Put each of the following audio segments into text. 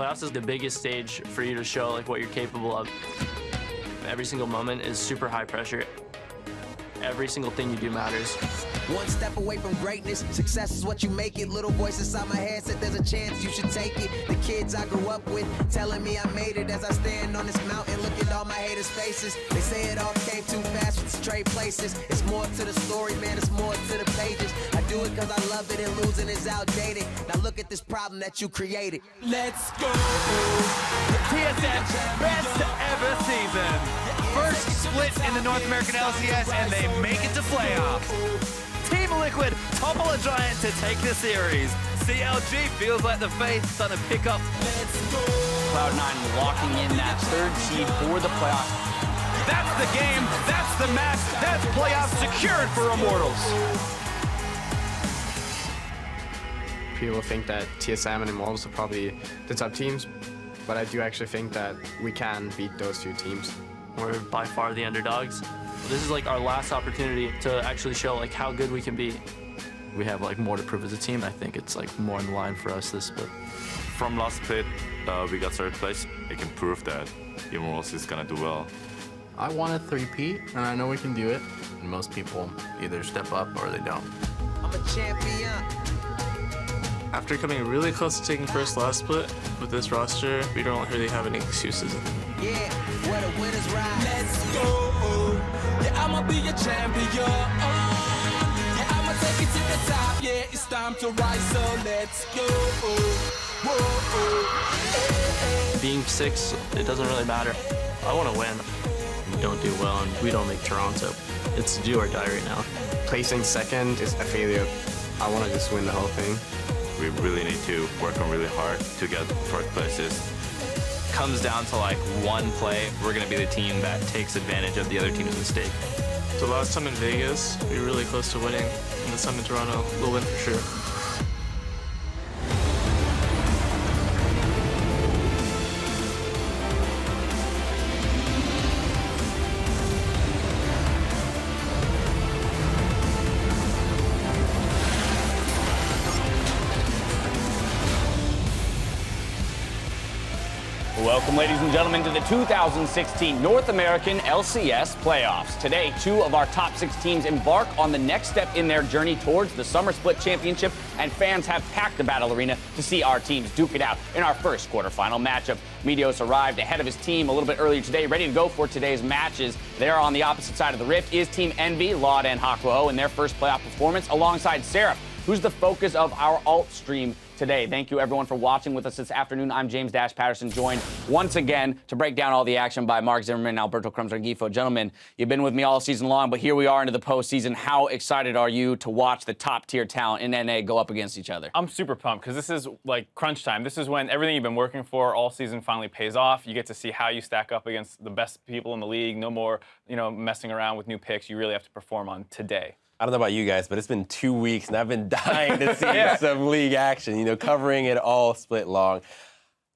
Playoffs is the biggest stage for you to show like what you're capable of. Every single moment is super high pressure. Every single thing you do matters. One step away from greatness, success is what you make it. Little voice inside my head said there's a chance you should take it. The kids I grew up with telling me I made it as I stand on this mountain. Look at all my haters' faces. They say it all came too fast with straight places. It's more to the story, man, it's more to the pages. I do it cause I love it and losing is outdated. Now look at this problem that you created. Let's go! TSM's best ever season. First split in the North American LCS, and they make it to playoffs. Team Liquid topple a giant to take the series. CLG feels like the faith's starting to pick up. Cloud9 locking in that third seed for the playoffs. That's the game, that's the match, that's playoffs secured for Immortals. People think that TSM and Immortals are probably the top teams, but I do actually think that we can beat those two teams. We're by far the underdogs. This is like our last opportunity to actually show like how good we can be. We have like more to prove as a team. I think it's like more in the line for us this split. From last split, we got third place. It can prove that Immortals is gonna do well. I want a three-peat, and I know we can do it. And most people either step up or they don't. I'm a champion. After coming really close to taking first last split, with this roster, we don't really have any excuses. Yeah, where the winners ride. Let's go. Yeah, I'ma be a champion. Yeah, I'ma take it to the top. Yeah, it's time to rise, so let's go. Whoa. Being 6, it doesn't really matter. I want to win. We don't do well, and we don't make Toronto. It's do or die right now. Placing second is a failure. I want to just win the whole thing. We really need to work on really hard to get first places. Comes down to like one play, we're gonna be the team that takes advantage of the other team's mistake. So last time in Vegas, we were really close to winning, and this time in Toronto, we'll win for sure. Welcome, ladies and gentlemen, to the 2016 North American LCS playoffs. Today, 2 of our top 6 teams embark on the next step in their journey towards the Summer Split Championship, and fans have packed the Battle Arena to see our teams duke it out in our first quarterfinal matchup. Meteos arrived ahead of his team a little bit earlier today, ready to go for today's matches. There on the opposite side of the rift is Team Envy, Laud, and Hakuho in their first playoff performance, alongside Seraph, who's the focus of our alt stream today. Thank you, everyone, for watching with us this afternoon. I'm James Dash Patterson, joined once again to break down all the action by Mark Zimmerman and Alberto Crumz-Rengifo. Gentlemen, you've been with me all season long, but here we are into the postseason. How excited are you to watch the top-tier talent in NA go up against each other? I'm super pumped because this is like crunch time. This is when everything you've been working for all season finally pays off. You get to see how you stack up against the best people in the league. No more, messing around with new picks. You really have to perform on today. I don't know about you guys, but it's been 2 weeks, and I've been dying to see some league action, covering it all split long.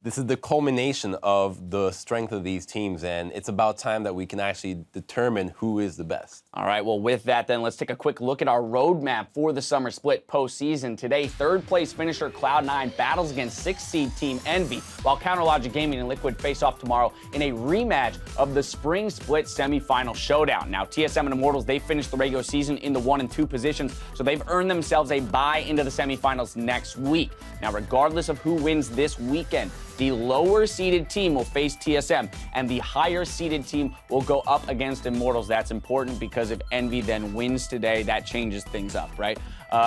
This is the culmination of the strength of these teams, and it's about time that we can actually determine who is the best. All right, well, with that, then, let's take a quick look at our roadmap for the Summer Split postseason. Today, third-place finisher Cloud9 battles against 6th-seed Team Envy, while Counterlogic Gaming and Liquid face off tomorrow in a rematch of the Spring Split semifinal showdown. Now, TSM and Immortals, they finished the regular season in the 1 and 2 positions, so they've earned themselves a bye into the semifinals next week. Now, regardless of who wins this weekend, the lower-seeded team will face TSM, and the higher-seeded team will go up against Immortals. That's important because if Envy then wins today, that changes things up, right?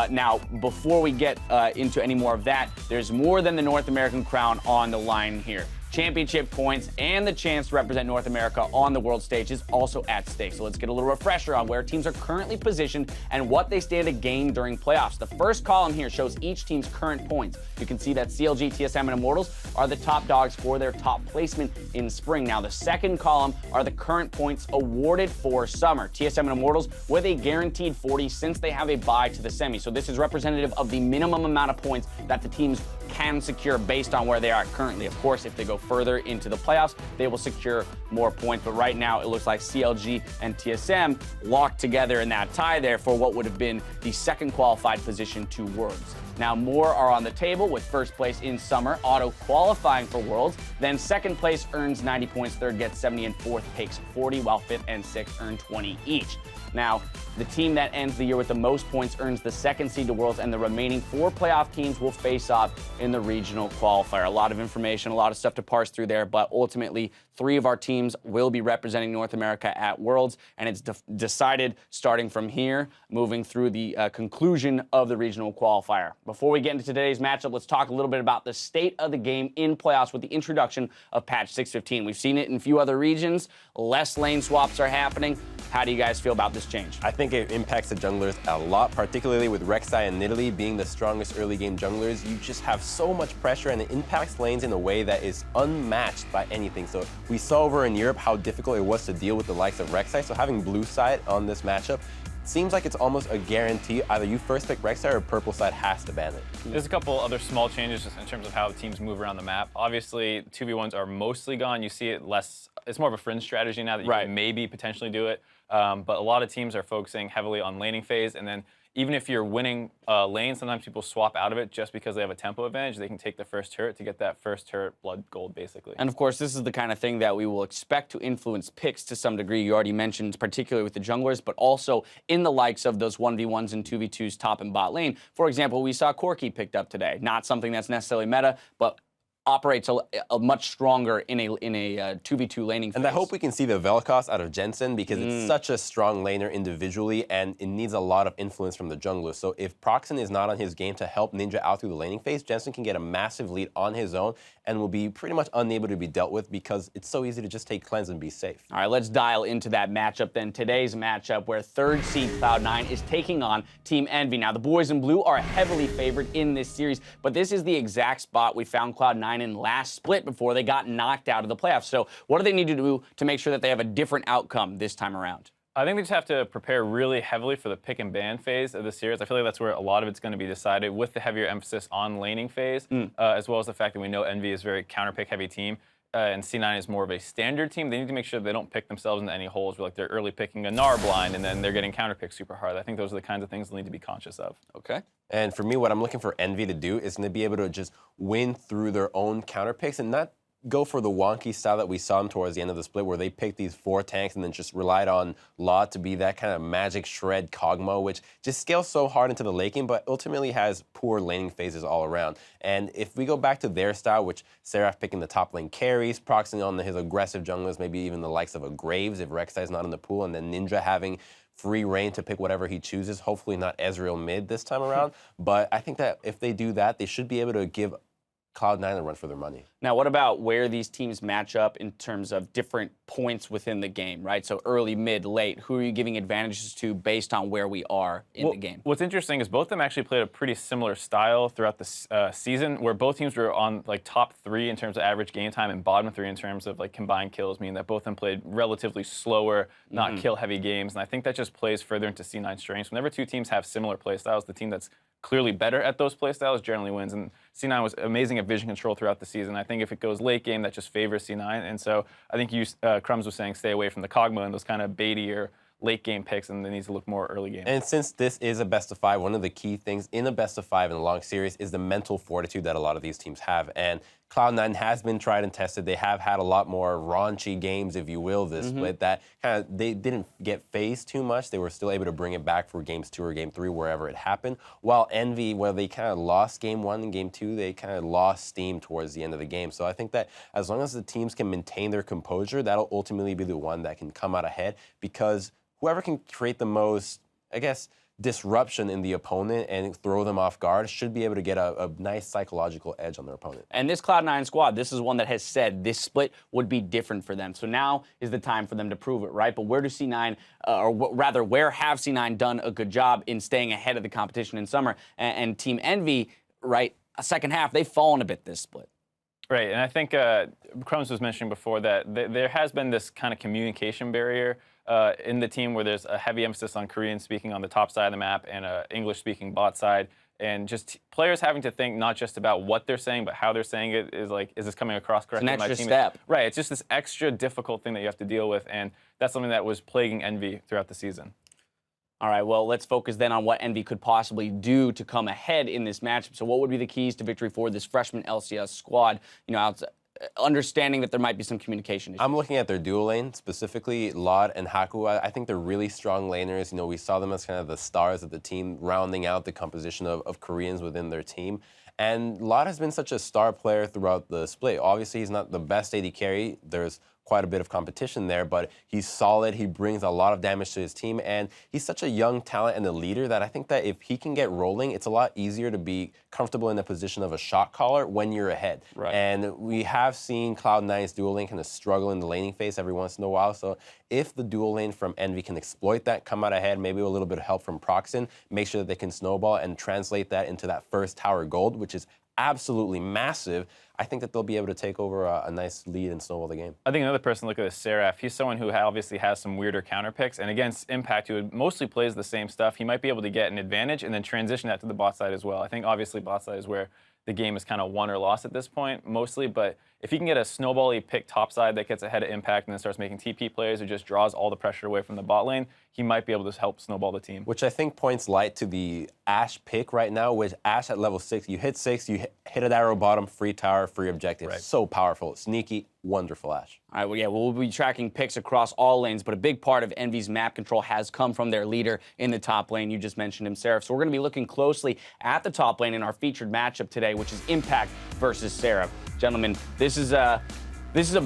Now, before we get into any more of that, there's more than the North American crown on the line here. Championship points and the chance to represent North America on the world stage is also at stake. So let's get a little refresher on where teams are currently positioned and what they stand to gain during playoffs. The first column here shows each team's current points. You can see that CLG, TSM, and Immortals are the top dogs for their top placement in spring. Now, the second column are the current points awarded for summer. TSM and Immortals with a guaranteed 40 since they have a bye to the semi. So this is representative of the minimum amount of points that the teams can secure based on where they are currently. Of course, if they go further into the playoffs, they will secure more points. But right now, it looks like CLG and TSM locked together in that tie there for what would have been the second qualified position to Worlds. Now, more are on the table, with first place in summer auto-qualifying for Worlds. Then second place earns 90 points, third gets 70, and fourth takes 40, while fifth and sixth earn 20 each. Now, the team that ends the year with the most points earns the second seed to Worlds, and the remaining 4 playoff teams will face off in the regional qualifier. A lot of information, a lot of stuff to parse through there, but ultimately 3 of our teams will be representing North America at Worlds, and it's decided starting from here, moving through the conclusion of the regional qualifier. Before we get into today's matchup, let's talk a little bit about the state of the game in playoffs with the introduction of patch 615. We've seen it in a few other regions. Less lane swaps are happening. How do you guys feel about this change? I think it impacts the junglers a lot, particularly with Rek'Sai and Nidalee being the strongest early game junglers. You just have so much pressure, and it impacts lanes in a way that is unmatched by anything. So we saw over in Europe how difficult it was to deal with the likes of Rek'Sai. So having blue side on this matchup seems like it's almost a guarantee. Either you first pick Rek'Sai or purple side has to ban it. There's a couple other small changes just in terms of how teams move around the map. Obviously, 2v1s are mostly gone. You see it less. It's more of a fringe strategy now that you can maybe potentially do it. But a lot of teams are focusing heavily on laning phase, and then even if you're winning lane, sometimes people swap out of it just because they have a tempo advantage. They can take the first turret to get that first turret blood gold, basically. And of course, this is the kind of thing that we will expect to influence picks to some degree. You already mentioned, particularly with the junglers, but also in the likes of those 1v1s and 2v2s top and bot lane. For example, we saw Corki picked up today. Not something that's necessarily meta, but operates a much stronger in a 2v2 laning phase. And I hope we can see the Vel'Koz out of Jensen, because it's such a strong laner individually, and it needs a lot of influence from the jungler. So if Proxen is not on his game to help Ninja out through the laning phase, Jensen can get a massive lead on his own and will be pretty much unable to be dealt with because it's so easy to just take cleanse and be safe. All right, let's dial into that matchup then. Today's matchup, where third seed Cloud9 is taking on Team Envy. Now, the boys in blue are heavily favored in this series, but this is the exact spot we found Cloud9 in last split before they got knocked out of the playoffs. So what do they need to do to make sure that they have a different outcome this time around? I think they just have to prepare really heavily for the pick and ban phase of the series. I feel like that's where a lot of it's going to be decided, with the heavier emphasis on laning phase, as well as the fact that we know Envy is a very counter-pick heavy team. And C9 is more of a standard team. They need to make sure they don't pick themselves into any holes where, like, they're early picking a Gnar blind and then they're getting counterpicked super hard. I think those are the kinds of things they'll need to be conscious of. Okay. And for me, what I'm looking for Envy to do is going to be able to just win through their own counter picks and not go for the wonky style that we saw them towards the end of the split, where they picked these 4 tanks and then just relied on Law to be that kind of magic shred Kog'Maw, which just scales so hard into the late game, but ultimately has poor laning phases all around. And if we go back to their style, which Seraph picking the top lane carries, proxying on his aggressive junglers, maybe even the likes of a Graves if Rek'Sai is not in the pool, and then Ninja having free reign to pick whatever he chooses, hopefully not Ezreal mid this time around. But I think that if they do that, they should be able to give Cloud9 a run for their money. Now, what about where these teams match up in terms of different points within the game, right? So early, mid, late. Who are you giving advantages to based on where we are in the game? What's interesting is both of them actually played a pretty similar style throughout the season, where both teams were on like top 3 in terms of average game time and bottom 3 in terms of like combined kills, meaning that both of them played relatively slower, not kill-heavy games. And I think that just plays further into C9's strengths. Whenever 2 teams have similar play styles, the team that's clearly better at those play styles generally wins. And C9 was amazing at vision control throughout the season. I think if it goes late game, that just favors C9. And so I think Crumbs was saying stay away from the Kog'Maw and those kind of baitier late game picks, and they need to look more early game. And since this is a best of 5, one of the key things in a best of 5 in a long series is the mental fortitude that a lot of these teams have. And Cloud9 has been tried and tested. They have had a lot more raunchy games, if you will, this split, that kind of they didn't get phased too much. They were still able to bring it back for games 2 or game 3, wherever it happened. While Envy, where they kind of lost game 1 and game 2, they kind of lost steam towards the end of the game. So I think that as long as the teams can maintain their composure, that'll ultimately be the one that can come out ahead, because whoever can create the most, I guess, disruption in the opponent and throw them off guard should be able to get a nice psychological edge on their opponent. And this Cloud9 squad, this is one that has said this split would be different for them. So now is the time for them to prove it, right? But where do C9, where have C9 done a good job in staying ahead of the competition in summer? And Team Envy, right, a second half, they've fallen a bit this split. Right, and I think Crumbs was mentioning before that there has been this kind of communication barrier in the team, where there's a heavy emphasis on Korean speaking on the top side of the map and English speaking bot side, and just players having to think not just about what they're saying, but how they're saying it. Is like, is this coming across correctly? It's an extra step. Right, it's just this extra difficult thing that you have to deal with, and that's something that was plaguing Envy throughout the season. All right, well, let's focus then on what Envy could possibly do to come ahead in this matchup. So what would be the keys to victory for this freshman LCS squad? You know, understanding that there might be some communication issues. I'm looking at their dual lane, specifically Lod and Haku. I think they're really strong laners. You know, we saw them as kind of the stars of the team, rounding out the composition of Koreans within their team. And Lod has been such a star player throughout the split. Obviously, he's not the best AD carry. There's quite a bit of competition there, but he's solid. He brings a lot of damage to his team, and he's such a young talent and a leader that I think that if he can get rolling, it's a lot easier to be comfortable in the position of a shot caller when you're ahead. Right. And we have seen Cloud9's dual lane kind of struggle in the laning phase every once in a while, so if the dual lane from Envy can exploit that, come out ahead, maybe with a little bit of help from Proxen, make sure that they can snowball and translate that into that first tower gold, which is absolutely massive, I think that they'll be able to take over a nice lead and snowball the game. I think another person to look at is Seraph. He's someone who obviously has some weirder counter picks, and against Impact, who mostly plays the same stuff, he might be able to get an advantage and then transition that to the bot side as well. I think obviously bot side is where the game is kind of won or lost at this point, mostly, but if he can get a snowball-y pick topside that gets ahead of Impact and then starts making TP plays or just draws all the pressure away from the bot lane, he might be able to help snowball the team. Which I think points light to the Ashe pick right now, which Ashe at level 6, you hit 6, you hit an arrow bottom, free tower, free objective. Right. So powerful, sneaky, wonderful Ashe. All right, well, yeah, we'll be tracking picks across all lanes, but a big part of Envy's map control has come from their leader in the top lane. You just mentioned him, Seraph. So we're going to be looking closely at the top lane in our featured matchup today, which is Impact versus Seraph. Gentlemen, this is a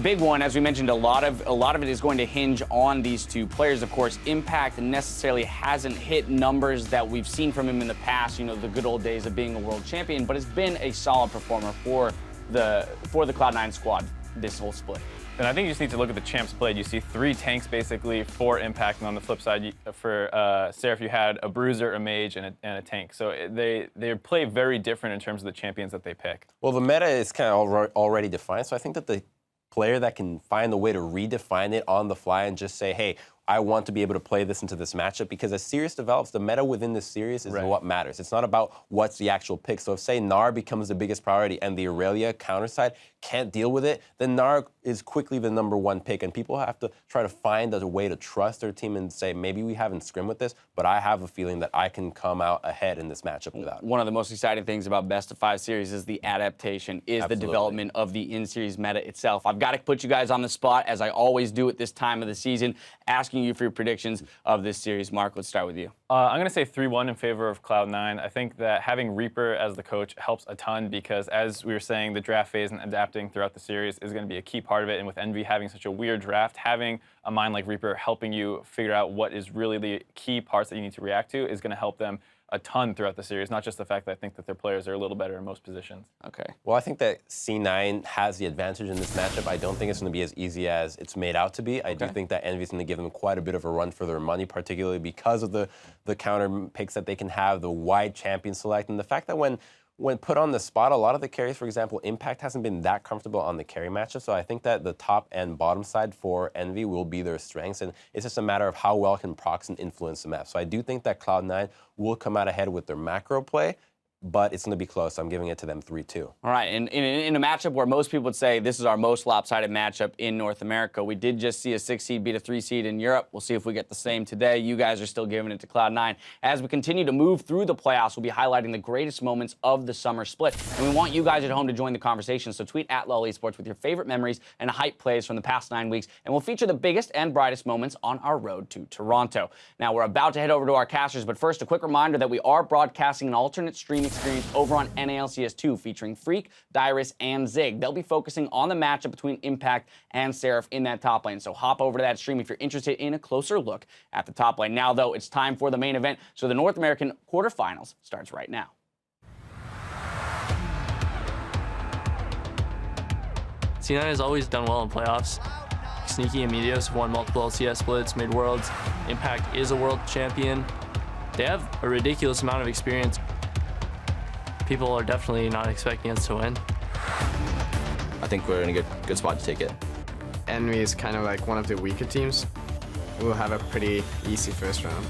big one. As we mentioned, a lot of it is going to hinge on these two players. Of course, Impact necessarily hasn't hit numbers that we've seen from him in the past, you know, the good old days of being a world champion, but has been a solid performer for the Cloud9 squad this whole split. And I think you just need to look at the champs played. You see 3 tanks basically for Impact, and on the flip side, for Seraph, you had a bruiser, a mage, and a tank. So they play very different in terms of the champions that they pick. Well, the meta is kind of already defined, so I think that the player that can find a way to redefine it on the fly and just say, hey, I want to be able to play this into this matchup, because as series develops, the meta within this series is what matters. It's not about what's the actual pick. So if, say, Gnar becomes the biggest priority and the Aurelia counter side can't deal with it, then Gnar is quickly the #1 pick, and people have to try to find a way to trust their team and say, maybe we haven't scrimmed with this, but I have a feeling that I can come out ahead in this matchup without it. One of the most exciting things about Best of 5 series is the adaptation, the development of the in-series meta itself. I've got to put you guys on the spot, as I always do at this time of the season, asking you for your predictions of this series. Mark, let's start with you. I'm going to say 3-1 in favor of Cloud9. I think that having Reaper as the coach helps a ton, because as we were saying, the draft phase and adapting throughout the series is going to be a key part of it. And with Envy having such a weird draft, having a mind like Reaper helping you figure out what is really the key parts that you need to react to is going to help them a ton throughout the series, not just the fact that I think that their players are a little better in most positions. Okay. Well, I think that C9 has the advantage in this matchup. I don't think it's going to be as easy as it's made out to be. I do think that Envy is going to give them quite a bit of a run for their money, particularly because of the counter picks that they can have, the wide champion select, and the fact that when put on the spot, a lot of the carries, for example, Impact hasn't been that comfortable on the carry matchup. So I think that the top and bottom side for Envy will be their strengths, and it's just a matter of how well can Proxen influence the map. So I do think that Cloud9 will come out ahead with their macro play, but it's going to be close. I'm giving it to them 3-2. All right, and in a matchup where most people would say this is our most lopsided matchup in North America, we did just see a 6 seed beat a 3 seed in Europe. We'll see if we get the same today. You guys are still giving it to Cloud9. As we continue to move through the playoffs, we'll be highlighting the greatest moments of the summer split. And we want you guys at home to join the conversation, so tweet at LOL Esports with your favorite memories and hype plays from the past 9 weeks, and we'll feature the biggest and brightest moments on our road to Toronto. Now, we're about to head over to our casters, but first, a quick reminder that we are broadcasting an alternate stream experience over on NALCS2 featuring Freak, Dyrus, and Zig. They'll be focusing on the matchup between Impact and Seraph in that top lane. So hop over to that stream if you're interested in a closer look at the top lane. Now, though, it's time for the main event. So the North American quarterfinals starts right now. C9 has always done well in playoffs. Sneaky and Medios have won multiple LCS splits, made worlds. Impact is a world champion. They have a ridiculous amount of experience. People are definitely not expecting us to win. I think we're in a good spot to take it. Envy is kind of like one of the weaker teams. We'll have a pretty easy first round.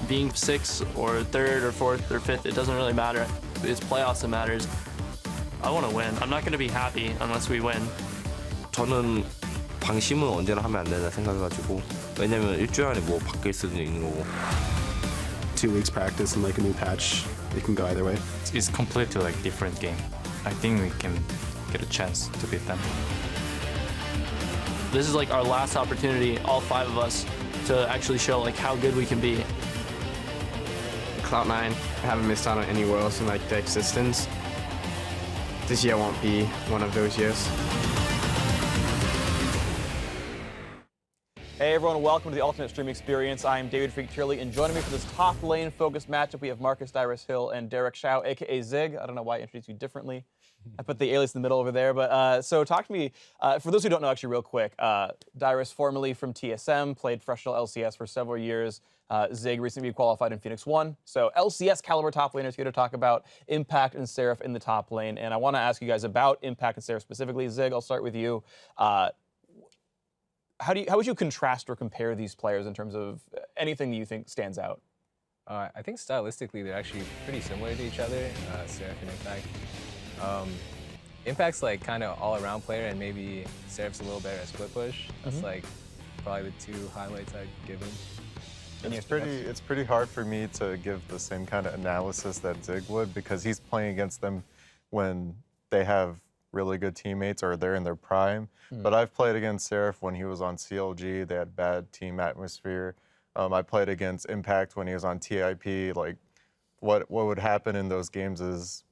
Being 6th or 3rd or 4th or 5th, it doesn't really matter. It's playoffs that matters. I want to win. I'm not going to be happy unless we win. 저는 방심은 언제나 하면 안 된다 생각해가지고 왜냐면 일주일 안에 뭐 바뀔 수도 있는 거고. 2 weeks practice and like a new patch, it can go either way. It's completely like different game. I think we can get a chance to beat them. This is like our last opportunity, all 5 of us, to actually show like how good we can be. Cloud9, I haven't missed out on any Worlds in like their existence. This year won't be one of those years. Hey everyone, welcome to the Ultimate Stream Experience. I am David Freak Turley, and joining me for this top lane focused matchup, we have Marcus Dyrus Hill and Derek Shao, aka Zig. I don't know why I introduced you differently. I put the alias in the middle over there, but so talk to me, for those who don't know actually real quick, Dyrus formerly from TSM, played professional LCS for several years. Zig recently qualified in Phoenix 1. So LCS caliber top laners here to talk about Impact and Seraph in the top lane. And I want to ask you guys about Impact and Seraph specifically. Zig, I'll start with you. How would you contrast or compare these players in terms of anything that you think stands out? I think stylistically they're actually pretty similar to each other, Seraph and Impact. Impact's like kind of all-around player, and maybe Seraph's a little better at split push. That's like probably the 2 highlights I'd give him. It's pretty hard for me to give the same kind of analysis that Zig would, because he's playing against them when they have really good teammates or they're in their prime. But I've played against Seraph when he was on CLG. They had bad team atmosphere. I played against Impact when he was on TIP. Like, what would happen in those games is,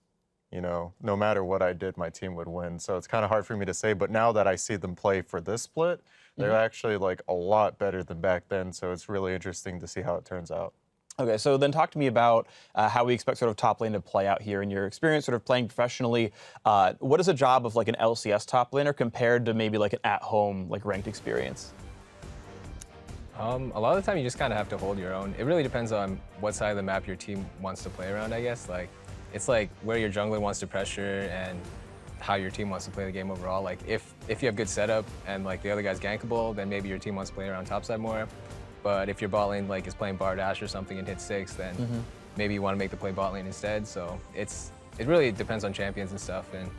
you know, no matter what I did, my team would win. So it's kind of hard for me to say. But now that I see them play for this split, they're actually like a lot better than back then. So it's really interesting to see how it turns out. Okay, so then talk to me about how we expect sort of top lane to play out here in your experience sort of playing professionally. What is a job of like an LCS top laner compared to maybe like an at-home like ranked experience? A lot of the time you just kind of have to hold your own. It really depends on what side of the map your team wants to play around, I guess. Like, it's like where your jungler wants to pressure and how your team wants to play the game overall. Like if you have good setup and like the other guy's gankable, then maybe your team wants to play around topside more. But if your bot lane like is playing bar dash or something and hits 6, then maybe you want to make the play bot lane instead. So it really depends on champions and stuff. And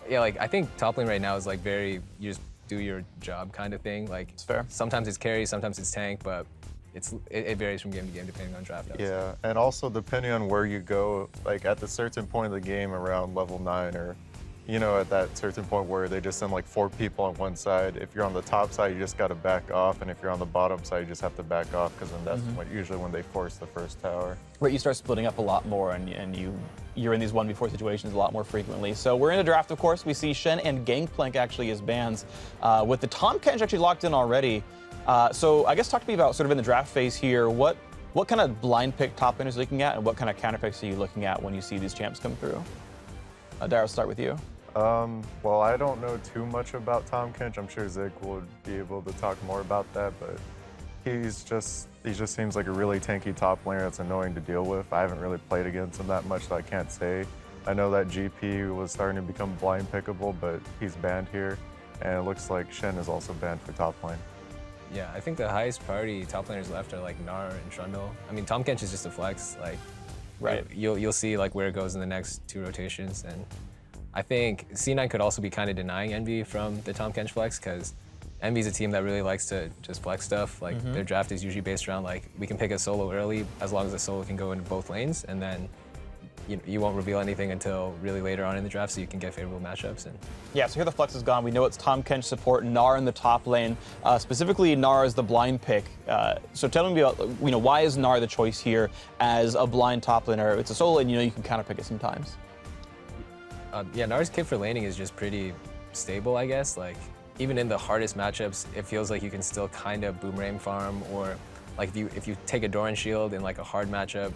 yeah, like I think top lane right now is like very, you just do your job kind of thing. Like it's fair. Sometimes it's carry, sometimes it's tank, but it varies from game to game depending on draft outs. Yeah, and also depending on where you go, like at the certain point of the game around level 9 or, you know, at that certain point where they just send like 4 people on one side, if you're on the top side, you just got to back off, and if you're on the bottom side, you just have to back off, because then that's usually when they force the first tower. Right, you start splitting up a lot more, and you're in these 1v4 situations a lot more frequently. So we're in a draft, of course. We see Shen and Gangplank actually as bans, with the Tahm Kench actually locked in already. So I guess talk to me about sort of in the draft phase here, what kind of blind pick top laners are you looking at, and what kind of counter picks are you looking at when you see these champs come through? Darryl, I'll start with you. Well, I don't know too much about Tahm Kench. I'm sure Zig would be able to talk more about that, but he just seems like a really tanky top laner that's annoying to deal with. I haven't really played against him that much, so I can't say. I know that GP was starting to become blind pickable, but he's banned here, and it looks like Shen is also banned for top lane. Yeah, I think the highest priority top laners left are like Gnar and Trundle. I mean, Tahm Kench is just a flex. Like, right, you'll see like where it goes in the next 2 rotations, and I think C9 could also be kind of denying Envy from the Tahm Kench flex, because Envy's a team that really likes to just flex stuff. Like their draft is usually based around like, we can pick a solo early as long as the solo can go into both lanes, and then you won't reveal anything until really later on in the draft, so you can get favorable matchups. And yeah, so here the flex is gone. We know it's Tahm Kench support, Gnar in the top lane. Specifically, Gnar is the blind pick. So tell me about, why is Gnar the choice here as a blind top laner? It's a solo, and you can counter pick it sometimes. Yeah, Gnar's kit for laning is just pretty stable, I guess. Like, even in the hardest matchups, it feels like you can still kind of boomerang farm, or like if you take a Doran shield in like a hard matchup,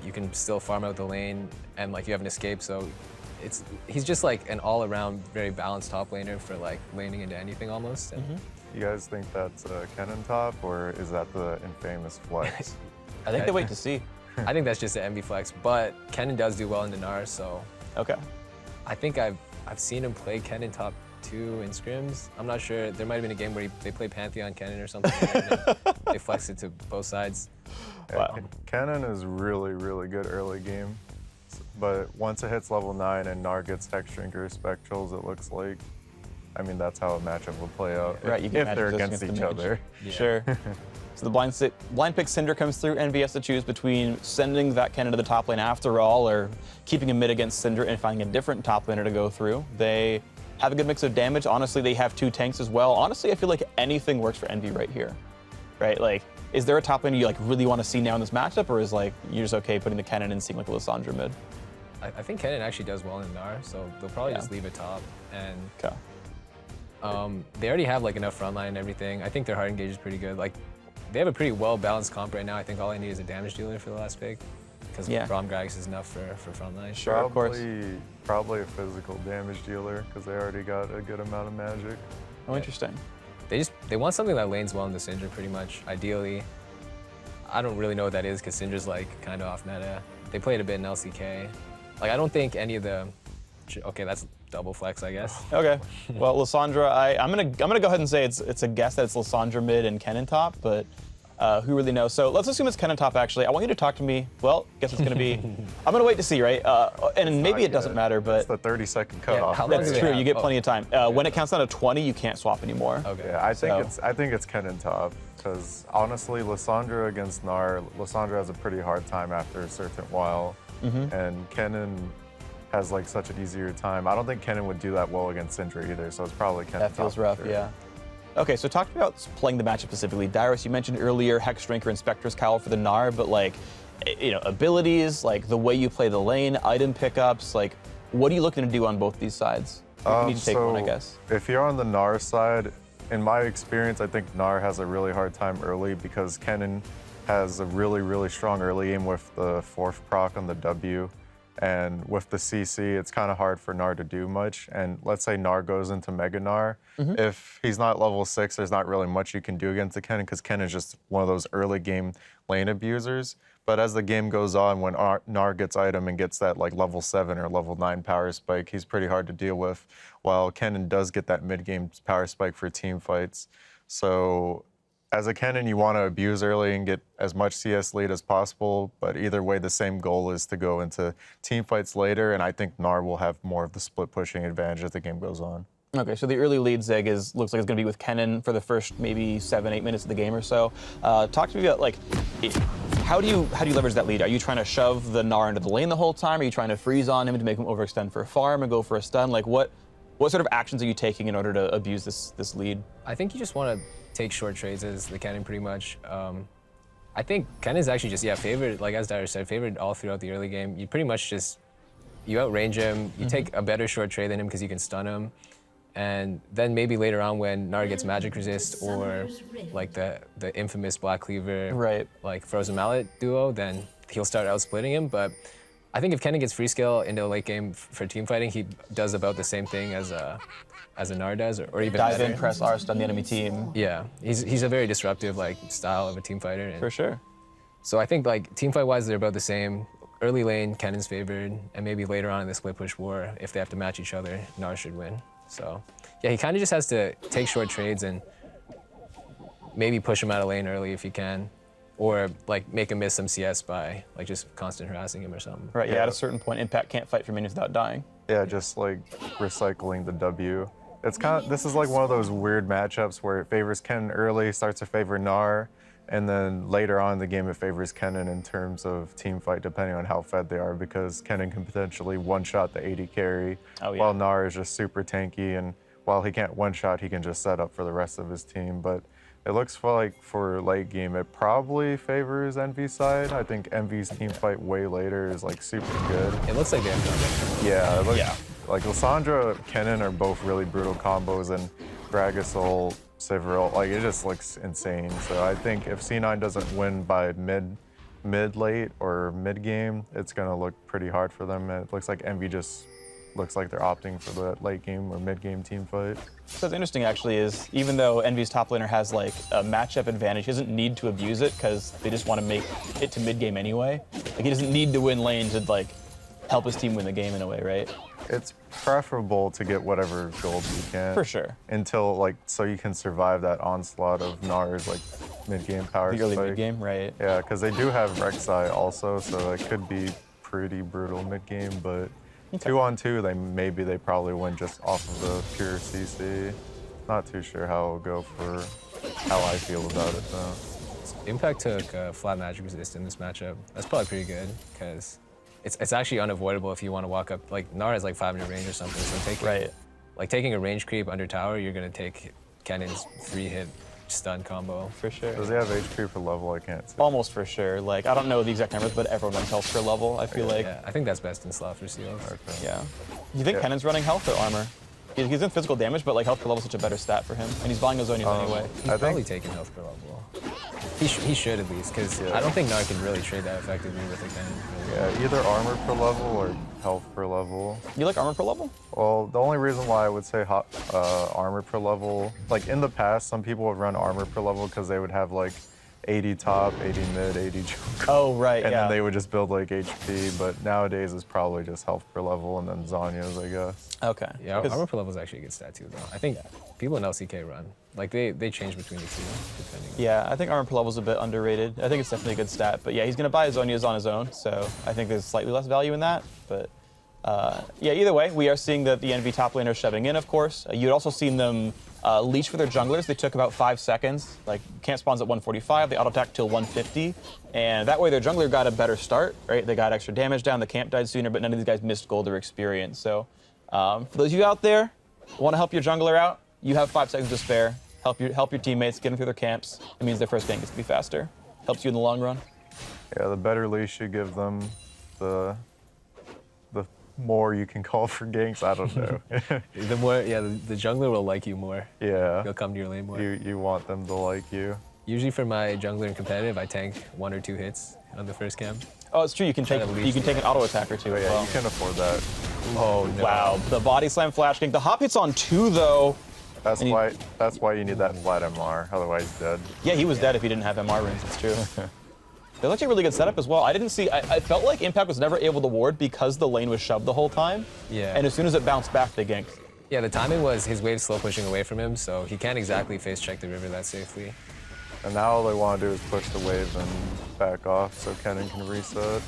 you can still farm out the lane, and like you have an escape. So he's just like an all-around very balanced top laner for like laning into anything almost. And You guys think that's Kennen top, or is that the infamous flex? I think they wait to see. I think that's just an MV flex, but Kennen does do well in Gnar, so. Okay. I think I've seen him play Kennen top 2 in scrims. I'm not sure. There might have been a game where they played Pantheon Kennen or something, and they flexed it to both sides. Wow. Kennen is really, really good early game, but once it hits level 9 and Gnar gets Hex Drinker Spectrals, it looks like I mean, that's how a matchup will play out. Right, you get if they're matchups against the each mage. other. Yeah. Sure. So the blind pick Syndra comes through. Envy has to choose between sending that Kennen to the top lane after all, or keeping him mid against Syndra and finding a different top laner to go through. They have a good mix of damage. Honestly, they have 2 tanks as well. Honestly, I feel like anything works for Envy right here. Right? Like, is there a top laner you like really want to see now in this matchup, or is like you're just okay putting the Kennen and seeing like a Lissandra mid? I think Kennen actually does well in Gnar, so they'll probably just leave it top. And they already have like enough frontline and everything. I think their hard engage is pretty good. Like, they have a pretty well-balanced comp right now. I think all I need is a damage dealer for the last pick, because Bromgrax is enough for frontline. Sure, of course. Probably a physical damage dealer, because they already got a good amount of magic. Oh, interesting. They want something that lanes well in the Syndra pretty much, ideally. I don't really know what that is, because Syndra's like kind of off meta. They played a bit in LCK. Like, I don't think any of the... Okay, that's double flex, I guess. Okay. Well, Lissandra, I'm gonna go ahead and say it's a guess that it's Lissandra mid and Kennen top, but who really knows? So let's assume it's Kennen top. Actually, I want you to talk to me. Well, guess it's gonna be. I'm gonna wait to see, right? And maybe it doesn't matter, but it's the 30-second cutoff. That's true. You get plenty of time. When it counts down to 20, you can't swap anymore. Okay. Yeah, I think it's Kennen top, because honestly, Lissandra against Gnar, Lissandra has a pretty hard time after a certain while, and Kennen has like such an easier time. I don't think Kennen would do that well against Syndra either, so it's probably Kennen. That feels top rough, for sure. yeah. Okay, so talking about playing the matchup specifically, Dyrus, you mentioned earlier Hexdrinker and Spectre's Cowl for the Gnar, but like, you know, abilities, like the way you play the lane, item pickups, like, what are you looking to do on both these sides? You need to take one, I guess. If you're on the Gnar side, in my experience, I think Gnar has a really hard time early, because Kennen has a really, really strong early game with the 4th proc on the W. And with the CC, it's kind of hard for Gnar to do much. And let's say Gnar goes into Mega Gnar. If he's not level 6, there's not really much you can do against the Kennen, because Kennen is just one of those early game lane abusers. But as the game goes on, when Gnar gets item and gets that like level 7 or level 9 power spike, he's pretty hard to deal with, while Kennen does get that mid-game power spike for team fights. So as a Kennen, you want to abuse early and get as much CS lead as possible, but either way, the same goal is to go into team fights later, and I think Gnar will have more of the split pushing advantage as the game goes on. Okay, so the early lead, Zig, looks like it's going to be with Kennen for the first maybe 7-8 minutes of the game or so. Talk to me about, like, how do you leverage that lead? Are you trying to shove the Gnar into the lane the whole time? Are you trying to freeze on him to make him overextend for a farm and go for a stun? Like, what sort of actions are you taking in order to abuse this lead? I think you just want to take short trades as the Kennen pretty much. I think Kennen's actually just, favored, like as Dyrus said, favored all throughout the early game. You pretty much just, you outrange him, you take a better short trade than him because you can stun him. And then maybe later on when Gnar gets magic resist or like the infamous Black Cleaver, like Frozen Mallet duo, then he'll start outsplitting him. But I think if Kennen gets free scale into a late game for team fighting, he does about the same thing as a Gnar does, or even dive better. in, press R, stun the enemy team. Yeah, he's a very disruptive like style of a team fighter. For sure. So I think like team fight wise, they're about the same. Early lane, Kennen's favored, and maybe later on in the split push war, if they have to match each other, Gnar should win. So yeah, he kind of just has to take short trades and maybe push him out of lane early if he can, or like make him miss some CS by like just constant harassing him or something. Right. Yeah. At a certain point, Impact can't fight for minions without dying. Yeah, just like recycling the W. This is like one of those weird matchups where it favors Kennen early, starts to favor Gnar, and then later on in the game it favors Kennen in terms of team fight, depending on how fed they are, because Kennen can potentially one-shot the AD carry, while Gnar is just super tanky, and while he can't one-shot, he can just set up for the rest of his team. But it looks like for late game, it probably favors Envy's side. I think Envy's team fight way later is like super good. It looks like they have done it. Yeah, it looks like Lissandra, Kennen are both really brutal combos, and Gragasol, Sivril, like it just looks insane. So I think if C9 doesn't win by mid-late or mid-game, it's gonna look pretty hard for them. And it looks like Envy just looks like they're opting for the late game or mid-game team fight. So what's interesting actually is even though Envy's top laner has like a matchup advantage, he doesn't need to abuse it because they just want to make it to mid-game anyway. Like he doesn't need to win lane to like help his team win the game in a way, right? It's preferable to get whatever gold you can. For sure. Until like, so you can survive that onslaught of Gnar's like mid-game power The early spike. mid-game, right. Yeah, because they do have Rek'Sai also, so it could be pretty brutal mid-game, but Okay. 2-on-2, maybe they probably win just off of the pure CC. Not too sure how it'll go for how I feel about it though. Impact took flat magic resist in this matchup. That's probably pretty good because it's actually unavoidable if you want to walk up. Like Gnar has like 500 range or something, so taking a range creep under tower, you're gonna take Kennen's 3-hit stun combo. For sure. Does he have HP per level? I can't see. Almost for sure. Like, I don't know the exact numbers, but everyone runs health per level, I feel like. Yeah, I think that's best in slot for seals. Okay. Yeah. You think Kennen's running health or armor? He's in physical damage, but like health per level is such a better stat for him, and he's buying his own anyway. He's probably taking health per level. He should at least, because I don't think Gnar can really trade that effectively with a Kennen. Yeah, either armor per level or health per level. You like armor per level? Well, the only reason why I would say armor per level, like in the past, some people would run armor per level because they would have like 80 top, 80 mid, 80 jungle. Oh, right, and then they would just build like HP, but nowadays it's probably just health per level and then Zanya's, I guess. Okay. Yeah, armor per level is actually a good stat too, though. I think people in LCK run. Like, they change between the two, depending. Yeah, I think armor per level is a bit underrated. I think it's definitely a good stat, but yeah, he's going to buy his Zonias on his own, so I think there's slightly less value in that, but yeah, either way, we are seeing that the NV top laner shoving in, of course. You'd also seen them leech for their junglers. They took about 5 seconds. Like, camp spawns at 145, they auto-attack till 150, and that way their jungler got a better start, right? They got extra damage down, the camp died sooner, but none of these guys missed gold or experience. So for those of you out there who want to help your jungler out, you have 5 seconds to spare. Help your teammates, get them through their camps. It means their first gank gets to be faster. Helps you in the long run. Yeah, the better leash you give them, the more you can call for ganks. I don't know. The more, the jungler will like you more. Yeah. He'll come to your lane more. You want them to like you. Usually for my jungler in competitive, I tank 1 or 2 hits on the first camp. Oh, it's true. You can take an auto attack or 2 as well. You can afford that. Oh no. Wow. The body slam flash gank. The hop hit's on 2 though. That's why you need that flat MR. Otherwise, he's dead. Yeah, he was dead if he didn't have MR runes. It's true. There's actually a really good setup as well. I felt like Impact was never able to ward because the lane was shoved the whole time. Yeah. And as soon as it bounced back, they ganked. Yeah, the timing was his wave slow pushing away from him, so he can't exactly face check the river that safely. And now all they want to do is push the wave and back off so Kennen can reset.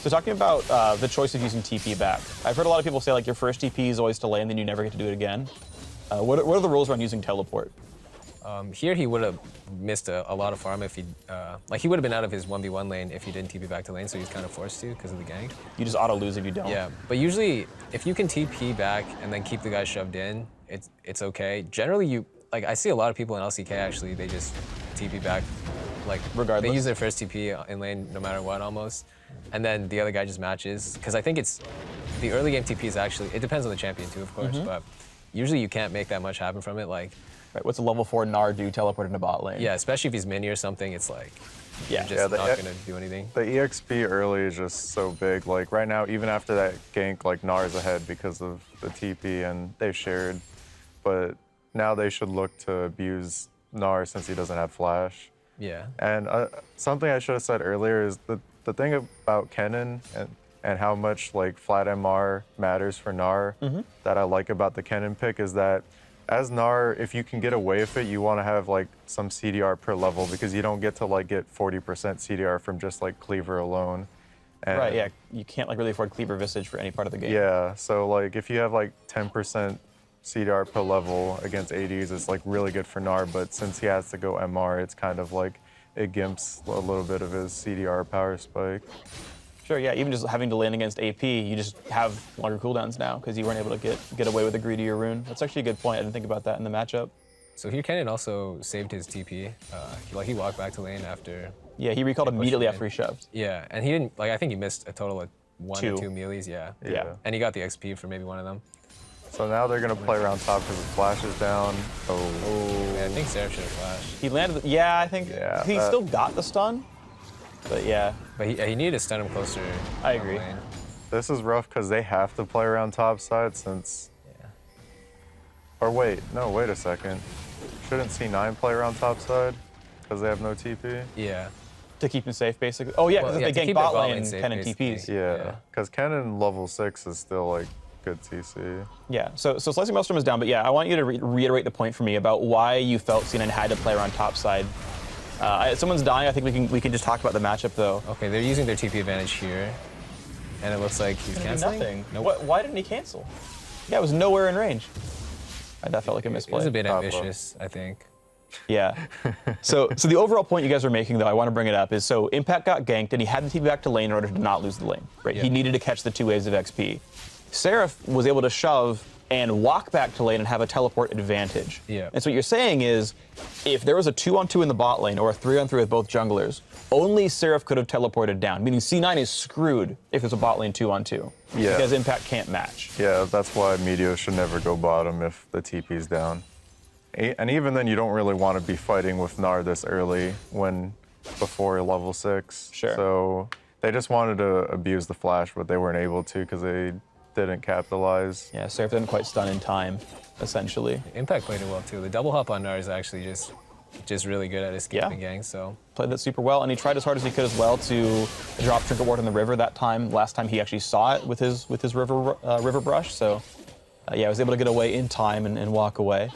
So talking about the choice of using TP back, I've heard a lot of people say like your first TP is always to lane, then you never get to do it again. What are the rules around using teleport? Here he would have missed a lot of farm if he, like he would have been out of his 1v1 lane if he didn't TP back to lane, so he's kind of forced to because of the gank. You just auto lose if you don't. Yeah, but usually if you can TP back and then keep the guy shoved in, it's okay. Generally like I see a lot of people in LCK actually, they just TP back, like regardless. They use their first TP in lane no matter what almost, and then the other guy just matches. Because I think the early game TP is actually, it depends on the champion too, of course, but usually you can't make that much happen from it. Like, right, what's a level 4 Gnar do teleport into bot lane? Yeah, especially if he's mini or something, it's like, you're just not gonna do anything. The EXP early is just so big. Like right now, even after that gank, like Gnar's ahead because of the TP and they've shared. But now they should look to abuse Gnar since he doesn't have flash. Yeah. And something I should have said earlier is the thing about Kennen and how much like flat MR matters for Gnar that I like about the Kennen pick is that as Gnar, if you can get away with it, you want to have like some CDR per level because you don't get to like get 40% CDR from just like Cleaver alone. And right, yeah, you can't like really afford Cleaver Visage for any part of the game. Yeah, so like if you have like 10% CDR per level against ADs, it's like really good for Gnar, but since he has to go MR, it's kind of like it gimps a little bit of his CDR power spike. Sure, yeah, even just having to lane against AP, you just have longer cooldowns now because you weren't able to get away with a greedier rune. That's actually a good point. I didn't think about that in the matchup. So here Kennen also saved his TP. He walked back to lane after. Yeah, he recalled immediately after he shoved. Yeah, and he didn't, like I think he missed a total of 1 or 2 melees, yeah. And he got the XP for maybe one of them. So now they're gonna play around top because his flash is down. Yeah, I think Seraph should have flashed. He landed, I think he still got the stun. But yeah. But he needed to stun him closer. I agree. This is rough because they have to play around top side since... Or wait a second. Shouldn't C9 play around top side because they have no TP? Yeah. To keep him safe, basically. Oh yeah, because if they gank bot lane, Kennen TPs. Yeah, because Kennen level 6 is still like good TC. Yeah, so Slicing Maelstrom is down, but yeah, I want you to reiterate the point for me about why you felt C9 had to play around top side. Someone's dying. I think we can just talk about the matchup though. Okay, they're using their TP advantage here. and it looks like he's canceling. Nothing. Nope. Why didn't he cancel? Yeah, it was nowhere in range. That felt like a misplay. It was a bit ambitious, I think. Yeah. So the overall point you guys are making, though, I want to bring it up, is so Impact got ganked, and he had to TP back to lane in order to not lose the lane. Right? He needed to catch the 2 waves of XP. Seraph was able to shove and walk back to lane and have a teleport advantage. Yeah. And so what you're saying is, if there was a 2-on-2 in the bot lane or a 3-on-3 with both junglers, only Seraph could have teleported down, meaning C9 is screwed if there's a bot lane 2-on-2. Yeah. Because Impact can't match. Yeah, that's why Meteor should never go bottom if the TP's down. And even then, you don't really want to be fighting with Gnar this early before level 6. Sure. So they just wanted to abuse the flash, but they weren't able to because they didn't capitalize. Yeah, Seraph didn't quite stun in time, essentially. Impact played it well too. The double hop on Gnar is actually just really good at escaping gangs. So played that super well, and he tried as hard as he could as well to drop Trinket Ward in the river that time. Last time he actually saw it with his river brush. So yeah, I was able to get away in time and walk away.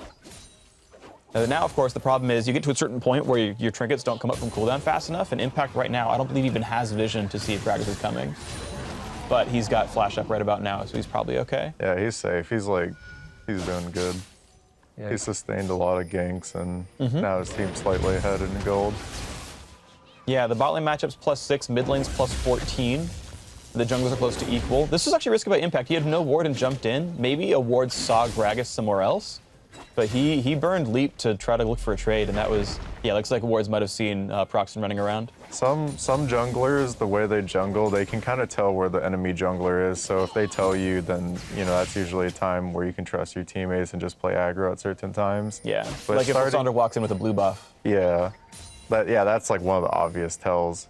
Now, of course, the problem is you get to a certain point where your trinkets don't come up from cooldown fast enough, and Impact right now, I don't believe even has vision to see if Gragas is coming. But he's got flash up right about now, so he's probably okay. Yeah, he's safe. He's doing good. Yeah. He sustained a lot of ganks, and now his team's slightly ahead in gold. Yeah, the bot lane matchup's +6, mid lane's +14. The junglers are close to equal. This was actually risky by Impact. He had no ward and jumped in. Maybe a ward saw Gragas somewhere else. But he burned Leap to try to look for a trade, and that was, yeah, looks like wards might have seen Proxton running around. Some junglers, the way they jungle, they can kind of tell where the enemy jungler is. So if they tell you, then that's usually a time where you can trust your teammates and just play aggro at certain times. Yeah, but like if Lissandra walks in with a blue buff. Yeah, that's like one of the obvious tells.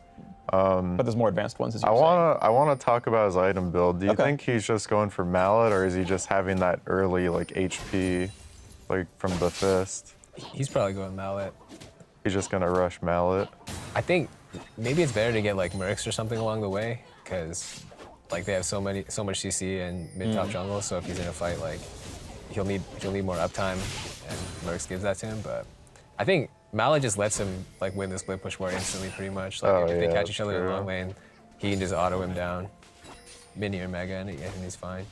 But there's more advanced ones, as you I want to talk about his item build. Do you think he's just going for Mallet, or is he just having that early like HP? Like from the fist. He's probably going Mallet. He's just gonna rush Mallet. I think maybe it's better to get like Mercs or something along the way, because like they have so much CC and mid-top jungle. So if he's in a fight, like he'll need more uptime, and Mercs gives that to him. But I think Mallet just lets him like win the split push war instantly, pretty much. Like if they catch each other in the long lane, he can just auto him down, mini or mega, and he's fine.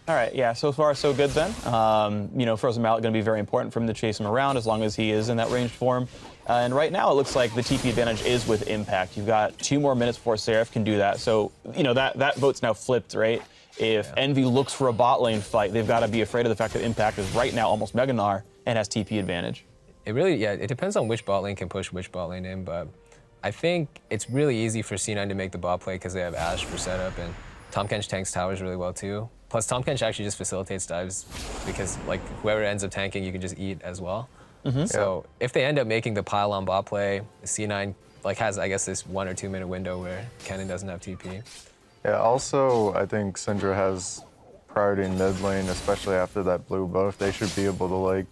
All right, yeah, so far so good then. Frozen Mallet going to be very important for him to chase him around as long as he is in that ranged form. And right now it looks like the TP advantage is with Impact. You've got 2 more minutes before Seraph can do that. So, that vote's now flipped, right? If Envy looks for a bot lane fight, they've got to be afraid of the fact that Impact is right now almost Mega Gnar and has TP advantage. It really, it depends on which bot lane can push which bot lane in, but I think it's really easy for C9 to make the bot play because they have Ashe for setup, and Tahm Kench tanks towers really well too. Plus, Tahm Kench actually just facilitates dives because, like, whoever ends up tanking, you can just eat as well. So if they end up making the pylon bot play, C9 has, I guess, this 1 or 2 minute window where Kennen doesn't have TP. Yeah. Also, I think Syndra has priority in mid lane, especially after that blue buff. They should be able to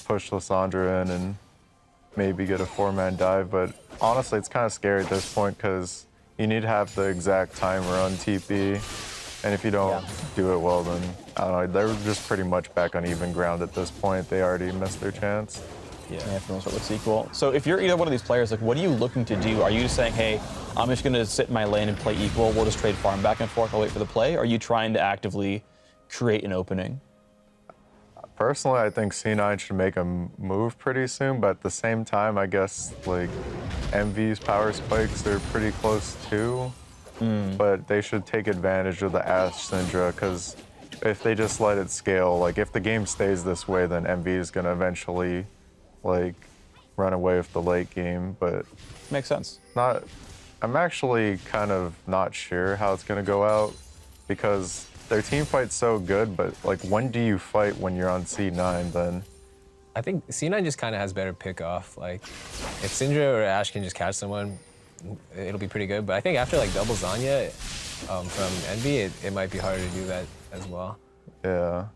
push Lissandra in and maybe get a 4-man dive. But honestly, it's kind of scary at this point because you need to have the exact timer on TP. And if you don't do it well, then, I don't know, they're just pretty much back on even ground at this point. They already missed their chance. Yeah, for the most part, looks equal. So if you're either one of these players, what are you looking to do? Are you just saying, hey, I'm just going to sit in my lane and play equal, we'll just trade farm back and forth, I'll wait for the play? Or are you trying to actively create an opening? Personally, I think C9 should make a move pretty soon, but at the same time, I guess, MV's power spikes are pretty close too. But they should take advantage of the Ashe Syndra, because if they just let it scale, if the game stays this way, then MV is going to eventually, run away with the late game. But makes sense. I'm actually kind of not sure how it's going to go out, because their team fight's so good, but when do you fight when you're on C9 then? I think C9 just kind of has better pick off. If Syndra or Ashe can just catch someone, it'll be pretty good. But I think after double Zanya from Envy, it might be harder to do that as well. Yeah.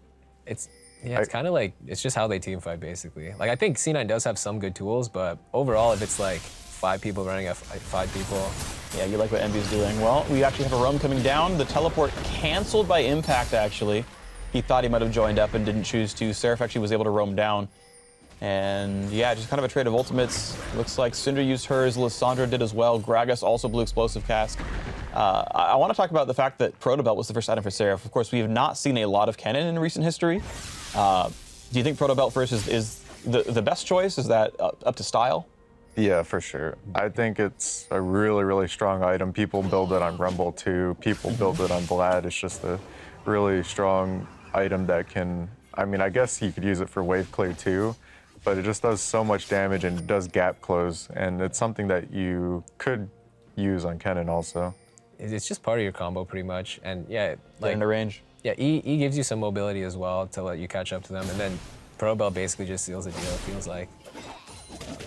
It's kind of it's just how they team fight basically. I think C9 does have some good tools, but overall, if it's 5 people running at 5 people. Yeah, you like what Envy's doing. Well, we actually have a roam coming down. The teleport canceled by Impact, actually. He thought he might have joined up and didn't choose to. Seraph actually was able to roam down. And yeah, just kind of a trade of ultimates. Looks like Syndra used hers, Lissandra did as well. Gragas also blew explosive cast. I want to talk about the fact that Protobelt was the first item for Seraph. Of course, we have not seen a lot of Kennen in recent history. Do you think Protobelt first is the best choice? Is that up to style? Yeah, for sure. I think it's a really, really strong item. People build it on Rumble too. People build it on Vlad. It's just a really strong item that can, I mean, I guess you could use it for wave clear too, but it just does so much damage and it does gap close. And it's something that you could use on Kennen also. It's just part of your combo pretty much. And yeah, like in the range. Yeah, E gives you some mobility as well to let you catch up to them. And then Protobelt basically just seals the deal, it feels like.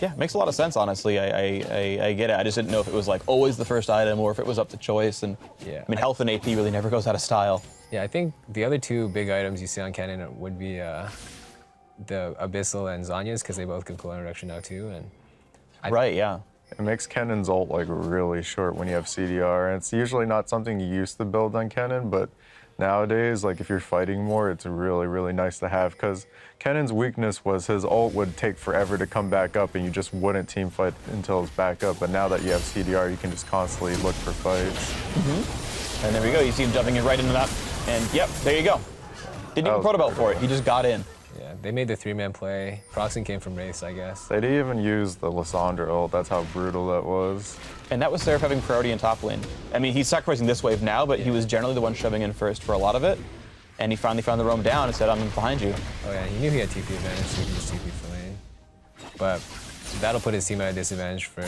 Yeah, makes a lot of sense, honestly. I get it. I just didn't know if it was like always the first item or if it was up to choice. And yeah, I mean, health and AP really never goes out of style. Yeah, I think the other two big items you see on Kennen would be the Abyssal and Zanya's, because they both can cooldown reduction now too. And right, yeah. It makes Kennen's ult like really short when you have CDR. And it's usually not something you used to build on Kennen, but nowadays, like if you're fighting more, it's really, really nice to have, because Kennen's weakness was his ult would take forever to come back up and you just wouldn't team fight until it's back up. But now that you have CDR, you can just constantly look for fights. And there we go. You see him jumping in right into that. And yep, there you go. Didn't even Protobelt for it. He just got in. Yeah, they made the 3-man play. Proxing came from race, I guess. They didn't even use the Lissandra ult. That's how brutal that was. And that was Seraph having priority in top lane. I mean, he's sacrificing this wave now, but he was generally the one shoving in first for a lot of it. And he finally found the roam down and said, I'm behind you. Oh yeah, he knew he had TP advantage, so he could just TP for lane. But that'll put his team at a disadvantage for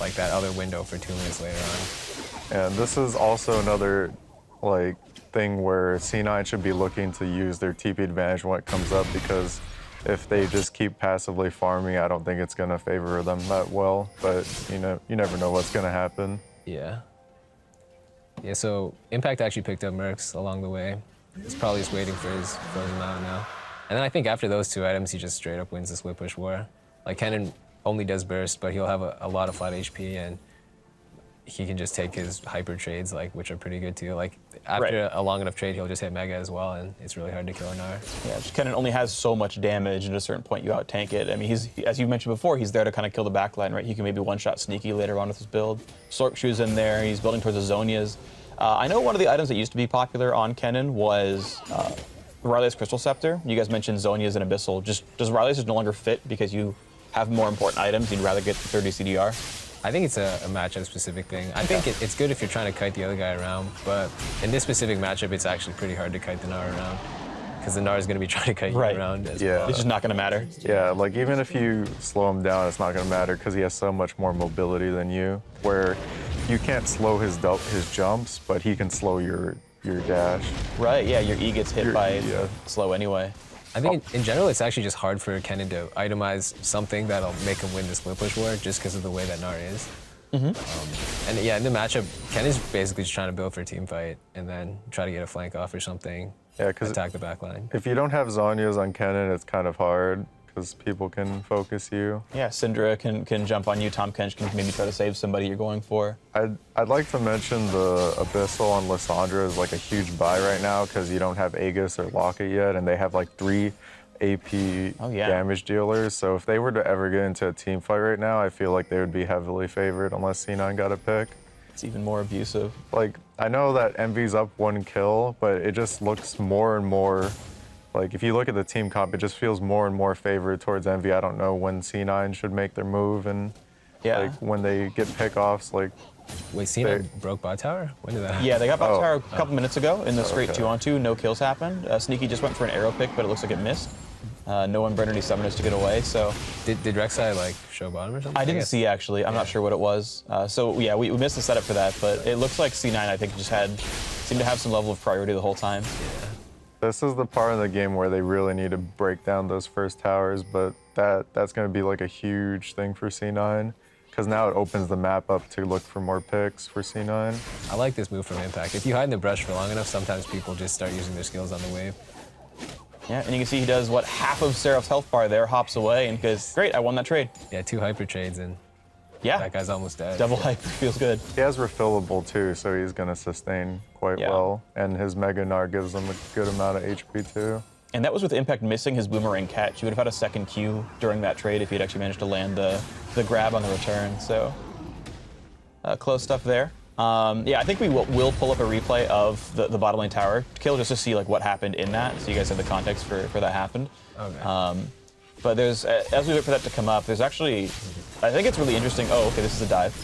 like that other window for 2 minutes later on. And this is also another like thing where C9 should be looking to use their TP advantage when it comes up, because if they just keep passively farming, I don't think it's going to favor them that well. But you know, you never know what's going to happen. Yeah. Yeah, so Impact actually picked up Mercs along the way. He's probably just waiting for his frozen mountain now. And then I think after those 2 items, he just straight up wins the split push war. Like Kennen only does burst, but he'll have a lot of flat HP, and he can just take his hyper trades, like, which are pretty good too. Like after a long enough trade, he'll just hit Mega as well, and it's really hard to kill an R. Yeah, just Kennen only has so much damage, and at a certain point you out tank it. I mean, he's, as you mentioned before, he's there to kind of kill the backline, right? He can maybe one-shot Sneaky later on with his build. Sork Shoe's in there. He's building towards the Zonias. I know one of the items that used to be popular on Kennen was Riley's Crystal Scepter. You guys mentioned Zonias and Abyssal. Does Riley's just no longer fit because you have more important items? You'd rather get the 30 CDR? I think it's a matchup-specific thing. I think it's good if you're trying to kite the other guy around, but in this specific matchup, it's actually pretty hard to kite the Gnar around, because the Gnar is going to be trying to kite you around as well. It's just not going to matter. Yeah, like even if you slow him down, it's not going to matter, because he has so much more mobility than you, where you can't slow his jumps, but he can slow your dash. Right, yeah, your E gets hit by slow anyway. I think in general, it's actually just hard for Kennen to itemize something that'll make him win the split push war, just because of the way that Gnar is. And yeah, in the matchup, Kennen's basically just trying to build for a team fight and then try to get a flank off or something. Yeah, because attack the backline. If you don't have Zonias on Kennen, it's kind of hard, because people can focus you. Yeah, Syndra can jump on you. Tom Kench can maybe try to save somebody you're going for. I'd like to mention the Abyssal on Lissandra is like a huge buy right now, because you don't have Aegis or Locket yet, and they have like 3 AP damage dealers. So if they were to ever get into a team fight right now, I feel like they would be heavily favored unless C9 got a pick. It's even more abusive. Like, I know that Envy's up 1 kill, but it just looks more and more. Like, if you look at the team comp, it just feels more and more favored towards Envy. I don't know when C9 should make their move, and like when they get pickoffs, like. Wait, C9 broke bot tower? When did that happen? Yeah, they got bot tower a couple minutes ago in the straight 2-on-2. No kills happened. Sneaky just went for an arrow pick, but it looks like it missed. No one burned any summoners to get away, so. Did Rek'Sai like show bottom or something? I didn't see, actually. I'm not sure what it was. So yeah, we missed the setup for that, but it looks like C9, I think, just seemed to have some level of priority the whole time. Yeah. This is the part of the game where they really need to break down those first towers, but that's going to be like a huge thing for C9, because now it opens the map up to look for more picks for C9. I like this move from Impact. If you hide in the brush for long enough, sometimes people just start using their skills on the wave. Yeah, and you can see he does, what, half of Seraph's health bar there, hops away, and goes, great, I won that trade. Yeah, 2 hyper trades, and that guy's almost dead. Double hyper feels good. He has refillable too, so he's going to sustain quite well, and his Mega Gnar gives him a good amount of HP too. And that was with Impact missing his boomerang catch. He would have had a second Q during that trade if he'd actually managed to land the grab on the return, so close stuff there. Yeah, I think we will pull up a replay of the bottom lane tower kill just to see like what happened in that, so you guys have the context for that happened. Okay. But there's, as we wait for that to come up, there's actually, I think it's really interesting. Oh, okay, this is a dive.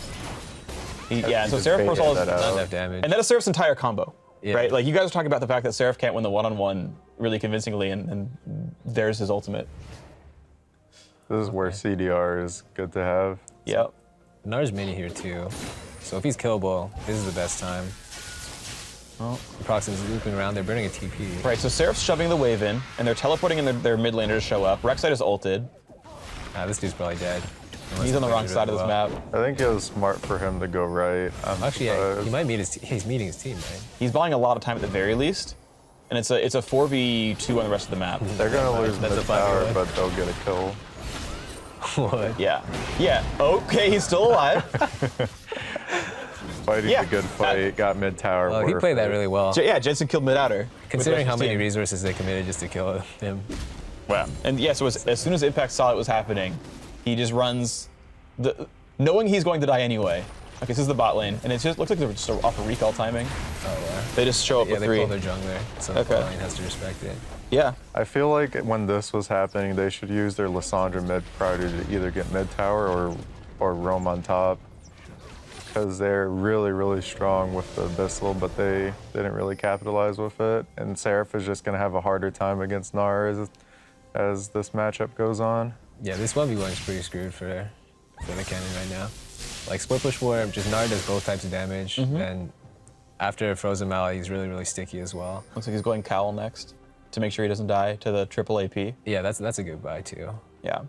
Yeah, so Seraph first of all is not enough damage. and that is Seraph's entire combo, right? Like you guys are talking about the fact that Seraph can't win the one-on-one really convincingly, and there's his ultimate. This is where CDR is good to have. Yep. Nar's mini here too. So if he's killable, this is the best time. Well, Proxim's looping around, they're burning a TP. Right, so Seraph's shoving the wave in, and they're teleporting in their mid laner to show up. Rek'Sai is ulted. This dude's probably dead. He's on the wrong side of this map. I think it was smart for him to go right. Actually, yeah, he might meet he's meeting his team, right? He's buying a lot of time at the very least, and it's a 4v2 on the rest of the map. They're gonna lose mid tower, but they'll get a kill. What? Yeah. Yeah. Okay, he's still alive. Fighting a good fight, got mid tower. Well, he played that really well. Yeah, Jensen killed mid outer. Considering how many resources they committed just to kill him. Wow. And yeah, so as soon as Impact saw it was happening, he just runs, knowing he's going to die anyway. Okay, this is the bot lane, and it just looks like they're just off of recall timing. Oh yeah. They just show up with 3. Yeah, they pull their jungler, so the bot lane has to respect it. Yeah. I feel like when this was happening, they should use their Lissandra mid priority to either get mid tower or roam on top. Because they're really, really strong with the Abyssal, but they didn't really capitalize with it. And Seraph is just going to have a harder time against Gnar as this matchup goes on. Yeah, this 1v1 is pretty screwed for the Cannon right now. Like split push war, just Gnar does both types of damage, and after Frozen Mallet, he's really, really sticky as well. Looks like he's going Cowl next to make sure he doesn't die to the triple AP. Yeah, that's a good buy too. Yeah.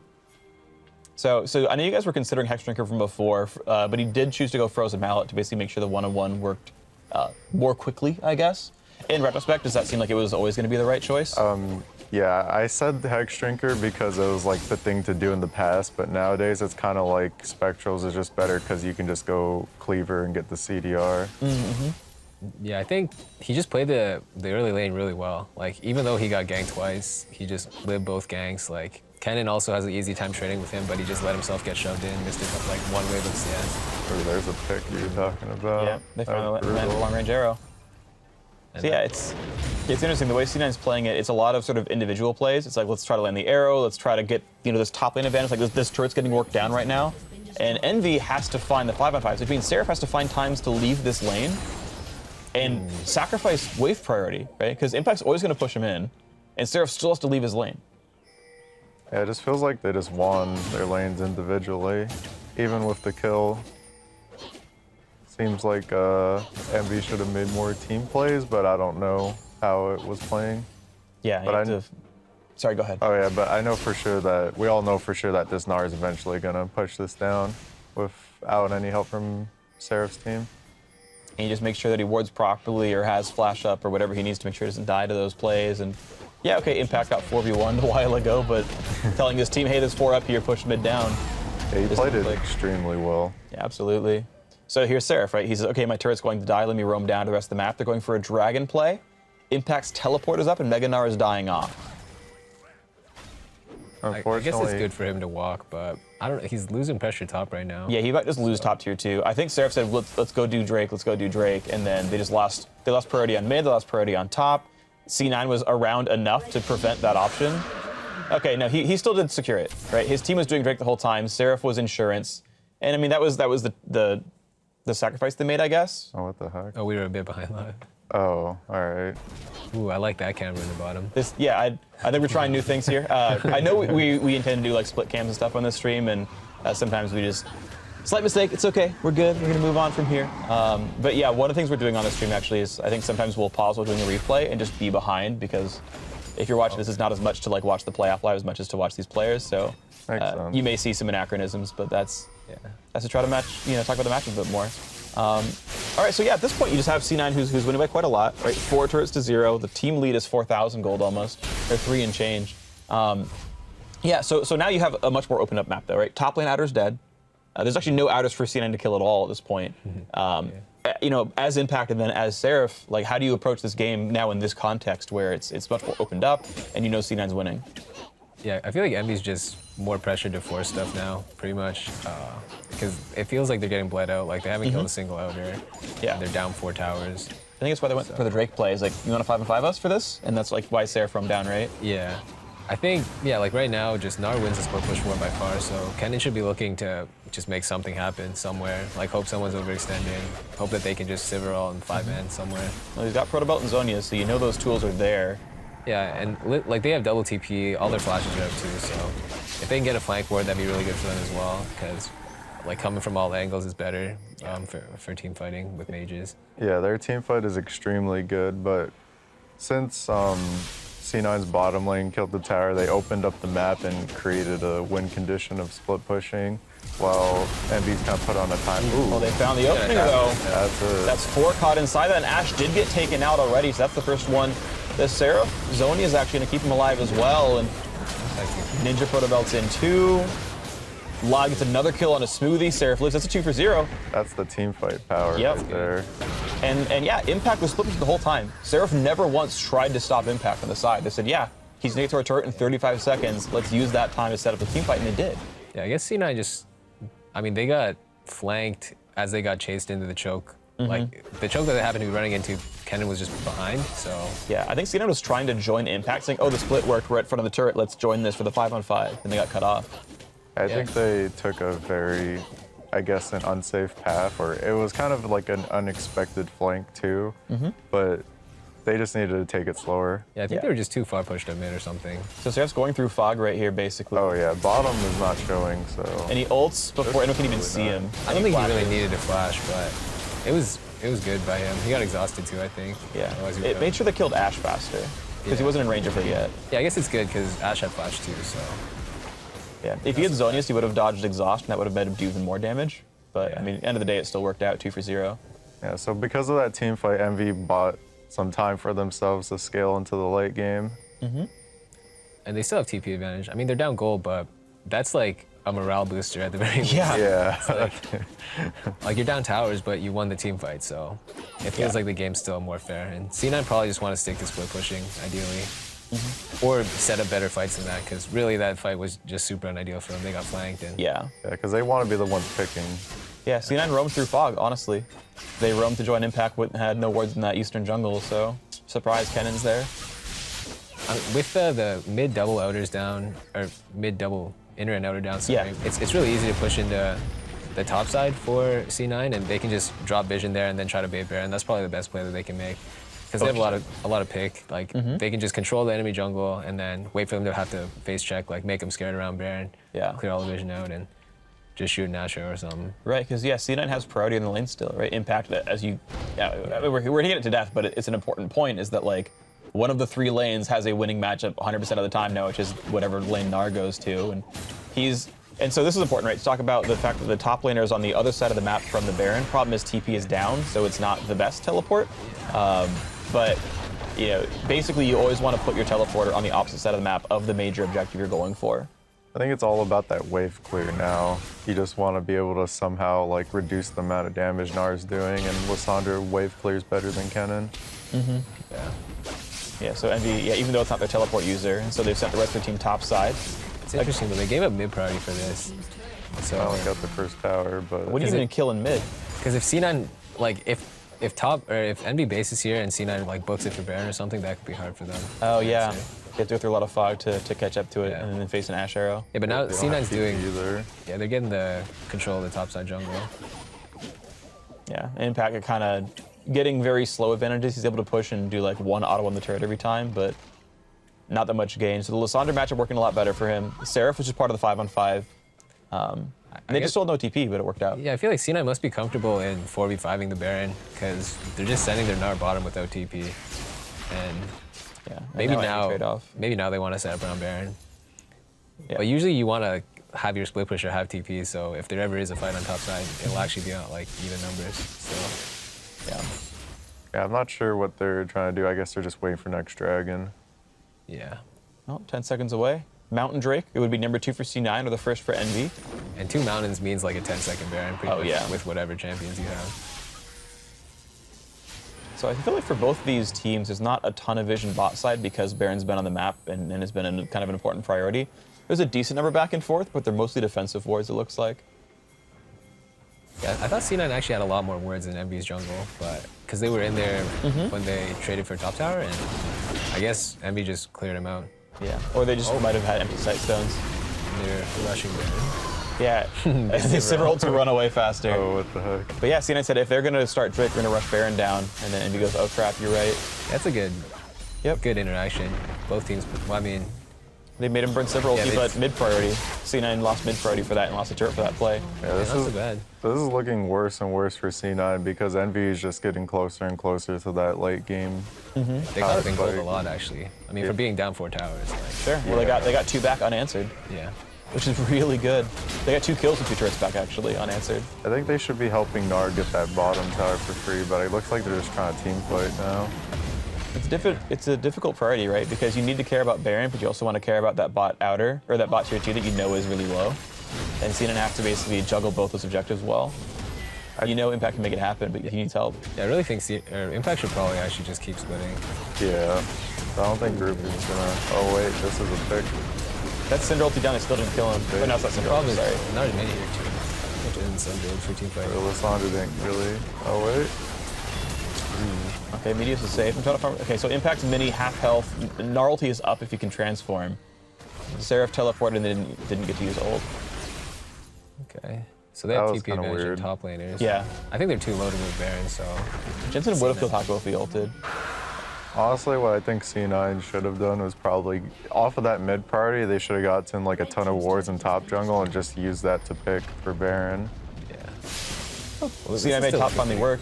So I know you guys were considering Hexdrinker from before, but he did choose to go Frozen Mallet to basically make sure the one-on-one worked more quickly, I guess. In retrospect, does that seem like it was always going to be the right choice? Yeah, I said Hexdrinker because it was like the thing to do in the past, but nowadays it's kind of like Spectrals is just better because you can just go Cleaver and get the CDR. Yeah, I think he just played the early lane really well. Like, even though he got ganked twice, he just lived both ganks. Like, Kennen also has an easy time trading with him, but he just let himself get shoved in, missed it like one wave of CS. Oh, there's a pick you're talking about. Yeah, they found a long-range arrow. So yeah, it's interesting. The way C9's playing it, it's a lot of sort of individual plays. It's like, let's try to land the arrow, let's try to get, this top lane advantage. Like, this turret's getting worked down right now. And Envy has to find the 5-on-5s, which means Seraph has to find times to leave this lane and sacrifice wave priority, right? Because Impact's always going to push him in, and Seraph still has to leave his lane. Yeah, it just feels like they just won their lanes individually, even with the kill. Seems like Envy should have made more team plays, but I don't know how it was playing. Yeah, but sorry, go ahead. Oh yeah, but I know for sure that, we all know for sure that this Gnar is eventually gonna push this down without any help from Seraph's team. And he just makes sure that he wards properly or has flash up or whatever he needs to make sure he doesn't die to those plays. And yeah, okay, Impact got 4v1 a while ago, but telling his team, hey, there's 4 up here, push mid down. Yeah, he played it extremely well. Yeah, absolutely. So here's Seraph, right? He says, okay, my turret's going to die, let me roam down to the rest of the map. They're going for a dragon play. Impact's teleport is up and Mega Gnar is dying off. I guess it's good for him to walk, but I don't. He's losing pressure top right now. Yeah, he might just lose top tier 2. I think Seraph said, let's go do Drake, and then they just lost. They lost priority on mid, they lost priority on top. C9 was around enough to prevent that option. Okay, no, he still did secure it, right? His team was doing Drake the whole time. Seraph was insurance, and I mean that was the sacrifice they made, I guess. Oh, what the heck? Oh, we were a bit behind live. Oh, all right. Ooh, I like that camera in the bottom. I think we're trying new things here. I know we intend to do like split cams and stuff on this stream, and sometimes we just, slight mistake, it's okay, we're good, we're gonna move on from here. But yeah, one of the things we're doing on this stream actually is, I think sometimes we'll pause while doing a replay and just be behind, because if you're watching this, it's not as much to like watch the playoff live as much as to watch these players, so you may see some anachronisms, but that's to try to match, talk about the match a bit more. All right, so yeah, at this point you just have C9 who's winning by quite a lot, right? 4 turrets to 0. The team lead is 4,000 gold almost, or 3 and change. Yeah, so now you have a much more open up map though, right? Top lane outer's dead. There's actually no outers for C9 to kill at all at this point. As Impact and then as Seraph, like how do you approach this game now in this context where it's much more opened up and C9's winning? Yeah, I feel like Envy's just more pressure to force stuff now, pretty much. Because it feels like they're getting bled out. Like, they haven't killed a single outer. Yeah. They're down 4 towers. I think that's why they went for the Drake play. Is like, you want to 5-on-5 us for this? And that's like why Seraph from down, right? Yeah. I think, yeah, like right now, just Gnar wins the split push war by far, so Kennen should be looking to just make something happen somewhere. Like, hope someone's overextending, hope that they can just Sivirall in 5-man somewhere. Well, he's got Protobelt and Zhonya, so you know those tools are there. Yeah, and like they have double TP, all their flashes are up too, so if they can get a flank ward, that'd be really good for them as well, because like coming from all angles is better for team fighting with mages. Yeah, their team fight is extremely good, but since C9's bottom lane killed the tower, they opened up the map and created a win condition of split pushing, while Envy's kind of put on a time. Ooh. Well, they found the opening, though. Yeah, that's 4 caught inside that, and Ashe did get taken out already, so that's the first one. The Seraph, Zhonya is actually going to keep him alive as well, and Ninja Protobelt's in 2. La gets another kill on a smoothie. Seraph lives. That's a 2 for 0. That's the team fight power right there. And yeah, Impact was split pushing the whole time. Seraph never once tried to stop Impact on the side. They said, yeah, he's going to get to our turret in 35 seconds. Let's use that time to set up a team fight, and they did. Yeah, I guess C9 just, I mean, they got flanked as they got chased into the choke. Like, the choke that they happened to be running into, Kennen was just behind, so. Yeah, I think C9 was trying to join Impact, saying, oh, the split worked, we're at front of the turret, let's join this for the 5-on-5, and they got cut off. I think they took a very, I guess, an unsafe path, or it was kind of like an unexpected flank too, but they just needed to take it slower. Yeah, I think they were just too far pushed up mid or something. So Seraph's going through fog right here, basically. Oh yeah, bottom is not showing, so. And he ults before anyone can even see him. I don't think he really needed a flash, but it was good by him. He got exhausted too, I think. Yeah, it made sure they killed Ashe faster, because he wasn't in range of her yet. Yeah, I guess it's good, because Ashe had flash too, so. Yeah, if he had Zhonya's, he would have dodged exhaust, and that would have made him do even more damage. But I mean, at the end of the day, it still worked out 2 for 0. Yeah, so because of that team fight, Envy bought some time for themselves to scale into the late game. And they still have TP advantage. I mean, they're down gold, but that's like a morale booster at the very least. Yeah. Like you're down towers, but you won the team fight, so it feels like the game's still more fair. And C9 probably just want to stick to split pushing, ideally. Or set up better fights than that, because really that fight was just super unideal for them. They got flanked. And yeah, because they want to be the ones picking. Yeah, C9 roamed through fog, honestly. They roamed to join Impact, but had no wards in that eastern jungle, so surprise Kennen's there. With the mid-double outers down, or mid-double inner and outer down, sorry, it's really easy to push into the top side for C9, and they can just drop vision there and then try to bait Baron. That's probably the best play that they can make. Because they have a lot of pick. Like, they can just control the enemy jungle and then wait for them to have to face check, like make them scared around Baron, clear all the vision out, and just shoot an Asher or something. Right, because C9 has priority in the lane still, right? Impact, as you, we're hitting it to death, but it's an important point, is that like, one of the 3 lanes has a winning matchup 100% of the time now, which is whatever lane Gnar goes to, and so this is important, right? To talk about the fact that the top laner is on the other side of the map from the Baron. Problem is TP is down, so it's not the best teleport. But you know, basically you always want to put your teleporter on the opposite side of the map of the major objective you're going for. I think it's all about that wave clear now. You just want to be able to somehow like reduce the amount of damage Gnar is doing, and Lissandra wave clears better than Kennen. Yeah, so Envy, even though it's not their teleport user, and so they've sent the rest of their team top side. It's interesting, but they gave up mid priority for this. So I only got the first tower, but what do you even kill in mid? Because if C9, like if Envy bases here and C9 like books it for Baron or something, that could be hard for them. Oh yeah, you have to go through a lot of fog to catch up to it, and then face an Ashe arrow. Yeah, but now C9's doing. Yeah, they're getting the control of the topside jungle. Yeah, Impact are kind of getting very slow advantages. He's able to push and do like 1 auto on the turret every time, but not that much gain. So the Lissandra matchup working a lot better for him. Seraph was just part of the 5-on-5. They just sold no TP, but it worked out. Yeah, I feel like C9 must be comfortable in 4v5ing the Baron, because they're just sending their Gnar bottom without TP. And maybe now they want to set up around Baron. Yeah. But usually you want to have your split pusher have TP, so if there ever is a fight on top side, it'll actually be on like even numbers. So yeah, I'm not sure what they're trying to do. I guess they're just waiting for next dragon. Yeah. Well, 10 seconds away. Mountain Drake, it would be number 2 for C9 or the first for Envy. And 2 mountains means like a 10-second Baron pretty much yeah, with whatever champions you have. So I feel like for both of these teams, there's not a ton of vision bot side because Baron's been on the map and has been kind of an important priority. There's a decent number back and forth, but they're mostly defensive wards, it looks like. Yeah, I thought C9 actually had a lot more wards in Envy's jungle, but because they were in there when they traded for top tower, and I guess Envy just cleared him out. Yeah, or they just might have had empty sight stones. And they're rushing Baron. Yeah, they Sivir to run away faster. Oh, what the heck. But yeah, C9 said if they're going to start Drake, we're going to rush Baron down, and then Envy goes, oh crap, you're right. That's a good interaction. Both teams, well, I mean, they made him burn Sivir ulti, but mid priority. C9 lost mid priority for that and lost a turret for that play. Yeah, this not so bad. This is looking worse and worse for C9 because Envy is just getting closer and closer to that late game. They got been gold a lot, actually. I mean, for being down 4 towers. Like, sure. Well, they got 2 back unanswered. Yeah. Which is really good. They got 2 kills with 2 turrets back, actually, unanswered. I think they should be helping Nard get that bottom tower for free, but it looks like they're just trying to team fight now. It's a difficult priority, right? Because you need to care about Baron, but you also want to care about that bot outer, or that bot tier 2 that you know is really low. And C9 have to basically juggle both those objectives well. You know Impact can make it happen, but he needs help. Yeah, I really think Impact should probably actually just keep splitting. Yeah. I don't think Group is gonna... Oh wait, this is a pick. That's Syndra ulti down, it still didn't kill him. But now it's not Syndra, Probably, sorry. Not as many here too. Which isn't so good for team fight. Lysandra didn't really... Oh wait. Okay, Medius is safe. I'm trying to farm. Okay, so Impact mini, half health. Gnar ulti is up if you can transform. Seraph teleported and didn't get to use ult. Okay. So they have TP advantage in top laners. Yeah. I think they're too low to move Baron, so... Jensen would have killed Hako if he ulted. Honestly, what I think C9 should have done was probably, off of that mid priority, they should have gotten like a ton of wards in top jungle and just used that to pick for Baron. Yeah. Well, C9 made top finally work.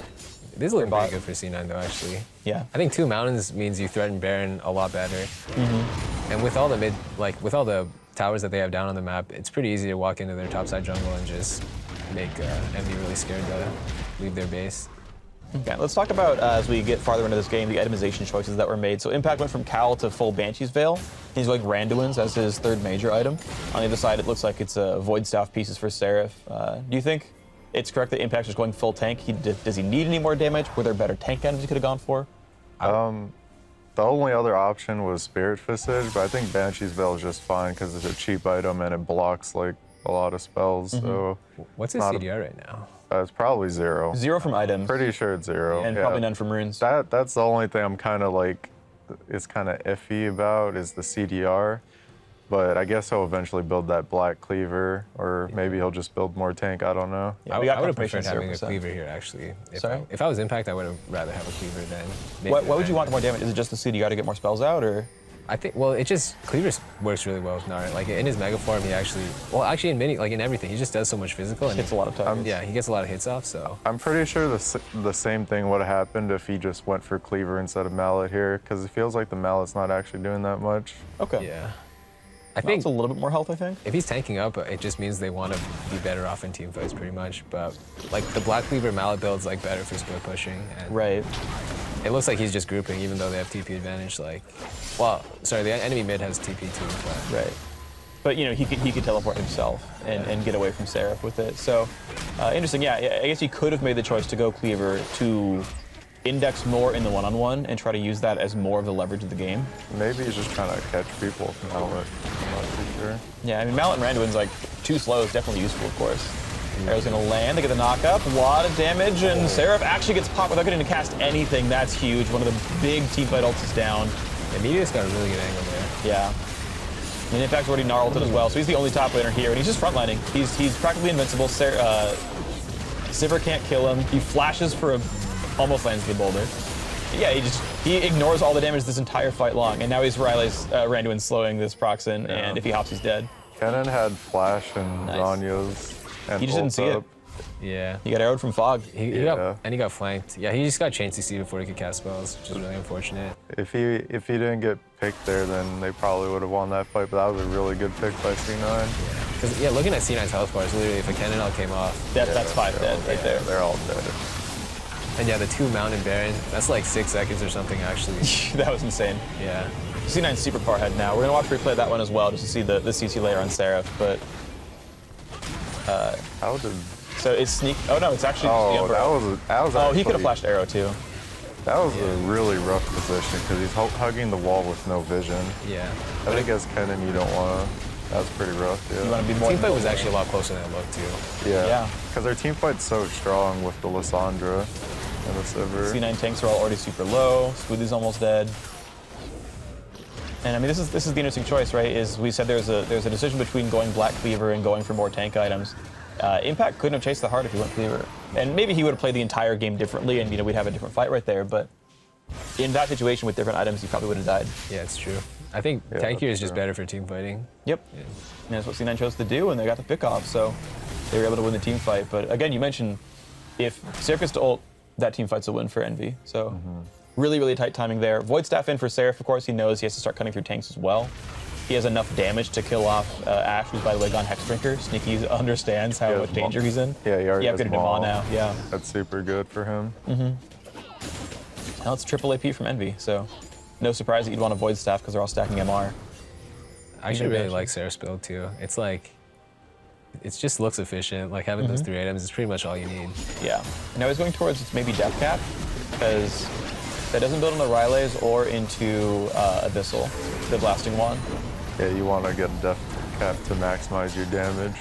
This is looking pretty good for C9 though, actually. Yeah. I think 2 mountains means you threaten Baron a lot better. And with all the with all the towers that they have down on the map, it's pretty easy to walk into their topside jungle and just make Envy really scared to leave their base. Okay, let's talk about, as we get farther into this game, the itemization choices that were made. So Impact went from Cal to full Banshee's Veil. He's going Randuin's as his 3rd major item. On the other side, it looks like it's Void Staff pieces for Seraph. Do you think it's correct that Impact's just going full tank? Does he need any more damage? Were there better tank items he could have gone for? The only other option was Spirit Visage, but I think Banshee's Veil is just fine because it's a cheap item and it blocks like a lot of spells. So what's his CDR right now? It's probably 0. 0 from items. Pretty sure it's 0. And probably none from runes. That's the only thing I'm kind of like, is kind of iffy about is the CDR. But I guess he'll eventually build that black cleaver, or maybe he'll just build more tank. I don't know. Yeah, I would have preferred having a cleaver here, actually. If I was Impact, I would have rather have a cleaver than. Why would you want more damage? Is it just the CDR to get more spells out, or? I think, well, it just, Cleaver works really well with Nard. Like, in his Mega form, he actually, well, actually in mini, like in everything, he just does so much physical. And hits a lot of time. Yeah, he gets a lot of hits off, so. I'm pretty sure the same thing would have happened if he just went for Cleaver instead of Mallet here, because it feels like the Mallet's not actually doing that much. Okay. Yeah. I think it's a little bit more health, I think. If he's tanking up, it just means they want to be better off in team fights, pretty much. But like the Black Cleaver Mallet build's like better for split pushing. And right. It looks like he's just grouping, even though they have TP advantage. Like, well, sorry, the enemy mid has TP too. But. Right. But you know, he could teleport himself and get away from Seraph with it. So interesting. Yeah, I guess he could have made the choice to go Cleaver to index more in the one-on-one and try to use that as more of the leverage of the game. Maybe he's just trying to catch people with Mallet. I'm not too sure. Yeah, I mean, Mallet and Randuin's like 2 slows, definitely useful, of course. Arrow's gonna land, they get the knock-up, a lot of damage, and Seraph actually gets popped without getting to cast anything. That's huge. One of the big team fight ults is down. And Media's got a really good angle there. Yeah. And in fact, already Gnar ulted as well, so he's the only top laner here, and he's just frontlining. He's practically invincible. Sivir can't kill him. He flashes for a almost lands the boulder. Yeah, he ignores all the damage this entire fight long, and now he's Randuin slowing this Proxen, and if he hops, he's dead. Kennen had flash and Zanya's, and he just didn't see it. Yeah. He got arrowed from fog. He got flanked. Yeah, he just got chain CC before he could cast spells, which is really unfortunate. If he didn't get picked there, then they probably would have won that fight, but that was a really good pick by C9. Yeah, looking at C9's health bars, literally, if a Kennen all came off. That's 5 dead right there. They're all dead. And yeah, the 2 Mountain Baron, that's like 6 seconds or something, actually. That was insane. Yeah. C9's super far ahead now. We're gonna watch replay that one as well, just to see the CC layer on Seraph, but... How did... So it's sneak... Oh no, it's actually just the Emperor. That was oh, he could have flashed arrow too. That was a really rough position because he's hugging the wall with no vision. Yeah. I think as Kennen, you don't want to. That was pretty rough, yeah. You want to be more. Team fight was actually a lot closer than it looked, too. Yeah. Because their team fight's so strong with the Lissandra and the Sivir. C9 tanks are all already super low. Squidly's almost dead. And I mean, this is the interesting choice, right? Is we said there's a decision between going Black Cleaver and going for more tank items. Impact couldn't have chased the heart if he went Cleaver, and maybe he would have played the entire game differently, and we'd have a different fight right there. But in that situation with different items, he probably would have died. Yeah, it's true. I think tankier is just better for team fighting. Yep. Yeah. And that's what C9 chose to do, and they got the pick off, so they were able to win the team fight. But again, you mentioned if Seraph gets to ult, that team fight's a win for Envy. So really, really tight timing there. Void Staff in for Seraph, of course. He knows he has to start cutting through tanks as well. He has enough damage to kill off Ashe, who's, by the way, gone Hexdrinker. Sneaky understands how much danger he's in. Yeah, he already has upgraded him on now, yeah. That's super good for him. Now it's triple AP from Envy, so no surprise that you'd want to Void Staff because they're all stacking MR. I actually really like Seraph's build, too. It's like, it just looks efficient. Like, having those 3 items is pretty much all you need. Yeah. And I was going towards maybe Death Cap, because that doesn't build on the Rylays or into Abyssal, the Blasting Wand. Yeah, you want to get Death Cap to maximize your damage.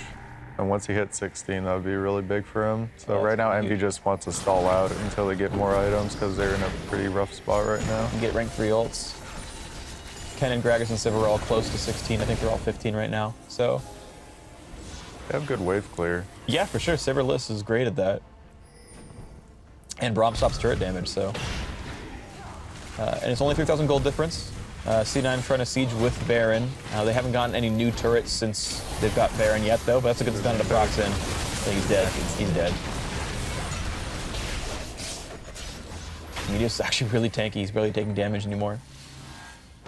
And once he hits 16, that would be really big for him. So right now, Envy just wants to stall out until they get more items because they're in a pretty rough spot right now. You get rank 3 ults. Ken and Gragas and Civ are all close to 16. I think they're all 15 right now. So they have good wave clear. Yeah, for sure. Sivir List is great at that. And Braum stops turret damage, so. And it's only 3,000 gold difference. C9 trying to siege with Baron. They haven't gotten any new turrets since they've got Baron yet, though, but that's a good stun to procs in. I think he's dead. He's dead. Media's actually really tanky. He's barely taking damage anymore.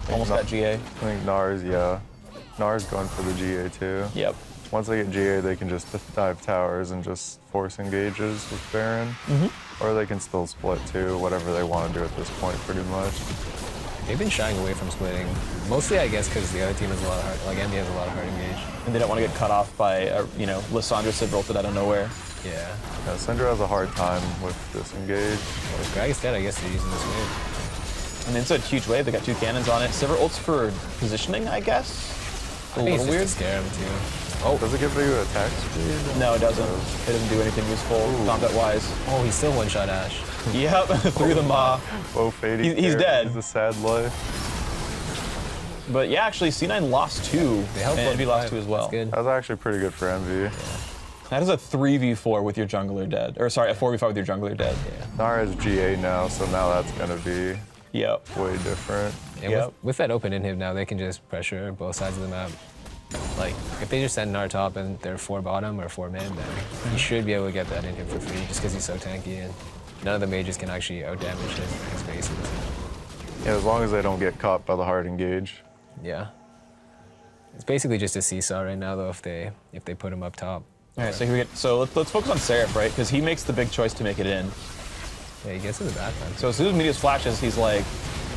Almost got GA. I think Nars, yeah. Nars going for the GA, too. Yep. Once they get GA, they can just dive towers and just force engages with Baron. Or they can still split, too, whatever they want to do at this point, pretty much. They've been shying away from splitting. Mostly, I guess, because the other team has a lot of hard, like Envy has a lot of hard engage. And they don't want to get cut off by, Lissandra Civ ulted out of nowhere. Yeah. Syndra has a hard time with disengage. Well, Greg dead, I guess they're using this wave. And it's a huge wave. They got 2 cannons on it. Sivir ults for positioning, I guess. I think it's just to scare him, too. Oh, does it give you attack speed? No, it doesn't. It doesn't do anything useful combat-wise. Oh, he's still one-shot Ashe. Yep, through the maw. Oh, Fady. He's dead. He's a sad life. But yeah, actually, C9 lost 2. And Envy lost 2 as well. Good. That was actually pretty good for Envy. Yeah. That is a 3v4 with your jungler dead. Or sorry, a 4v5 with your jungler dead. Yeah. Nara has GA now, so now that's going to be way different. Yeah, with that open inhib now, they can just pressure both sides of the map. Like, if they just send Nar top and they're 4 bottom or 4 mid, then he should be able to get that inhib for free just because he's so tanky and none of the mages can actually outdamage his bases. Yeah, as long as they don't get caught by the hard engage. Yeah. It's basically just a seesaw right now, though, if they put him up top. All right, so let's focus on Seraph, right? Because he makes the big choice to make it in. Yeah, he gets in the back then. So as soon as Medius flashes, he's like,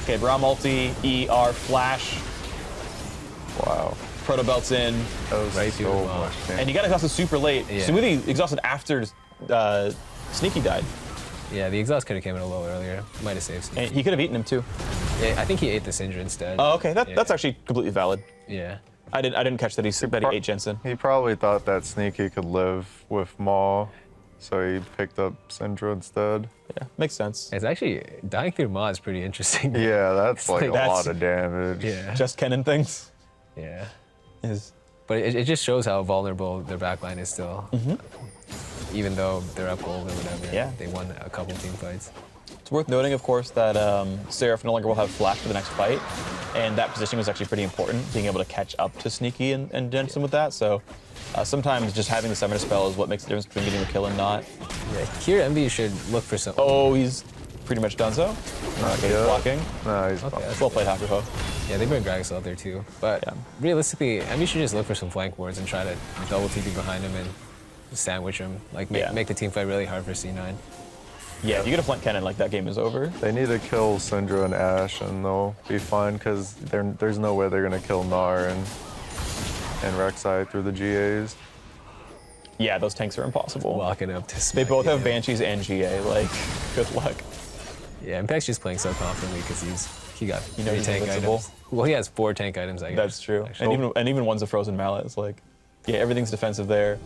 okay, Braum ulti, ER, flash. Wow. Proto belt's in. That was right so much. And he got exhausted super late. Yeah. Smoothie exhausted after Sneaky died. Yeah, the exhaust could have came in a little earlier. Might have saved Sneaky. And he could have eaten him too. Yeah, I think he ate the Syndra instead. Oh, okay. That's actually completely valid. Yeah. I didn't catch that he ate Jensen. He probably thought that Sneaky could live with Maw, so he picked up Syndra instead. Yeah, makes sense. It's actually, dying through Maw is pretty interesting. Yeah, that's like a lot of damage. Yeah. Just Kennen things. Yeah. But it just shows how vulnerable their backline is still. Even though they're up gold or whatever. Yeah. They won a couple team fights. It's worth noting, of course, that Seraph no longer will have Flash for the next fight. And that positioning was actually pretty important, being able to catch up to Sneaky and Jensen with that. So sometimes just having the Summoner spell is what makes the difference between getting a kill and not. Yeah, here Envy should look for some. Oh, he's pretty much done so. Okay, he's blocking. No, he's well played, Hakuho. Yeah, they bring Gragas out there too. But realistically, Envy should just look for some flank wards and try to double TP behind him and sandwich him. Like make the team fight really hard for C9. Yeah, if you get a flank cannon, like that game is over. They need to kill Syndra and Ashe, and they'll be fine because there's no way they're gonna kill Gnar and Rek'Sai through the GAs. Yeah, those tanks are impossible. Walking up to They both have Banshees and GA. Like, good luck. Yeah, Impact's just playing so confidently because he got You know 3 he's tank invincible. items. Well, he has 4 tank items, I guess. That's true. actually. And even one's a frozen mallet. It's like, yeah, everything's defensive there.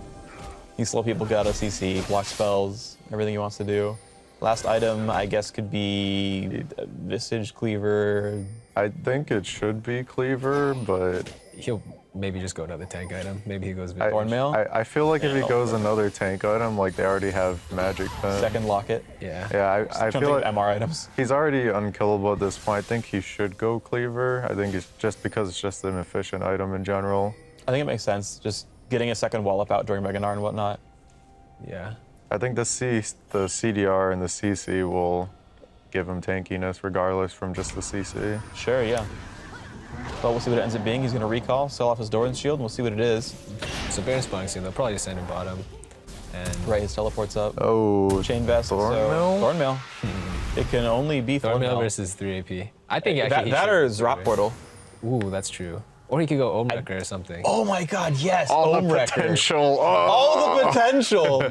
These slow people got a CC, block spells, everything he wants to do. Last item, I guess, could be Visage Cleaver. I think it should be Cleaver, but He'll maybe just go another tank item. Maybe he goes Thornmail? I feel like if Yeah. he goes another tank item, like they already have Magic Pen. Second Locket. Yeah. Yeah, I Trying to feel think like of MR items. he's already unkillable at this point. I think he should go Cleaver. I think it's just because it's just an efficient item in general. I think it makes sense. Just getting a second wallop out during Mega Gnar and whatnot. Yeah. I think the CDR and the CC will give him tankiness regardless from just the CC. Sure, yeah. Well, we'll see what it ends up being. He's going to recall, sell off his Doran's shield, and we'll see what it is. So Baron spawning soon. They'll probably just send him bottom. And Right, his teleport's up. Oh, Chain Vest. Thornmail? So, Thornmail. It can only be Thornmail Thornmail. versus 3 AP. I think actually That or Zrop Portal. Ooh, that's true. Or he could go Omewrecker or something. Oh my god, yes! All the Omewrecker. potential. All the potential!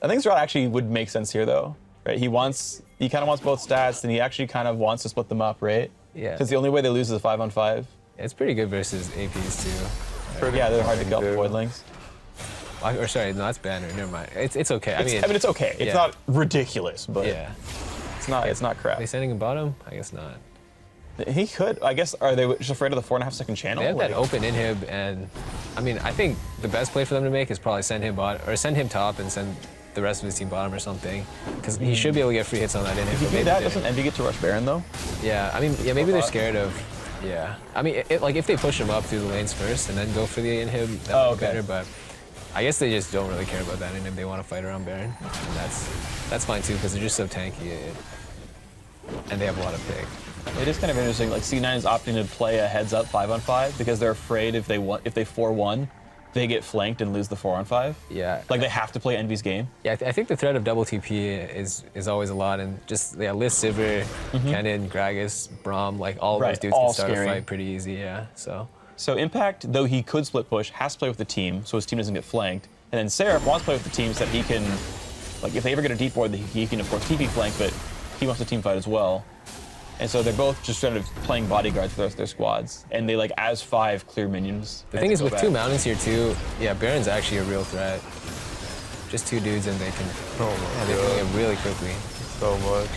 I think Zrot actually would make sense here, though. Right? He kind of wants both stats, and he actually kind of wants to split them up, right? Yeah. Because the only way they lose is a 5-on-5. It's pretty good versus APs too. Yeah, they're hard to kill, Voidlings. Or sorry, no, that's Banner. Never mind. It's okay. I mean, it's okay. It's yeah. not ridiculous, but Yeah. it's not crap. Are they sending him bottom? I guess not. He could. I guess, are they just afraid of the 4.5-second channel? They have that Like- open inhib, and I mean, I think the best play for them to make is probably send him bottom, or send him top and send the rest of his team bottom or something, because he should be able to get free hits on that inhib. If you but do maybe that, they- doesn't Envy get to rush Baron, though? Yeah, I mean, yeah, maybe they're scared of. Yeah, I mean, like if they push him up through the lanes first and then go for the inhib, that would be better. But I guess they just don't really care about that inhib. They want to fight around Baron, and that's fine too because they're just so tanky, and they have a lot of pick. It is kind of interesting. Like C9 is opting to play a heads-up 5-on-5 because they're afraid if they 4-1, they get flanked and lose the 4-on-5. Yeah. Like they have to play Envy's game. Yeah, I think the threat of double TP is always a lot, and just Liz, Sivir, Kennen, Gragas, Braum, like all those dudes all can start scary. a fight pretty easy. Yeah, so. So Impact, though he could split push, has to play with the team so his team doesn't get flanked. And then Seraph wants to play with the team so that he can, like if they ever get a deep board, he can of course TP flank, but he wants to team fight as well. And so they're both just sort of playing bodyguard for the rest of their squads. And they like as 5 clear minions. The thing is with 2 mountains here too, yeah, Baron's actually a real threat. Just 2 dudes and they can they kill him really quickly. So much.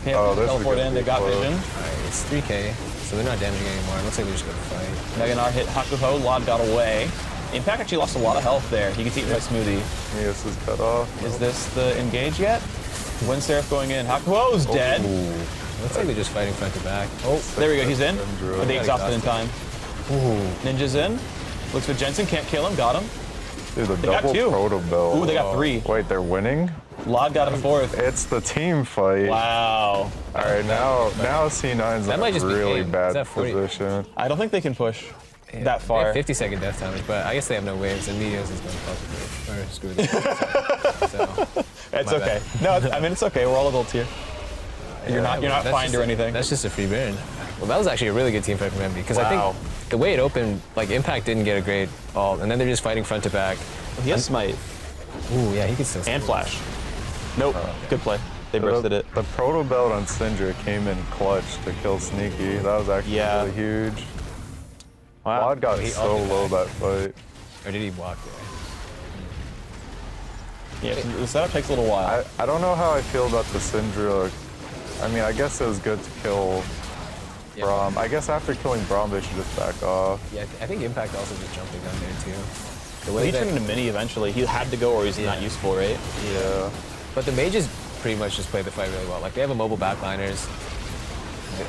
Yeah, teleport in, they got vision. Alright, it's 3k, so they're not damaging anymore. It looks like they're just gonna fight. Mega Gnar hit Hakuho, Lod got away. Impact actually lost a lot of health there. He gets eaten by Smoothie. Mias is cut off. Is this the engage yet? When Seraph going in, Hakuho's dead. Looks like they're just fighting front to back. Oh, there we go, he's in. But they exhausted in time. Ooh. Ninja's in. Looks for Jensen, can't kill him, got him. Dude, the They got double 2. proto belt. Ooh, they got 3. Wait, they're winning? Lod got a 4th. It's the team fight. Wow. All right, now C9's That in might a just be really game. Is bad that 40? position. I don't think they can push that They far. have 50-second death timers, but I guess they have no waves, and Meteos is going to possibly or screw them. So, It's my okay. bad. No, I mean it's okay. We're all adults here. You're not that's fined just or anything. That's just a free Baron. Well, that was actually a really good team fight from Envy because I Wow. think the way it opened, like Impact didn't get a great ult, and then they're just fighting front to back. He has smite. Ooh, yeah, he can still. And flash. Nope. Good play. They bursted it. The proto belt on Syndra came in clutch to kill Sneaky. That was actually really huge. Wow. Wad got so low that fight. Or did he walk there? Yeah, the setup takes a little while. I don't know how I feel about the Syndra. I mean, I guess it was good to kill Braum. I guess after killing Braum, they should just back off. Yeah, I think Impact also just jumping on there too. The He turned into mini eventually. He had to go or he's not useful, right? Yeah. But the mages pretty much just play the fight really well. Like they have a mobile backliners.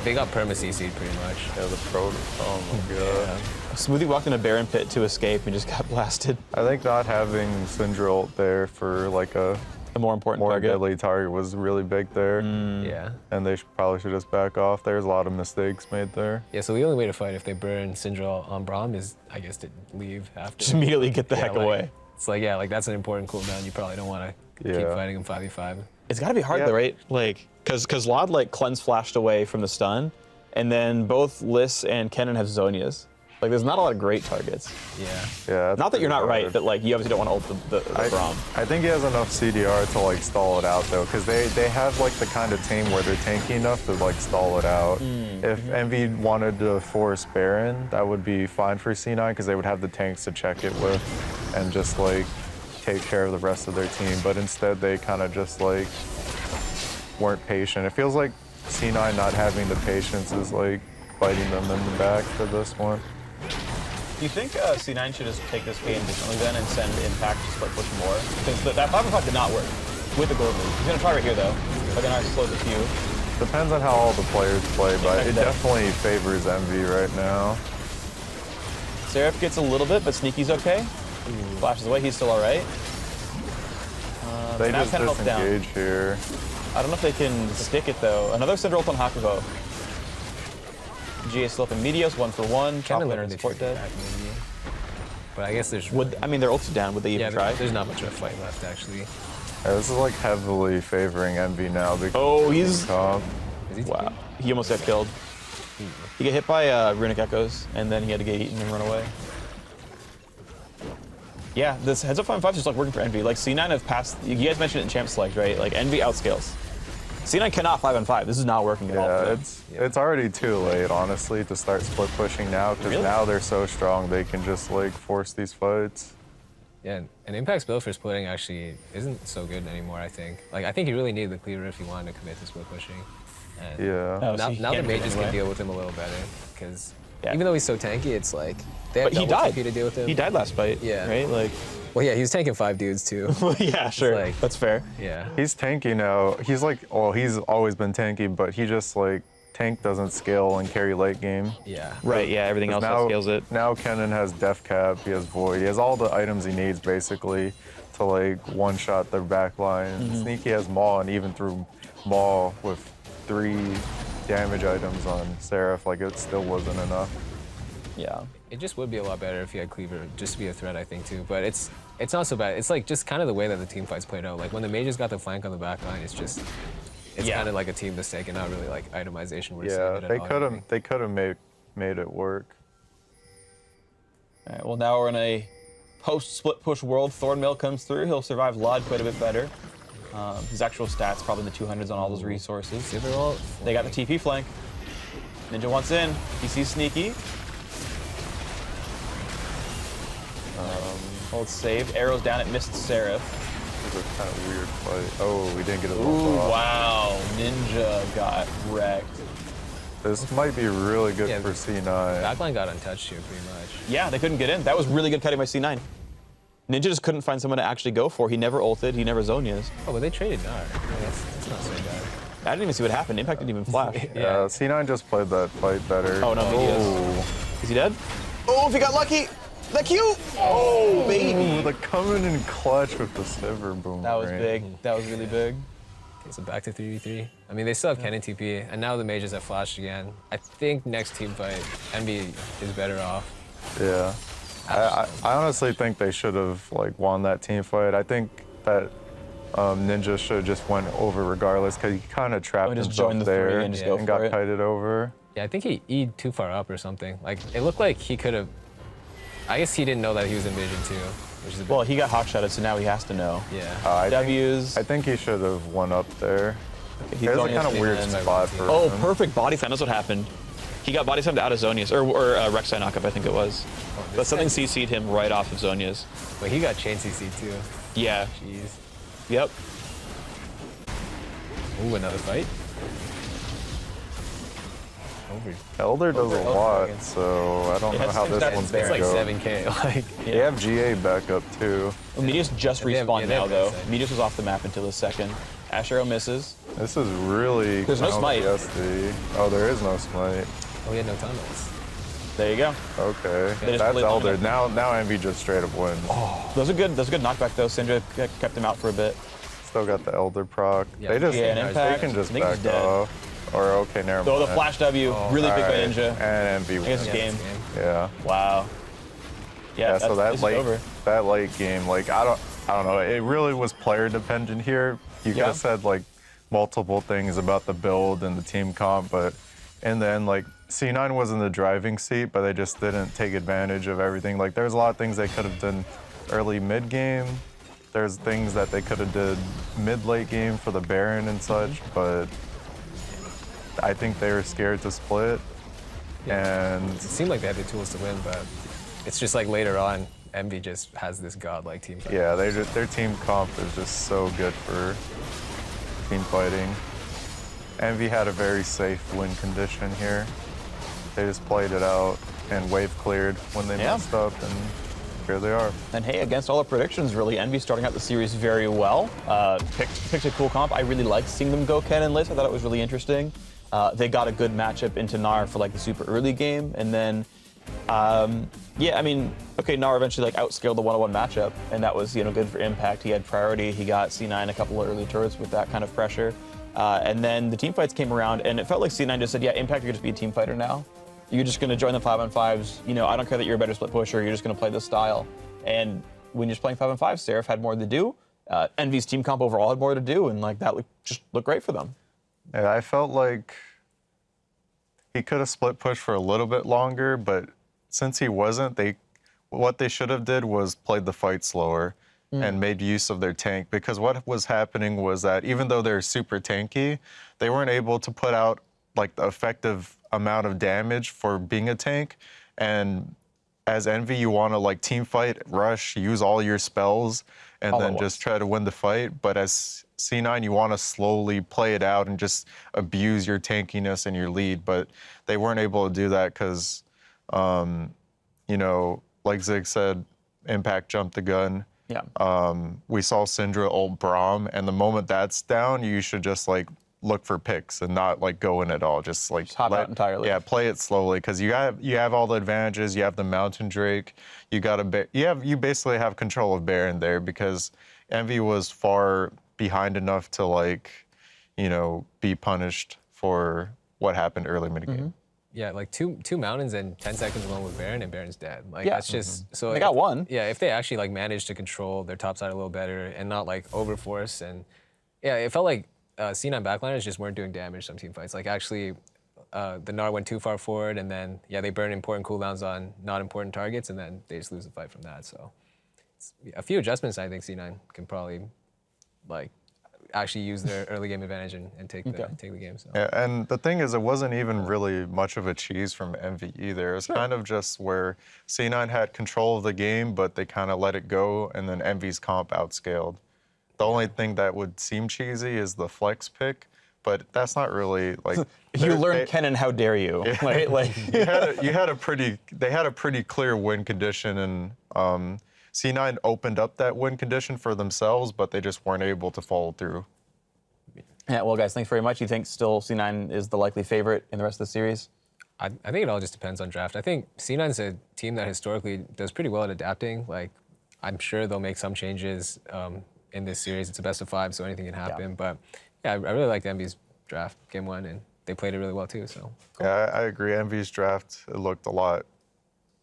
They got perma CC'd pretty much. Yeah, the proto. Oh my god. Smoothie walked in a Baron pit to escape and just got blasted. I think not having Syndra ult there for like a more important target. deadly target was really big there. Yeah. And they probably should just back off. There's a lot of mistakes made there. Yeah, so the only way to fight if they burn Syndra on Braum is, I guess, to leave after. Just immediately get the heck like, away. It's like, yeah, like that's an important cooldown. You probably don't want to keep fighting him 5v5. It's got to be hard though, right? Like, because Lod like cleanse flashed away from the stun, and then both Liss and Kennen have Zonias. Like, there's not a lot of great targets. Yeah. Not that you're not right, but like you obviously don't want to ult the Braum. I think he has enough CDR to like stall it out though, because they have like the kind of team where they're tanky enough to like stall it out. If Envy wanted to force Baron, that would be fine for C9 because they would have the tanks to check it with and just like take care of the rest of their team. But instead they kind of just like weren't patient. It feels like C9 not having the patience is like biting them in the back for this one. Do you think C9 should just take this game differently then and send Impact to split push more? Because that 5-5 did not work with the gold lead. He's going to try right here though. They're going to slow the queue. Depends on how all the players play, but it definitely favors Envy right now. Seraph gets a little bit, but Sneaky's okay. Flashes away, he's still all right. They just disengage here. I don't know if they can stick it though. Another Cinder ult on Hakuho. GA still up in Medios, 1-for-1. Top laner support dead. But I guess there's... I mean, their ults are down. Would they even try? There's not much of a fight left, actually. Yeah, this is like heavily favoring Envy now. Oh, he's... Wow. He almost got killed. He got hit by Runic Echoes, and then he had to get eaten and run away. Yeah, this heads up 5-5 is just like working for Envy. Like C9 have passed... You guys mentioned it in Champ Select, right? Like Envy outscales. C9 cannot 5-on-5. This is not working at all. It's already too late, honestly, to start split pushing now, because now they're so strong they can just like force these fights. Yeah, and Impact's build for splitting actually isn't so good anymore, I think. Like, I think he really needed the cleaver if he wanted to commit to split pushing. And now the mages can deal with him a little better, because even though he's so tanky, it's like they have double TP to deal with him. He died last fight. Yeah. Right? Like. Well, yeah, he was tanking 5 dudes too. Yeah, sure. Like, that's fair. Yeah. He's tanky now. He's like, well, he's always been tanky, but he just like tank doesn't scale and carry late game. Yeah. Right. Yeah. Everything else scales it. Now Kennen has Def Cap. He has Void. He has all the items he needs basically to like one-shot their back line. Sneaky has Maul, and even through Maul with 3 damage items on Seraph, like it still wasn't enough. Yeah. It just would be a lot better if he had Cleaver, just to be a threat, I think, too. But it's not so bad. It's like just kind of the way that the team fights played out. Like when the mages got the flank on the back line, it's kind of like a team mistake and not really like itemization. They could have made it work. All right, well, now we're in a post-split push world. Thornmail comes through. He'll survive Lod quite a bit better. His actual stats probably in the 200s on all those resources. They got the TP flank. Ninja wants in. He sees Sneaky. Hold save. Arrows down. It missed Seraph. This is a kind of weird fight. Oh, we didn't get a Ooh, wow. Ninja got wrecked. This might be really good for C9. Backline got untouched here pretty much. Yeah, they couldn't get in. That was really good cutting by C9. Ninja just couldn't find someone to actually go for. He never ulted. He never Zonias. Oh, but they traded Nar. That's not so bad. I didn't even see what happened. Impact didn't even flash. Yeah, C9 just played that fight better. Oh, no, he is. Is he dead? Oh, if he got lucky! The Q! Oh, baby! The coming in clutch with the Sliver Boom. That was big. That was really big. Okay, so back to 3v3. I mean, they still have Kennen TP, and now the mages have flashed again. I think next team fight, Envy is better off. Yeah. I honestly think they should have like won that team fight. I think that Ninja should have just went over regardless, because he kind of trapped himself there and got kited over. Yeah, I think he E'd too far up or something. Like, it looked like he could have... I guess he didn't know that he was in vision too, which is a bit... Well, he got hawkshotted, so now he has to know. Yeah. I think he should have won up there. Okay, it was a kind of weird spot for him. Perfect body slam. That's what happened. He got body slammed out of Zonias, or Rek'Sai knockup, I think it was. But something CC'd him right off of Zonias. But he got chain CC'd too. Yeah. Jeez. Yep. Ooh, another fight. Elder does a lot, so I don't know how this one's going to go. It's like 7K. They have GA backup too. Well, Medius just respawned now, though. Medius was off the map until the second. Ash Arrow misses. This is really... There's no smite. Oh, there is no smite. Oh, we had no tunnels. There you go. Okay, that's Elder. Now Envy just straight up wins. Oh, those are good knockback though. Syndra kept him out for a bit. Still got the Elder proc. Yeah, they can just back off. Or okay, never mind. Oh, the flash W, really big by Ninja. And Envy wins. Game. Yeah. Wow. Yeah. So that late game, like I don't know. It really was player dependent here. You guys said like multiple things about the build and the team comp, but And then like C9 was in the driving seat, but they just didn't take advantage of everything. Like there's a lot of things they could have done early mid game. There's things that they could have did mid-late game for the Baron and such, but I think they were scared to split. And it seemed like they had the tools to win, but it's just like later on, Envy just has this godlike team fight. yeah, their team comp is just so good for team fighting. Envy had a very safe win condition here. They just played it out and wave cleared when they messed up, and here they are. And hey, against all the predictions, really, Envy starting out the series very well. Picked a cool comp. I really liked seeing them go Ken and Liz. I thought it was really interesting. They got a good matchup into Gnar for like the super early game, and then, yeah, I mean, okay, Gnar eventually like outscaled the 1-on-1 matchup, and that was good for Impact. He had priority. He got C9 a couple of early turrets with that kind of pressure, and then the team fights came around, and it felt like C9 just said, yeah, Impact, you're just be a team fighter now. You're just going to join the 5-on-5s. I don't care that you're a better split pusher. You're just going to play this style. And when you're just playing 5-on-5, Seraph had more to do. Envy's team comp overall had more to do, and like that just looked great for them. Yeah, I felt like he could have split pushed for a little bit longer, but since he wasn't, what they should have did was played the fight slower and made use of their tank, because what was happening was that even though they're super tanky, they weren't able to put out like the effective amount of damage for being a tank. And as Envy, you want to like team fight, rush, use all your spells, and all then just try to win the fight. But as C9, you want to slowly play it out and just abuse your tankiness and your lead. But they weren't able to do that because, like Zig said, Impact jumped the gun. Yeah. We saw Syndra ult Braum, and the moment that's down, you should just like look for picks and not like go in at all. Just like hop out entirely. Yeah, play it slowly, because you have all the advantages. You have the Mountain Drake. You basically have control of Baron there, because Envy was far behind enough to like, be punished for what happened early mid game. Yeah, like two mountains and 10 seconds alone with Baron, and Baron's dead. Like Yeah. that's just so They got one. Yeah, if they actually like managed to control their top side a little better and not like overforce, and yeah, it felt like C9 backliners just weren't doing damage some team fights. Like actually, the Gnar went too far forward, and then yeah, they burn important cooldowns on not important targets, and then they just lose the fight from that. So a few adjustments, I think C9 can probably like actually use their early game advantage and take the game. So. Yeah, and the thing is, it wasn't even really much of a cheese from Envy either. It was kind of just where C9 had control of the game, but they kind of let it go, and then Envy's comp outscaled. The only thing that would seem cheesy is the flex pick, but that's not really like. You learned Kennen, how dare you? Yeah. Right? Like they had a pretty clear win condition, and C9 opened up that win condition for themselves, but they just weren't able to follow through. Yeah, well, guys, thanks very much. You think still C9 is the likely favorite in the rest of the series? I think it all just depends on draft. I think C9's a team that historically does pretty well at adapting. Like, I'm sure they'll make some changes in this series. It's a best of 5, so anything can happen. Yeah. But yeah, I really liked Envy's draft game 1, and they played it really well too. So cool. Yeah, I agree. Envy's draft, it looked a lot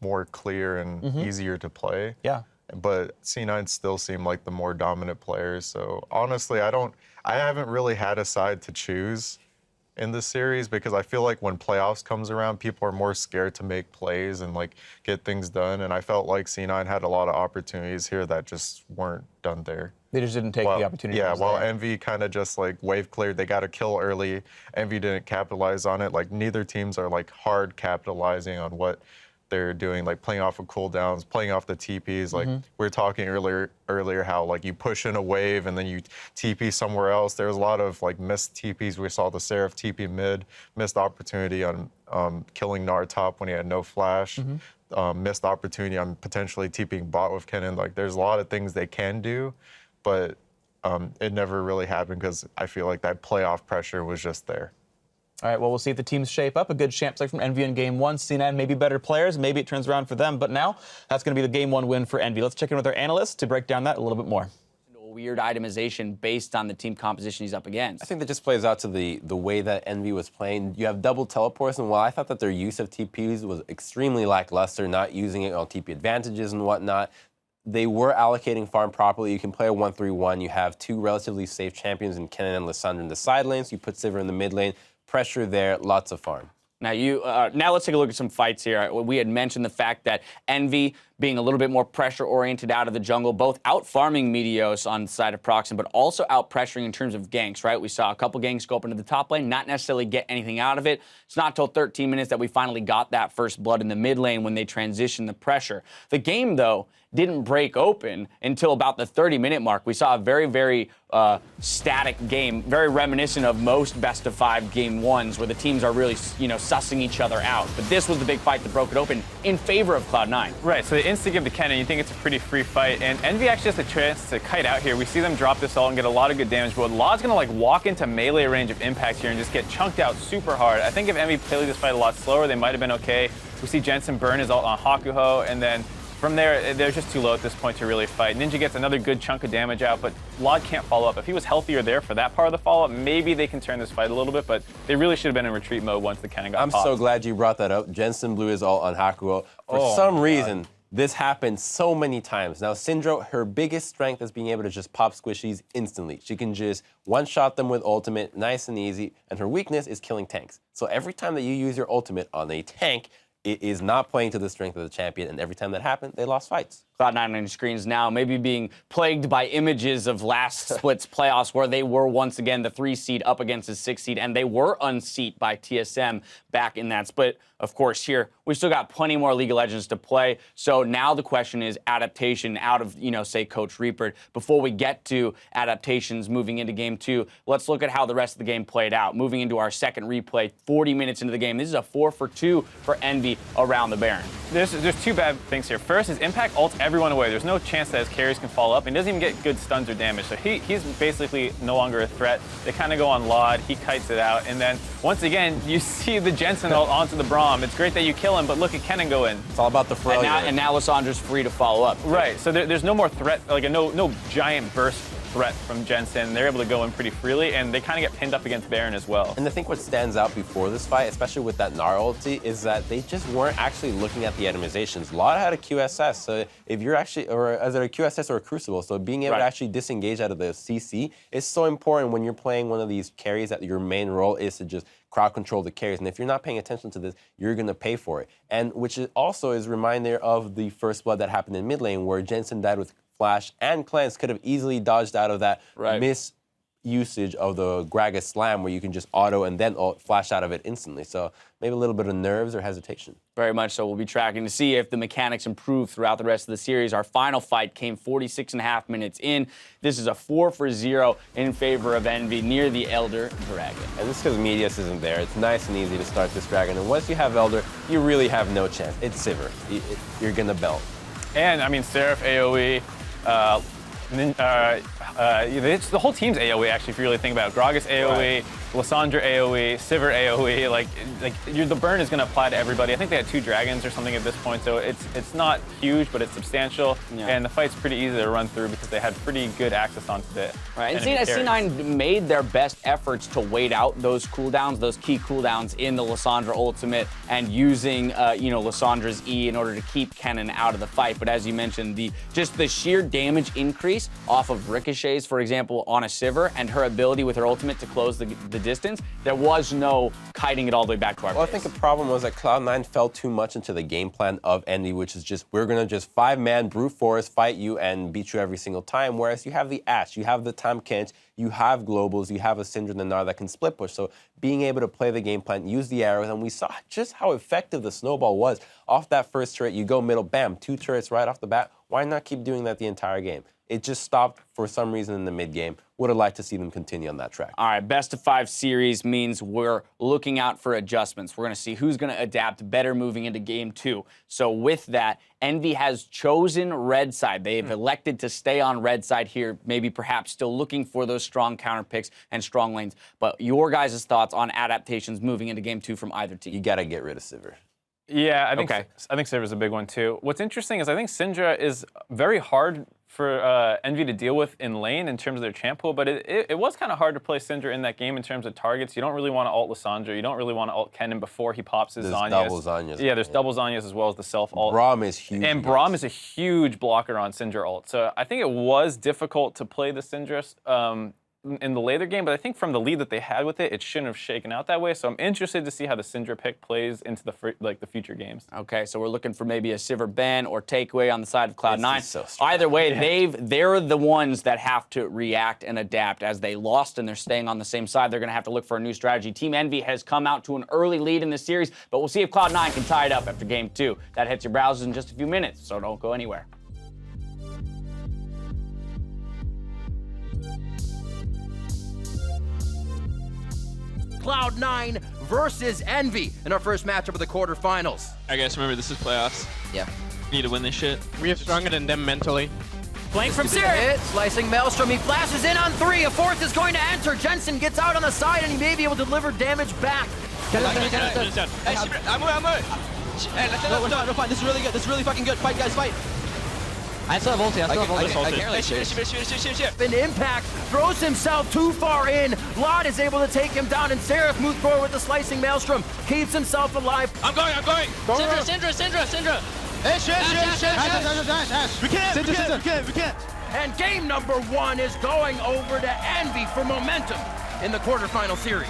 more clear and easier to play. Yeah. But C9 still seemed like the more dominant players. So honestly, I haven't really had a side to choose in this series, because I feel like when playoffs comes around, people are more scared to make plays and like get things done. And I felt like C9 had a lot of opportunities here that just weren't done there. They just didn't take the opportunity. Yeah, while Envy kind of just like wave cleared, they got a kill early. Envy didn't capitalize on it. Like neither teams are like hard capitalizing on what they're doing, like playing off of cooldowns, playing off the TPs. Like we were talking earlier how like you push in a wave and then you TP somewhere else. There's a lot of like missed TPs. We saw the Seraph TP mid, missed opportunity on killing Gnar top when he had no flash, missed opportunity on potentially TPing bot with Kennen. Like there's a lot of things they can do, but it never really happened because I feel like that playoff pressure was just there. All right, well, we'll see if the teams shape up. A good champ select from Envy in Game 1. C9 maybe better players. Maybe it turns around for them. But now, that's going to be the Game 1 win for Envy. Let's check in with our analyst to break down that a little bit more. Weird itemization based on the team composition he's up against. I think that just plays out to the way that Envy was playing. You have double teleports, and while I thought that their use of TPs was extremely lackluster, not using it on TP advantages and whatnot, they were allocating farm properly. You can play a 1-3-1. You have 2 relatively safe champions in Kennen and Lissandra in the side lanes. You put Sivir in the mid lane. Pressure there, lots of farm. Now let's take a look at some fights here. We had mentioned the fact that Envy being a little bit more pressure-oriented out of the jungle, both out-farming Meteos on the side of Proxim, but also out-pressuring in terms of ganks, right? We saw a couple ganks go up into the top lane, not necessarily get anything out of it. It's not till 13 minutes that we finally got that first blood in the mid lane when they transitioned the pressure. The game, though, didn't break open until about the 30-minute mark. We saw a very, very static game, very reminiscent of most best-of-5 game ones where the teams are really, sussing each other out. But this was the big fight that broke it open in favor of Cloud9. Right, so the insta-give to Kennen, you think it's a pretty free fight, and Envy actually has a chance to kite out here. We see them drop this ult and get a lot of good damage, but Law's gonna walk into melee range of impact here and just get chunked out super hard. I think if Envy played this fight a lot slower, they might have been okay. We see Jensen burn his ult on Hakuho, and then from there, they're just too low at this point to really fight. Ninja gets another good chunk of damage out, but Lod can't follow up. If he was healthier there for that part of the follow-up, maybe they can turn this fight a little bit, but they really should have been in retreat mode once the cannon got popped. I'm so glad you brought that up. Jensen blew his ult on Hakuho. For some reason, this happened so many times. Now, Syndra, her biggest strength is being able to just pop squishies instantly. She can just one-shot them with ultimate, nice and easy, and her weakness is killing tanks. So every time that you use your ultimate on a tank, it is not playing to the strength of the champion, and every time that happened, they lost fights. Cloud9 on your screens now, maybe being plagued by images of last split's playoffs where they were once again the 3 seed up against the 6 seed, and they were unseated by TSM back in that split. Of course, here, we still got plenty more League of Legends to play, so now the question is adaptation out of, say, Coach Reaper. Before we get to adaptations moving into Game 2, let's look at how the rest of the game played out. Moving into our second replay, 40 minutes into the game. This is a 4-for-2 for Envy around the Baron. There's two bad things here. First, his impact ults everyone away. There's no chance that his carries can follow up, and he doesn't even get good stuns or damage. So he's basically no longer a threat. They kind of go on Lod, he kites it out, and then once again, you see the Jensen ult onto the Braum. It's great that you kill him, but look at Kennen go in. It's all about the failure. And now Lissandra's free to follow up. Right, so there's no more threat, no giant burst threat from Jensen. They're able to go in pretty freely, and they kind of get pinned up against Baron as well. And I think what stands out before this fight, especially with that Gnar ulti, is that they just weren't actually looking at the itemizations. Lod had a QSS, so if you're actually, or is it a QSS or a Crucible, so being able to actually disengage out of the CC is so important when you're playing one of these carries that your main role is to just crowd control the carries. And if you're not paying attention to this, you're going to pay for it. And which also is a reminder of the first blood that happened in mid lane where Jensen died with Flash and Cleanse, could have easily dodged out of that misusage of the Gragas Slam where you can just auto and then flash out of it instantly. So maybe a little bit of nerves or hesitation. Very much so. We'll be tracking to see if the mechanics improve throughout the rest of the series. Our final fight came 46.5 minutes in. This is a 4-for-0 in favor of Envy near the Elder Dragon. And this is because Meteos isn't there. It's nice and easy to start this Dragon. And once you have Elder, you really have no chance. It's Sivir. You're going to belt. And, I mean, Seraph, AoE, the whole team's AoE, actually, if you really think about it. Gragas AoE, Lissandra AoE, Sivir AoE, the burn is going to apply to everybody. I think they had 2 dragons or something at this point, so it's not huge, but it's substantial, and the fight's pretty easy to run through because they had pretty good access onto it. Right, and C9 made their best efforts to wait out those cooldowns, those key cooldowns in the Lissandra ultimate, and using Lissandra's E in order to keep Kennen out of the fight. But as you mentioned, the sheer damage increase off of ricochets, for example, on a Sivir, and her ability with her ultimate to close the distance, there was no kiting it all the way back to our base. I think the problem was that Cloud9 fell too much into the game plan of Envy, which is just, we're going to just 5-man brute force fight you and beat you every single time, whereas you have the Ashe, you have the Tahm Kench, you have globals, you have a Syndra and a Gnar that can split push. So being able to play the game plan, use the arrows, and we saw just how effective the snowball was. Off that first turret, you go middle, bam, 2 turrets right off the bat. Why not keep doing that the entire game? It just stopped for some reason in the mid-game. Would have liked to see them continue on that track. All right, best-of-5 series means we're looking out for adjustments. We're going to see who's going to adapt better moving into Game 2. So with that, Envy has chosen red side. They've elected to stay on red side here, maybe perhaps still looking for those strong counter picks and strong lanes. But your guys' thoughts on adaptations moving into Game 2 from either team? You got to get rid of Sivir. Yeah, I think Sivir's a big one too. What's interesting is I think Syndra is very hard for Envy to deal with in lane in terms of their champ pool, but it was kind of hard to play Syndra in that game in terms of targets. You don't really want to ult Lissandra. You don't really want to ult Kennen before he pops his Zhonya's. Double Zhonya's. Yeah, there's double Zhonya's as well as the self-ult. Braum is huge. And Braum is a huge blocker on Syndra ult. So I think it was difficult to play the Syndra in the later game, but I think from the lead that they had with it, it shouldn't have shaken out that way. So I'm interested to see how the Syndra pick plays into the future games. Okay, so we're looking for maybe a Sivir ban or takeaway on the side of Cloud9. Either way, they're the ones that have to react and adapt. As they lost and they're staying on the same side, they're going to have to look for a new strategy. Team Envy has come out to an early lead in this series, but we'll see if Cloud9 can tie it up after game 2. That hits your browsers in just a few minutes, so don't go anywhere. Cloud9 versus Envy in our first matchup of the quarterfinals. I guys remember this is playoffs. Yeah. We need to win this shit. We are stronger than them mentally. Flank from Seraph. Slicing Maelstrom. He flashes in on 3. A 4th is going to enter. Jensen gets out on the side and he may be able to deliver damage back. I'm No, fine. This is really good. This is really fucking good. Fight, guys, fight. I still have ulti. I still have ulti. An impact throws himself too far in. Lot is able to take him down, and Seraph moves forward with the slicing Maelstrom. Keeps himself alive. I'm going. Syndra. Ash. We can't. And game number 1 is going over to Envy for momentum in the quarterfinal series.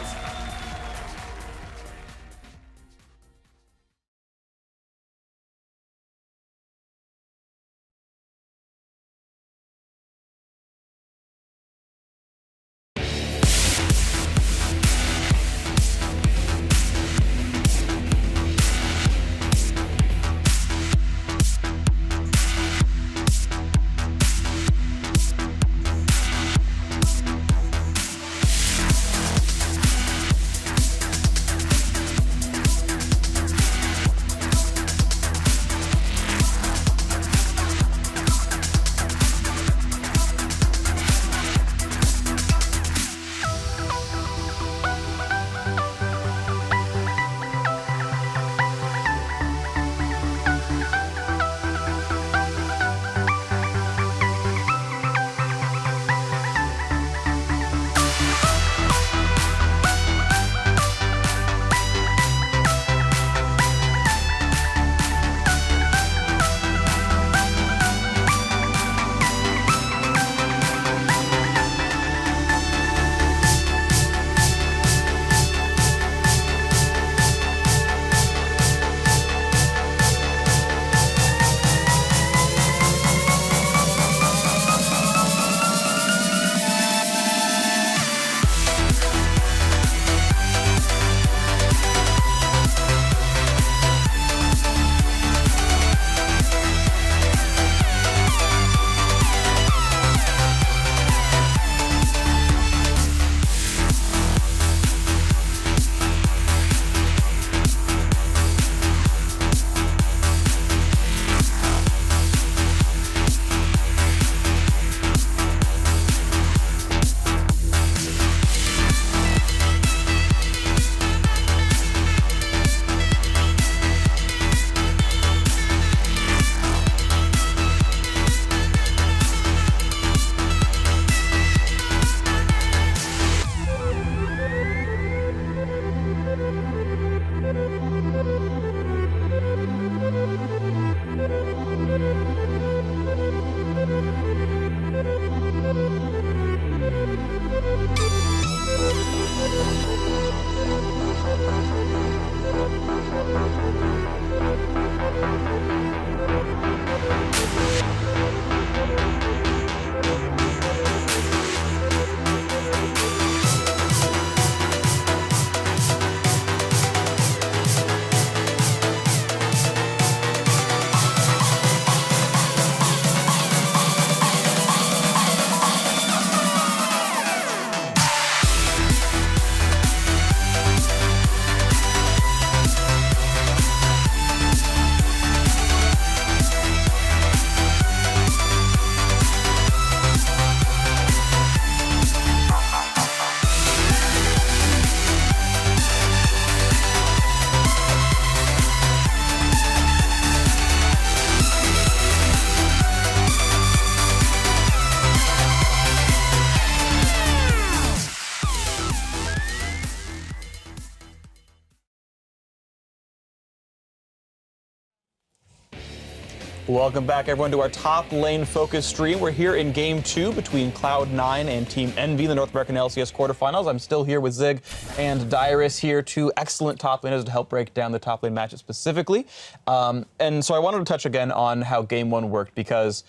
Welcome back, everyone, to our top lane focus stream. We're here in Game 2 between Cloud9 and Team Envy, the North American LCS quarterfinals. I'm still here with Zig and Dyrus here, two excellent top laners to help break down the top lane matches specifically. And so I wanted to touch again on how Game 1 worked because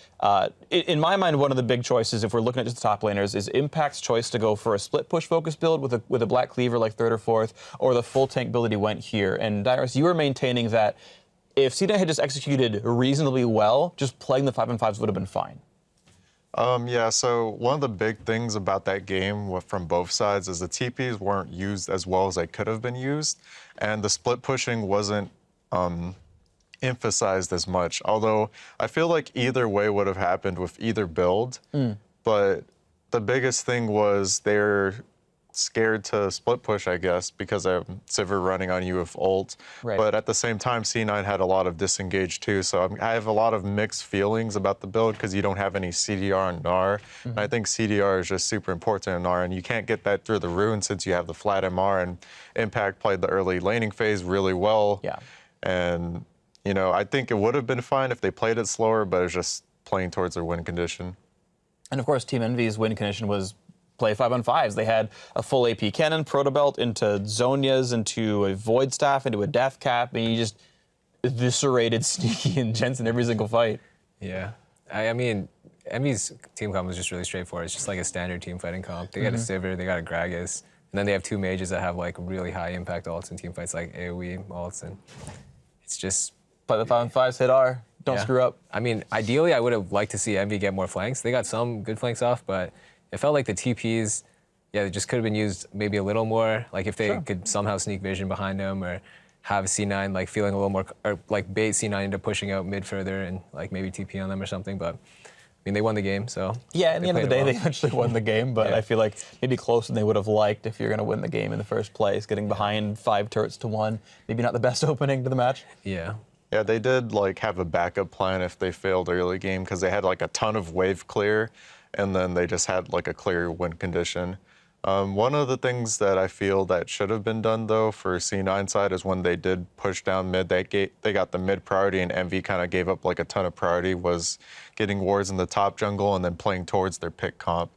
in my mind, one of the big choices, if we're looking at just the top laners, is Impact's choice to go for a split push focus build with a Black Cleaver like 3rd or 4th, or the full tank build that he went here. And Dyrus, you were maintaining that if C9 had just executed reasonably well, just playing the 5-on-5s would have been fine. Yeah, so one of the big things about that game from both sides is the TPs weren't used as well as they could have been used, and the split pushing wasn't emphasized as much, although I feel like either way would have happened with either build, but the biggest thing was they're scared to split push, I guess, because of Sivir running on you with ult. Right. But at the same time, C9 had a lot of disengage too, so I have a lot of mixed feelings about the build because you don't have any CDR and Gnar. And I think CDR is just super important in Gnar, and you can't get that through the rune since you have the flat MR, and Impact played the early laning phase really well. Yeah. And, you know, I think it would have been fine if they played it slower, but it's just playing towards their win condition. And of course, Team Envy's win condition was play 5-on-5s. They had a full AP cannon, Protobelt into Zhonya's, into a Void Staff, into a Death Cap, and you just eviscerated Sneaky and Jensen every single fight. Yeah. I mean, Envy's team comp was just really straightforward. It's just like a standard team fighting comp. They got a Sivir, they got a Gragas, and then they have two mages that have like really high impact ults in team fights, like AoE ults, and it's just play the 5-on-5s, hit R, don't screw up. I mean, ideally, I would have liked to see Envy get more flanks. They got some good flanks off, but it felt like the TPs, they just could have been used maybe a little more. Like if they could somehow sneak vision behind them, or have C9 like feeling a little more, or like bait C9 into pushing out mid further and like maybe TP on them or something. But I mean, they won the game, so. Yeah, at the end of the day, they actually won the game, but I feel like maybe closer than they would have liked if you're going to win the game in the first place. Getting behind 5 turrets to 1, maybe not the best opening to the match. Yeah. Yeah, they did like have a backup plan if they failed early game because they had like a ton of wave clear, and then they just had like a clear win condition. One of the things that I feel that should have been done though for C9 side is when they did push down mid, they got the mid priority, and Envy kind of gave up like a ton of priority, was getting wards in the top jungle and then playing towards their pick comp.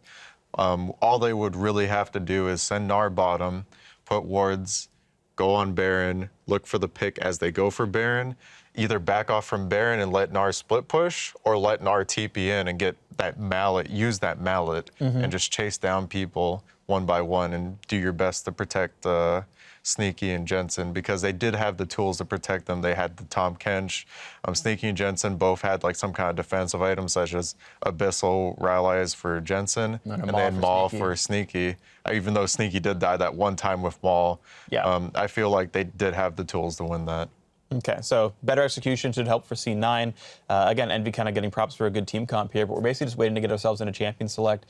All they would really have to do is send Gnar bottom, put wards, go on Baron, look for the pick as they go for Baron, either back off from Baron and let Gnar split push, or let Gnar TP in and get that mallet, use that mallet, and just chase down people one by one and do your best to protect Sneaky and Jensen, because they did have the tools to protect them. They had the Tahm Kench. Sneaky and Jensen both had like some kind of defensive items such as Abyssal Rallies for Jensen, and they had Maul for Sneaky. Even though Sneaky did die that one time with Maul, I feel like they did have the tools to win that. Okay, so better execution should help for C9. Again, Envy kind of getting props for a good team comp here, but we're basically just waiting to get ourselves in a champion select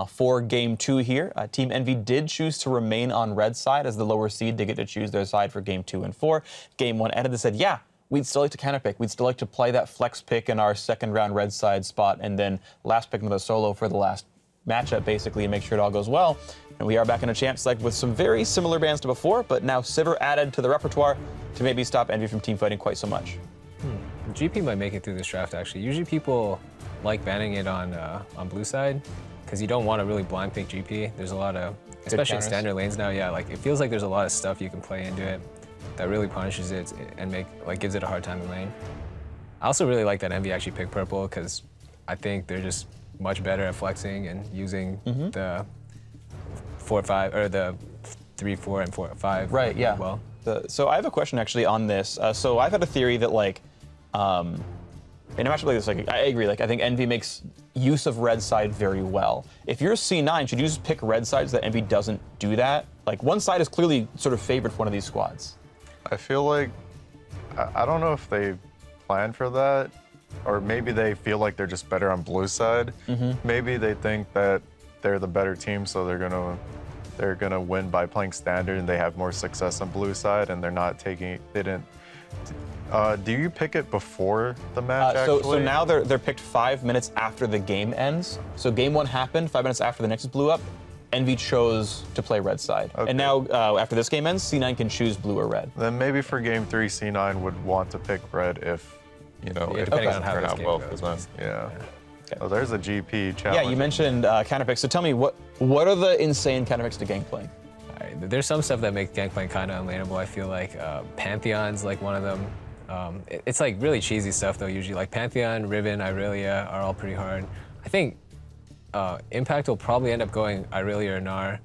for Game 2 here. Team Envy did choose to remain on red side as the lower seed. They get to choose their side for Game 2 and 4. Game 1 ended and said, yeah, we'd still like to counterpick. We'd still like to play that flex pick in our second round red side spot, and then last pick another solo for the last matchup, basically, and make sure it all goes well. And we are back in a champ select with some very similar bans to before, but now Sivir added to the repertoire to maybe stop Envy from team fighting quite so much. GP might make it through this draft, actually. Usually people like banning it on blue side, because you don't want to really blind pick GP. There's a lot of, especially in standard lanes now, like it feels like there's a lot of stuff you can play into it that really punishes it and gives it a hard time in lane. I also really like that Envy actually picked purple, because I think they're just much better at flexing and using the 4-5 or the 3-4 and 4-5. Right, yeah. Well, so I have a question actually on this. So I've had a theory that like, in a matchup like this, like I agree. Like I think Envy makes use of red side very well. If you're C9, should you just pick red sides that Envy doesn't do that? Like one side is clearly sort of favored for one of these squads. I feel like, I don't know if they plan for that, or maybe they feel like they're just better on blue side. Maybe they think that they're the better team, so they're gonna win by playing standard, and they have more success on blue side, and they're not taking. They didn't. Do you pick it before the match? So now they're picked 5 minutes after the game ends. So game 1 happened 5 minutes after the Nexus blew up. Envy chose to play red side, and now after this game ends, C9 can choose blue or red. Then maybe for game 3, C9 would want to pick red if, you know, Yeah, it depending doesn't on how turn this out game well goes, for them. Yeah. Oh, there's a GP challenge. Yeah, you mentioned counterpicks. So tell me, what are the insane counterpicks to Gangplank? There's some stuff that makes Gangplank kind of unlaneable. I feel like Pantheon's like one of them. It's like really cheesy stuff though. Usually like Pantheon, Riven, Irelia are all pretty hard. I think Impact will probably end up going Irelia or Gnar.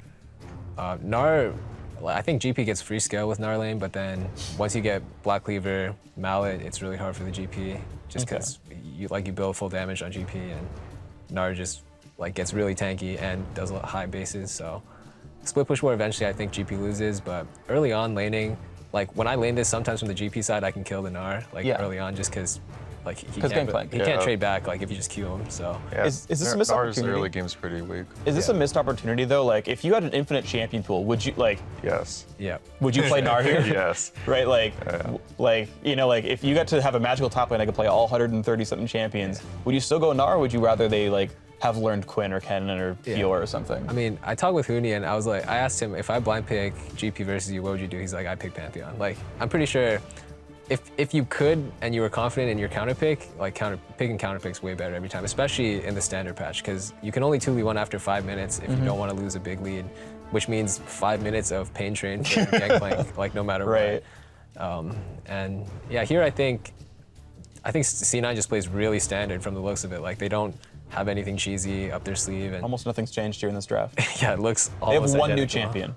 Gnar, I think GP gets free scale with Gnar lane, but then once you get Black Cleaver, Mallet, it's really hard for the GP just because you build full damage on GP and Gnar just like gets really tanky and does a lot high bases. So split push war eventually I think GP loses, but early on laning, like when I lane this sometimes from the GP side I can kill the Gnar early on just because like he can't trade back like if you just Q him. So Yeah, is this a missed opportunity? early game's pretty weak. Is this a missed opportunity though? Like if you had an infinite champion pool, would you like? Yes. Yeah. Would you play Gnar here? Yes. Right, like you know, like if you got to have a magical top lane that could play all 130 something champions, would you still go Gnar, or would you rather they like have learned Quinn or Kennen or Fiora or something? I mean, I talked with Huni and I asked him if I blind pick GP versus you, what would you do? He's like, I pick Pantheon. Like I'm pretty sure if you could and you were confident in your counter pick, like picking counter pick's way better every time, especially in the standard patch, because you can only 2v1 after 5 minutes if you don't want to lose a big lead, which means 5 minutes of pain train for Gangplank, like no matter what. And yeah, here I think C9 just plays really standard from the looks of it. Like they don't have anything cheesy up their sleeve. And almost nothing's changed here in this draft. Yeah, it looks They have almost one new identical. champion.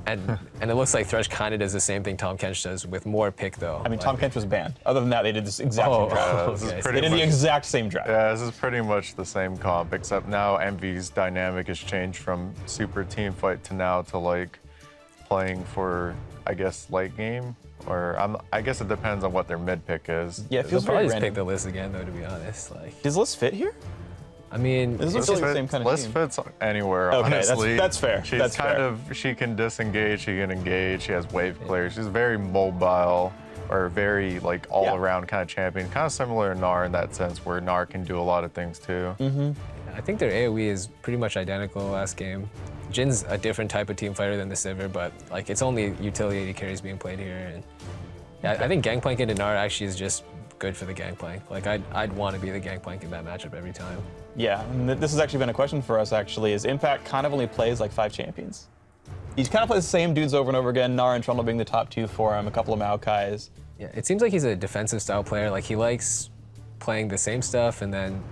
And it looks like Thresh kind of does the same thing Tom Kench does with more pick though. I mean, Tom Kench was banned. Other than that, they did this exact same draft. This is They did the exact same draft. Yeah, this is pretty much the same comp, except now Envy's dynamic has changed from super team fight to now to like playing for, I guess, late game. Or I guess it depends on what their mid pick is. Yeah, it feels probably very just random. pick the list again though, to be honest. Like, does Liz fit here? I mean, this looks like the same kind of Liz team. fits anywhere, Okay, honestly. that's fair. She's That's kind fair. of, she can disengage, she can engage, she has wave clear. She's very mobile, or very like all-around kind of champion. Kind of similar to Gnar in that sense, where Gnar can do a lot of things too. I think their AoE is pretty much identical last game. Jin's a different type of team fighter than the Sivir, but like it's only utility carries being played here. And yeah, I think Gangplank into Gnar actually is just good for the Gangplank. Like I'd want to be the Gangplank in that matchup every time. Yeah, and this has actually been a question for us actually, is Impact kind of only plays like 5 champions. He kind of plays the same dudes over and over again, Gnar and Trundle being the top 2 for him, a couple of Maokais. Yeah, it seems like he's a defensive style player. Like he likes playing the same stuff and then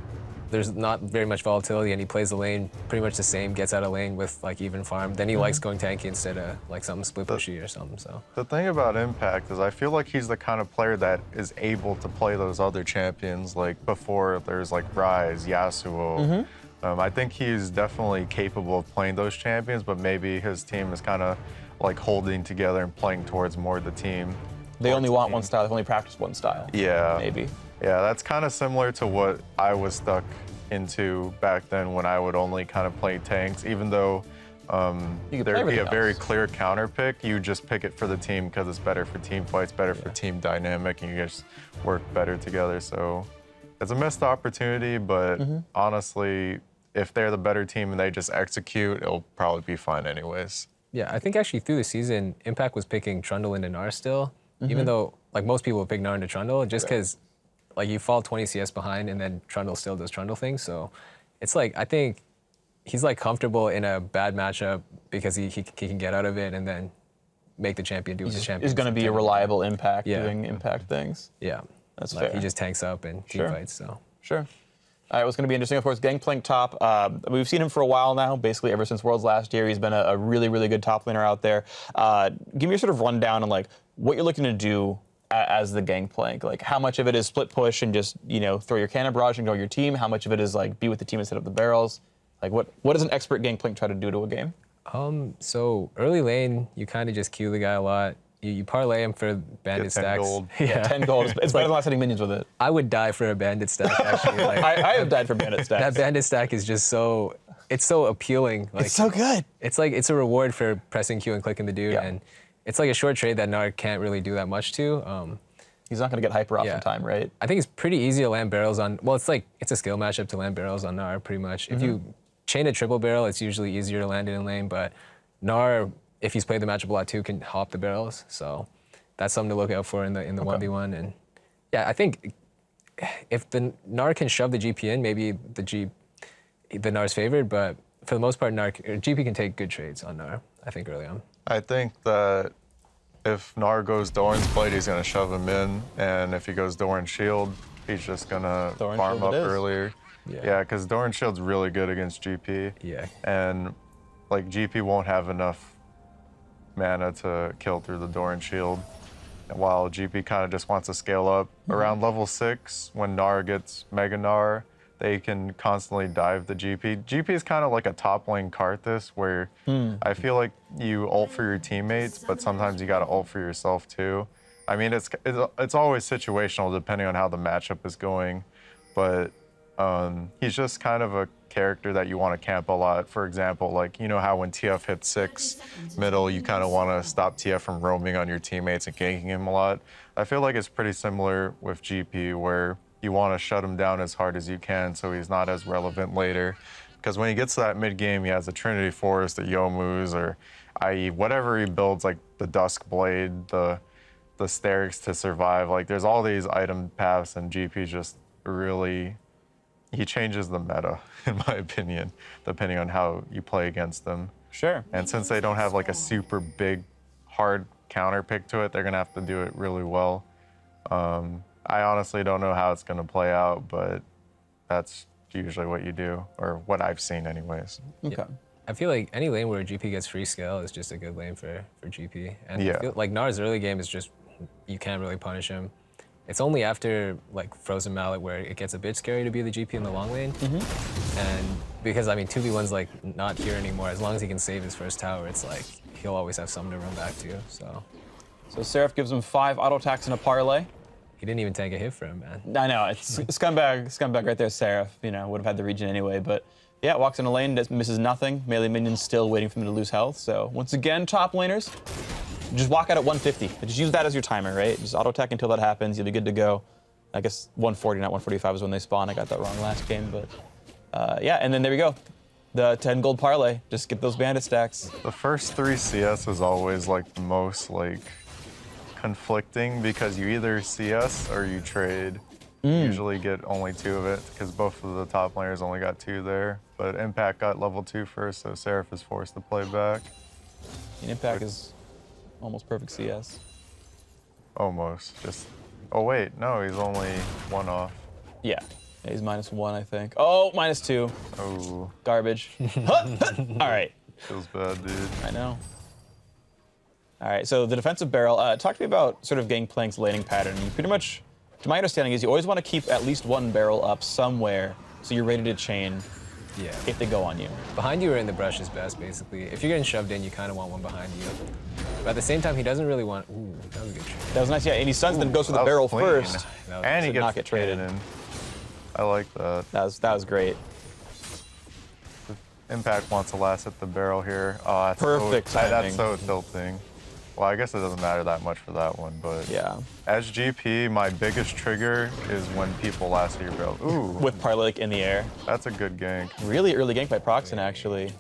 there's not very much volatility and he plays the lane pretty much the same, gets out of lane with like even farm. Then he likes going tanky instead of like something split pushy or something, so. The thing about Impact is I feel like he's the kind of player that is able to play those other champions, like before there's like Ryze, Yasuo. I think he's definitely capable of playing those champions, but maybe his team is kind of like holding together and playing towards more of the team. They only want one style, they only practice one style. Yeah. Maybe. Yeah, that's kind of similar to what I was stuck into back then when I would only kind of play tanks, even though there'd be a very clear counter pick. You just pick it for the team because it's better for team fights, better for team dynamic, and you just work better together. So it's a missed opportunity, but honestly, if they're the better team and they just execute, it'll probably be fine anyways. Yeah, I think actually through the season, Impact was picking Trundle into Gnar still, even though like most people would pick Gnar into Trundle, just because like you fall 20 CS behind and then Trundle still does Trundle things. So it's like, I think he's like comfortable in a bad matchup because he can get out of it and then make the champion do what the champion. He's going to be a reliable Impact doing Impact things. Yeah, that's like fair. he just tanks up and team fights, so. Sure. All right, what's going to be interesting, of course, Gangplank top. We've seen him for a while now, basically ever since Worlds last year. He's been a really, really good top laner out there. Give me a sort of rundown on like what you're looking to do as the Gangplank. Like how much of it is split push and just, you know, throw your cannon barrage and go your team? How much of it is like be with the team and set up the barrels? Like what does an expert Gangplank try to do to a game? So early lane, you kind of just Q the guy a lot. You parlay him for bandit stacks. Gold. Yeah, 10 gold. It's better than last hitting minions with it. I would die for a bandit stack, actually. Like, I have died for bandit stacks. That bandit stack is just so, it's so appealing. Like, it's so good. It's like, it's a reward for pressing Q and clicking the dude. And it's like a short trade that Gnar can't really do that much to. He's not going to get hyper off in time, right? I think it's pretty easy to land barrels on, well, it's like, it's a skill matchup to land barrels on Gnar, pretty much. If you chain a triple barrel, it's usually easier to land it in lane, but Gnar, if he's played the matchup a lot too, can hop the barrels. So that's something to look out for in the 1v1. And Yeah, I think if the Gnar can shove the GP in, maybe the Gnar's favored, but for the most part, GP can take good trades on Gnar, I think, early on. I think that if Gnar goes Doran's Blade, he's going to shove him in, and if he goes Doran's Shield, he's just going to farm up earlier. Yeah, because Doran's Shield's really good against GP. Yeah. And like GP won't have enough mana to kill through the Doran Shield. And while GP kind of just wants to scale up around level 6, when Gnar gets Mega Gnar, they can constantly dive the GP. GP is kind of like a top lane Karthus, where I feel like you ult for your teammates, but sometimes you got to ult for yourself too. I mean, it's always situational depending on how the matchup is going, but he's just kind of a character that you want to camp a lot. For example, like, you know how when TF hits 6 middle, you kind of want to stop TF from roaming on your teammates and ganking him a lot. I feel like it's pretty similar with GP, where you want to shut him down as hard as you can so he's not as relevant later. Because when he gets to that mid game, he has the Trinity Force, the Yomus, or i.e. whatever he builds, like the Dusk Blade, the Sterix to survive. Like, there's all these item paths, and GP just really, he changes the meta, in my opinion, depending on how you play against them. Sure. And since they don't have like a super big, hard counter pick to it, they're gonna have to do it really well. I honestly don't know how it's gonna play out, but that's usually what you do, or what I've seen anyways. Okay. Yeah. I feel like any lane where GP gets free scale is just a good lane for GP. And I feel like Gnar's early game is just, you can't really punish him. It's only after like Frozen Mallet where it gets a bit scary to be the GP in the long lane. And because, I mean, 2v1's like not here anymore. As long as he can save his first tower, it's like he'll always have something to run back to, so. So Seraph gives him 5 auto attacks and a parlay. He didn't even tank a hit for him, man. I know, it's scumbag right there, Seraph. You know, would have had the region anyway, but yeah, walks in a lane, misses nothing. Melee minions still waiting for him to lose health. So once again, top laners, just walk out at 150. Just use that as your timer, right? Just auto attack until that happens. You'll be good to go. I guess 140, not 145 is when they spawn. I got that wrong last game, but yeah, and then there we go. The 10 gold parlay. Just get those bandit stacks. The first 3 CS is always like the most like conflicting, because you either CS or you trade. You usually get only 2 of it, because both of the top laners only got 2 there. But Impact got level 2 first, so Seraph is forced to play back. And Impact is almost perfect CS. Almost. Just. Oh wait, no, he's only 1 off. Yeah. He's -1, I think. Oh, -2. Oh. Garbage. All right. Feels bad, dude. I know. All right, so the defensive barrel. Talk to me about sort of Gangplank's laning pattern. You pretty much, to my understanding, is you always want to keep at least 1 barrel up somewhere so you're ready to chain if they go on you. Behind you or in the brush is best, basically. If you're getting shoved in, you kind of want 1 behind you. But at the same time, he doesn't really want... Ooh, that was a good trade. That was nice, yeah, and he stuns, then goes for the barrel first. And he gets not get traded. in. I like that. That was great. Impact wants to last at the barrel here. Oh, that's perfect timing. That's so tilting. Well, I guess it doesn't matter that much for that one, but yeah. As GP, my biggest trigger is when people last at your barrel. Ooh. With parlay in the air. That's a good gank. Really early gank by Proxen, actually.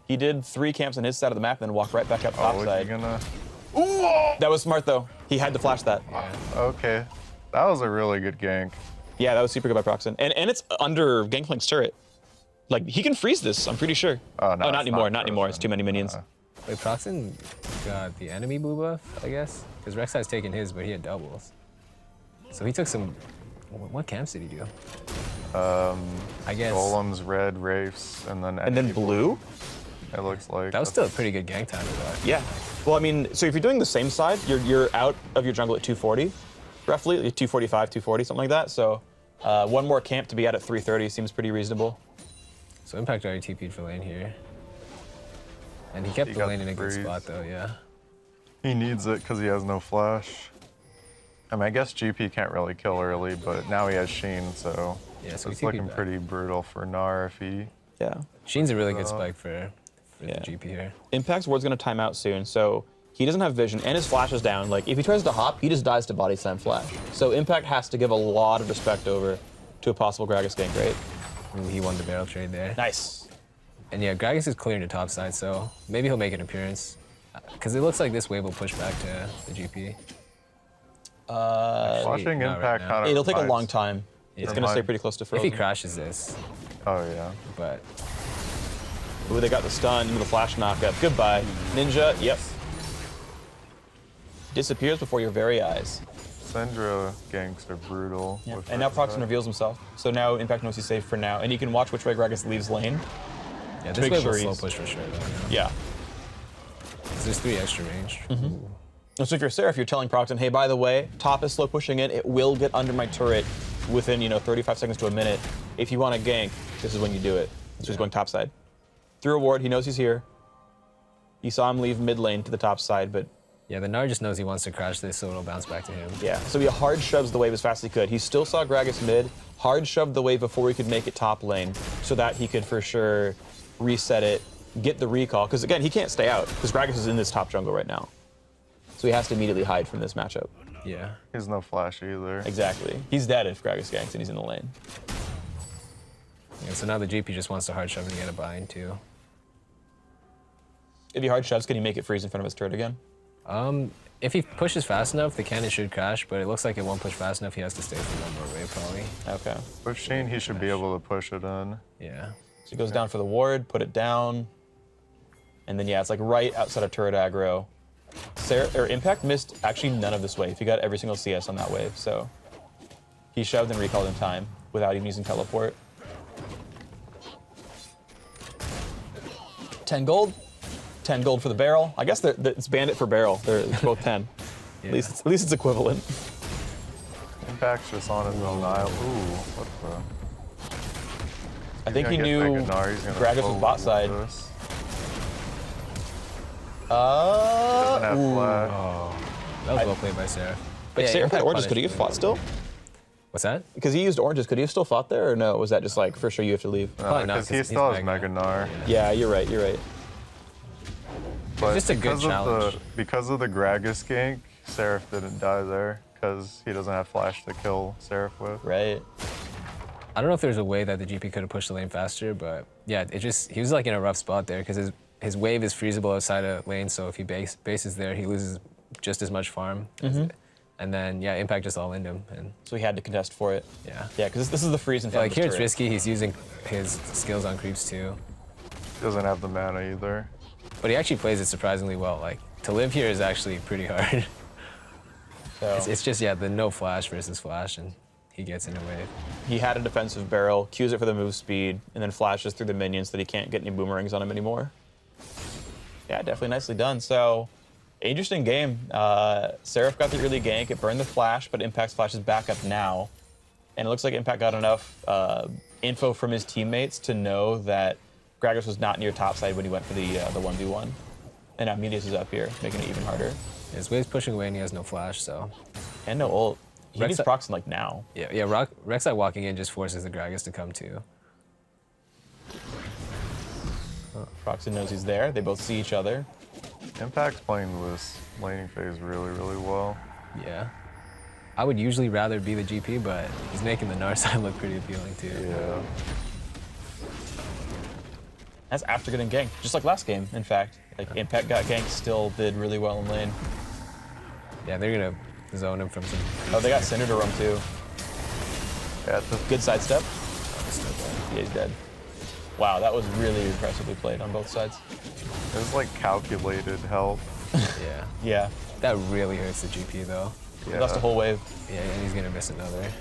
He did 3 camps on his side of the map, then walked right back up topside. Ooh! That was smart, though. He had to flash that. Okay. That was a really good gank. Yeah, that was super good by Proxen. And it's under Gangplank's turret. Like, he can freeze this, I'm pretty sure. Oh, no, not anymore, not anymore. It's too many minions. Wait, Proxen got the enemy blue buff, I guess? Because Rek'Sai's taken his, but he had doubles. So he took some... What camps did he do? I guess... Golems, red, Wraiths, and then... blue? It looks like... That was still a pretty good gank time, though. Yeah. Well, I mean, so if you're doing the same side, you're out of your jungle at 240, roughly, 245, 240, something like that. So 1 more camp to be out at 330 seems pretty reasonable. So Impact already TP'd for lane here. And he kept the lane in a good spot, though, yeah. He needs it because he has no flash. I mean, I guess GP can't really kill early, but now he has Sheen, so, it's looking pretty brutal for Gnar if he... Yeah. Sheen's a really good spike for the GP here. Impact's ward's going to time out soon, so he doesn't have vision, and his flash is down. Like, if he tries to hop, he just dies to body slam flash. So Impact has to give a lot of respect over to a possible Gragas gank, right? Ooh, he won the barrel trade there. Nice. And yeah, Gragas is clearing the top side, so maybe he'll make an appearance. Because it looks like this wave will push back to the GP. Watching Impact kind of. It'll take a long time. It's going to stay pretty close to Frozen. If he crashes this. Oh, yeah. But. Ooh, they got the stun into the flash knockup. Goodbye. Ninja, yep. Disappears before your very eyes. Syndra ganks are brutal. Yeah. And now Proxen reveals himself. So now Impact knows he's safe for now. And you can watch which way Gragas leaves lane. Yeah, this wave will slow push for sure, though. Yeah. There's 3 extra range. So if you're Seraph, you're telling Proxen, hey, by the way, top is slow pushing it. It will get under my turret within, 35 seconds to a minute. If you want to gank, this is when you do it. So he's going top side. Through a ward, he knows he's here. You saw him leave mid lane to the top side, but... Yeah, the Gnar just knows he wants to crash this, so it'll bounce back to him. Yeah, so he hard shoves the wave as fast as he could. He still saw Gragas mid, hard shoved the wave before he could make it top lane, so that he could for sure reset it, get the recall. Because again, he can't stay out, because Gragas is in this top jungle right now. So he has to immediately hide from this matchup. Yeah. He's no flash either. Exactly. He's dead if Gragas ganks and he's in the lane. Yeah, so now the GP just wants to hard shove and get a bind too. If he hard shoves, can he make it freeze in front of his turret again? If he pushes fast enough, the cannon should crash, but it looks like it won't push fast enough. He has to stay for one more wave, probably. Okay. With Sheen, he should be able to push it in. Yeah. So he goes down for the ward, put it down, and then, yeah, it's like right outside of turret aggro. Impact missed actually none of this wave. He got every single CS on that wave, so he shoved and recalled in time without even using teleport. 10 gold. 10 gold for the barrel. I guess it's bandit for barrel. They're both 10. Yeah. At least it's equivalent. Impact's just on his own Nile. Ooh, what the? I think he knew Gragas was bot side. Doesn't have flash. Oh, that was well played by Seraph. Like, Seraph had oranges. Could he have fought still? What's that? Because he used oranges. Could he have still fought there, or no? Was that just like, for sure you have to leave? No, because he still has Mega Gnar. Yeah, you're right. You're right. But just a good challenge. Because of the Gragas gank, Seraph didn't die there because he doesn't have flash to kill Seraph with. Right. I don't know if there's a way that the GP could have pushed the lane faster, but yeah, he was like in a rough spot there because his wave is freezable outside of lane, so if he bases there, he loses just as much farm. And then, yeah, Impact just all-inned him. And so he had to contest for it. Yeah. Yeah, because this is the freeze in front like of his here it's turret. risky. He's using his skills on creeps too. Doesn't have the mana either. But he actually plays it surprisingly well. Like, to live here is actually pretty hard. So it's just, yeah, the no flash versus flash, and he gets in a wave. He had a defensive barrel, cues it for the move speed, and then flashes through the minions so that he can't get any boomerangs on him anymore. Yeah, definitely nicely done. So, interesting game. Seraph got the early gank. It burned the flash, but Impact's flash is back up now. And it looks like Impact got enough info from his teammates to know that Gragas was not near topside when he went for the 1v1. And now Medius is up here, making it even harder. His wave's pushing away and he has no flash, so. And no ult. He needs Proxen like now. Yeah, Rek'Sai walking in just forces the Gragas to come too. Proxen knows he's there. They both see each other. Impact's playing this laning phase really, really well. Yeah. I would usually rather be the GP, but he's making the Gnar side look pretty appealing too. Yeah. That's after getting ganked, just like last game, in fact. Like, Impact got ganked, still did really well in lane. Yeah, they're gonna zone him from some... Oh, they got Cinder to roam too. Yeah, good sidestep. Yeah, he's dead. Wow, that was really impressively played on both sides. It was like calculated help. Yeah. Yeah. That really hurts the GP though. Yeah. He lost a whole wave. Yeah, and he's gonna miss another.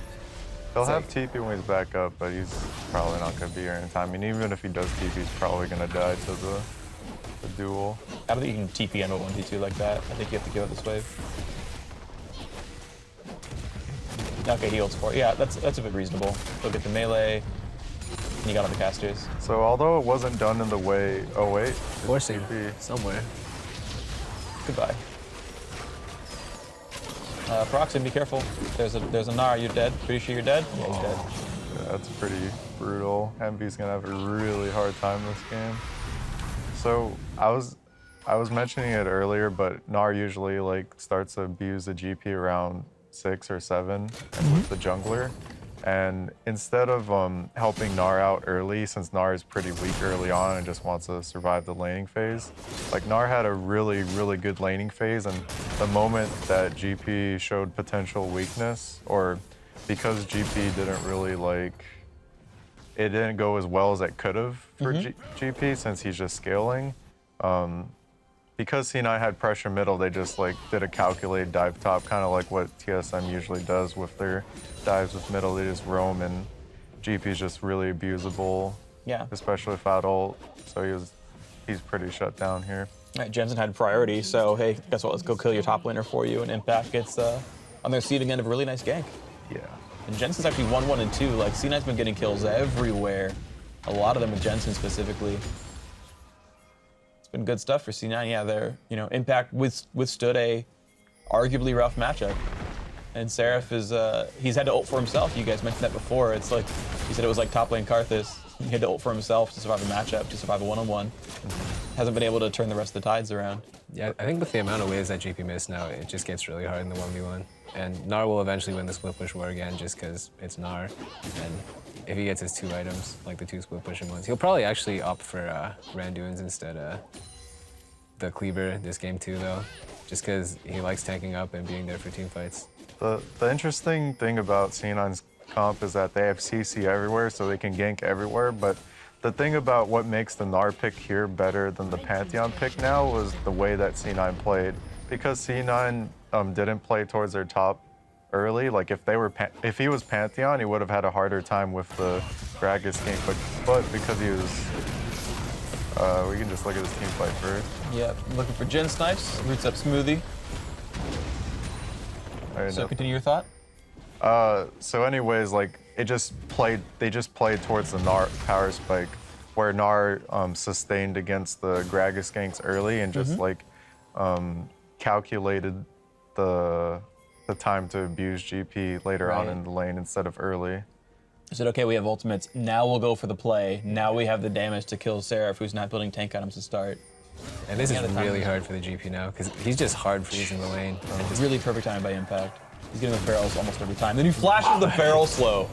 He'll have TP when he's back up, but he's probably not going to be here in time. I mean, even if he does TP, he's probably going to die to the duel. I don't think you can TP on a 1v2 like that. I think you have to give up this wave. Okay, he ults for it. Yeah, that's a bit reasonable. He'll get the melee, and you got all the casters. So although it wasn't done in the way... Oh, wait. Forcing somewhere. Goodbye. Proxen, be careful. There's a Gnar. You're dead. Pretty sure you're dead? Yeah, he's dead. Yeah, that's pretty brutal. Envy's gonna have a really hard time this game. So I was mentioning it earlier, but Gnar usually like starts to abuse the GP around 6 or 7, and with the jungler. And instead of helping Gnar out early, since Gnar is pretty weak early on and just wants to survive the laning phase, like Gnar had a really, really good laning phase, and the moment that GP showed potential weakness, or because GP didn't really it didn't go as well as it could have for GP since he's just scaling. Because C9 had pressure middle, they just did a calculated dive top, kind of like what TSM usually does with their dives with middle. They just roam, and GP's just really abusable. Yeah. Especially without ult. So he's pretty shut down here. All right, Jensen had priority, so hey, guess what? Let's go kill your top laner for you, and Impact gets on their receiving end of a really nice gank. Yeah. And Jensen's actually 1-1 and 2. Like C9's been getting kills everywhere. A lot of them with Jensen specifically. Been good stuff for C9. Yeah, they're, Impact withstood a arguably rough matchup. And Seraph is, he's had to ult for himself. You guys mentioned that before. It's like, you said it was like top lane Karthus. He had to ult for himself to survive a matchup, to survive a one-on-one. Hasn't been able to turn the rest of the tides around. Yeah, I think with the amount of waves that GP missed now, it just gets really hard in the 1v1. And Gnar will eventually win the split push war again just because it's Gnar. And if he gets his 2 items, like the 2 split pushing ones, he'll probably actually opt for Randuin's instead of the Cleaver this game too, though, just because he likes tanking up and being there for team fights. The interesting thing about C9's comp is that they have CC everywhere, so they can gank everywhere, but the thing about what makes the Gnar pick here better than the Pantheon pick now was the way that C9 played. Because C9 didn't play towards their top early, like if he was Pantheon, he would have had a harder time with the Gragas gank, but because he was, we can just look at this team fight first. Yeah, looking for Jin snipes, roots up Smoothie. So continue your thought? So anyways, they just played towards the Gnar power spike, where Gnar sustained against the Gragas ganks early and just calculated the time to abuse GP later on in the lane instead of early. I said, okay, we have ultimates. Now we'll go for the play. Now we have the damage to kill Seraph, who's not building tank items to start. And this is really hard for the GP now, because he's just hard freezing the lane. It's really perfect time by Impact. He's getting the barrels almost every time. Then he flashes the barrel slow.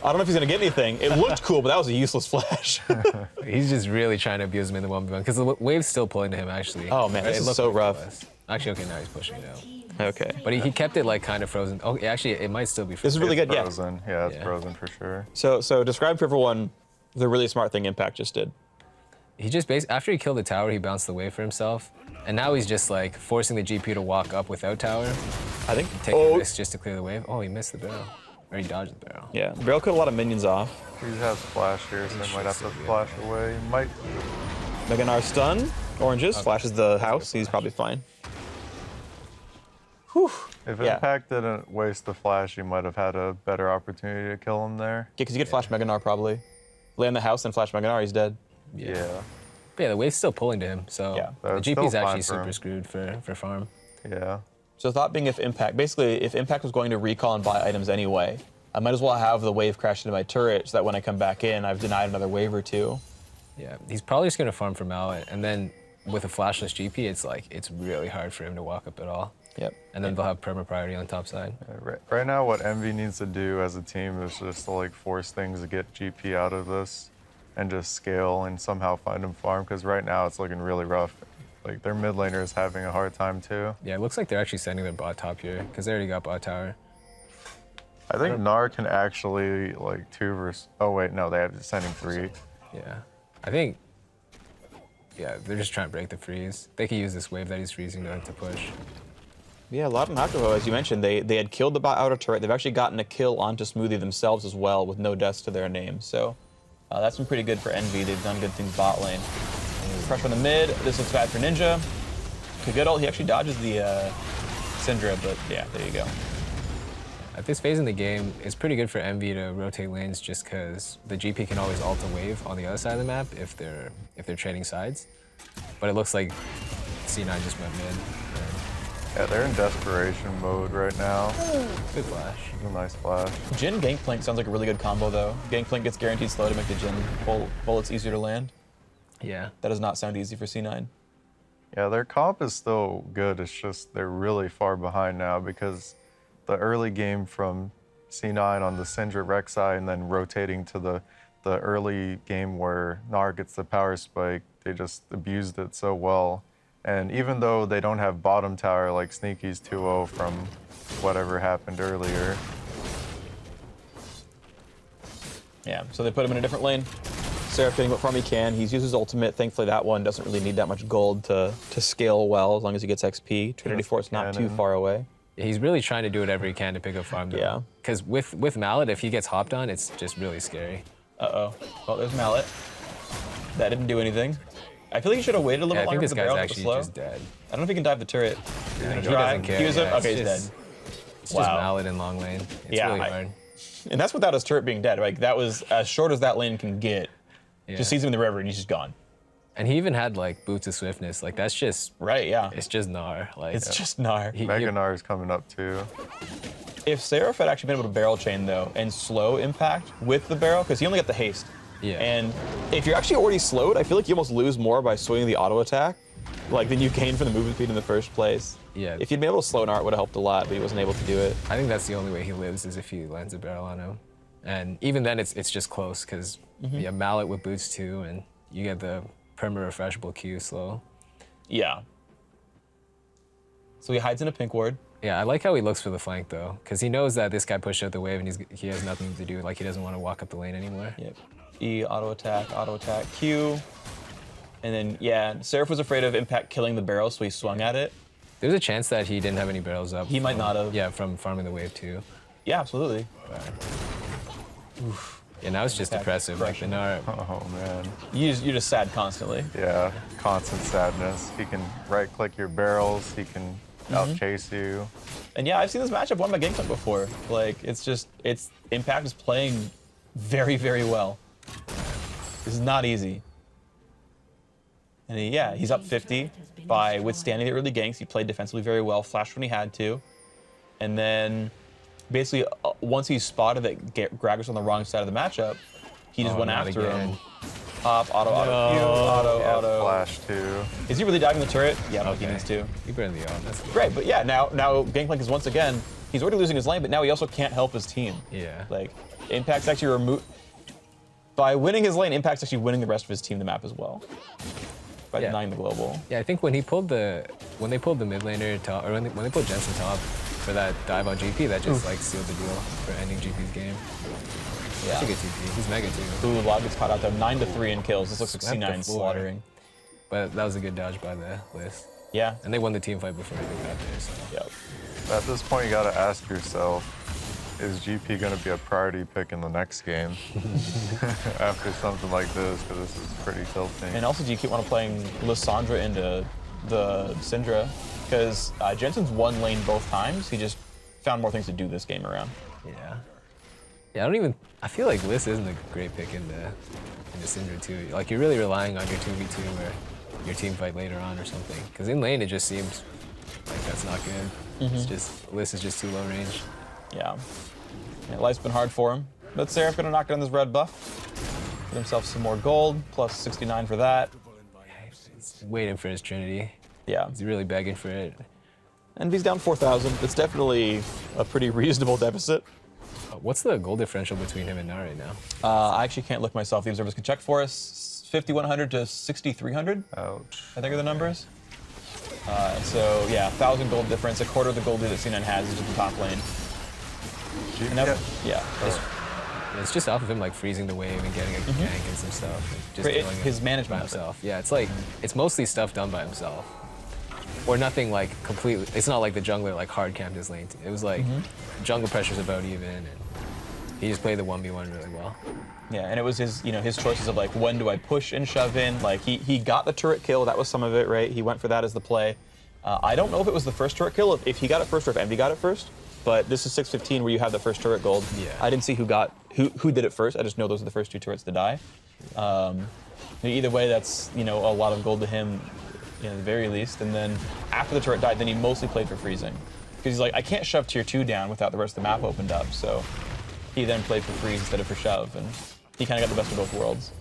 I don't know if he's gonna get anything. It looked cool, but that was a useless flash. He's just really trying to abuse him in the 1v1, because the wave's still pulling to him, actually. Oh man, this is so rough. Actually, okay, now he's pushing it out. Okay. But he kept it kind of frozen. Oh, actually, it might still be frozen. This is really good, frozen. Yeah, it's frozen for sure. So describe for everyone the really smart thing Impact just did. He just after he killed the tower, he bounced the wave for himself, and now he's just forcing the GP to walk up without tower. I think taking risks just to clear the wave. Oh, he missed the barrel, or he dodged the barrel. Yeah, the barrel cut a lot of minions off. He has flash here, so he might have to flash away. He might. Mega Gnar stun, oranges, flashes the house. He's probably fine. Whew. If Impact didn't waste the flash, he might have had a better opportunity to kill him there. Yeah, because you could flash Mega Gnar probably. Land the house and flash Mega Gnar, he's dead. Yeah. But yeah, the wave's still pulling to him, so the GP's actually super screwed for farm. Yeah. So the thought being if Impact was going to recall and buy items anyway, I might as well have the wave crash into my turret so that when I come back in, I've denied another wave or 2. Yeah, he's probably just gonna farm for Mallet, and then with a flashless GP, it's really hard for him to walk up at all. Yep. And then they'll have perma priority on top side. Right now, what Envy needs to do as a team is just to force things to get GP out of this, and just scale and somehow find him farm. Because right now it's looking really rough. Their mid laner is having a hard time too. Yeah, it looks like they're actually sending their bot top here because they already got bot tower. I think Gnar can actually 2 versus. Oh wait, no, they have sending 3. Yeah, I think. Yeah, they're just trying to break the freeze. They can use this wave that he's freezing to push. Yeah, a lot of Nakuho, as you mentioned, they had killed the bot outer turret. They've actually gotten a kill onto Smoothie themselves as well with no deaths to their name. So that's been pretty good for Envy. They've done good things bot lane. Pressure on the mid. This looks bad for Ninja. Good ult. He actually dodges the Syndra, but yeah, there you go. At this phase in the game, it's pretty good for Envy to rotate lanes just because the GP can always ult a wave on the other side of the map if they're trading sides. But it looks like C9 just went mid. Yeah, they're in desperation mode right now. Good flash. A nice flash. Jin Gangplank sounds like a really good combo though. Gangplank gets guaranteed slow to make the Jin bullets easier to land. Yeah. That does not sound easy for C9. Yeah, their comp is still good. It's just they're really far behind now because the early game from C9 on the Syndra Rex side and then rotating to the early game where Gnar gets the power spike. They just abused it so well. And even though they don't have bottom tower like Sneaky's 2-0 from whatever happened earlier. Yeah, so they put him in a different lane. Seraph getting what farm he can. He's used his ultimate. Thankfully, that one doesn't really need that much gold to scale well as long as he gets XP. Trinity Force not too far away. He's really trying to do whatever he can to pick up farm. Yeah. Because with Mallet, if he gets hopped on, it's just really scary. Uh-oh. Well, there's Mallet. That didn't do anything. I feel like he should have waited a little longer for the barrel to actually slow. just dead. I don't know if he can dive the turret. He's gonna He try. doesn't care. Okay, he's just, dead. It's just Mallet in long lane. It's really hard. And that's without his turret being dead. Like, that was as short as that lane can get. Just sees him in the river and he's just gone. And he even had like boots of swiftness. Like that's just It's just Gnar. Like it's just Gnar. Mega Gnar is coming up too. If Seraph had actually been able to barrel chain though and slow impact with the barrel, because he only got the haste. Yeah. And if you're actually already slowed, I feel like you almost lose more by swinging the auto attack, like than you gain from the movement speed in the first place. Yeah. If you'd been able to slow Gnar, it would have helped a lot, but he wasn't able to do it. I think that's the only way he lives is if he lands a barrel on him. And even then, it's just close because you have Mallet with boots too, and you get the perma-refreshable Q slow. Yeah. So he hides in a pink ward. Yeah, I like how he looks for the flank though, because he knows that this guy pushed out the wave and he has nothing to do. Like he doesn't want to walk up the lane anymore. Yep. E, auto attack, Q. And then, yeah, Seraph was afraid of impact killing the barrel, so he swung at it. There's a chance that he didn't have any barrels up. He might not have. Yeah, from farming the wave too. Yeah, absolutely. Oof. Yeah, now it's just depressive. Like the Gnar. Oh man. You're just sad constantly. Yeah, constant sadness. He can right-click your barrels. He can out-chase you. And yeah, I've seen this matchup won by Gangplank before. Like, Impact is playing very, very well. This is not easy. And he's up 50 by withstanding the early ganks. He played defensively very well, flashed when he had to. And then basically, once he spotted that Greg was on the wrong side of the matchup, he just went after him. Pop, auto. Flash too. Is he really diving the turret? Yeah, he needs to. He burned the arm. That's great. But yeah, now Gangplank is once again, he's already losing his lane, but now he also can't help his team. Yeah. Like, Impact's actually removed. By winning his lane, Impact's actually winning the rest of his team the map as well. By denying the global. Yeah, I think when they pulled the mid laner top, or when they pulled Jensen top for that dive on GP, that just like sealed the deal for ending GP's game. Yeah. That's a good TP. He's mega too. Ooh, Log gets caught out there. 9-3 in kills. This looks like Swept the C9 floor. slaughtering. But that was a good dodge by the list. Yeah. And they won the team fight before they got there. So. Yep. At this point, you gotta ask yourself, is GP gonna be a priority pick in the next game? After something like this, because this is pretty tilting. And also, do you keep want to playing Lissandra into the Syndra? Because Jensen's won lane both times. He just found more things to do this game around. Yeah. Yeah, I feel like Liss isn't a great pick in the Syndra too. Like you're really relying on your 2v2 or your team fight later on or something. Because in lane it just seems like that's not good. It's just Liss is just too low range. Yeah. Life's been hard for him. But Seraph gonna knock down this red buff. Get himself some more gold, plus 69 for that. He's waiting for his Trinity. Yeah. He's really begging for it. And he's down 4,000. It's definitely a pretty reasonable deficit. What's the goal differential between him and Gnar right now? I actually can't look myself. The observers can check for us. 5,100 to 6,300. Ouch. I think are the numbers. So yeah, 1,000 gold difference. A quarter of the gold that C9 has is just the top lane. It's just off of him like freezing the wave and getting a gank and some stuff. And just killing his him management by himself. Yeah, it's like it's mostly stuff done by himself. Or nothing like completely. It's not like the jungler like hard camped his lane. It was like jungle pressure's about even, and he just played the 1v1 really well. Yeah, and it was his choices of like when do I push and shove in. Like he got the turret kill. That was some of it, right? He went for that as the play. I don't know if it was the first turret kill, if he got it first or if Envy got it first. But this is 615 where you have the first turret gold. Yeah. I didn't see who did it first. I just know those are the first two turrets to die. Either way, that's a lot of gold to him, at the very least. And then after the turret died, then he mostly played for freezing, because he's like, I can't shove tier 2 down without the rest of the map opened up. So he then played for freeze instead of for shove, and he kind of got the best of both worlds.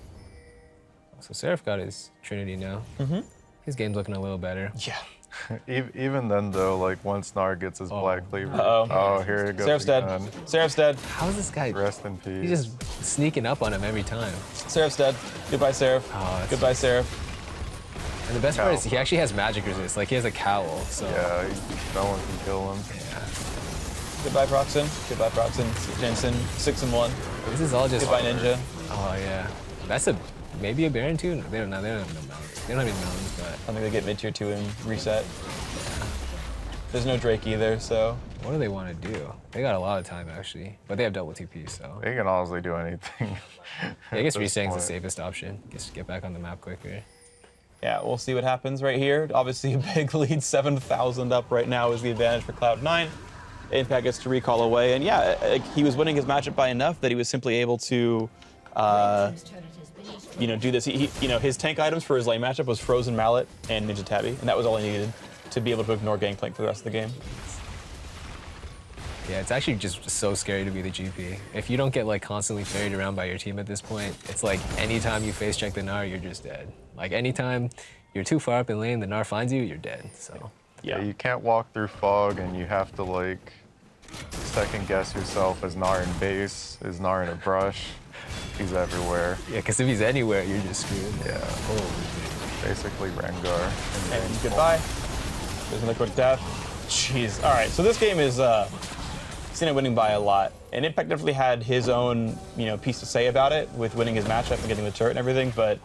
So Seraph got his Trinity now. His game's looking a little better. Yeah. Even then, though, like once Gnar gets his black cleaver. Uh-oh. Here it goes. Seraph's dead. again. Seraph's dead. How is this guy? Rest in peace. He's just sneaking up on him every time. Seraph's dead. Goodbye, Seraph. Goodbye, Seraph. And the best part is he actually has magic resist. Like he has a cowl, so. Yeah, no one can kill him. Yeah. Goodbye, Proxen. Goodbye, Proxen. Jensen, 6-1. This is all just. Goodbye, Ninja. Oh yeah. That's maybe a Baron too. They don't have no mounts. They don't have any mounts, but. I think they get mid-tier 2 and reset. There's no Drake either, so. What do they want to do? They got a lot of time actually, but they have double TP, so. They can honestly do anything. I guess resetting's the safest option. Just get back on the map quicker. Yeah, we'll see what happens right here. Obviously, a big lead, 7,000 up right now is the advantage for Cloud9. Impact gets to recall away, and yeah, he was winning his matchup by enough that he was simply able to, do this. His tank items for his lane matchup was Frozen Mallet and Ninja Tabby, and that was all he needed to be able to ignore Gangplank for the rest of the game. Yeah, it's actually just so scary to be the GP. If you don't get like constantly ferried around by your team at this point, it's like anytime you face check the Gnar, you're just dead. Like anytime you're too far up in lane, the Gnar finds you, you're dead. So yeah, you can't walk through fog, and you have to like second guess yourself. Is Gnar in base? Is Gnar in a brush? He's everywhere. Yeah, because if he's anywhere, you're just screwed. Yeah. Basically Rengar. And goodbye. There's another quick death. Jeez. All right, so this game is Cena winning by a lot, and Impact definitely had his own piece to say about it with winning his matchup and getting the turret and everything. But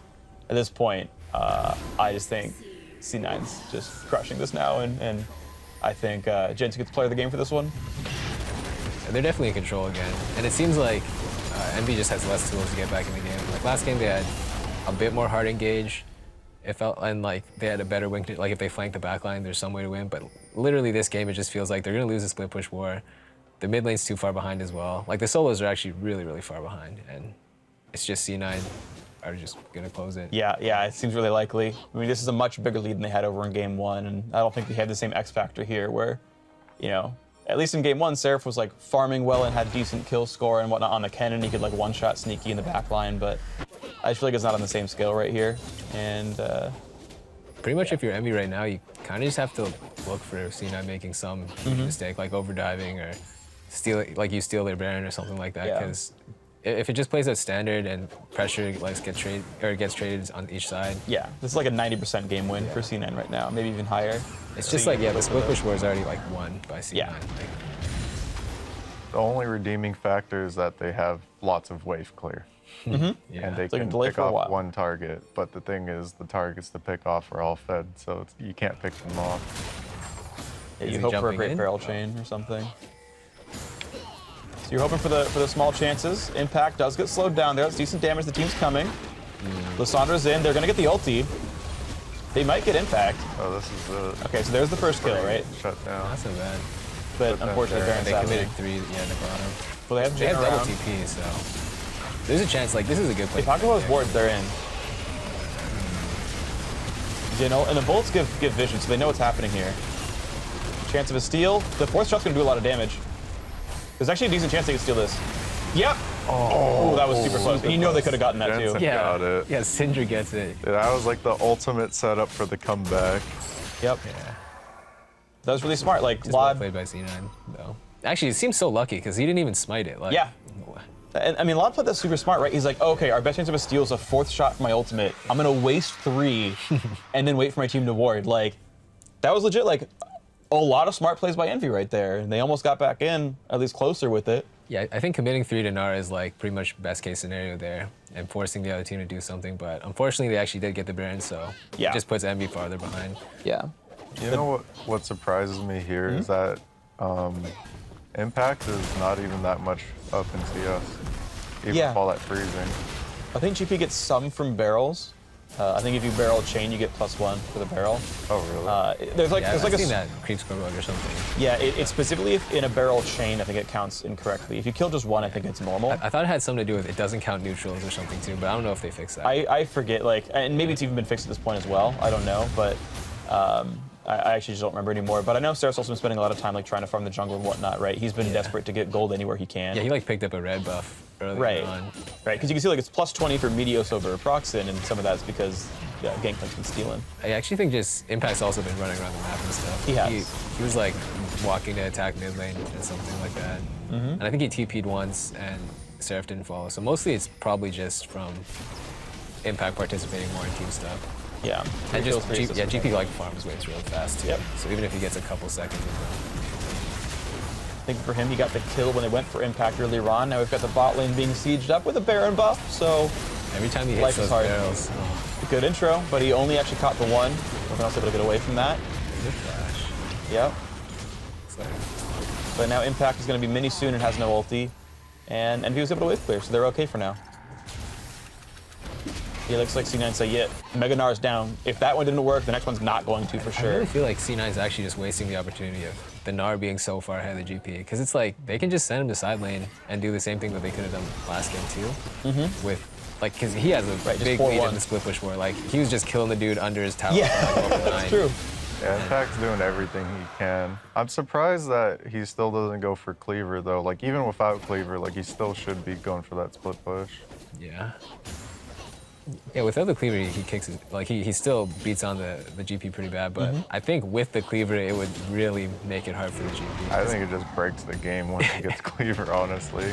at this point, I just think C9's just crushing this now, and I think Jensen gets player of the game for this one. They're definitely in control again, and it seems like Envy just has less tools to get back in the game. Like last game, they had a bit more hard engage. It felt, and like they had a better wing. Like if they flank the backline, there's some way to win. But literally, this game, it just feels like they're gonna lose the split push war. The mid lane's too far behind as well. Like the solos are actually really, really far behind, and it's just C9 are just gonna close it. Yeah, it seems really likely. I mean, this is a much bigger lead than they had over in game 1, and I don't think they had the same X factor here, where, at least in game 1, Seraph was like farming well and had decent kill score and whatnot on the cannon. He could like one-shot Sneaky in the back line, but I just feel like it's not on the same scale right here. And pretty much if you're Envy right now, you kind of just have to look for C9 making some mistake, like overdiving or you steal their Baron or something like that. Because if it just plays as standard and pressure gets traded on each side. Yeah, this is like a 90% game win for C9 right now, maybe even higher. It's just like, the split push war is already like won by C9. Yeah. The only redeeming factor is that they have lots of wave clear. And they can pick off one target, but the thing is, the targets to pick off are all fed, so you can't pick them off. Yeah, you hope for a great barrel chain or something. So you're hoping for the small chances. Impact does get slowed down there. That's decent damage. The team's coming. Lissandra's in. They're gonna get the ulti. They might get Impact. Oh, this is the... Okay, so there's the first kill, right? Shut down. That's not bad. But unfortunately, Baron's they out. committed 3, they brought him. Well, they have double TP, so there's a chance. Like this is a good play. If Hakuho's wards, they're in. And the bullets give vision, so they know what's happening here. Chance of a steal. The 4th shot's gonna do a lot of damage. There's actually a decent chance they can steal this. Yep. Oh, that was super close. And they could have gotten that Jensen too. got it. Yeah, Syndra gets it. That was like the ultimate setup for the comeback. Yep. Yeah. That was really smart. Like Just well played by C9 though. Actually, it seems so lucky because he didn't even smite it. Like, yeah. And I mean, Lod played that super smart, right? He's like, okay, our best chance of a steal is a 4th shot for my ultimate. I'm gonna waste 3 and then wait for my team to ward. Like, that was legit. Like, a lot of smart plays by Envy right there. And they almost got back in, at least closer with it. Yeah, I think committing 3 to Gnar is like pretty much best case scenario there, and forcing the other team to do something. But unfortunately, they actually did get the Baron, so it just puts Envy farther behind. Yeah. You know what surprises me here is that Impact is not even that much up in CS, even with all that freezing. I think GP gets some from barrels. I think if you barrel chain, you get +1 for the barrel. Oh, really? There's like I've seen that creep square bug or something. Yeah, it's specifically if in a barrel chain, I think it counts incorrectly. If you kill just one, I think it's normal. I thought it had something to do with it doesn't count neutrals or something too, but I don't know if they fixed that. I forget, like, and maybe it's even been fixed at this point as well. I don't know, but I actually just don't remember anymore. But I know Seraph's also been spending a lot of time like trying to farm the jungle and whatnot, right? He's been desperate to get gold anywhere he can. Yeah, he like picked up a red buff earlier on. Right, because you can see like it's +20 for Meteos over Proxen, and some of that's because Gangplank's been stealing. I actually think just Impact's also been running around the map and stuff. He has. He was like walking to attack mid lane and something like that. And I think he TP'd once and Seraph didn't follow. So mostly it's probably just from Impact participating more in team stuff. Yeah. And just GP like farms waves really fast too. Yep. So even if he gets a couple seconds of them. I think for him, he got the kill when they went for Impact earlier on. Now we've got the bot lane being sieged up with a Baron buff, so every time he hits life those is hard. barrels. Good intro, but he only actually caught the one. Everyone else able to get away from that. Good flash. Yep. But now Impact is going to be mini soon and has no ulti. And Envy was able to wave clear, so they're okay for now. It looks like C9 say, yeah, Mega Gnar's down. If that one didn't work, the next one's not going to for sure. I really feel like C9 is actually just wasting the opportunity of the Gnar being so far ahead of the GP. Because it's like, they can just send him to side lane and do the same thing that they could have done last game too. With, like, because he has a big lead in the split push war. Like, he was just killing the dude under his tower. Yeah, that's true. Yeah, Impact's doing everything he can. I'm surprised that he still doesn't go for Cleaver, though. Like, even without Cleaver, like, he still should be going for that split push. Yeah. Yeah, without the Cleaver, he kicks his, like, he still beats on the GP pretty bad, but I think with the Cleaver, it would really make it hard for the GP. I think it just breaks the game once he gets Cleaver, honestly.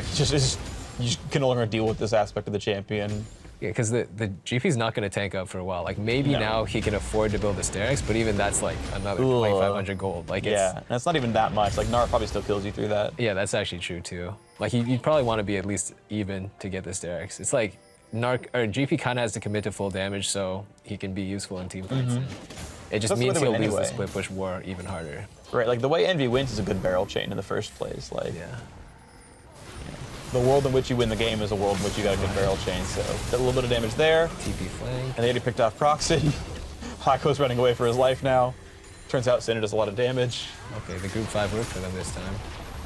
You can no longer deal with this aspect of the champion. Yeah, because the GP's not going to tank up for a while. Like, maybe now he can afford to build the Stairx, but even that's like another 2,500 gold. Like, yeah, and it's not even that much. Like, Gnar probably still kills you through that. Yeah, that's actually true, too. Like, you'd probably want to be at least even to get the Stairx. It's like, GP kind of has to commit to full damage so he can be useful in team fights. It just means he'll lose the split push war even harder. Right, like the way Envy wins is a good barrel chain in the first place. Like, the world in which you win the game is a world in which you got a good barrel chain. So got a little bit of damage there. TP flank. And they already picked off Proxy. Hako's running away for his life now. Turns out Cinder does a lot of damage. Okay, the group 5 worked for them this time.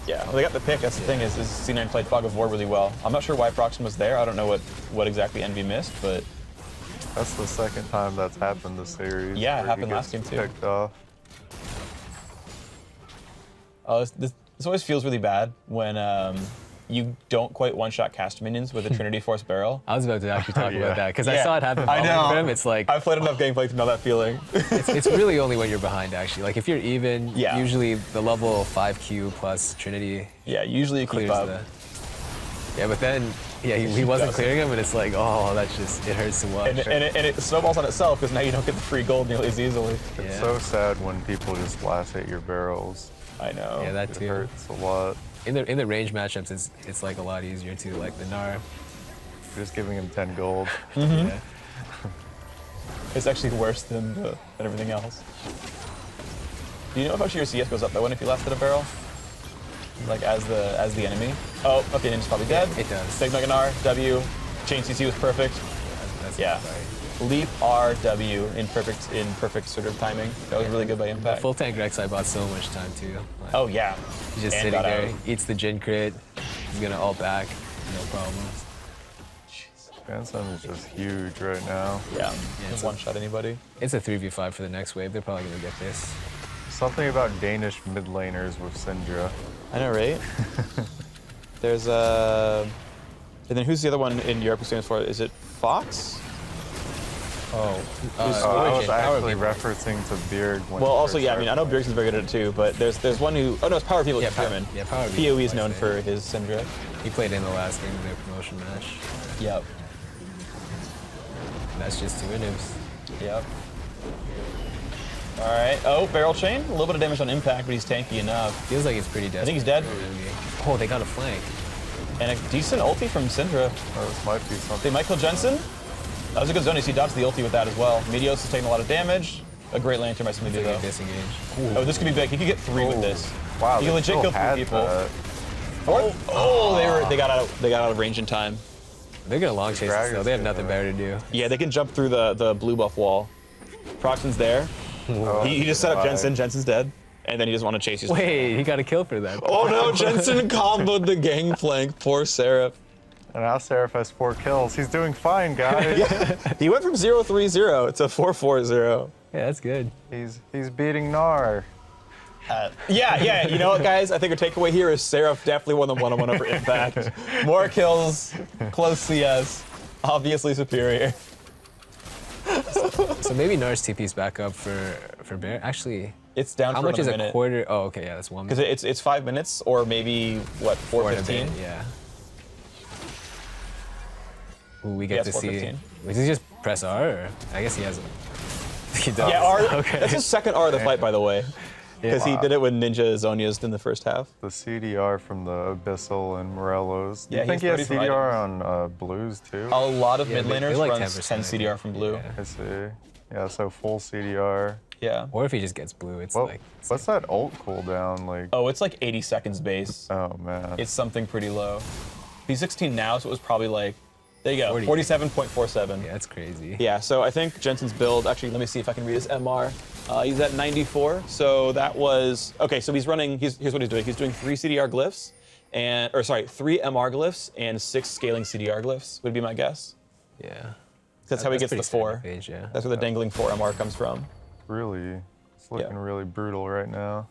Yeah, well, they got the pick. That's the thing is C9 played Fog of War really well. I'm not sure why Proxy was there. I don't know what exactly Envy missed, but that's the second time that's happened this series. Yeah, it happened last game too. Picked off. Oh, this always feels really bad when you don't quite one-shot cast minions with a Trinity Force barrel. I was about to actually talk about that because I saw it happen. I know. For him. It's like I've played enough gameplay to know that feeling. it's really only when you're behind actually. Like if you're even, usually the level 5Q plus Trinity. Yeah, usually you keep up. Yeah, but then he wasn't clearing him, and it's like, oh, that's just it hurts to watch. And it snowballs on itself because now you don't get the free gold nearly as easily. It's so sad when people just last hit your barrels. I know. Yeah, that too. It hurts a lot. In the range matchups, it's like a lot easier too. Like the Gnar. Just giving him 10 gold. Yeah. It's actually worse than everything else. Do you know if actually your CS goes up though when if you last hit a barrel? Like as the enemy? Oh, okay, Ninja's probably dead. It does. Big Mega Gnar, W. Chain CC was perfect. That's Leap RW in perfect sort of timing. That was really good by Impact. Full tank Rek'Sai bought so much time too. Like, oh yeah. He's just sitting there, eats the Jin crit. He's gonna ult back, no problems. Grandson is just huge right now. Yeah, it's one-shot anybody. It's a 3v5 for the next wave. They're probably gonna get this. Something about Danish mid laners with Syndra. I know, right? There's and then who's the other one in Europe who stands for it? Is it Fox? I was actually referencing to Bjerg. Well, also, yeah, I mean, I know Bjerg's very good at it too, but there's one who, oh no, it's Power People. Yeah, German. Yeah, Power PoE is known for his Syndra. He played in the last game of their promotion match. Yep. That's just 2 inhibs. Yep. All right. Oh, barrel chain. A little bit of damage on impact, but he's tanky enough. Feels like it's pretty dead. I think he's dead. Oh, they got a flank. And a decent ulti from Syndra. Oh, this might be something. They might kill Jensen. That was a good zone. He dodged the ulti with that as well. Meteos is taking a lot of damage. A great lantern by Smithy though. Disengage. Oh, this could be big. He could get 3 with this. Wow, he can legit kill 3 people. They got out of range in time. They're gonna long chase this though. They have nothing better to do. Yeah, they can jump through the blue buff wall. Proxon's there. He just set up Jensen. Jensen's dead. And then he doesn't want to chase you. Wait, he got a kill for that. Oh no, Jensen comboed the gangplank. Poor Seraph. And now Seraph has 4 kills. He's doing fine, guys. He went from 0-3-0 to 4-4-0. Yeah, that's good. He's beating Gnar. Yeah. You know what, guys? I think our takeaway here is Seraph definitely won the one-on-one over Impact. More kills, close CS, obviously superior. So maybe Nars TP's back up for Bear. Actually, it's down how for much is a minute. quarter? Oh, okay, yeah, that's 1 minute. Because it's 5 minutes or maybe, what, 4:15? Yeah. Ooh, we get Yeah, to it's see. 4:15. Does he just press R? Or? I guess he has. He does. Yeah, R. Okay. That's his second R of the fight, by the way. Because he did it when Ninja Zonia's in the first half. The CDR from the Abyssal and Morelos. Do Yeah, you think he's he has 30 for CDR on Blues too? A lot of mid they laners like runs 10%, 10 CDR from blue. I see. Yeah, so full CDR. Yeah. Or if he just gets blue, it's Well, like. what's that ult cooldown like? Oh, it's like 80 seconds base. Oh man. It's something pretty low. He's 16 now, so it was probably like, there you go, 40. 47.47. Yeah, that's crazy. Yeah, so I think Jensen's build, actually, let me see if I can read his MR. He's at 94, so that was, okay, so he's running, here's what he's doing. He's doing 3 CDR glyphs, and, or sorry, 3 MR glyphs and 6 scaling CDR glyphs, would be my guess. Yeah. That's how he gets the pretty 4. standard page, yeah. That's where the dangling 4 MR comes from. Really, it's looking really brutal right now.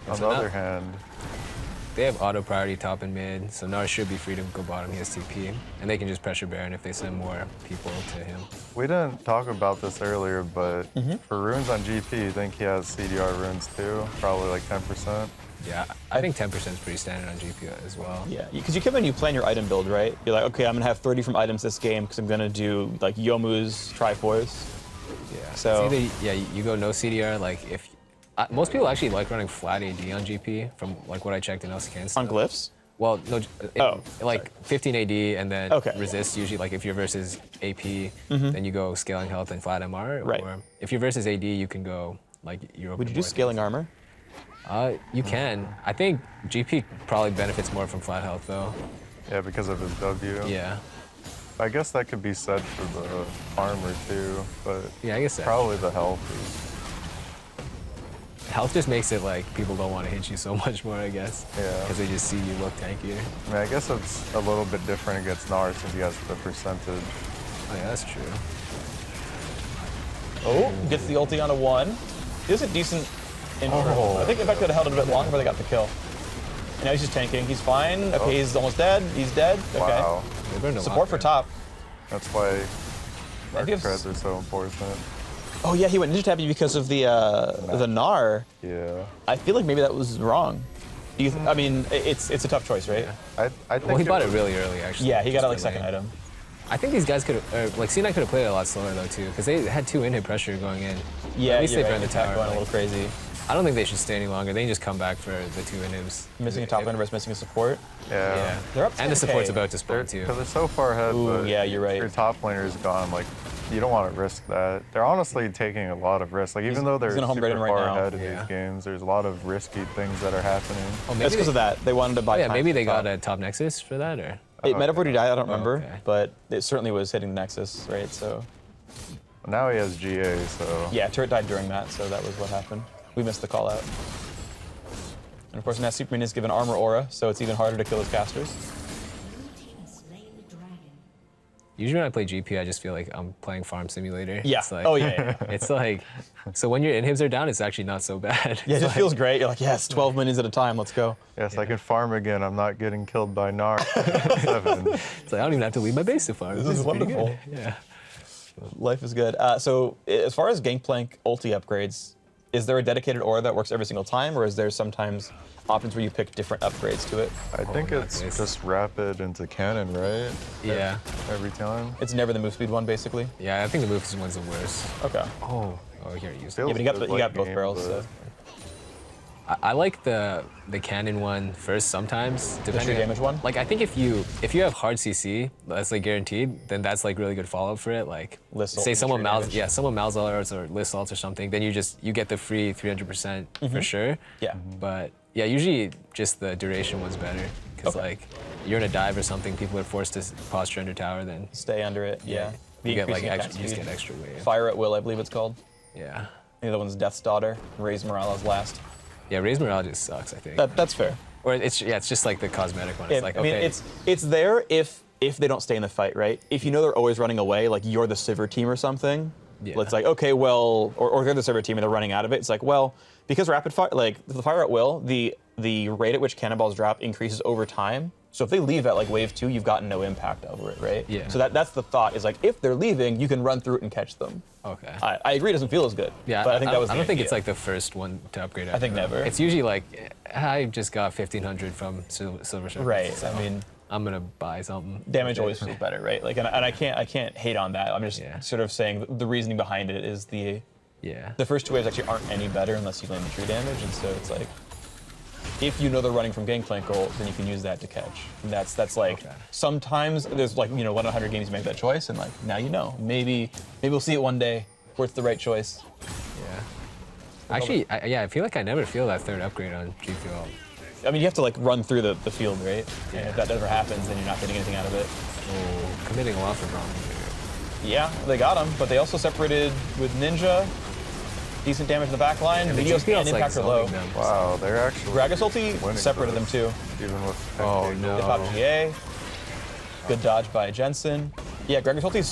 On So the now- other hand, They have auto priority top and mid, so Nars should be free to go bottom. He has TP, and they can just pressure Baron if they send more people to him. we didn't talk about this earlier, but Mm-hmm. for runes on GP, you think he has CDR runes too? Probably like 10%. Yeah, I think 10% is pretty standard on GP as well. Yeah, because you come in, you plan your item build, right? You're like, okay, I'm gonna have 30 from items this game because I'm gonna do like Yomu's Triforce. Yeah. So It's either, you go no CDR. Like if most people actually like running flat AD on GP from like what I checked in LCK. On glyphs? Well, no, like 15 AD and then resist usually. Like if you're versus AP, then you go scaling health and flat MR. Right. Or if you're versus AD, you can go like Europe. Would you do scaling armor? You can. I think GP probably benefits more from flat health though. Yeah, because of his W. Yeah. I guess that could be said for the armor too, but Yeah, I guess so. probably the health is. Health just makes it like people don't want to hit you so much more, I guess. Yeah. Because they just see you look tankier. I mean, I guess it's a little bit different against Nars since he has the percentage. Oh yeah, that's true. Oh, gets the ulti on a 1. He has a decent intro. I think if I could have held it a bit longer, but they got the kill. And now he's just tanking. He's fine. Okay, he's almost dead. He's dead. Okay. Wow. Support for top. That's why arc gives- treads are so important. Oh yeah, he went ninja tapping because of the Gnar. Yeah. I feel like maybe that was wrong. Do you I mean, it's a tough choice, right? I think Well, he bought it really early, actually. Yeah, he got it like Just second delayed. item. I think these guys could have, like C9 could have played it a lot slower though too, because they had 2 in-hit pressure going in. Yeah, At least you're they right. burned the Attack tower. going a like, little crazy. I don't think they should stay any longer. They can just come back for the 2 inhibs. Missing a top laner versus missing a support. Yeah. Yeah. They're up And the 10K. support's about to spawn too. Because they're so far ahead, Ooh, but yeah, you're right. your top laner is gone. Like, you don't want to risk that. They're honestly taking a lot of risk. Like, even though they're gonna home super grade him right far now. ahead in Yeah. these games, there's a lot of risky things that are happening. Oh, maybe That's because of that. They wanted to buy Oh, yeah, time maybe for they top. got a top Nexus for that, or? It might have already died, I don't remember, okay. but it certainly was hitting the Nexus, right? So Now he has GA, so. yeah, turret died during that, so that was what happened. We missed the call out. And of course now Superman is given armor aura, so it's even harder to kill his casters. Usually when I play GP, I just feel like I'm playing Farm Simulator. Yeah. It's like, Oh, yeah. It's like, so when your inhibs are down, it's actually not so bad. Yeah, it It's just like- feels great. You're like, yes, 12 minutes at a time, let's go. Yes, I can farm again. I'm not getting killed by Nar. 7. It's like I don't even have to leave my base to farm. This is pretty wonderful. good. Yeah. Life is good. So as far as Gangplank ulti upgrades, is there a dedicated aura that works every single time, or is there sometimes options where you pick different upgrades to it? I think it's just rapid into cannon, right? Yeah. Every time. It's never the move speed one, basically. Yeah, I think the move is one's the worst. Okay. Oh, here you use. Yeah, but you got both barrels. So. I like the cannon one first sometimes. The Depending true damage one? Like I think if you have hard CC, that's like guaranteed, then that's like really good follow up for it. Like List ult say and someone true mouths damage. someone mouths ults or list ults or something, then you get the free 300% for sure. Yeah. But yeah, usually just the duration was better because like you're in a dive or something, people are forced to posture under tower, then Stay under it. Yeah. you get like increasing extra, attack you just speed. get extra wave. Fire at will, I believe it's called. Yeah. The other one's Death's Daughter. Raise Morales last. Yeah, Raise Morale just sucks, I think. That's fair. Or it's just like the cosmetic one. It's like I mean, okay. it's there if they don't stay in the fight, right? If you know they're always running away, like you're the Sivir team or something. Yeah. It's like, okay, well, or they're the Sivir team and they're running out of it. It's like, well, because rapid fire, like the fire at will, the rate at which cannonballs drop increases over time. So if they leave at like wave 2, you've gotten no impact over it, right? Yeah. So that's the thought, is like, if they're leaving, you can run through it and catch them. Okay. I agree, it doesn't feel as good. Yeah, but I think that was I the don't think idea. it's like the first one to upgrade. I think never. It's usually like, I just got 1500 from Silver Shepard. Right, So I mean, I'm gonna buy something. damage always feels better, right? Like, and I can't hate on that. I'm just sort of saying the reasoning behind it is the first 2 waves actually aren't any better unless you land the true damage, and so it's like, if you know they're running from Gangplank ult, then you can use that to catch. And that's like, sometimes there's like, 1 in 100 games you make that choice, and like, now you know. Maybe we'll see it one day where it's the right choice. Yeah. Actually, I feel like I never feel that third upgrade on GPL. I mean, you have to like run through the field, right? Yeah. And if that never happens, then you're not getting anything out of it. Oh, committing a lot for wrong. Yeah, they got him, but they also separated with Ninja. Decent damage in the back line. Videos and impact are low. Wow, they're actually. Gragas ulti separated them too. Even with. Oh no. They popped GA. Good dodge by Jensen. Yeah, Gragas ulti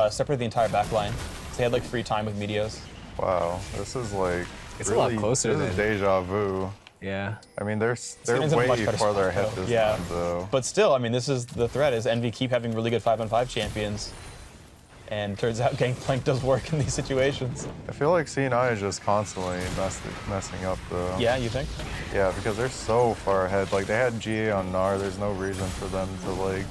separated the entire back line. So they had like free time with Meteos. Wow, this is like. It's really, a lot closer This is deja vu. Yeah. I mean, they're It's way much better farther spot, ahead though. this time, though. But still, I mean, this is the threat, is Envy keep having really good 5-on-5 champions. And turns out Gangplank does work in these situations. I feel like C9 is just constantly messing up, though. Yeah, you think? Yeah, because they're so far ahead. Like, they had GA on Gnar. There's no reason for them to, like...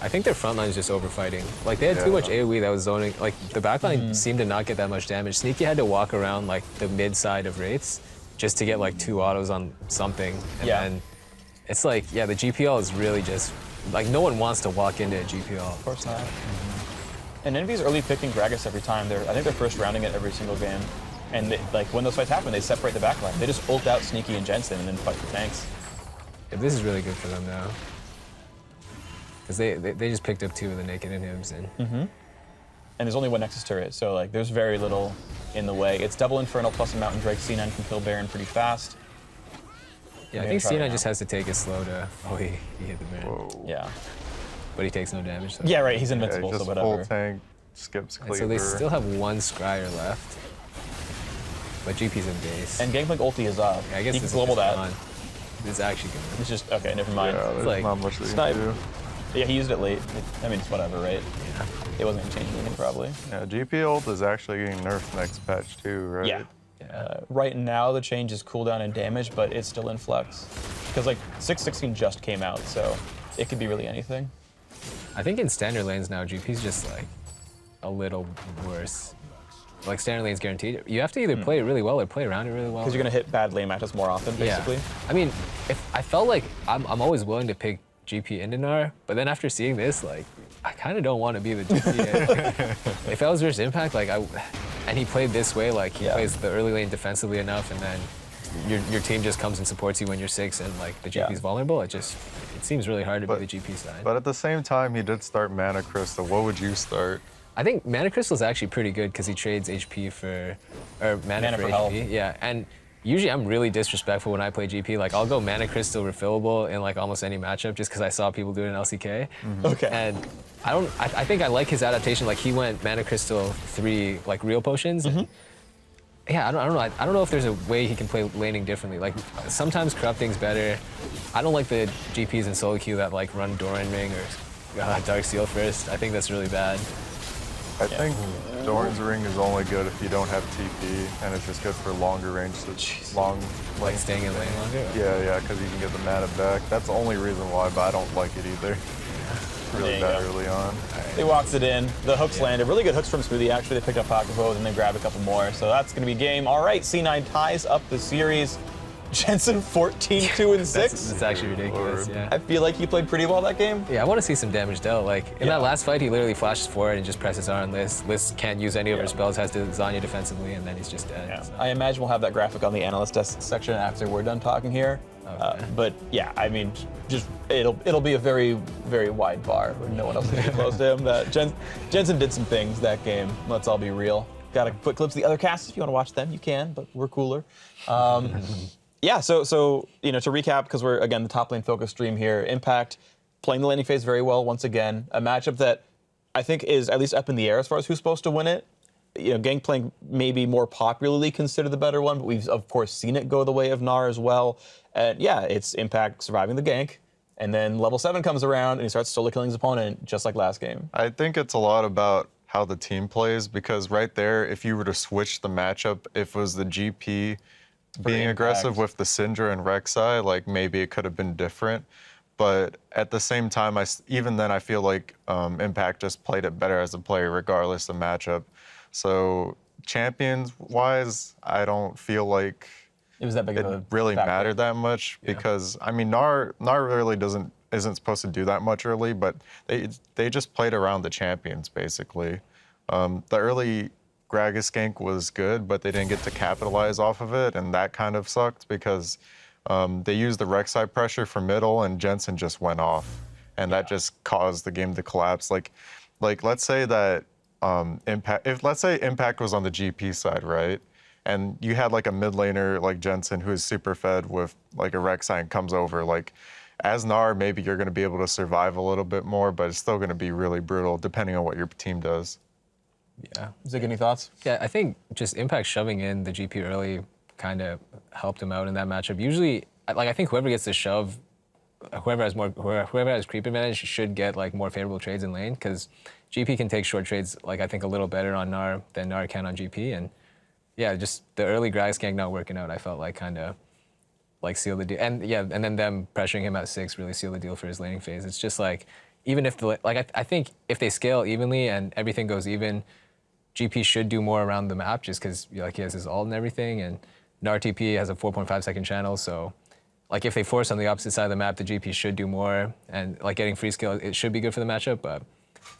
I think their front line is just overfighting. Like, they had too much AoE that was zoning. Like, the back line seemed to not get that much damage. Sneaky had to walk around, like, the mid side of Wraiths just to get, like, 2 autos on something. And then it's like, yeah, the GPL is really just... Like, no one wants to walk into a GPL. Of course not. And Envy's early picking Gragas every time. I think they're first rounding it every single game. And they, like, when those fights happen, they separate the backline. They just ult out Sneaky and Jensen and then fight the tanks. Yeah, this is really good for them now. Because they just picked up 2 of the naked inhibs. And And there's only 1 Nexus turret, so like there's very little in the way. It's double Infernal plus a Mountain Drake. C9 can kill Baron pretty fast. Yeah, I think C9 just has to take it slow to... Oh, he hit the Baron. Whoa. Yeah. But he takes no damage. So. Yeah, right, he's invincible, just so whatever. full tank, skips Cleaver. And so they still have 1 Scryer left. But GP's in base. And Gangplank ulti is up. Yeah, I guess he can this global is that. on. This is actually good. It's just, okay, never mind. Yeah, there's like, not much they can snipe. do. Yeah, he used it late. I mean, it's whatever, right? Yeah. It wasn't going to change anything, probably. Yeah, GP ult is actually getting nerfed next patch, too, right? Yeah. Right now, the change is cooldown and damage, but it's still in flux. Because, like, 6.16 just came out, so it could be really anything. I think in standard lanes now, GP's just, like, a little worse. Like, standard lane's guaranteed. You have to either play it really well or play around it really well. Because you're going to hit bad lane matches more often, basically. Yeah. I mean, if I felt like I'm always willing to pick GP into Gnar, but then after seeing this, like, I kind of don't want to be the GP. If I was versus Impact, like, and he played this way, like, he plays the early lane defensively enough, and then your team just comes and supports you when you're 6, and, like, the GP's vulnerable, it seems really hard to be the GP side. But at the same time, he did start Mana Crystal. What would you start? I think Mana Crystal is actually pretty good because he trades HP or mana for HP. Health. Yeah, and usually I'm really disrespectful when I play GP. Like, I'll go Mana Crystal refillable in, like, almost any matchup just because I saw people do it in LCK. Okay. And I think I like his adaptation. Like, he went Mana Crystal 3, like, real potions. Yeah, I don't know. I don't know if there's a way he can play laning differently. Like, sometimes corrupting's better. I don't like the GPs in solo queue that, like, run Doran Ring or Dark Steel first. I think that's really bad. I think Doran's Ring is only good if you don't have TP, and it's just good for longer range, like staying in lane longer? Yeah, because you can get the mana back. That's the only reason why, but I don't like it either. Really bad early on. He walks it in. The hooks landed. Really good hooks from Smoothie, actually. They picked up pocket bows and then grabbed a couple more. So that's going to be game. All right, C9 ties up the series. Jensen 14-2-6. That's actually ridiculous, yeah. I feel like he played pretty well that game. Yeah, I want to see some damage dealt. Like, in that last fight, he literally flashes forward and just presses R on Liz. Liz can't use any of her spells, has to Zanya defensively, and then he's just dead. So. I imagine we'll have that graphic on the analyst desk section after we're done talking here. But yeah, I mean, just it'll be a very, very wide bar where no one else can get close to him. Jensen did some things that game. Let's all be real. Got a quick clips of the other casts. If you want to watch them, you can, but we're cooler. Yeah, so you know, to recap, because we're again the top lane focus stream here. Impact playing the laning phase very well once again. A matchup that I think is at least up in the air as far as who's supposed to win it. You know, Gangplank may be more popularly considered the better one, but we've of course seen it go the way of Gnar as well. And yeah, it's Impact surviving the gank. And then level 7 comes around and he starts solo killing his opponent, just like last game. I think it's a lot about how the team plays, because right there, if you were to switch the matchup, if it was the GP being aggressive with the Syndra and Rek'Sai, like maybe it could have been different. But at the same time, even then, I feel like Impact just played it better as a player, regardless of matchup. So champions-wise, I don't feel like it was that big of a really factor. mattered that much, because I mean, Gnar really isn't supposed to do that much early, but they just played around the champions basically. The early Gragas gank was good, but they didn't get to capitalize off of it, and that kind of sucked because they used the Rek'Sai pressure for middle, and Jensen just went off, and that just caused the game to collapse. Like let's say that let's say Impact was on the GP side, right? And you had like a mid laner like Jensen who is super fed with like a Rek'Sai and comes over. Like as Gnar, maybe you're going to be able to survive a little bit more, but it's still going to be really brutal depending on what your team does. Yeah. Zig, any thoughts? Yeah, I think just Impact shoving in the GP early kind of helped him out in that matchup. Usually, like I think whoever gets the shove, whoever has creep advantage should get like more favorable trades in lane, because GP can take short trades like I think a little better on Gnar than Gnar can on GP. And yeah, just the early Gragas gank not working out, I felt like kind of like sealed the deal. And yeah, and then them pressuring him at 6 really sealed the deal for his laning phase. It's just like, even if I think if they scale evenly and everything goes even, GP should do more around the map just because like he has his ult and everything, and Gnar TP has a 4.5 second channel, so like if they force on the opposite side of the map, the GP should do more, and like getting free scale, it should be good for the matchup, but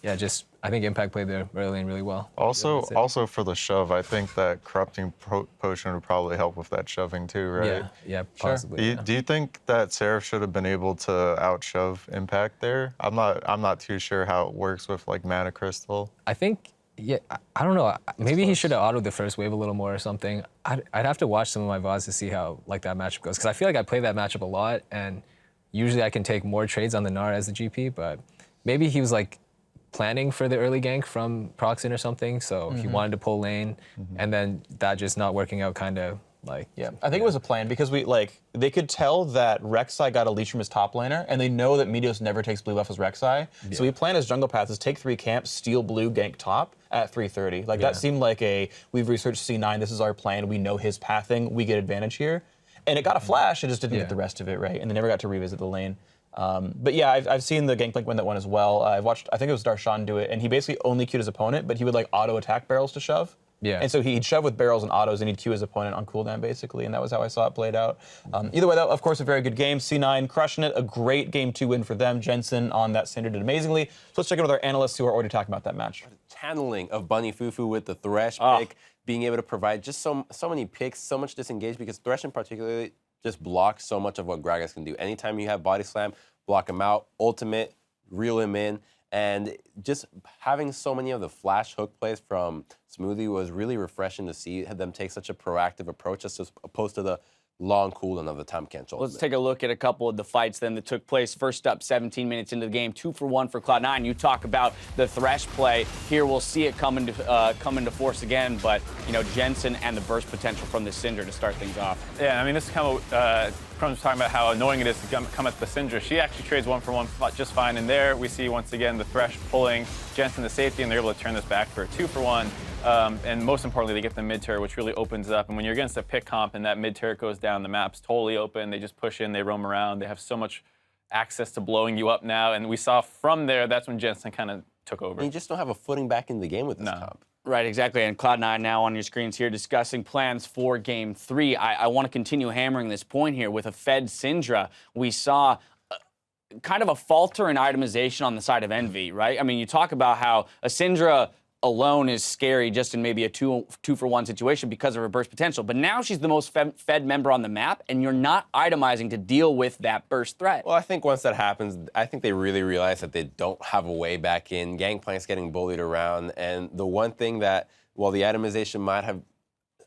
yeah, just I think Impact played their early lane really well. Also for the shove, I think that corrupting potion would probably help with that shoving too, right? Yeah, possibly. Do you think that Seraph should have been able to out-shove Impact there? I'm not too sure how it works with like Mana Crystal. I think, yeah, I don't know. Maybe he should have autoed the first wave a little more or something. I'd have to watch some of my VODs to see how like that matchup goes, because I feel like I play that matchup a lot, and usually I can take more trades on the Gnar as the GP, but maybe he was like planning for the early gank from Proxin or something, so he wanted to pull lane, and then that just not working out kind of like... Yeah, I think it was a plan, because they could tell that Rek'Sai got a leash from his top laner, and they know that Meteos never takes blue buff as Rek'Sai, so he planned his jungle path is take 3 camps, steal blue, gank top at 330. Like that seemed like we've researched C9, this is our plan, we know his pathing, we get advantage here. And it got a flash, it just didn't get the rest of it, right? And they never got to revisit the lane. But yeah, I've seen the Gangplank win that one as well. I've watched, I think it was Darshan do it, and he basically only queued his opponent, but he would like auto attack barrels to shove. Yeah. And so he'd shove with barrels and autos, and he'd queue his opponent on cooldown basically, and that was how I saw it played out. Either way, though, of course, a very good game. C9 crushing it, a great game 2 win for them. Jensen on that Syndra did amazingly. So let's check in with our analysts who are already talking about that match. Channeling of Bunny Fufu with the Thresh pick, being able to provide just so many picks, so much disengage, because Thresh in particular just blocks so much of what Gragas can do. Anytime you have body slam, block him out, ultimate, reel him in, and just having so many of the flash hook plays from Smoothie was really refreshing to see them take such a proactive approach as opposed to the long cooldown of the time cancel. Let's take a look at a couple of the fights then that took place. First up, 17 minutes into the game, 2 for 1 for Cloud9. You talk about the Thresh play. Here we'll see it come into force again, but you know, Jensen and the burst potential from the Syndra to start things off. Yeah, I mean, this is kind of Crumb's talking about how annoying it is to come at the Syndra. She actually trades 1 for 1 just fine. And there we see once again the Thresh pulling Jensen to safety, and they're able to turn this back for a 2 for 1. And most importantly, they get the mid turret, which really opens it up. And when you're against a pick comp and that mid turret goes down, the map's totally open. They just push in, they roam around. They have so much access to blowing you up now. And we saw from there, that's when Jensen kind of took over. And you just don't have a footing back in the game with this comp. Right, exactly. And Cloud9 now on your screens here discussing plans for Game 3. I want to continue hammering this point here. With a fed Syndra, we saw kind of a falter in itemization on the side of Envy, right? I mean, you talk about how a Syndra alone is scary just in maybe a two for 1 situation because of her burst potential. But now she's the most fed member on the map, and you're not itemizing to deal with that burst threat. Well, I think once that happens, I think they really realize that they don't have a way back in. Gangplank's getting bullied around, and the one thing that, while the itemization might have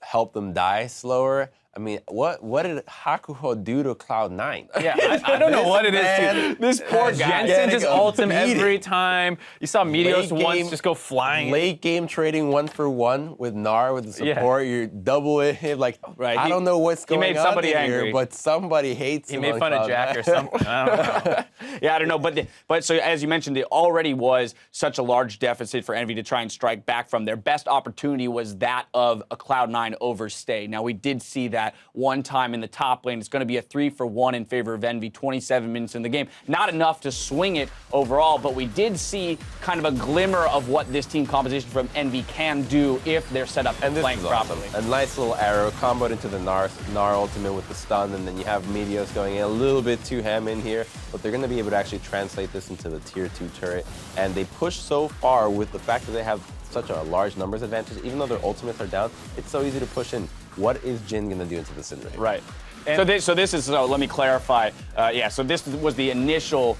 helped them die slower, I mean, what did Hakuho do to Cloud9? Yeah, I don't know what it is, dude. This poor guy. Jensen just ults him every time. You saw Meteos once just go flying. Late game trading 1-for-1 with Gnar with the support. You're double it him. Like, I don't know what's going on He made somebody angry. here, but somebody hates him. He made fun of Jack or something. I don't know. Yeah, I don't know. But so as you mentioned, it already was such a large deficit for Envy to try and strike back from. Their best opportunity was that of a Cloud9 overstay. Now, we did see that one time in the top lane. It's going to be a 3-for-1 in favor of Envy, 27 minutes in the game. Not enough to swing it overall, but we did see kind of a glimmer of what this team composition from Envy can do if they're set up and flanked properly. A nice little arrow comboed into the Gnar ultimate with the stun, and then you have Meteos going in a little bit too ham in here, but they're going to be able to actually translate this into the tier 2 turret, and they push so far with the fact that they have such a large numbers advantage. Even though their ultimates are down, it's so easy to push in. What is Jin going to do into the Syndra? Right. So let me clarify. So this was the initial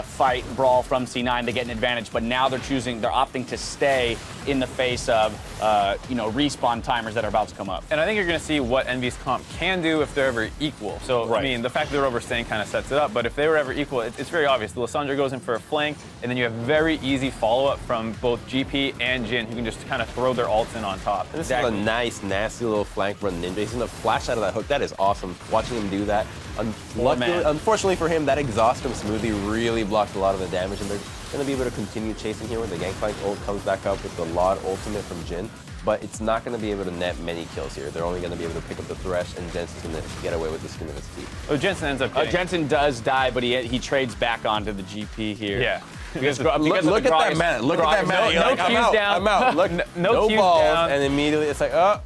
fight brawl from C9. They get an advantage, but now they're opting to stay in the face of respawn timers that are about to come up. And I think you're going to see what Envy's comp can do if they're ever equal. So, I mean, the fact that they're overstaying kind of sets it up, but if they were ever equal, it's very obvious. The Lissandra goes in for a flank, and then you have very easy follow-up from both GP and Jin, who can just kind of throw their ults in on top. And this is a nice, nasty little flank from Ninja. He's going to flash out of that hook. That is awesome. Watching him do that. Unfortunately for him, that exhaust from Smoothie really blocked a lot of the damage, and they're going to be able to continue chasing here when the Gangplank ult comes back up with the Laud ultimate from Jin. But it's not going to be able to net many kills here. They're only going to be able to pick up the Thresh, and Jensen's going to get away with the skin of his teeth. Oh, Jensen ends up getting... Jensen does die, but he trades back onto the GP here. Yeah. Because look at that man. Look at that man. No Q's down. I'm out. Look, no balls, down. And immediately it's like, oh.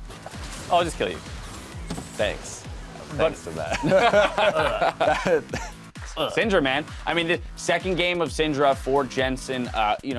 I'll just kill you. Thanks. Thanks to that. Syndra, man. I mean, the second game of Syndra for Jensen,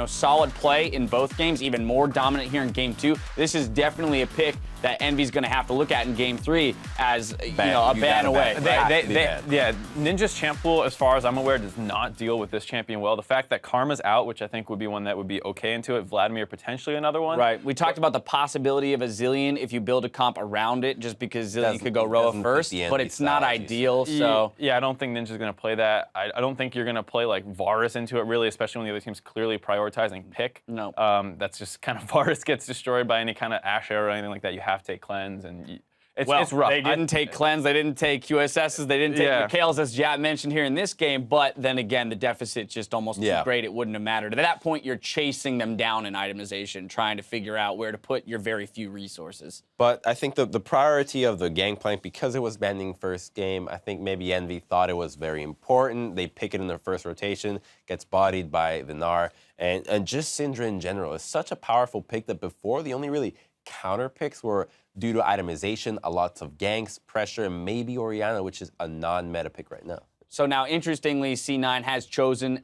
solid play in both games, even more dominant here in game 2. This is definitely a pick that Envy's going to have to look at in game 3 as a ban away. Ninja's champ pool, as far as I'm aware, does not deal with this champion well. The fact that Karma's out, which I think would be one that would be okay into it, Vladimir potentially another one. Right. We talked about the possibility of a Zillion if you build a comp around it, just because Zillion could go Roa first, but it's not ideal. So yeah, I don't think Ninja's going to play that. I don't think you're going to play like Varus into it, really, especially when the other team's clearly prioritizing pick. No. That's just kind of Varus gets destroyed by any kind of Ash arrow or anything like that. You have to take cleanse, and it's rough. They didn't take cleanse, they didn't take QSSs, they didn't take Mikhails, as Jat mentioned here in this game, but then again, the deficit just almost too great, it wouldn't have mattered. At that point, you're chasing them down in itemization, trying to figure out where to put your very few resources. But I think the priority of the Gangplank, because it was banding first game, I think maybe Envy thought it was very important. They pick it in their first rotation, gets bodied by the Gnar, and just Syndra in general is such a powerful pick that before the only really counter picks were due to itemization, a lot of ganks, pressure, and maybe Orianna, which is a non-meta pick right now. So now, interestingly, C9 has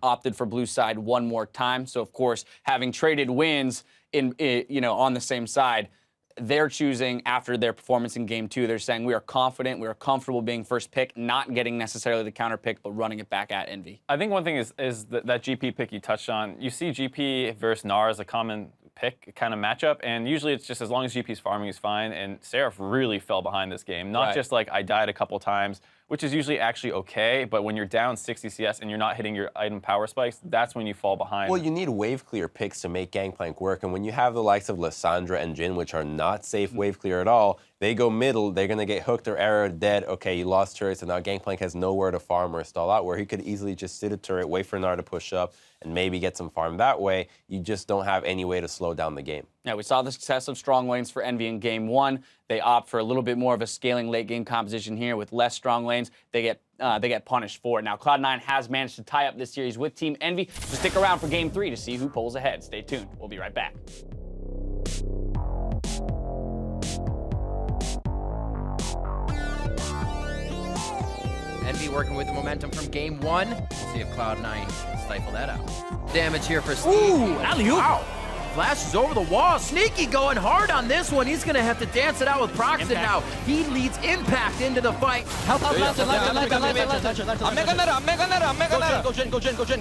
opted for blue side one more time. So, of course, having traded wins on the same side, they're choosing, after their performance in game 2, they're saying we are confident, we are comfortable being first pick, not getting necessarily the counter pick, but running it back at Envy. I think one thing is that GP pick you touched on. You see GP versus Gnar as a common pick kind of matchup, and usually it's just as long as GP's farming is fine, and Seraph really fell behind this game. Not just like I died a couple times, which is usually actually okay, but when you're down 60 CS and you're not hitting your item power spikes, that's when you fall behind. Well, you need wave clear picks to make Gangplank work, and when you have the likes of Lissandra and Jin, which are not safe wave clear at all, they go middle, they're going to get hooked or arrow dead. Okay, you lost turrets, and now Gangplank has nowhere to farm or stall out, where he could easily just sit a turret, wait for Gnar to push up, and maybe get some farm that way. You just don't have any way to slow down the game. Yeah, we saw the success of strong lanes for Envy in game 1. They opt for a little bit more of a scaling late game composition here with less strong lanes. They get punished for it. Now, Cloud9 has managed to tie up this series with Team Envy. So stick around for game 3 to see who pulls ahead. Stay tuned. We'll be right back. Envy working with the momentum from game 1. We'll see if Cloud9 can stifle that out. Damage here for Steve. Ooh, alley-oop. Wow. Flashes over the wall. Sneaky going hard on this one. He's going to have to dance it out with Proxton now. He leads Impact into the fight. Help. Go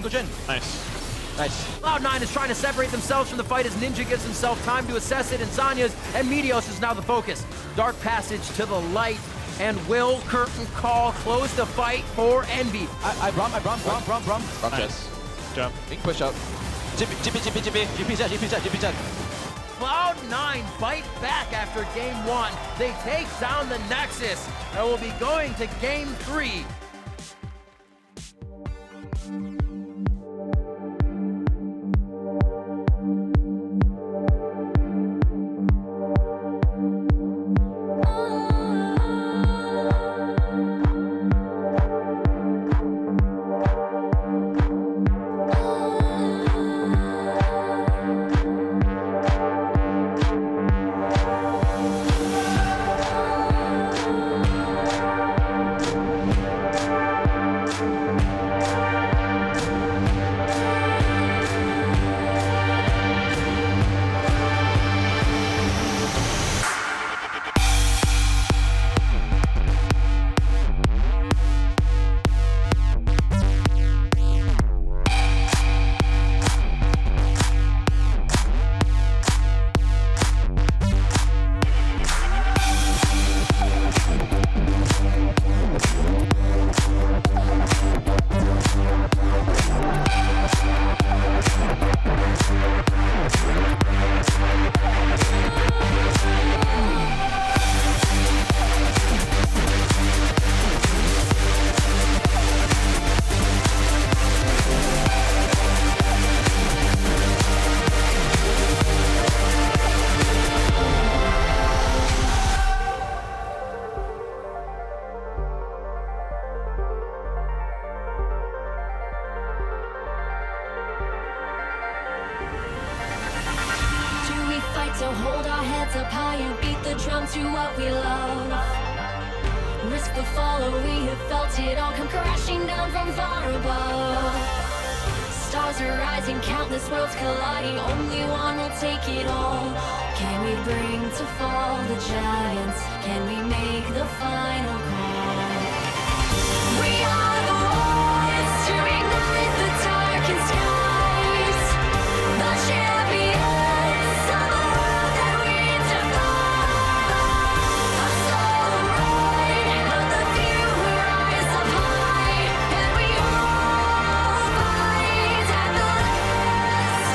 Jin. Nice. Cloud9 is trying to separate themselves from the fight as Ninja gives himself time to assess it, and Zanya's and Meteos is now the focus. Dark passage to the light. And will Curtain Call close the fight for Envy? I brum. Yes. Jump. Big push up. Jippy. GP. Cloud9 fight back after game 1. They take down the Nexus and will be going to game 3. So hold our heads up high and beat the drum to what we love. Risk the fall, or we have felt it all come crashing down from far above. Stars are rising, countless worlds colliding, only one will take it all. Can we bring to fall the giants? Can we make the final call? We are the ones to ignite the darkened skies. The champions of the world that we defy. A solo ride of the few who rise up high, and we all fight at the last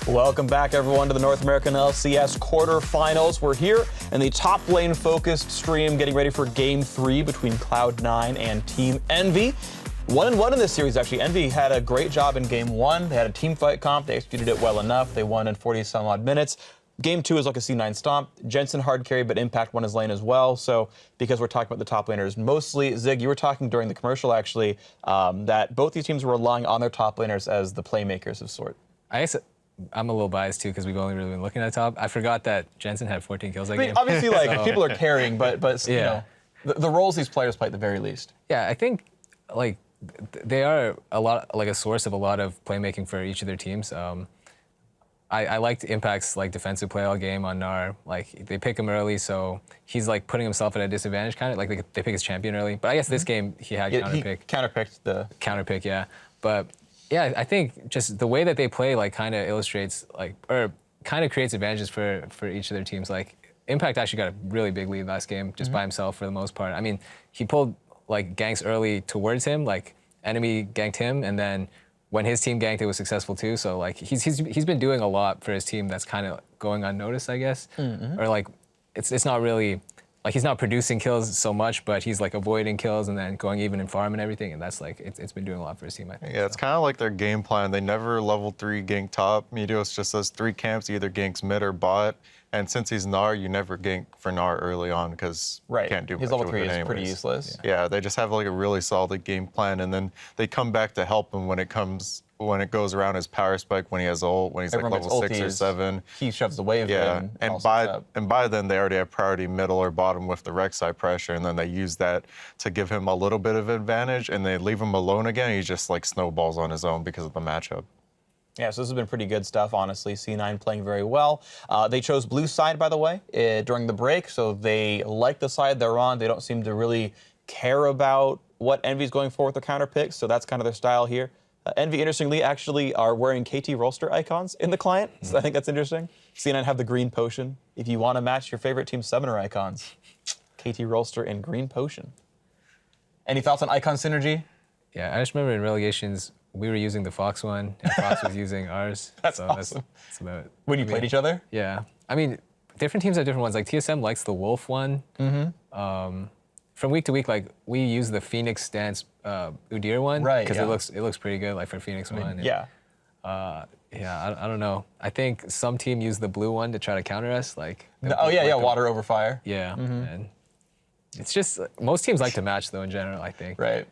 Welcome back, everyone, to the North American LCS quarterfinals. We're here in the top lane focused stream, getting ready for Game 3 between Cloud9 and Team Envy. 1-1 in this series, actually. Envy had a great job in Game 1. They had a team fight comp. They executed it well enough. They won in 40-some-odd minutes. Game 2 is like a C9 stomp. Jensen hard carry, but Impact won his lane as well. So because we're talking about the top laners mostly, Zig, you were talking during the commercial, actually, that both these teams were relying on their top laners as the playmakers of sort. I guess I'm a little biased too because we've only really been looking at top. I forgot that Jensen had 14 kills that game. Obviously, like people are carrying, but you know, the roles these players play at the very least. Yeah, I think like they are a source of a lot of playmaking for each of their teams. I liked Impact's defensive play all game on Gnar. Like they pick him early, so he's like putting himself at a disadvantage kind of. Like they pick his champion early, but I guess this game he had counterpick. He counterpicked the counterpick, yeah. But yeah, I think just the way that they play kind of illustrates or kind of creates advantages for each of their teams. Like Impact actually got a really big lead last game just by himself for the most part. I mean, he pulled like ganks early towards him, like enemy ganked him, and then when his team ganked, it was successful too. So like he's been doing a lot for his team that's kind of going unnoticed, I guess. Or like it's not really like he's not producing kills so much, but he's like avoiding kills and then going even in farm and everything, and that's like it's been doing a lot for his team, I think. Yeah, it's kind of like their game plan. They never level 3 gank top. Meteos just does 3 camps, either ganks mid or bot. And since he's Gnar, you never gank for Gnar early on because you can't do much His level with 3 it is anyways. pretty useless. Yeah, they just have like a really solid game plan, and then they come back to help him when it goes around his power spike, when he has ult, when he's Everyone like level gets 6 or 7. He shoves the wave in. And by then they already have priority middle or bottom with the Rek'Sai pressure, and then they use that to give him a little bit of advantage, and they leave him alone again. He just like snowballs on his own because of the matchup. Yeah, so this has been pretty good stuff, honestly. C9 playing very well. They chose blue side, by the way, during the break, so they like the side they're on. They don't seem to really care about what Envy's going for with their counter picks, so that's kind of their style here. Envy, interestingly, actually are wearing KT roster icons in the client, so I think that's interesting. C9 have the green potion. If you want to match your favorite team summoner icons, KT roster and green potion. Any thoughts on icon synergy? Yeah, I just remember in relegations, we were using the Fox one, and Fox was using ours. That's so awesome. That's about it. When you played each other? Yeah. I mean, different teams have different ones. Like TSM likes the Wolf one. From week to week, like we use the Phoenix Stance Udyr one. Right, Because yeah. it looks pretty good, like for Phoenix one. And, yeah. I don't know. I think some team used the blue one to try to counter us. Like. Water over fire. Yeah. And it's just, most teams like to match though in general, I think. Right.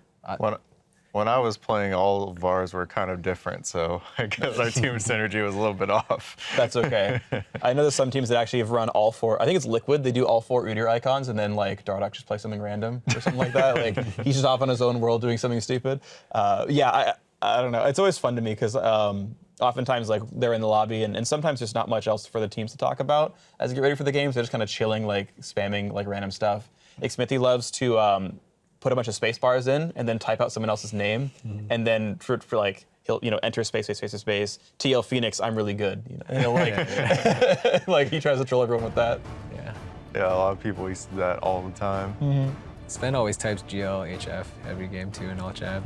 When I was playing, all of ours were kind of different, so I guess our team synergy was a little bit off. That's okay. I know there's some teams that actually have run all 4. I think it's Liquid. They do all 4 Udyr icons, and then like Dardoch just plays something random or something like that. Like he's just off on his own world doing something stupid. I don't know. It's always fun to me because oftentimes like they're in the lobby, and sometimes there's not much else for the teams to talk about as they get ready for the games. They're just kind of chilling, like spamming like random stuff. Like Smithy loves to put a bunch of space bars in and then type out someone else's name, and then for like he'll enter space. TL Phoenix, I'm really good. And he'll like like he tries to troll everyone with that. Yeah, a lot of people used to do that all the time. Sven always types GL HF every game too in all chat.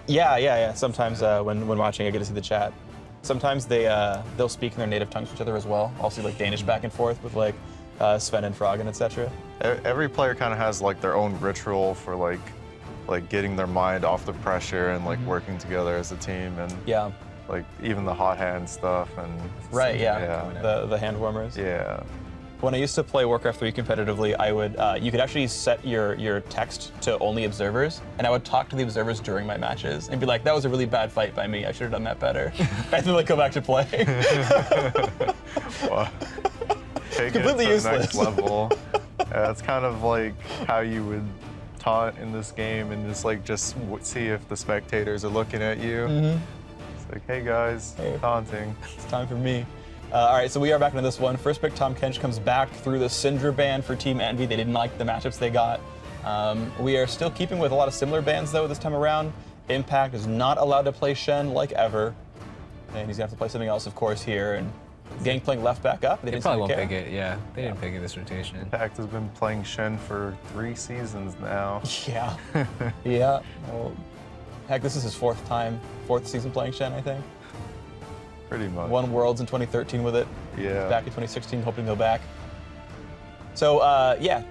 Yeah. Sometimes when watching, I get to see the chat. Sometimes they'll speak in their native tongues to each other as well. I'll see like Danish back and forth with like Sven and Froggen, etc. Every player kind of has like their own ritual for like getting their mind off the pressure and like working together as a team, and like even the hot hand stuff and the hand warmers. Yeah. When I used to play Warcraft 3 competitively, I would you could actually set your text to only observers, and I would talk to the observers during my matches and be like, "That was a really bad fight by me. I should have done that better," and then like go back to play. Wow. Take Completely it to useless. the next level. It's kind of like how you would taunt in this game, and just see if the spectators are looking at you. It's like, hey guys, taunting. It's time for me. All right, so we are back into this one. First pick, Tom Kench comes back through the Syndra ban for Team Envy. They didn't like the matchups they got. We are still keeping with a lot of similar bans though this time around. Impact is not allowed to play Shen like ever, and he's gonna have to play something else, of course, here. And Gang playing left back up. They probably won't pick it. Yeah, they didn't pick it this rotation. Impact has been playing Shen for 3 seasons now. Yeah. Yeah. Well, heck, this is his 4th season playing Shen, I think. Pretty much. Won Worlds in 2013 with it. Yeah. Back in 2016, hoping to go back. So,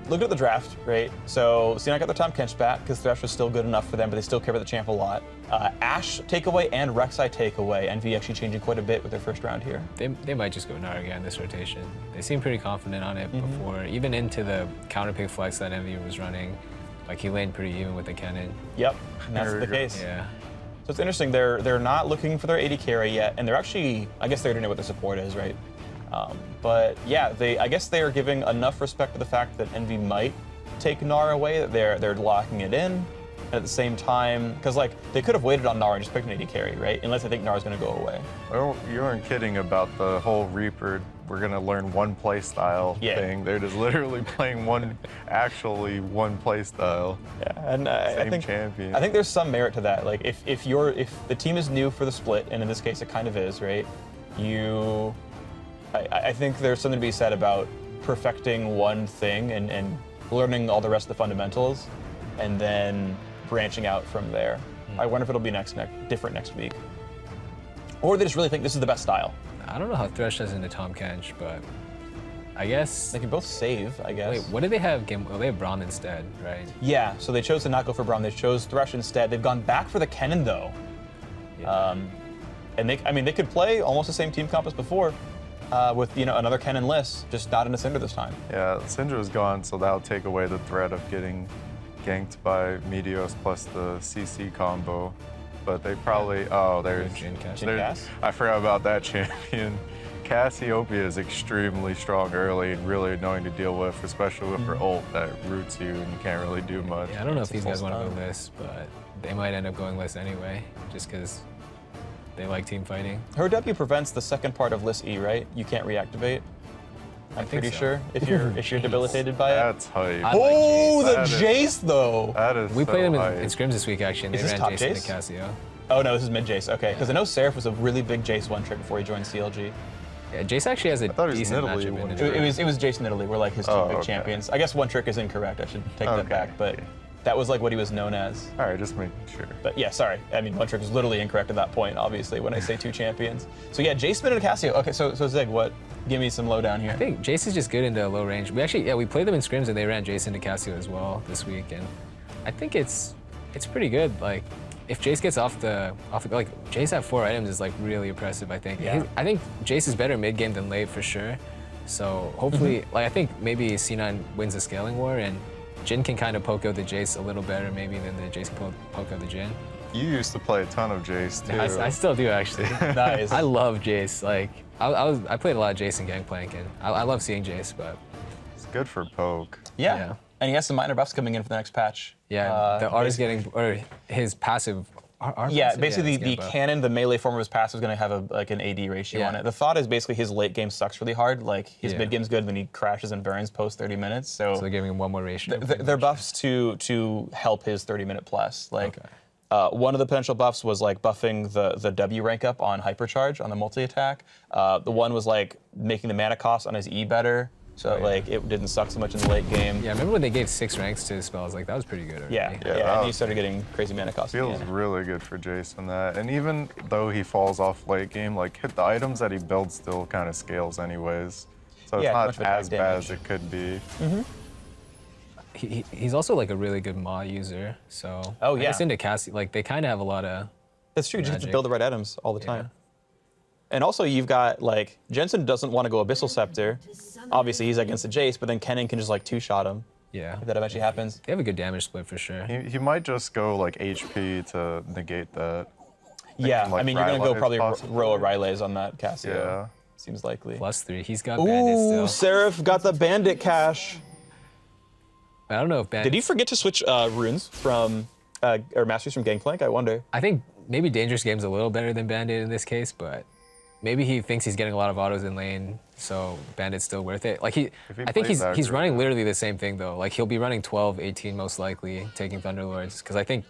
look at the draft, right? So, C9 got their Tom Kench back because Thresh was still good enough for them, but they still care about the champ a lot. Ashe takeaway and Rek'Sai takeaway. Envy actually changing quite a bit with their first round here. They might just go Gnar again this rotation. They seem pretty confident on it before, even into the counter pick flex that Envy was running. Like he laned pretty even with the cannon. Yep, and that's the case. Yeah. So it's interesting. They're not looking for their AD carry yet, and they're actually, I guess they already know what their support is, right? But yeah, I guess they are giving enough respect to the fact that Envy might take Gnar away, that they're locking it in. And at the same time, because like they could have waited on Gnar and just picked an AD carry, right? Unless they think Gnar is going to go away. Well, you weren't kidding about the whole Reaper. We're going to learn one play style thing. They're just literally playing one play style. Yeah, and I think champion. I think there's some merit to that. Like if the team is new for the split, and in this case it kind of is, right? I think there's something to be said about perfecting one thing and learning all the rest of the fundamentals, and then branching out from there. I wonder if it'll be different next week. Or they just really think this is the best style. I don't know how Thresh does into Tom Kench, but I guess they can both save, I guess. Wait, what do they have? Oh, they have Braum instead, right? Yeah, so they chose to not go for Braum. They chose Thresh instead. They've gone back for the Kennen though. Yeah. And they could play almost the same team comp as before, with another Kennen list, just not in a Syndra this time. Yeah, Syndra's gone, so that'll take away the threat of getting ganked by Meteos plus the CC combo. But they probably there's Jhin Cass. I forgot about that champion. Cassiopeia is extremely strong early and really annoying to deal with, especially with her ult that roots you and you can't really do much. Yeah, I don't know if these guys want to go list, but they might end up going list anyway, just because they like team fighting. Her W prevents the second part of list E, right? You can't reactivate. I'm pretty sure if you're debilitated by it. That's hype. Oh, the Jace though. That is. We played them in scrims this week actually, and Is they this ran top Jace Jace? into Cassio. Oh no, this is mid Jace. Okay, because I know Seraph was a really big Jace one trick before he joined CLG. Yeah, Jace actually has a decent matchup in his It was Jace and Italy were like his two big champions. I guess one trick is incorrect. I should take that back, but that was like what he was known as. All right, just making sure. But yeah, sorry. I mean, one trick is literally incorrect at that point, obviously, when I say two champions. So yeah, Jace and Cassio. Okay, so Zig, what? Give me some lowdown here. I think Jace is just good into low range. We actually, we played them in scrims and they ran Jace into Cassio as well this week, and I think it's pretty good. Like, if Jace gets off the like Jace at 4 items is like really impressive. I think. Yeah. I think Jace is better mid game than late for sure. So hopefully, like I think maybe C9 wins the scaling war and Jhin can kind of poke out the Jace a little better maybe than the Jace can poke out the Jhin. You used to play a ton of Jace too. I still do actually. Nice. I love Jace. Like I played a lot of Jace in Gangplank, and I love seeing Jace, but it's good for poke. Yeah. And he has some minor buffs coming in for the next patch. Yeah, the art is getting, or his passive. Basically the cannon, the melee form of his passive is going to have an AD ratio on it. The thought is basically his late game sucks really hard. Like his mid game's good, then he crashes and burns post 30 minutes. So they're giving him one more ratio. They're buffs to help his 30-minute plus. Like one of the potential buffs was like buffing the W rank up on hypercharge on the multi attack. The one was like making the mana cost on his E better. So like it didn't suck so much in the late game. Yeah, I remember when they gave 6 ranks to his spells, like that was pretty good already. Yeah, and he started getting crazy mana cost. Feels really good for Jason that. And even though he falls off late game, like the items that he builds still kind of scales anyways. So it's not as bad as it could be. He's also like a really good Maw user, so I guess into Cassie, like they kind of have a lot of. That's true. You just have to build the right items all the time. And also you've got like Jensen doesn't want to go Abyssal Scepter. Obviously he's against the Jace, but then Kennen can just like 2-shot him. Yeah. If that eventually happens. They have a good damage split for sure. He might just go like HP to negate that. Yeah, like I mean you're gonna go probably possibly. row of Rylays on that Cassio. Yeah. Seems likely. +3. He's got Bandit still. Ooh, Seraph got the Bandit cash. I don't know if Bandit. Did he forget to switch runes from or masters from Gangplank? I wonder. I think maybe Dangerous Game's a little better than Bandit in this case, but maybe he thinks he's getting a lot of autos in lane, so Bandit's still worth it. Like I think he's running literally the same thing though. Like he'll be running 12, 18 most likely, taking Thunderlords, because I think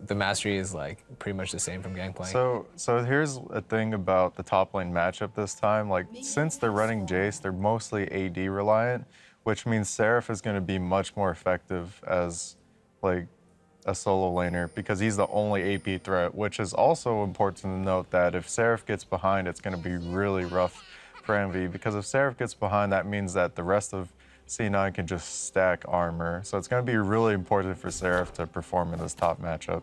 the mastery is like pretty much the same from Gangplank. So here's a thing about the top lane matchup this time. Like since they're running Jace, they're mostly AD reliant, which means Seraph is going to be much more effective as like a solo laner because he's the only AP threat, which is also important to note that if Seraph gets behind, it's going to be really rough for Envy, because if Seraph gets behind, that means that the rest of C9 can just stack armor. So it's going to be really important for Seraph to perform in this top matchup.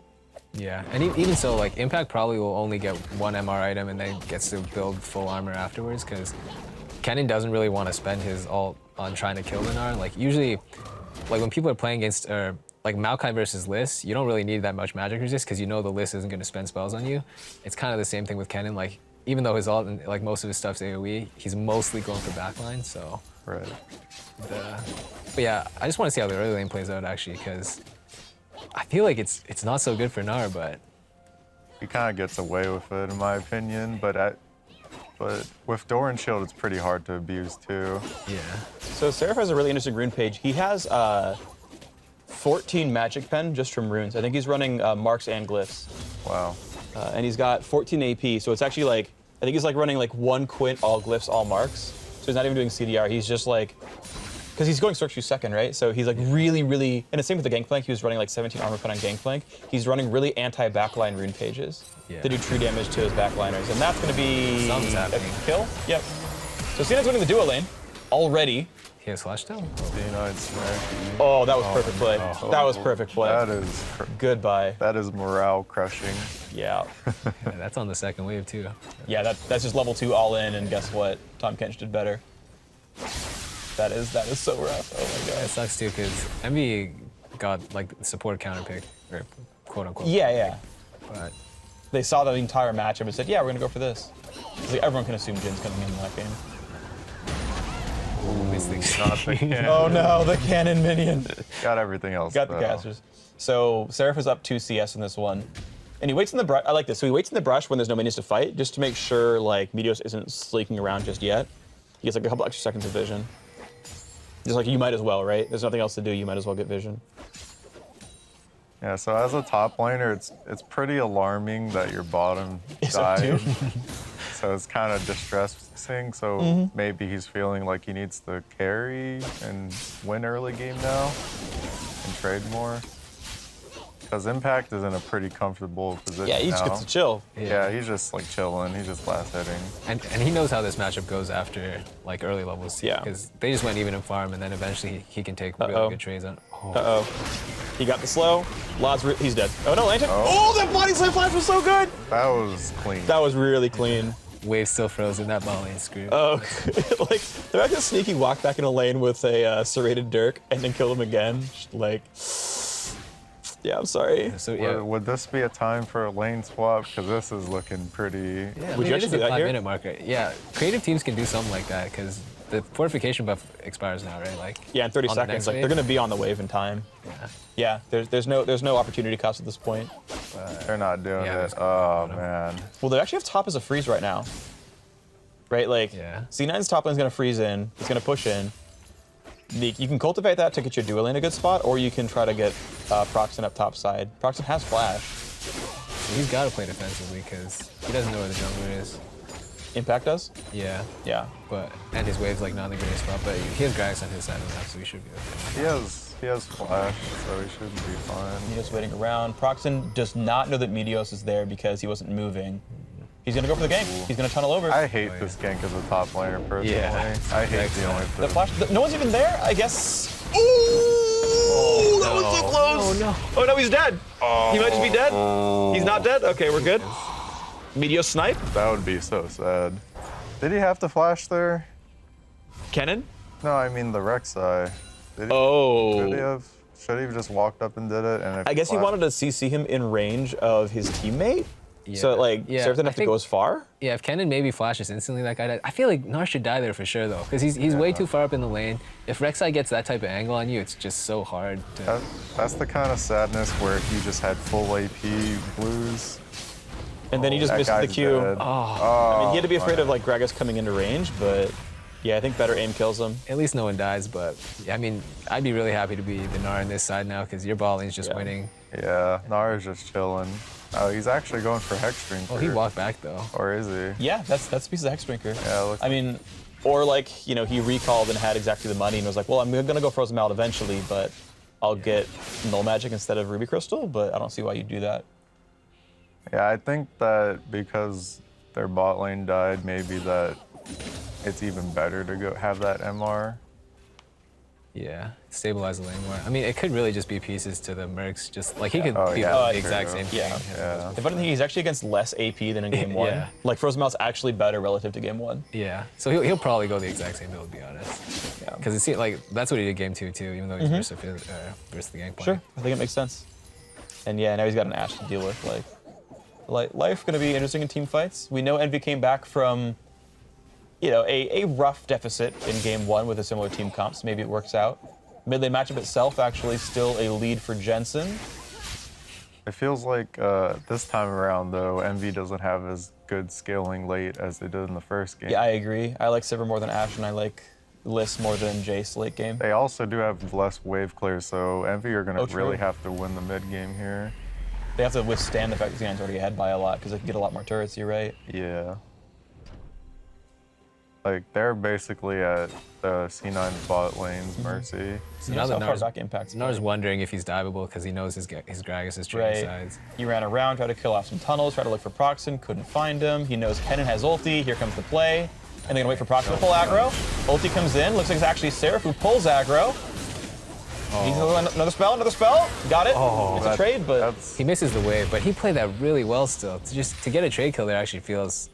Yeah, and even so, like Impact probably will only get 1 MR item and then gets to build full armor afterwards, because Kennen doesn't really want to spend his ult on trying to kill the Gnar. Like usually, like when people are playing against like Maokai versus Liss, you don't really need that much magic resist because you know the Liss isn't going to spend spells on you. It's kind of the same thing with Kennen. Like even though his ult and like most of his stuff's AoE, he's mostly going for backline. So right. But yeah, I just want to see how the early lane plays out actually, because I feel like it's not so good for Gnar, but he kind of gets away with it in my opinion. But with Doran Shield, it's pretty hard to abuse too. Yeah. So Seraph has a really interesting rune page. He has 14 magic pen just from runes. I think he's running marks and glyphs. Wow. And he's got 14 AP, so it's actually like, I think he's like running like 1 quint, all glyphs, all marks. he's not even doing CDR. He's just like, because he's going Cirque second, right? So he's like really, and the same with the Gangplank. He was running like 17 armor cut on Gangplank. He's running really anti-backline rune pages to do true damage to his backliners, and that's going to be a kill. Yep. So C9's winning the duo lane already. He has flash down. Oh, that was perfect play. That was perfect play. That is goodbye. That is morale crushing. Yeah. Yeah, that's on the second wave too. Yeah, that's just level 2 all in, and guess what? Tom Kench did better. That is so rough. Oh my god. It sucks too because Envy got like the support counter pick, or quote unquote. Yeah. But they saw the entire matchup and said, yeah, we're gonna go for this. Like, everyone can assume Jin's coming in that game. Not the cannon. Oh no, the cannon minion. Got everything else. Got the casters. So Seraph is up 2 CS in this one. And he waits in the brush. I like this. So he waits in the brush when there's no minions to fight, just to make sure like Meteos isn't sneaking around just yet. He gets like a couple extra seconds of vision. Just like you might as well, right? There's nothing else to do. You might as well get vision. Yeah, so as a top laner, it's pretty alarming that your bottom died. So it's kind of distressing. So maybe he's feeling like he needs to carry and win early game now and trade more. Because Impact is in a pretty comfortable position Yeah, he just gets to chill. Yeah, he's just like chilling. He's just last hitting. And he knows how this matchup goes after like early levels. Yeah. Because they just went even in farm, and then eventually he can take really good trades on. He got the slow. He's dead. Oh no, Lantern. Oh, that body slam flash was so good. That was clean. That was really clean. Wave still frozen. That ball lane screwed. Oh, like they're not gonna sneaky walk back in a lane with a serrated Dirk and then kill him again. Like, yeah, I'm sorry. So Would this be a time for a lane swap? Because this is looking pretty. Yeah, Would you actually do that here? 5-minute marker. Yeah, creative teams can do something like that because the fortification buff expires now, right? Like yeah, in 30 on the seconds. next Like wave. they're gonna be on the wave in time. Yeah. There's no opportunity cost at this point. They're not doing it. Oh man. Well, they actually have top as a freeze right now. Right, like C9's top lane's gonna freeze in. It's gonna push in. You can cultivate that to get your duo lane a good spot, or you can try to get Proxen up top side. Proxen has flash. He's got to play defensively because he doesn't know where the jungler is. Impact does? Yeah. Yeah. And his wave's like not in the greatest spot, but he has Gragas on his side of the map, so he should be okay. He has flash, so he should be fine. Meteos waiting around. Proxen does not know that Meteos is there because he wasn't moving. He's gonna go for the gank. He's gonna tunnel over. I hate this gank as a top laner personally. I hate dealing with the flash. No one's even there, I guess. Ooh, that was so close. Oh no. Oh no, he's dead. He might just be dead. He's not dead. Okay, we're good. Meteos snipe. That would be so sad. Did he have to flash there? Kennen? No, I mean the Rek'Sai. Should he have? Should he have just walked up and did it? And if I guess he wanted to CC him in range of his teammate. So like, Seraph didn't have to go as far? Yeah, if Kennen maybe flashes instantly like I did, I feel like Nar should die there for sure though, because he's way too far up in the lane. If Rek'Sai gets that type of angle on you, it's just so hard to... That's the kind of sadness where if you just had full AP blues. And then he just misses the Q. Dead. I mean, he had to be afraid of like Gragas coming into range, but yeah, I think better aim kills him. At least no one dies, but yeah, I mean, I'd be really happy to be the Nar on this side now, because your ball lane's just winning. Yeah, Nar is just chilling. Oh, he's actually going for Hexdrinker. Oh, he walked back though. Or is he? Yeah, that's a piece of Hexdrinker. Yeah, it looks I mean, or like, you know, he recalled and had exactly the money and was like, well, I'm gonna go Frozen Mallet eventually, but I'll get Null Magic instead of Ruby Crystal, but I don't see why you'd do that. Yeah, I think that because their bot lane died, maybe that it's even better to go have that MR. Yeah, stabilize the lane more. I mean, it could really just be pieces to the Mercs. Just like he could be yeah, the exact same thing. Yeah. The funny thing, he's actually against less AP than in game one. Yeah. Like Frozen Mallet's actually better relative to game one. Yeah. So he'll probably go the exact same build, to be honest. Yeah. Because it's like that's what he did game two too, even though he's versus the Gangplank. Sure, I think it makes sense. And yeah, now he's got an Ashe to deal with. Like life gonna be interesting in team fights. We know Envy came back from, you know, a rough deficit in game one with a similar team comp, so maybe it works out. Mid lane matchup itself actually still a lead for Jensen. It feels like this time around though, Envy doesn't have as good scaling late as they did in the first game. Yeah, I agree. I like Sivir more than Ashe, and I like Liss more than Jace late game. They also do have less wave clear, so Envy are gonna really have to win the mid game here. They have to withstand the fact that Xion's already ahead by a lot, because they can get a lot more turrets, you're right. Yeah. Like, they're basically at C9's bot lane's mercy. So now that Nar's wondering if he's diveable because he knows his Gragas is trading sides. He ran around, tried to kill off some tunnels, tried to look for Proxen, couldn't find him. He knows Kennen has ulti. Here comes the play. And they're gonna wait for Proxen to pull aggro. Ulti comes in. Looks like it's actually Seraph who pulls aggro. Another spell. Got it. It's a trade, but he misses the wave. But he played that really well still. To get a trade kill there actually feels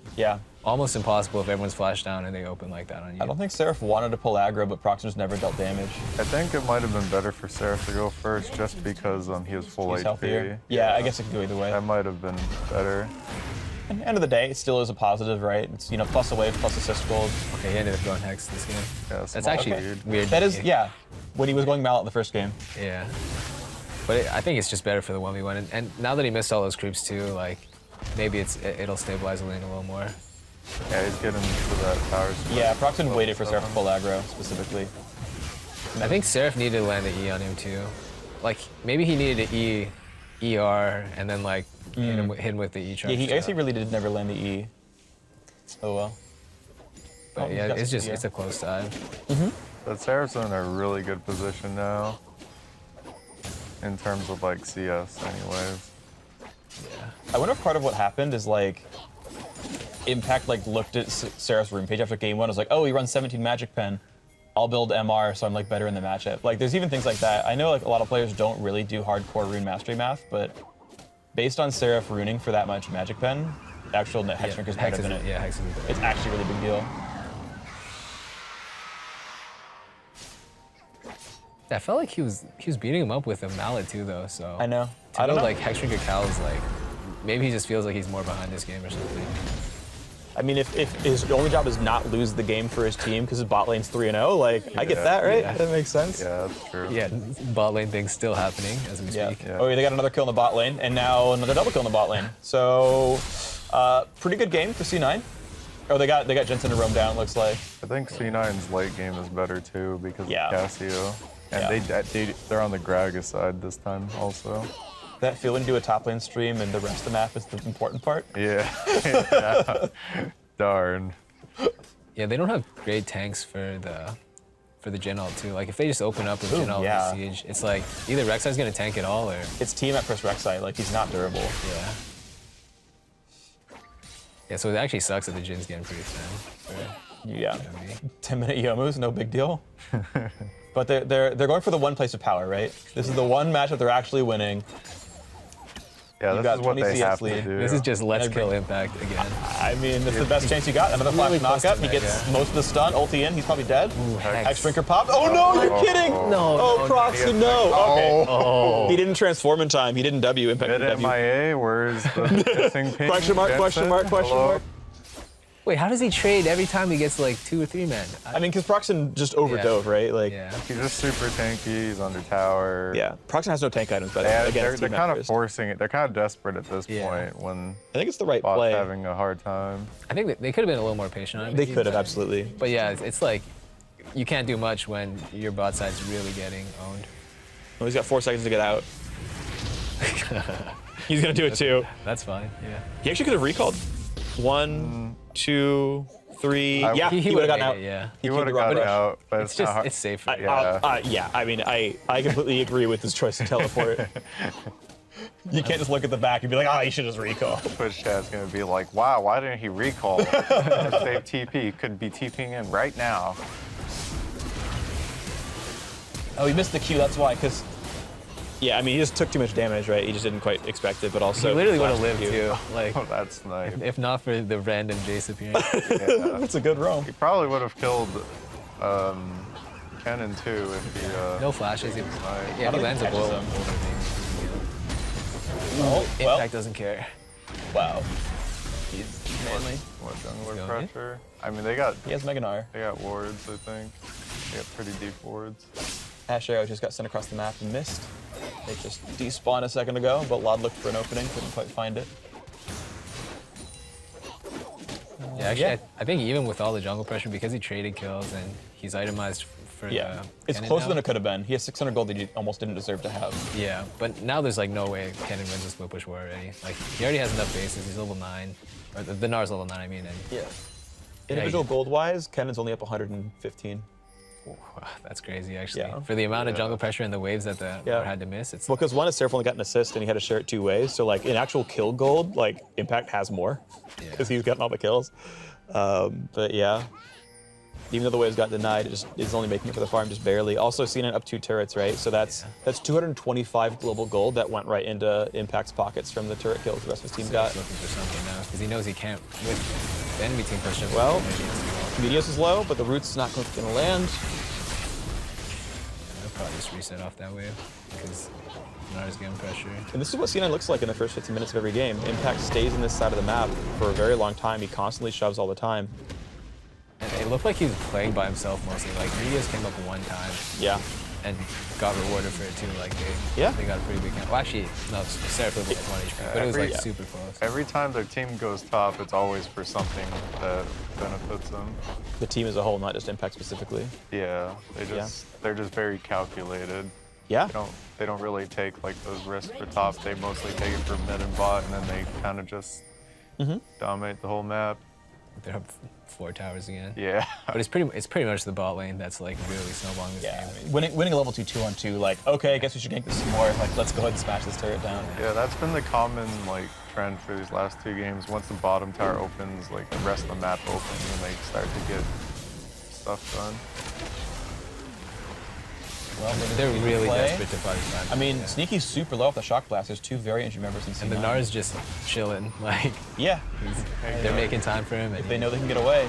almost impossible if everyone's flashed down and they open like that on you. I don't think Seraph wanted to pull aggro, but Proxen just never dealt damage. I think it might have been better for Seraph to go first just because he was full He's HP. healthier. Yeah, I guess it could go either way. That might have been better. At the end of the day, it still is a positive, right? It's, plus a wave, plus assist gold. Okay, he ended up going Hex this game. Yeah, that's actually weird. That is, when he was going Mallet in the first game. Yeah. But I think it's just better for the 1v1. And now that he missed all those creeps too, like, maybe it'll stabilize the lane a little more. Yeah, he's getting to that power spike. Yeah, Proxen waited for Seraph to pull aggro, specifically. I think Seraph needed to land the E on him too. Like, maybe he needed to E, ER, and then like hit him with the E charge. Yeah, I guess he really did never land the E. Oh well. But it's a close side. But Seraph's in a really good position now. In terms of like CS anyways. Yeah. I wonder if part of what happened is like Impact looked at Seraph's room page after game 1 and was like, oh, he runs 17 Magic Pen. I'll build MR so I'm like better in the matchup. Like there's even things like that. I know like a lot of players don't really do hardcore rune mastery math, but based on Seraph runing for that much Magic Pen, actual Hex Drinker's better than it. Yeah, Hex is better. It's actually a really big deal. I felt like he was beating him up with a mallet too though, so I know. I don't know. Like Hex Drinker Cal is like maybe he just feels like he's more behind this game or something. I mean, if his only job is not lose the game for his team because his bot lane's 3-0, like, I get that, right? Yeah. That makes sense. Yeah, that's true. Yeah, bot lane thing's still happening as we speak. Yeah. Oh, yeah, they got another kill in the bot lane, and now another double kill in the bot lane. So, pretty good game for C9. Oh, they got Jensen to roam down, looks like. I think C9's late game is better too because of Casio. And they're on the Gragas side this time also. That feeling to a top lane stream and the rest of the map is the important part. Yeah. Darn. Yeah, they don't have great tanks for the Gen ult too. Like if they just open up with Gen ult and Siege, it's like either Rek'Sai's gonna tank it all or it's team at first Rek'Sai, like he's not durable. Yeah. Yeah, so it actually sucks that the Jin's getting pretty thin. Yeah. 10-minute Yomus, no big deal. But they're going for the one place of power, right? This is the one matchup they're actually winning. Yeah, this is what they have to do. This is just let's kill Impact again. I mean, it's the best chance you got. Another flash knockup. He gets most of the stun. Ulti in. He's probably dead. Hex Drinker popped. Oh no, you're kidding! No. Oh, Proxen, no. Okay. Oh. He didn't transform in time. He didn't W. Impact didn't W. MIA, where's the missing ping? Question mark. Wait, how does he trade every time he gets like 2 or 3 men? I mean, because Proxen just overdove, right? Like, he's just super tanky. He's under tower. Yeah, Proxen has no tank items, but they're kind of forcing it. They're kind of desperate at this point when I think it's the right bot's play. Having a hard time. I think they could have been a little more patient on it. They could have, absolutely. But yeah, it's like you can't do much when your bot side's really getting owned. Well, he's got 4 seconds to get out. He's gonna do it too. That's fine. Yeah. He actually could have recalled. 1, 2, 3. Yeah, he would have gotten out. Yeah. He would have gotten out, but it's just it's safer. Yeah, I mean, I completely agree with his choice to teleport. You can't just look at the back and be like, he should just recall. Twitch chat's gonna be like, wow, why didn't he recall? Save TP. He could be TPing in right now. Oh, he missed the Q, that's why, because yeah, I mean, he just took too much damage, right? He just didn't quite expect it, but also he literally would have lived too. Like, that's nice. If not for the random Jace appearing. That's a good roam. He probably would have killed Kennen too if he. No flashes. Yeah, he lands a blow. Impact doesn't care. Wow. He's manly. What jungler pressure? I mean, they got. He has Mega Gnar. They got wards, I think. They got pretty deep wards. Ash Arrow just got sent across the map and missed. They just despawned a second ago, but Lod looked for an opening, couldn't quite find it. Yeah, actually, I think even with all the jungle pressure, because he traded kills and he's itemized for it's closer than it could have been. He has 600 gold that he almost didn't deserve to have. Yeah, but now there's like no way Kennen wins a split push war already. Like he already has enough bases. He's level 9, or the Gnar's level 9. I mean, and Individual gold-wise, Kennan's only up 115. Wow, that's crazy, actually. Yeah. For the amount of jungle pressure and the waves that the Lord had to miss, it's well, because one is Seraph only got an assist and he had to share it 2 ways. So like in actual kill gold, like Impact has more because he's gotten all the kills. But yeah, even though the waves got denied, it's only making it for the farm just barely. Also, C9 up 2 turrets, right? So that's 225 global gold that went right into Impact's pockets from the turret kills the rest of his team got. He's looking for something now because he knows he can't with the enemy team pushing. Well, Medios is low, but the root's not going to land. They'll probably just reset off that wave because Nara's getting pressure. And this is what C9 looks like in the first 15 minutes of every game. Impact stays in this side of the map for a very long time. He constantly shoves all the time. And it looked like he was playing by himself mostly. Like Medios came up 1 time. Yeah. And got rewarded for it too. Like they got a pretty big count. Well, actually, no, Seraph was like 1 HP, but it was like super close. Every time their team goes top, it's always for something that benefits them. The team as a whole, not just Impact specifically. Yeah, they're just very calculated. Yeah. They don't really take like those risks for top. They mostly take it for mid and bot, and then they kind of just dominate the whole map. They're up 4 towers again. Yeah. But it's pretty much the bot lane that's like really snowballing this game. Winning a level 2 2-on-2, like, okay, I guess we should gank this some more. Like, let's go ahead and smash this turret down. Yeah, that's been the common like trend for these last 2 games. Once the bottom tower opens, like the rest of the map opens, and they start to get stuff done. Well, they're really desperate to fight time. I mean, Sneaky's super low off the shock blast. There's 2 very injured members in C9. And the Nara's just chilling. Like, yeah, they're making time for him. If they know they can get away.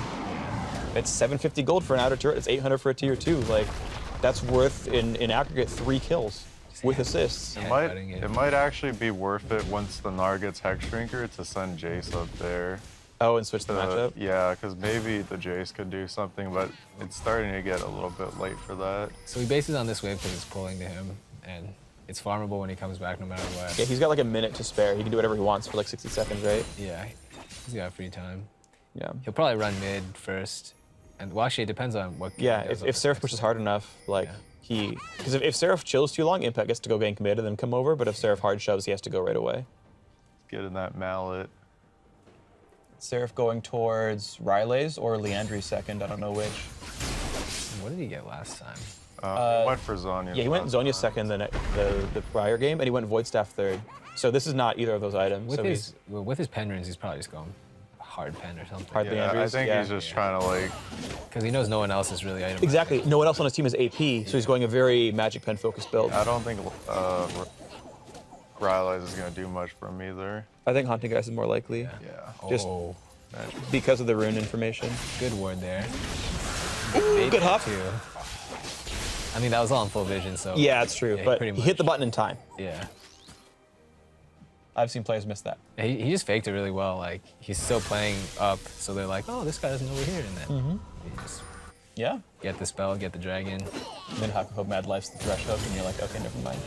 It's 750 gold for an outer turret. It's 800 for a tier 2. Like, that's worth in aggregate 3 kills with assists. It might actually be worth it once the Nar gets Hex Shrinker to send Jace up there. Oh, and switch the matchup? Yeah, because maybe the Jace could do something, but it's starting to get a little bit late for that. So he bases on this wave because it's pulling to him, and it's farmable when he comes back no matter what. Yeah, he's got like a minute to spare. He can do whatever he wants for like 60 seconds, right? Yeah, he's got free time. Yeah. He'll probably run mid first. And well, actually, it depends on what. Yeah, if Seraph pushes hard enough, like because if Seraph chills too long, Impact gets to go gank mid and then come over. But if Seraph hard shoves, he has to go right away. Get in that mallet. Seraph going towards Riley's or Leandri's second. I don't know which. What did he get last time? He went for Zhonya. Yeah, he went Zhonya second the prior game, and he went Void Staff third. So this is not either of those items. With his pen runes, he's probably just going hard pen or something. Hard I think he's just trying to like. Because he knows no one else is really item. Exactly. No one else on his team is AP, so he's going a very Magic Pen focused build. I don't think Riley's is going to do much for him either. I think Haunting Guys is more likely. Yeah. Just because of the rune information. Good ward there. Ooh, good hop. I mean, that was all in full vision, so. Yeah, it's true, but he hit the button in time. Yeah. I've seen players miss that. He just faked it really well. Like, he's still playing up, so they're like, oh, this guy doesn't know we're here. And then he just get the spell, get the dragon. And then Hakuho Mad Life's the thresh hook, and you're like, okay, never mind.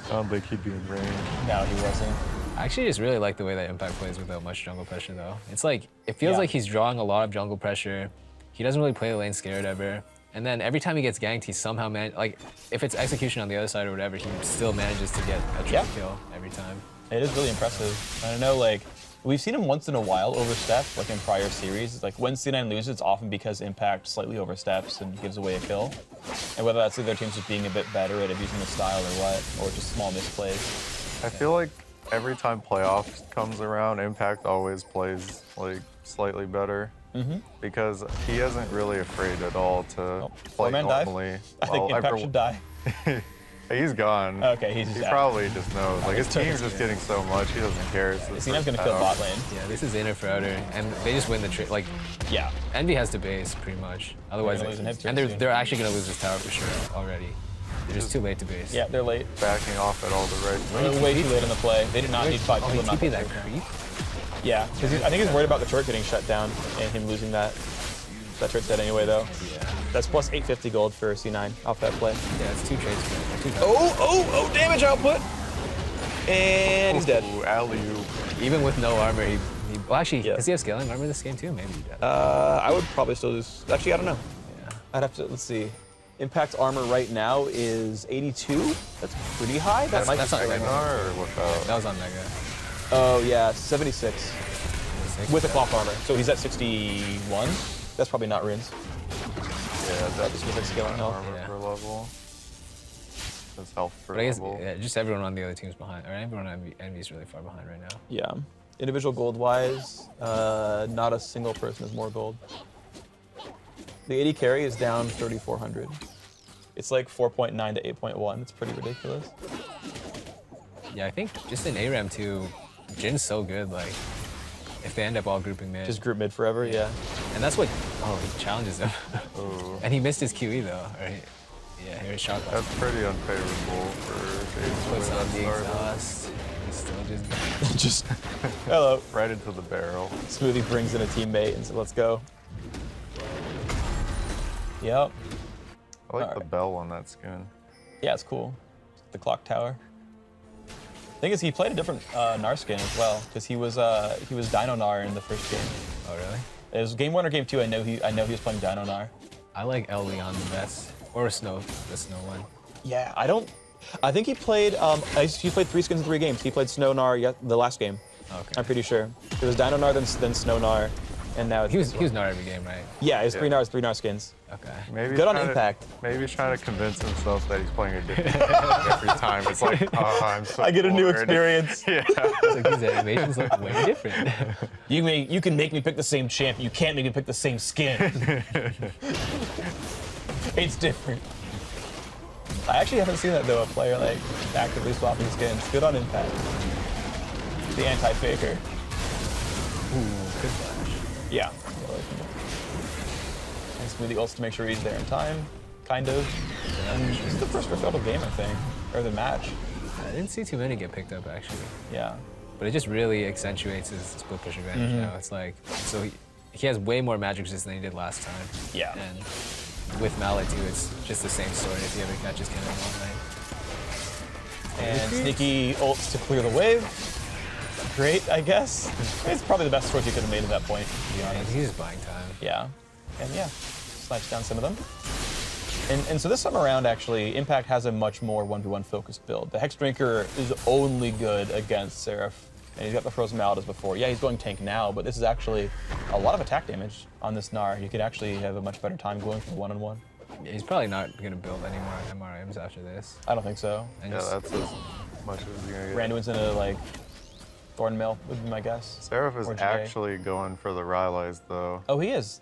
I don't think he'd be in range. No, he wasn't. I actually just really like the way that Impact plays without much jungle pressure, though. It's like, it feels like he's drawing a lot of jungle pressure. He doesn't really play the lane scared ever. And then every time he gets ganked, he somehow like, if it's execution on the other side or whatever, he still manages to get a triple kill every time. It is really impressive. I don't know, like, we've seen him once in a while overstep, like in prior series. It's like when C9 loses, it's often because Impact slightly oversteps and gives away a kill. And whether that's their team's just being a bit better at abusing the style or what, or just small misplays. I feel like every time playoffs comes around, Impact always plays like slightly better. Because he isn't really afraid at all to play normally. I think Impact should die. He's gone. Okay, he's just He out. probably just knows. Like, his team's just getting so much, he doesn't care. C9's gonna kill bot lane. Yeah, this is inner for outer, and they just win the trade. Like, Envy has to base pretty much. Otherwise, they're actually gonna lose this tower for sure already. They're just too late to base. Yeah, they're late. Backing off at all the right places. Way too late in the play. They did not need 5 people. TP that creep? Yeah, because I think he's worried about the turret getting shut down and him losing that. That turret's dead anyway, though. Yeah. That's plus 850 gold for C9 off that play. Yeah, it's 2 trades for it. Oh, damage output! And he's dead. Alley-oop. Even with no armor, well, actually, does he have scaling armor this game too? Maybe he does. I would probably still lose. Actually, I don't know. Yeah. I'd have to, let's see. Impact armor right now is 82. That's pretty high. That's not Mega or without? That was on Mega. Oh, yeah, 76. With the cloth armor. So he's at 61. That's probably not runes. Yeah, that's just scaling health. armor per level. That's health per But I guess level. yeah, just everyone on the other team's behind, or everyone on envy is really far behind right now. Yeah. Individual gold wise, not a single person has more gold. The 80 carry is down 3,400. It's like 4.9 to 8.1. It's pretty ridiculous. Yeah, I think just in ARAM too, Jin's so good. Like, if they end up all grouping mid. Just group mid forever, yeah. And that's what, he challenges him. And he missed his QE though, right? Yeah, here's shot. That's pretty unfavorable for James. Puts on the exhaust. He's still just... just, hello. Right into the barrel. Smoothie brings in a teammate and says, let's go. Yep. I like the bell on that skin. Yeah, it's cool. The clock tower. Thing is, he played a different Nar skin as well, because he was Dino Nar in the first game. Oh really? It was game 1 or game 2. I know he was playing Dino Nar. I like El Leon the best, or the snow one. Yeah, I think he played. He played 3 skins in 3 games. He played Snow Nar the last game. Okay. I'm pretty sure. It was Dino Nar, then Snow Nar, and now it's he was Nar every game, right? Yeah, it's 3 Nars, 3 Nar skins. Okay. Maybe good on impact. Maybe he's trying to convince himself that he's playing a different game every time. It's like, oh, I'm so I get a new bored. experience. Yeah. Like these animations look way different. You can make me pick the same champ. You can't make me pick the same skin. It's different. I actually haven't seen that though. A player like actively swapping skins. Good on impact. The anti-faker. Ooh, good flash. Yeah. And Smoothie ults to make sure he's there in time, kind of. And this is the first result of the game, I think, or the match. I didn't see too many get picked up actually. Yeah. But it just really accentuates his split push advantage now. It's like, so he has way more magic resist than he did last time. Yeah. And with Mallet too, it's just the same story if he ever catches Cannon all night. And sneaky ults to clear the wave. Great, I guess. It's probably the best choice you could have made at that point, to be honest. He's just buying time. Yeah. And yeah, snipes down some of them. And so this time around, actually, Impact has a much more 1v1 focused build. The Hex Drinker is only good against Seraph, and he's got the Frozen Mallet as before. Yeah, he's going tank now, but this is actually a lot of attack damage on this Gnar. You could actually have a much better time going for the one-on-one. Yeah, he's probably not going to build any more MRMs after this. I don't think so. Yeah, that's as much as you're gonna get. Randuin's in a, like, Thornmail would be my guess. Seraph is actually going for the Rylai's, though. Oh, he is?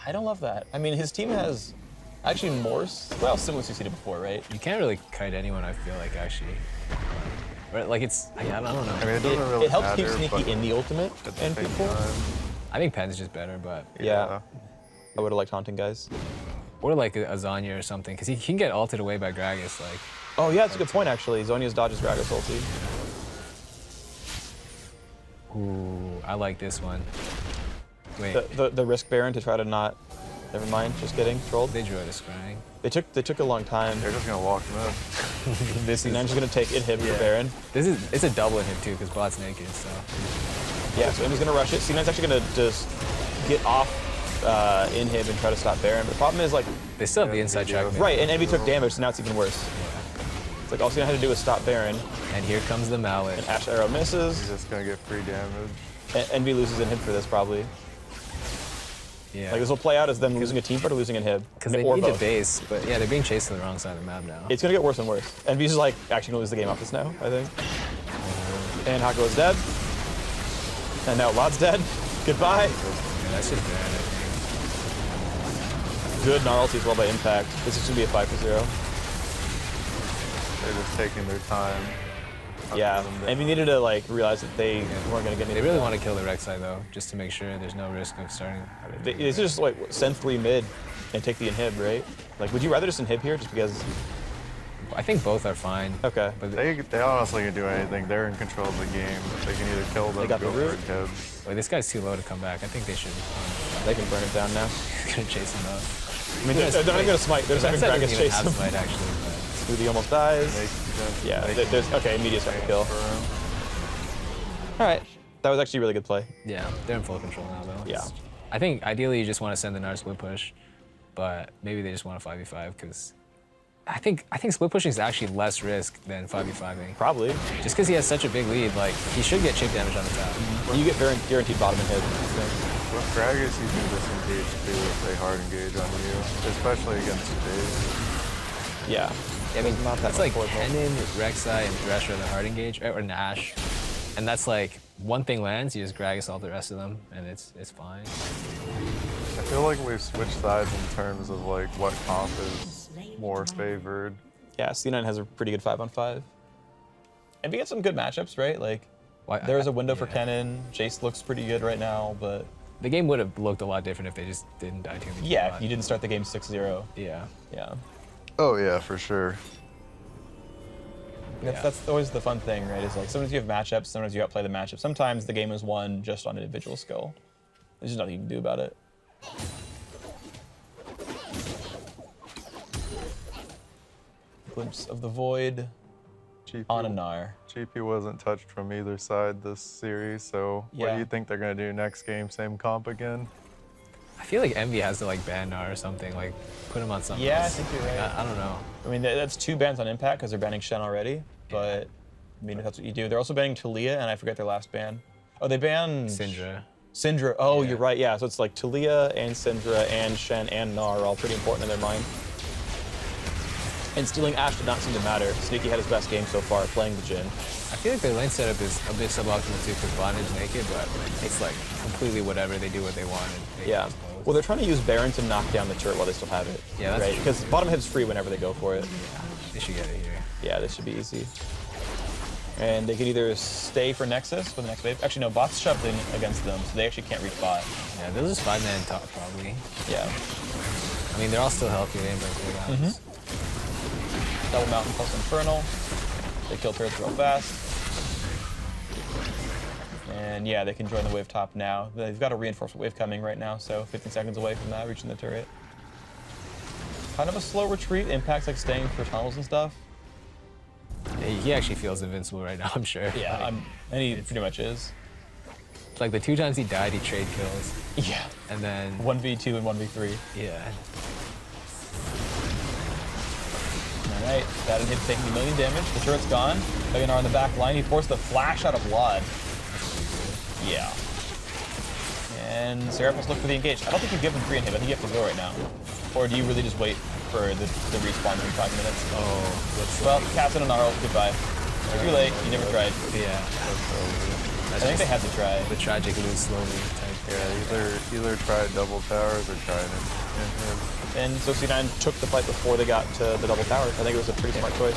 I don't love that. I mean, his team has actually Morse. Well, similar to CC before, right? You can't really kite anyone, I feel like, actually. Right, like, it's, I don't know. I mean, it doesn't really It helps matter, keep Sneaky in the ultimate and people. I think Pen's just better, but... Yeah. I would have liked Haunting Guys. Or like a Zanya or something, because he can get ulted away by Gragas, like... Oh, yeah, that's a good point, actually. Zonia's dodges Gragas ulti. Ooh, I like this one. Wait. The Risk Baron to try to not... Never mind, just kidding. Trolled. They drew it a scrying. They took a long time. They're just gonna walk him in. This is just gonna take inhib for Baron. It's a double inhib too, because bot's naked, so... Yeah, so Envy's gonna rush it. C9's actually gonna just get off inhib and try to stop Baron. But the problem is, like... They still have the inside track. Right, and Envy took damage, so now it's even worse. It's like all C9 had to do was stop Baron. And here comes the Mallet. And Ash Arrow misses. He's just gonna get free damage. And Envy loses inhib for this, probably. Yeah. Like, this will play out as them losing a team fight or losing inhib. Because they need to base, but yeah, they're being chased to the wrong side of the map now. It's gonna get worse and worse. Envy's just like actually gonna lose the game off this now, I think. And Hako is dead. And now Lod's dead. Goodbye. Yeah, that's just bad, I think. Good Gnarlty as well by Impact. This is gonna be a 5-0. They're just taking their time. Yeah, Envy needed to like realize that they weren't gonna get any. They really want to kill the Rek'Sai though, just to make sure there's no risk of starting. It's just like send 3 mid and take the inhib, right? Like, would you rather just inhib here just because? I think both are fine. Okay. But they honestly can do anything. They're in control of the game. They can either kill them or go for inhibs. Wait, this guy's too low to come back. I think they should. They can burn it down now. Gonna chase him up. I mean, they're not gonna smite. They're just having Gragas chase him. Smite, actually. Smoothie almost dies. Yeah, there's okay. Immediate second kill. All right, that was actually a really good play. Yeah, they're in full control now though. Yeah. I think ideally you just want to send the Gnar split push, but maybe they just want a 5v5 because I think split pushing is actually less risk than 5v5ing. Probably. Just because he has such a big lead, like he should get chip damage on the top. You get guaranteed bottom and hit. With Gragas, you can disengage too if they hard engage on you, especially against Jace. Yeah. I mean, that's like Kennen, Rek'Sai, and Thresh are the hard engage, or Nash. And that's like, one thing lands, you just Gragas all the rest of them, and it's fine. I feel like we've switched sides in terms of like what comp is more favored. Yeah, C9 has a pretty good 5-on-5. And we get some good matchups, right? Like, there's a window for Kennen. Jace looks pretty good right now, but... The game would have looked a lot different if they just didn't die too much. Yeah, if you didn't start the game 6-0. Yeah. Yeah. Oh yeah, for sure. That's always the fun thing, right? Is like sometimes you have matchups, sometimes you outplay the matchup. Sometimes the game is won just on individual skill. There's just nothing you can do about it. Glimpse of the Void on a Gnar. GP wasn't touched from either side this series, so what Yeah. do you think they're gonna do next game? Same comp again? I feel like Envy has to like ban Gnar or something, like put him on something. Yeah, I else. think you're right. I don't know. I mean, that's 2 bans on Impact because they're banning Shen already, but I mean, if that's what you do. They're also banning Talia, and I forget their last ban. Oh, they banned... Syndra. Syndra, oh, you're right, yeah. So it's like Talia and Syndra and Shen and Gnar are all pretty important in their mind. And stealing Ashe did not seem to matter. Sneaky had his best game so far playing the Jhin. I feel like their lane setup is a bit suboptimal too, because bondage naked, but it's like completely whatever, they do what they want. And Yeah. Well, they're trying to use Baron to knock down the turret while they still have it. Yeah, that's right. true. Because bottom hit's free whenever they go for it. Yeah, they should get it here. Yeah, this should be easy. And they could either stay for Nexus for the next wave. Actually, no, bot's shoved in against them, so they actually can't reach bot. Yeah, they'll just 5-man top probably. Yeah. I mean, they're all still healthy, they ain't big guys. Double Mountain plus Infernal. They kill turrets real fast. And yeah, they can join the wave top now. They've got a reinforcement wave coming right now, so 15 seconds away from that, reaching the turret. Kind of a slow retreat. Impact's like staying for tunnels and stuff. Yeah, he actually feels invincible right now, I'm sure. Yeah, and he pretty much is. Like the 2 times he died, he trade kills. Yeah. And then 1v2 and 1v3. Yeah. Alright, that hit taking a million damage. The turret's gone. Gnar on the back line. He forced the flash out of Blood. Yeah. And Seraph must look for the engage. I don't think you give him 3 inhib. I think you have to go right now. Or do you really just wait for the respawn in 5 minutes? Oh. Well, Captain and Gnarl, goodbye. Too late. You never tried. Yeah. I think they had to try. The tragic lose slowly type. Yeah, either try double towers or try an inhib. And so C9 took the fight before they got to the double towers. I think it was a pretty smart choice.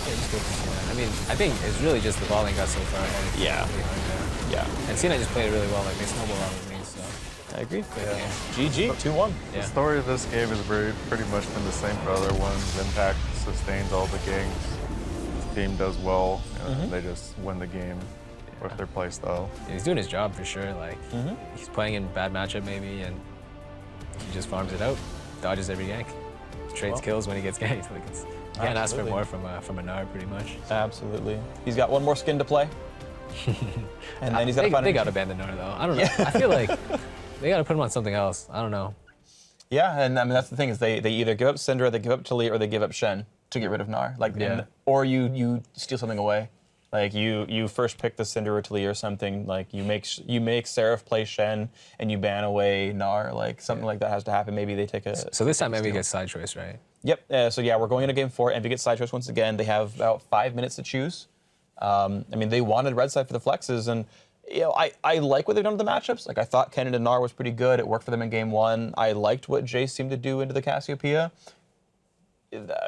I mean, I think it's really just the volley got so far ahead. Yeah. Yeah. And C9 just played it really well. Like, they snowballed on with me, so. I agree. Yeah. GG, 2-1. The story of this game has pretty much been the same for other ones. Impact sustains all the ganks. His team does well, and they just win the game with their play style. Yeah, he's doing his job for sure. Like, he's playing in bad matchup maybe, and he just farms it out, dodges every gank, trades kills when he gets ganked. Like, you can't ask for more from a Gnar pretty much. Absolutely. He's got one more skin to play. And then he's got to find They got to ban the Gnar though. I don't know. I feel like they got to put him on something else. I don't know. Yeah, and I mean that's the thing is they either give up Syndra, they give up Talia, or they give up Shen to get rid of Gnar. Like, or you steal something away. Like you first pick the Syndra or Talia or something. Like you make Seraph play Shen and you ban away Gnar. Like something like that has to happen. Maybe they take a. So this time Envy gets side choice, right? Yep. So yeah, we're going into game 4. Envy gets side choice once again. They have about 5 minutes to choose. I mean, they wanted red side for the flexes, and you know, I like what they've done with the matchups. Like I thought Kennen and Gnar was pretty good. It worked for them in game 1. I liked what Jace seemed to do into the Cassiopeia.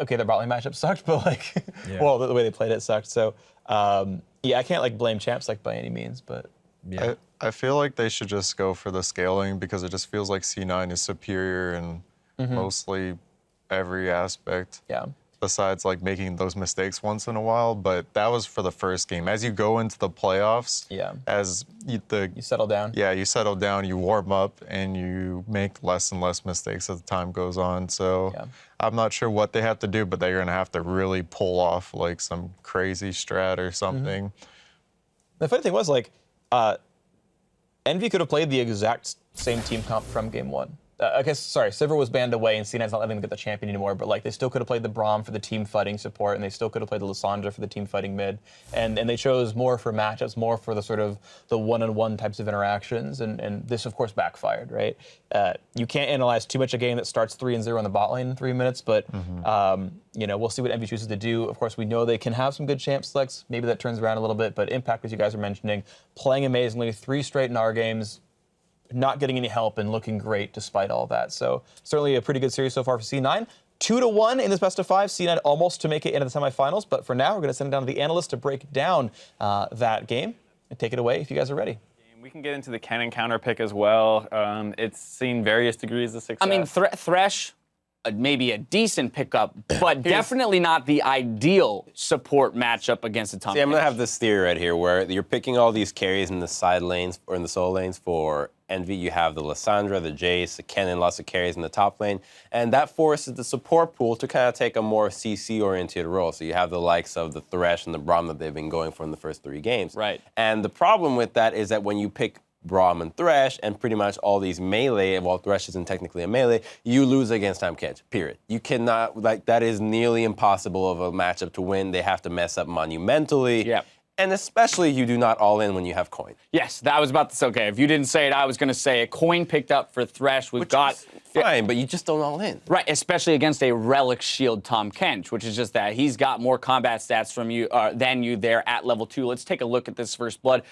Okay, their bot lane matchup sucked, but like, well, the way they played it sucked. So yeah, I can't like blame champs like by any means, but yeah. I feel like they should just go for the scaling because it just feels like C9 is superior in mostly every aspect. Yeah. Besides like making those mistakes once in a while, but that was for the first game. As you go into the playoffs, as you settle down. Yeah, you settle down, you warm up, and you make less and less mistakes as the time goes on. So I'm not sure what they have to do, but they're gonna have to really pull off like some crazy strat or something. The funny thing was like, Envy could have played the exact same team comp from game 1. I guess, sorry, Sivir was banned away, and C9's not letting them get the champion anymore, but like they still could have played the Braum for the team fighting support, and they still could have played the Lissandra for the team fighting mid, and they chose more for matchups, more for the sort of the one-on-one types of interactions, and this, of course, backfired, right? You can't analyze too much a game that starts 3-0 on the bot lane in 3 minutes, but you know, we'll see what Envy chooses to do. Of course, we know they can have some good champ selects. Maybe that turns around a little bit, but Impact, as you guys are mentioning, playing amazingly, 3 straight NAR games, not getting any help and looking great despite all that. So certainly a pretty good series so far for C9. 2-1 in this best of 5. C9 almost to make it into the semifinals, but for now we're going to send it down to the analysts to break down that game and take it away if you guys are ready. We can get into the Kennen counter pick as well. It's seen various degrees of success. I mean, Thresh, maybe a decent pickup, but definitely not the ideal support matchup against a Tom. See, I'm going to have this theory right here where you're picking all these carries in the side lanes or in the solo lanes for Envy. You have the Lissandra, the Jace, the Kennen, lots of carries in the top lane, and that forces the support pool to kind of take a more CC-oriented role. So you have the likes of the Thresh and the Braum that they've been going for in the first 3 games. Right. And the problem with that is that when you pick Braum and Thresh, and pretty much all these melee, well, Thresh isn't technically a melee, you lose against Tahm Kench, period. You cannot, like, that is nearly impossible of a matchup to win. They have to mess up monumentally. Yep. And especially you do not all in when you have coin. Yes, that was about to say, okay, if you didn't say it, I was going to say a coin picked up for Thresh. We've got fine, but you just don't all in. Right, especially against a Relic Shield Tahm Kench, which is just that he's got more combat stats from you than you there at level 2. Let's take a look at this first blood.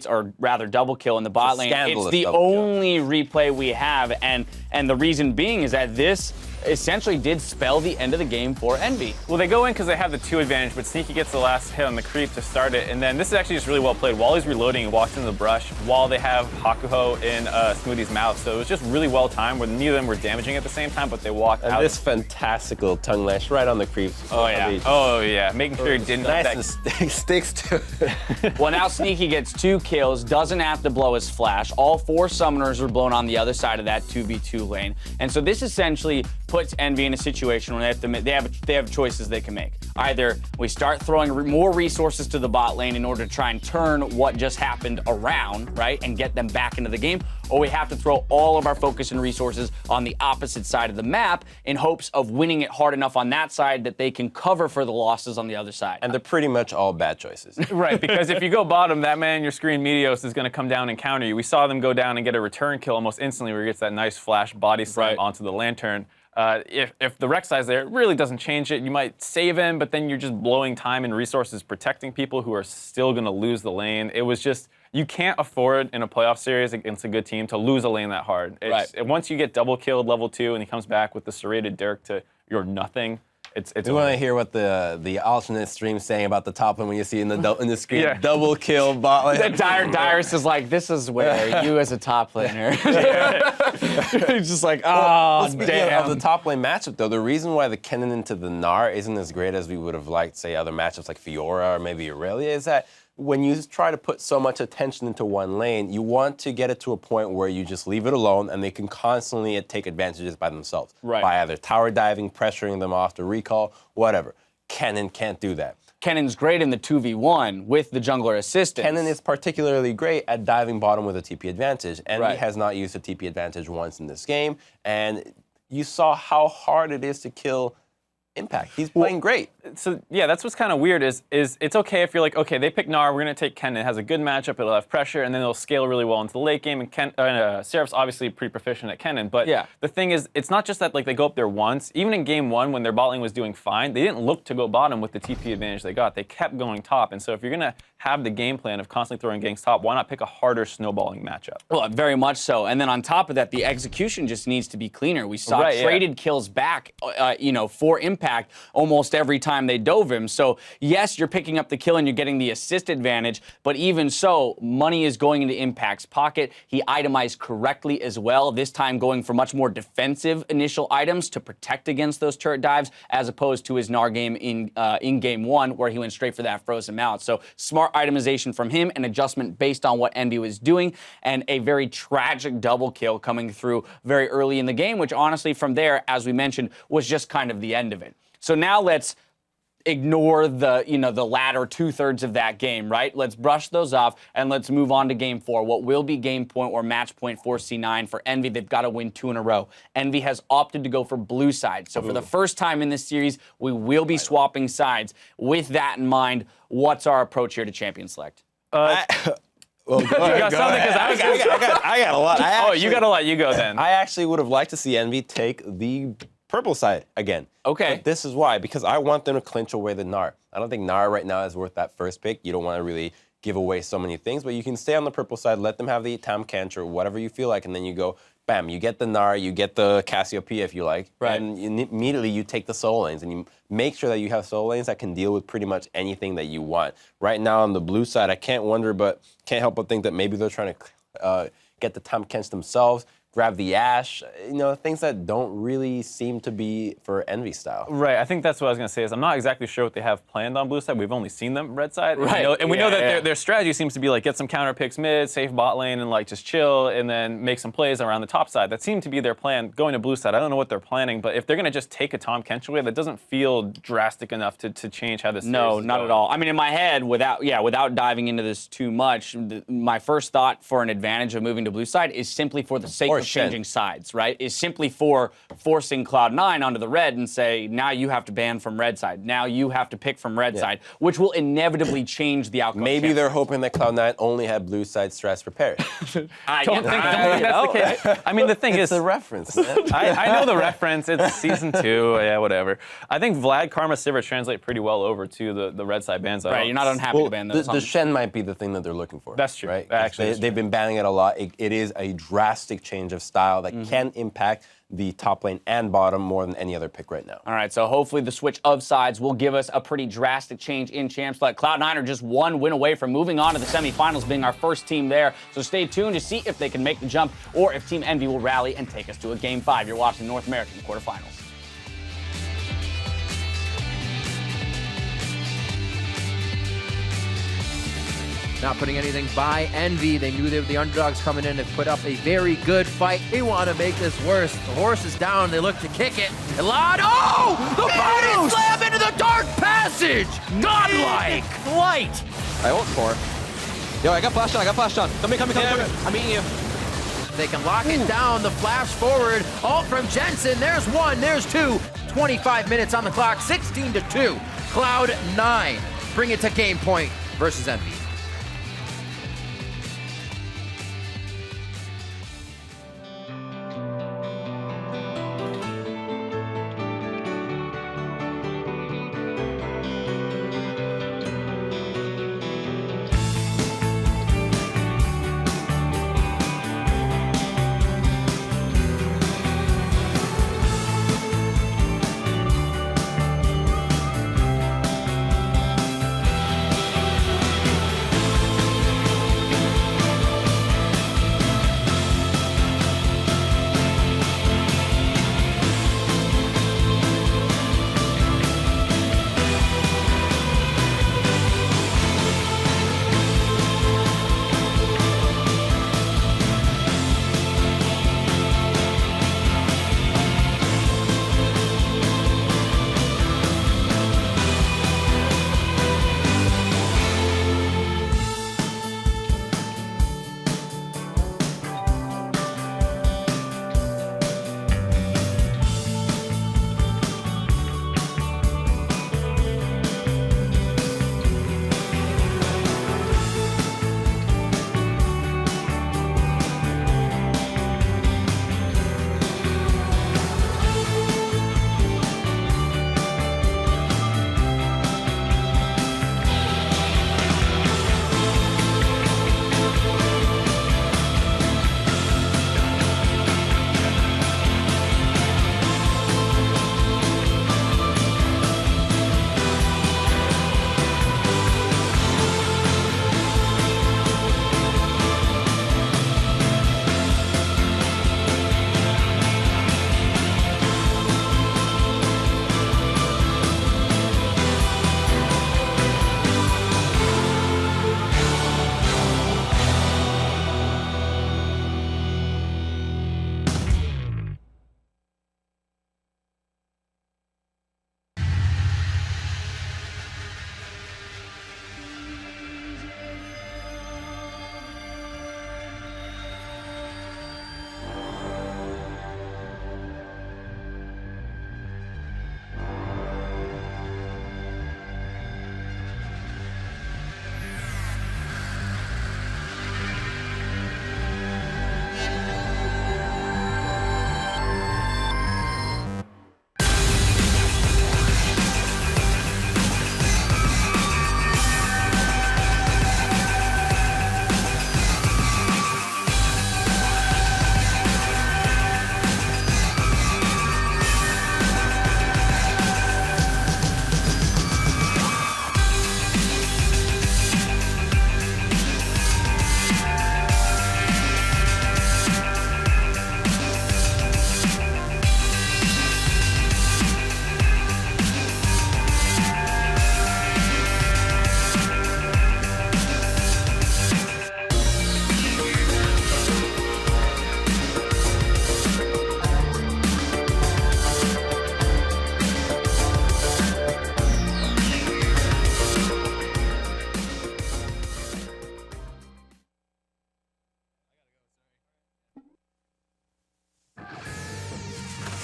Or rather double kill in the bot lane. It's the only replay we have, and the reason being is that this essentially did spell the end of the game for Envy. Well, they go in because they have the 2 advantage, but Sneaky gets the last hit on the creep to start it, and then this is actually just really well played. While he's reloading, he walks into the brush while they have Hakuho in Smoothie's mouth, so it was just really well timed where neither of them were damaging at the same time, but they walked out. And this fantastical tongue lash right on the creeps. Oh yeah, oh yeah, making sure he didn't. Nice and sticks to it. Well, now Sneaky gets 2 kills, doesn't have to blow his flash. All 4 summoners are blown on the other side of that 2v2 lane, and so this essentially puts Envy in a situation where they have choices they can make. Either we start throwing more resources to the bot lane in order to try and turn what just happened around, right, and get them back into the game, or we have to throw all of our focus and resources on the opposite side of the map in hopes of winning it hard enough on that side that they can cover for the losses on the other side. And they're pretty much all bad choices. Right, because if you go bottom, that man in your screen, Meteos, is going to come down and counter you. We saw them go down and get a return kill almost instantly where he gets that nice flash body slam onto the Lantern. If the Rek'Sai's there, it really doesn't change it. You might save him, but then you're just blowing time and resources protecting people who are still going to lose the lane. It was just, you can't afford in a playoff series against a good team to lose a lane that hard. Once you get double killed level 2 and he comes back with the serrated Dirk to your nothing, it's we want to hear what the alternate stream's saying about the top lane when you see in the screen double kill bot lane. Dyrus is like, this is where you as a top laner. He's just like, damn. Of the top lane matchup though, the reason why the Kennen into the Gnar isn't as great as we would have liked, say, other matchups like Fiora or maybe Aurelia is that when you try to put so much attention into one lane, you want to get it to a point where you just leave it alone and they can constantly take advantages by themselves. Right. By either tower diving, pressuring them off to recall, whatever. Kennen can't do that. Kennen's great in the 2v1 with the jungler assistance. Kennen is particularly great at diving bottom with a TP advantage. Envy has not used a TP advantage once in this game, and you saw how hard it is to kill Impact. He's playing great. So yeah, that's what's kind of weird is it's okay if you're like, okay, they pick Gnar, we're going to take Kennen. It has a good matchup, it'll have pressure, and then it'll scale really well into the late game. And Seraph's obviously pretty proficient at Kennen, but the thing is, it's not just that like they go up there once. Even in game 1, when their bot lane was doing fine, they didn't look to go bottom with the TP advantage they got. They kept going top, and so if you're going to have the game plan of constantly throwing ganks top, why not pick a harder snowballing matchup? Well, very much so. And then on top of that, the execution just needs to be cleaner. We saw traded kills back, for Impact almost every time they dove him. So yes, you're picking up the kill and you're getting the assist advantage, but even so, money is going into Impact's pocket. He itemized correctly as well, this time going for much more defensive initial items to protect against those turret dives, as opposed to his Gnar game in game 1, where he went straight for that frozen mount. So smart itemization from him, an adjustment based on what Envy was doing, and a very tragic double kill coming through very early in the game, which honestly from there, as we mentioned, was just kind of the end of it. So now let's ignore the, the latter 2/3 of that game, right? Let's brush those off and let's move on to game 4. What will be game point or match point for C9 for Envy? They've got to win 2 in a row. Envy has opted to go for blue side. So for the first time in this series, we will be swapping sides. With that in mind, what's our approach here to champion select? Well, you got something? Because I got a lot. You got a lot. You go then. I actually would have liked to see Envy take the purple side again. Okay. But this is why, because I want them to clinch away the Gnar. I don't think Gnar right now is worth that first pick. You don't want to really give away so many things, but you can stay on the purple side, let them have the Tam Kench or whatever you feel like, and then you go, bam, you get the Gnar, you get the Cassiopeia if you like, right. and immediately you take the soul lanes, and you make sure that you have soul lanes that can deal with pretty much anything that you want. Right now on the blue side, I can't help but think that maybe they're trying to get the Tam Kench themselves, grab the Ashe, things that don't really seem to be for Envy style. Right, I think that's what I was going to say is I'm not exactly sure what they have planned on blue side. We've only seen them red side. Right. And we know that their strategy seems to be like get some counter picks mid, safe bot lane, and like just chill, and then make some plays around the top side. That seemed to be their plan going to blue side. I don't know what they're planning, but if they're going to just take a Tam Kench away, that doesn't feel drastic enough to change how this series is not going. at all. I mean, in my head, without diving into this too much, my first thought for an advantage of moving to blue side is simply for the sake of changing sides. Right, is simply for forcing Cloud9 onto the red and say, now you have to ban from red side. Now you have to pick from red side, which will inevitably change the outcome. Maybe they're hoping that Cloud9 only had blue side strats prepared. I don't think that's the case. I mean, the thing is... It's a reference, man. I know the reference. It's season 2. Yeah, whatever. I think Vlad, Karma, Sivir translate pretty well over to the red side bans. Right, you're not unhappy to ban those. The Shen might be the thing that they're looking for. That's true. Right? Actually, they've been banning it a lot. It is a drastic change of style that can impact the top lane and bottom more than any other pick right now. All right, so hopefully the switch of sides will give us a pretty drastic change in champs. Like Cloud9 are just 1 win away from moving on to the semifinals, being our first team there. So stay tuned to see if they can make the jump or if Team Envy will rally and take us to a Game 5. You're watching North American Quarterfinals. Not putting anything by Envy. They knew they were the underdogs coming in to put up a very good fight. They want to make this worse. The horse is down. They look to kick it. Elad, the body slam into the dark passage. Godlike. Light. I ult for. Yo, I got flashed on. Come here. I'm eating you. They can lock it down. The flash forward. Ult from Jensen. There's 1. There's 2. 25 minutes on the clock. 16-2. Cloud9 bring it to game point versus Envy.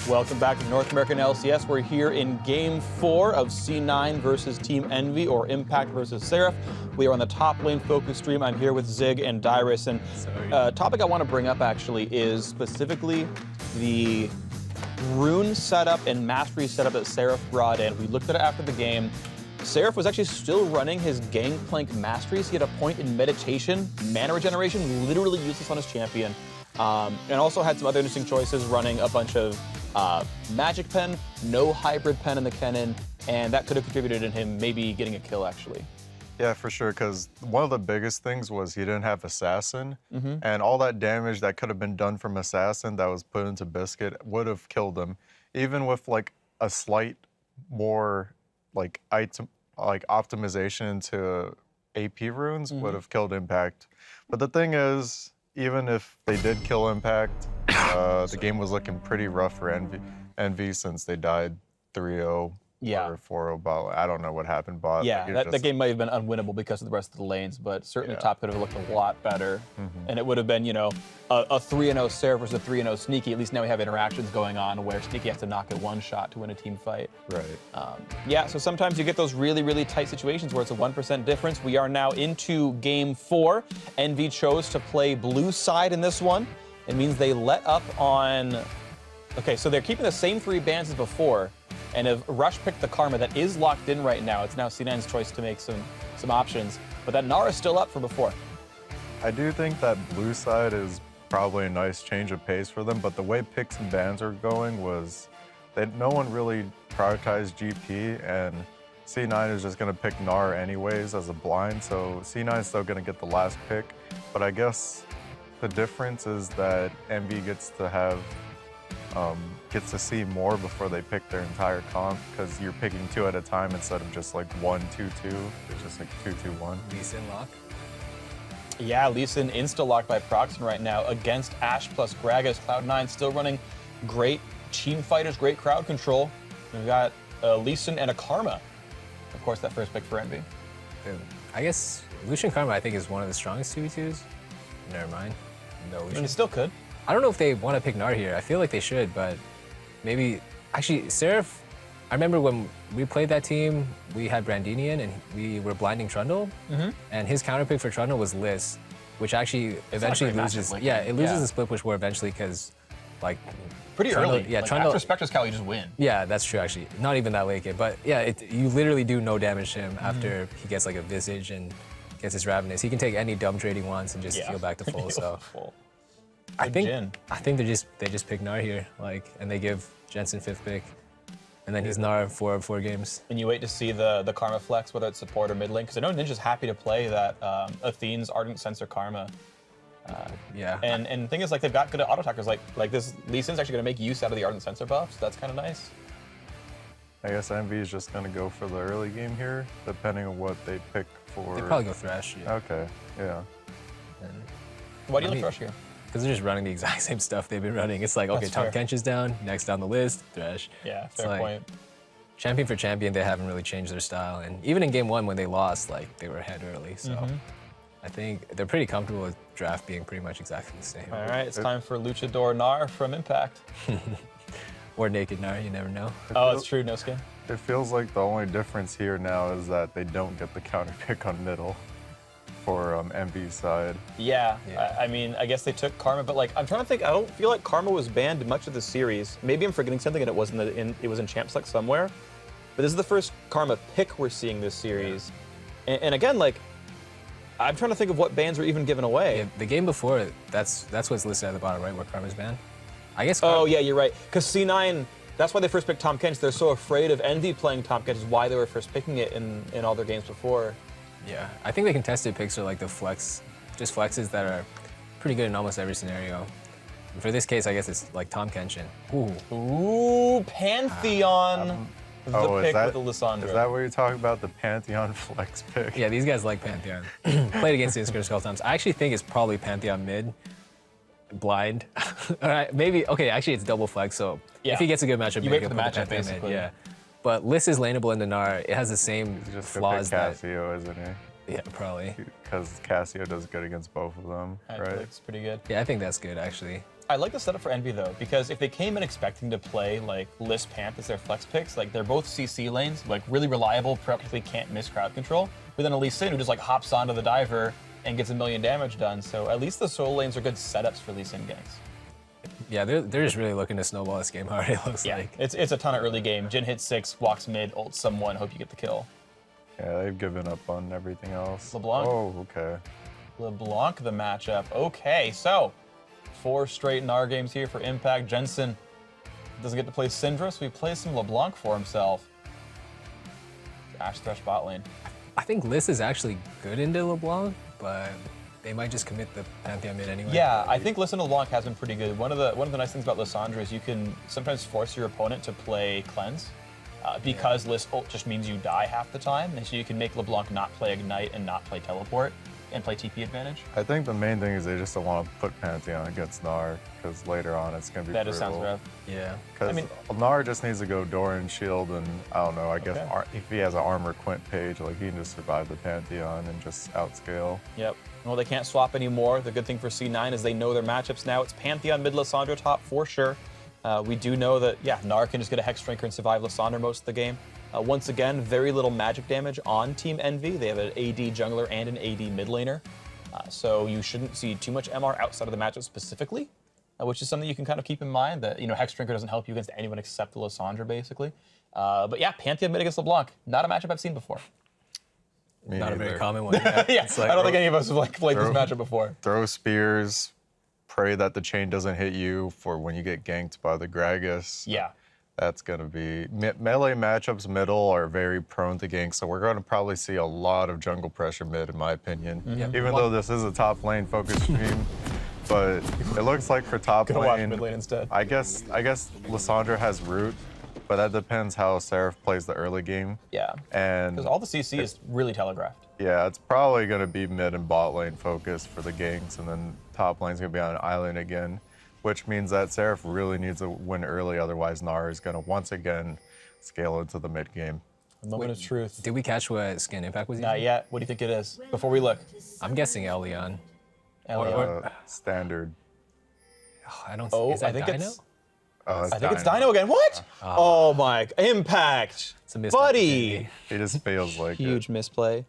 Welcome back to North American LCS. We're here in Game 4 of C9 versus Team Envy, or Impact versus Seraph. We are on the top lane focus stream. I'm here with Zig and Dyrus, and topic I want to bring up actually is specifically the rune setup and mastery setup that Seraph brought in. We looked at it after the game. Seraph was actually still running his Gangplank masteries. He had a point in meditation, mana regeneration, literally useless on his champion. And also had some other interesting choices, running a bunch of magic pen, no hybrid pen in the Kennen, and that could have contributed in him maybe getting a kill actually. Yeah, for sure, because one of the biggest things was he didn't have Assassin, and all that damage that could have been done from Assassin that was put into Biscuit would have killed him, even with like a slight more like optimization into AP runes would have killed Impact. But the thing is, even if they did kill Impact, the game was looking pretty rough for Envy since they died 3-0 or 4-0 bot. I don't know what happened, bot. Yeah, that game might have been unwinnable because of the rest of the lanes, but certainly top could have looked a lot better. And it would have been, you know, a 3-0 Seraph versus a 3-0 Sneaky. At least now we have interactions going on where Sneaky has to knock it one shot to win a team fight. Right. Yeah, so sometimes you get those really, really tight situations where it's a 1% difference. We are now into Game 4. Envy chose to play blue side in this one. It means they let up on... Okay, so they're keeping the same 3 bans as before, and have Rush picked the Karma that is locked in right now. It's now C9's choice to make some options, but that Nara is still up for before. I do think that blue side is probably a nice change of pace for them, but the way picks and bans are going was that no one really prioritized GP, and C9 is just going to pick Nara anyways as a blind, so C9 is still going to get the last pick. But I guess the difference is that Envy gets to see more before they pick their entire comp, because you're picking 2 at a time instead of just like 1-2-2. It's just like 2-2-1. Lee Sin lock. Yeah, Lee Sin insta-locked by Proxen right now against Ashe plus Gragas. Cloud9 still running great team fighters, great crowd control. We've got Lee Sin and a Karma. Of course, that first pick for Envy. I guess Lucian Karma, I think, is one of the strongest 2v2s. Never mind. No, I mean, it still could. I don't know if they want to pick Nar here. I feel like they should, but maybe... Actually, Seraph, I remember when we played that team, we had Brandinian and we were blinding Trundle, and his counter pick for Trundle was Liz, which actually eventually loses. Yeah, it loses the split push war eventually because, like... Pretty Trundle, early. Yeah, like Trundle... After Spectre's Cal, you just win. Yeah, that's true, actually. Not even that late game, but yeah, you literally do no damage to him after he gets like a Visage and gets his Ravenous. He can take any dumb trade he wants and just heal back to full, so... I think they just pick Nar here, like, and they give Jensen 5th pick, and then he's Nar 4 of 4 games. And you wait to see the Karma flex, whether it's support or mid lane, because I know Ninja's happy to play that Athene's Ardent Sensor Karma. Yeah. And the thing is, like, they've got good auto attackers, like this Lee Sin's actually gonna make use out of the Ardent Sensor buff, so that's kind of nice. I guess Envy is just gonna go for the early game here, depending on what they pick for. They probably go Thresh. Yeah. Okay. Yeah. Why do you like Thresh here? Because they're just running the exact same stuff they've been running. It's like, okay, Tom Kench is down, next down the list, Thresh. Yeah, fair point. Champion for champion, they haven't really changed their style. And even in game 1 when they lost, like, they were ahead early. So I think they're pretty comfortable with draft being pretty much exactly the same. All right, it's time for Luchador Nar from Impact. Or Naked Nar, you never know. Oh, it's true, no skin. It feels like the only difference here now is that they don't get the counter pick on middle for Envy's side. Yeah. I mean, I guess they took Karma, but like, I'm trying to think, I don't feel like Karma was banned much of the series. Maybe I'm forgetting something and it was in Champ Select somewhere. But this is the first Karma pick we're seeing this series. And again, like, I'm trying to think of what bans were even given away. Yeah, the game before, that's what's listed at the bottom right, where Karma's banned. I guess. Oh yeah, you're right. Because C9, that's why they first picked Tom Kench. They're so afraid of Envy playing Tom Kench, is why they were first picking it in all their games before. Yeah, I think the contested picks are like the just flexes that are pretty good in almost every scenario. And for this case, I guess it's like Tom Kenshin. Ooh, Pantheon. The pick with the Lissandra. Is that what you're talking about, the Pantheon flex pick? Yeah, these guys like Pantheon. Played against the Discord a couple times. I actually think it's probably Pantheon mid, blind. All right, maybe, okay, actually it's double flex, so if he gets a good matchup, you maybe wait for the matchup, basically. Mid, yeah. But Liss is laneable in the Gnar. It has the same flaws that... Cassio, isn't he? Yeah, probably. Because Cassio does good against both of them, right? Looks pretty good. Yeah, I think that's good, actually. I like the setup for Envy though, because if they came in expecting to play like Liss Panth as their flex picks, like they're both CC lanes, like really reliable, practically can't miss crowd control. But then at least Sin, who just like hops onto the diver and gets 1 million damage done. So at least the solo lanes are good setups for Lee Sin ganks. Yeah, they're just really looking to snowball this game hard, it looks like. It's a ton of early game. Jhin hits 6, walks mid, ults someone, hope you get the kill. Yeah, they've given up on everything else. LeBlanc. Oh, okay. LeBlanc the matchup. Okay, so 4 straight NAR games here for Impact. Jensen doesn't get to play Syndra, so he plays some LeBlanc for himself. Ash Thresh bot lane. I think Liss is actually good into LeBlanc, but they might just commit the Pantheon mid anyway. Yeah, I think Liss into LeBlanc has been pretty good. One of the nice things about Lissandra is you can sometimes force your opponent to play Cleanse. Because Liss ult just means you die half the time, and so you can make LeBlanc not play Ignite and not play Teleport, and play TP advantage. I think the main thing is they just don't want to put Pantheon against Gnar, because later on it's going to be That just sounds rough. Yeah. Because Gnar just needs to go Doran Shield, and I don't know, I guess if he has an Armor Quint page, like he can just survive the Pantheon and just outscale. Yep. Well, they can't swap anymore. The good thing for C9 is they know their matchups now. It's Pantheon mid Lissandra top for sure. We do know that, yeah, Gnar can just get a Hex Drinker and survive Lissandra most of the game. Once again, very little magic damage on Team Envy. They have an AD jungler and an AD mid laner. So you shouldn't see too much MR outside of the matchup specifically, which is something you can kind of keep in mind that, you know, Hex Drinker doesn't help you against anyone except Lissandra, basically. But yeah, Pantheon mid against LeBlanc. Not a matchup I've seen before. Not a very common one. Yeah, yeah, like, I don't think any of us have like played this matchup before. Throw spears, pray that the chain doesn't hit you for when you get ganked by the Gragas. Yeah. That's going to be... Melee matchups middle are very prone to gank, so we're going to probably see a lot of jungle pressure mid, in my opinion. Even though this is a top lane focused stream, but it looks like for top lane... watch mid lane instead. I guess Lissandra has root, but that depends how Seraph plays the early game. Yeah. And because all the CC is really telegraphed. Yeah, it's probably going to be mid and bot lane focused for the ganks, and then top lane's going to be on an island again, which means that Seraph really needs to win early, otherwise Gnar is going to once again scale into the mid game. A moment of truth. Did we catch what skin Impact was using? Not yet. What do you think it is? Before we look. I'm guessing Elion. Standard. Oh, I don't see. Is that think Dino? I think it's Dino again. What? Oh my, Impact. It's a buddy. He just feels like huge misplay.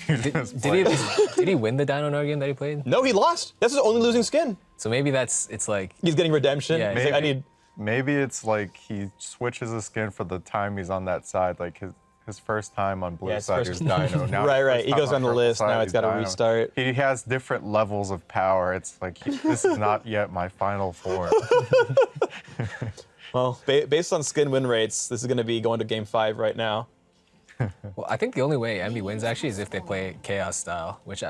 Did he win the Dino Gnar game that he played? No, he lost. That's his only losing skin. So maybe it's like... He's getting redemption. Yeah, he's like, maybe it's like he switches his skin for the time he's on that side. Like his first time on blue side is Dino. Now right. He goes on the list. Now it's got to restart. He has different levels of power. It's like, this is not yet my final form. Well, based on skin win rates, this is going to be going to game 5 right now. Well, I think the only way Envy wins actually is if they play Chaos style, which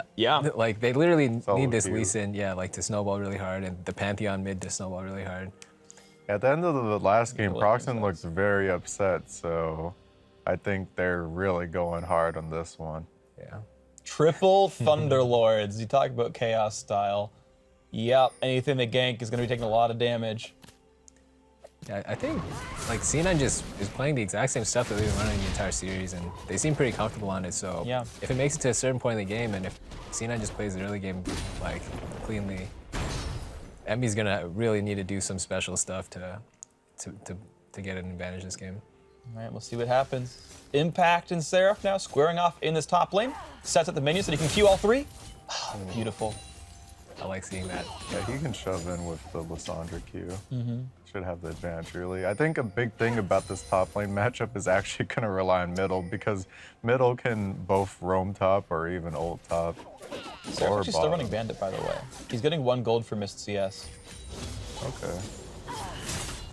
like they literally need this Lee Sin, like to snowball really hard, and the Pantheon mid to snowball really hard. At the end of the last game, Proxen looks very upset, so I think they're really going hard on this one. Yeah. Triple Thunderlords. You talk about Chaos style. Yep, anything they gank is going to be taking a lot of damage. Yeah, I think like C9 just is playing the exact same stuff that they've been running the entire series, and they seem pretty comfortable on it. So if it makes it to a certain point in the game, and if C9 just plays the early game like cleanly, Envy's gonna really need to do some special stuff to get an advantage this game. All right, we'll see what happens. Impact and Seraph now squaring off in this top lane. Sets up the minions so he can queue all 3. Oh, beautiful. I like seeing that. Yeah, he can shove in with the Lissandra Q. Should have the advantage, really. I think a big thing about this top lane matchup is actually going to rely on middle, because middle can both roam top or even ult top. Seraph's actually still running Bandit, by the way. He's getting 1 gold for missed CS. Okay.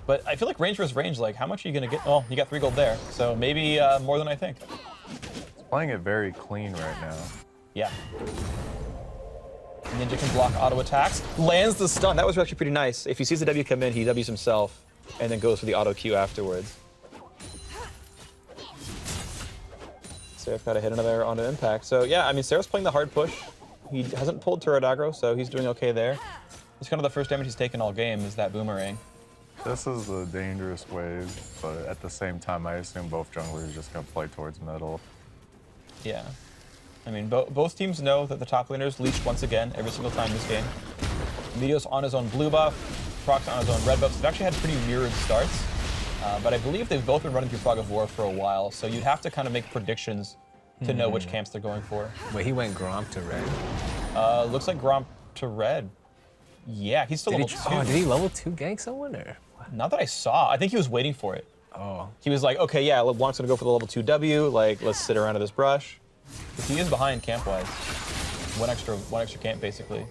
But I feel like range versus range, like how much are you going to get? Oh, you got 3 gold there. So maybe more than I think. He's playing it very clean right now. Yeah. Ninja can block auto attacks. Lands the stun. That was actually pretty nice. If he sees the W come in, he Ws himself and then goes for the auto Q afterwards. Seraph got a hit another onto Impact. So yeah, I mean, Seraph's playing the hard push. He hasn't pulled turret aggro, so he's doing okay there. It's kind of the first damage he's taken all game is that boomerang. This is the dangerous wave, but at the same time, I assume both junglers are just going to play towards middle. Yeah. I mean, both teams know that the top laners leech once again every single time this game. Meteos on his own blue buff, Prox on his own red buff. So they've actually had pretty mirrored starts. But I believe they've both been running through Fog of War for a while, so you'd have to kind of make predictions to know which camps they're going for. Wait, he went Gromp to red? Looks like Gromp to red. Yeah, he's still level 2. Oh, did he level 2 gank someone, or? Not that I saw. I think he was waiting for it. Oh. He was like, okay, yeah, LeBlanc's gonna go for the level 2 W, like, let's sit around to this brush. But he is behind camp-wise. One extra camp, basically.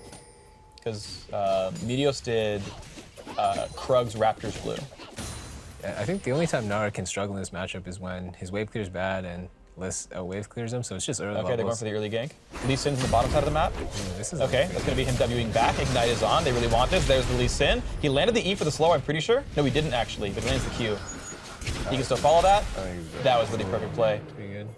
Because Meteos did Krug's Raptors blue. Yeah, I think the only time Nara can struggle in this matchup is when his wave clear's bad and wave clears him, so it's just early Okay, levels. they're going for the early gank. Lee Sin's on the bottom side of the map. This is okay, that's going to be him Wing back. Ignite is on. They really want this. There's the Lee Sin. He landed the E for the slow, I'm pretty sure. No, he didn't actually, but he lands the Q. He can still follow that. That was really perfect play. Pretty good.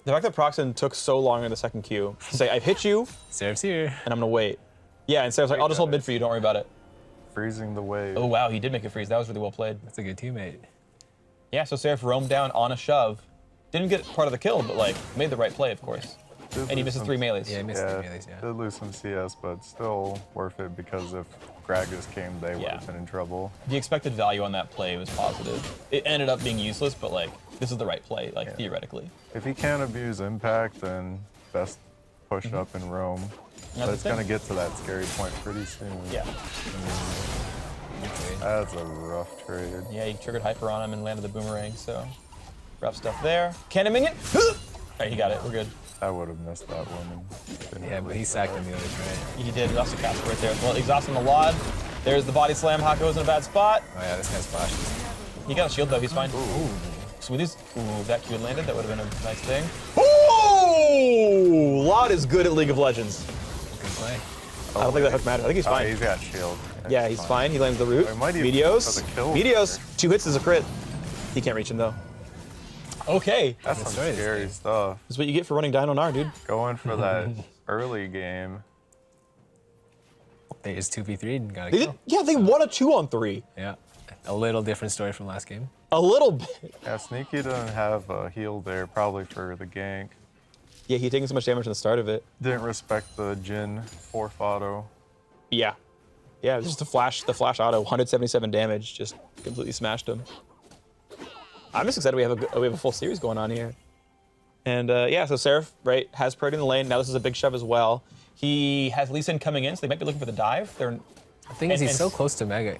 The fact that Proxen took so long in the second Q to say, I've hit you. Seraph's here. And I'm going to wait. Yeah, and Seraph's like, I'll just hold mid for you. Don't worry about it. Freezing the wave. Oh, wow, he did make it freeze. That was really well played. That's a good teammate. Yeah, so Seraph roamed down on a shove. Didn't get part of the kill, but like made the right play, of course. And he misses 3 melees. Yeah, he missed 3 melees, yeah. Did lose some CS, but still worth it because if Gragas came, they would have been in trouble. The expected value on that play was positive. It ended up being useless, but like this is the right play, like theoretically. If he can't abuse impact, then best push up and roam. But it's going to get to that scary point pretty soon. Yeah. That's a rough trade. Yeah, he triggered Hyper on him and landed the boomerang, so rough stuff there. Cannon minion! All right, he got it, we're good. I would have missed that one. Yeah, but he sacked the others, right? He did, he lost a castle right there as well. Exhaust on the wad. There's the body slam. Hako's in a bad spot. Oh yeah, this guy's flashes. He got a shield though, he's fine. Ooh. Smoothies. Ooh, if that Q had landed, that would have been a nice thing. Ooh! Lod is good at League of Legends. Good play. I don't think that much matters. I think he's fine. He's got shield. Yeah, he's fine. He lands the root. Meteos. Meteos. 2 hits is a crit. He can't reach him though. Okay. That's some scary stuff. That's what you get for running Dino Gnar, dude. Going for that early game. They just 2v3 and got a They kill. did, yeah, they won a 2-on-3. Yeah. A little different story from last game. A little bit. Yeah, Sneaky doesn't have a heal there, probably for the gank. Yeah, he taking so much damage at the start of it. Didn't respect the Jin 4th auto. Yeah. Yeah, just the flash auto, 177 damage, just completely smashed him. I'm just excited we have a full series going on here. And yeah, so Seraph, right, has priority in the lane. Now this is a big shove as well. He has Lee Sin coming in, so they might be looking for the dive. The thing is, he's so close to Mega.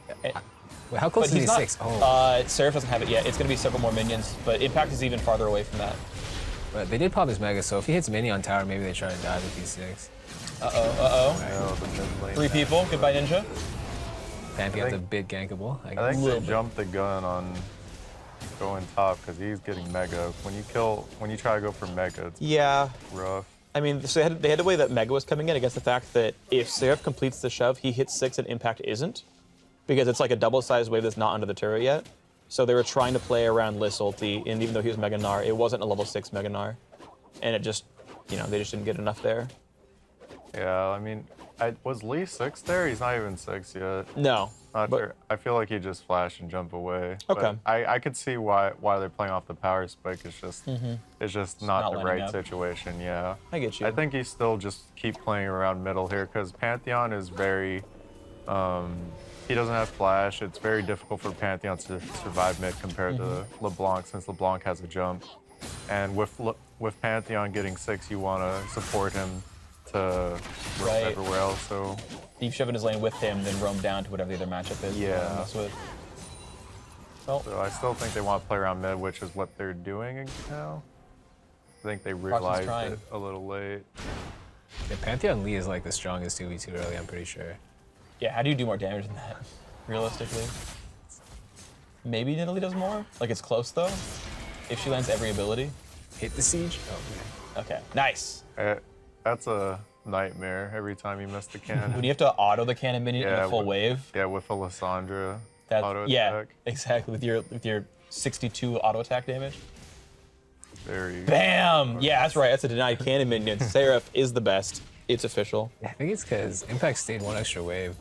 Wait, how close is he? 6? Oh. Seraph doesn't have it yet. It's going to be several more minions, but Impact is even farther away from that. But they did pop his Mega, so if he hits Mini on tower, maybe they try to dive with P6. Uh-oh. 3 people. Goodbye, Ninja. Pantheon's a bit gankable. I think they jumped the gun on going top because he's getting Mega. When you try to go for Mega, it's rough. I mean, so they had to weigh that Mega was coming in against the fact that if Seraph completes the shove, he hits 6 and Impact isn't, because it's like a double-sized wave that's not under the turret yet. So they were trying to play around Liss ulti, and even though he was Mega Gnar, it wasn't a level 6 Mega Gnar. And it just, you know, they just didn't get enough there. Yeah, I mean, was Lee 6 there? He's not even 6 yet. No. Not sure. I feel like he just flash and jump away. Okay. But I could see why they're playing off the power spike. It's just not the right situation. Yeah. I get you. I think he still just keep playing around middle here because Pantheon is very. He doesn't have flash. It's very difficult for Pantheon to survive mid compared to LeBlanc, since LeBlanc has a jump. And with Pantheon getting 6, you want to support him to roam everywhere else. So Deep shove in his lane with him, then roam down to whatever the other matchup is. Yeah. Well, so I still think they want to play around mid, which is what they're doing now. I think they realized it a little late. Yeah, Pantheon Lee is like the strongest 2v2 early, I'm pretty sure. Yeah, how do you do more damage than that, realistically? Maybe Nidalee does more? Like, it's close, though? If she lands every ability? Hit the siege? Oh, okay. Nice. That's a nightmare every time you miss the cannon. When you have to auto the cannon minion in a full wave. Yeah, with a Lysandra auto attack. Yeah, exactly. With your 62 auto attack damage. Very. Bam! Yeah, that's right. That's a denied cannon minion. Seraph is the best. It's official. I think it's because Impact stayed 1 extra wave.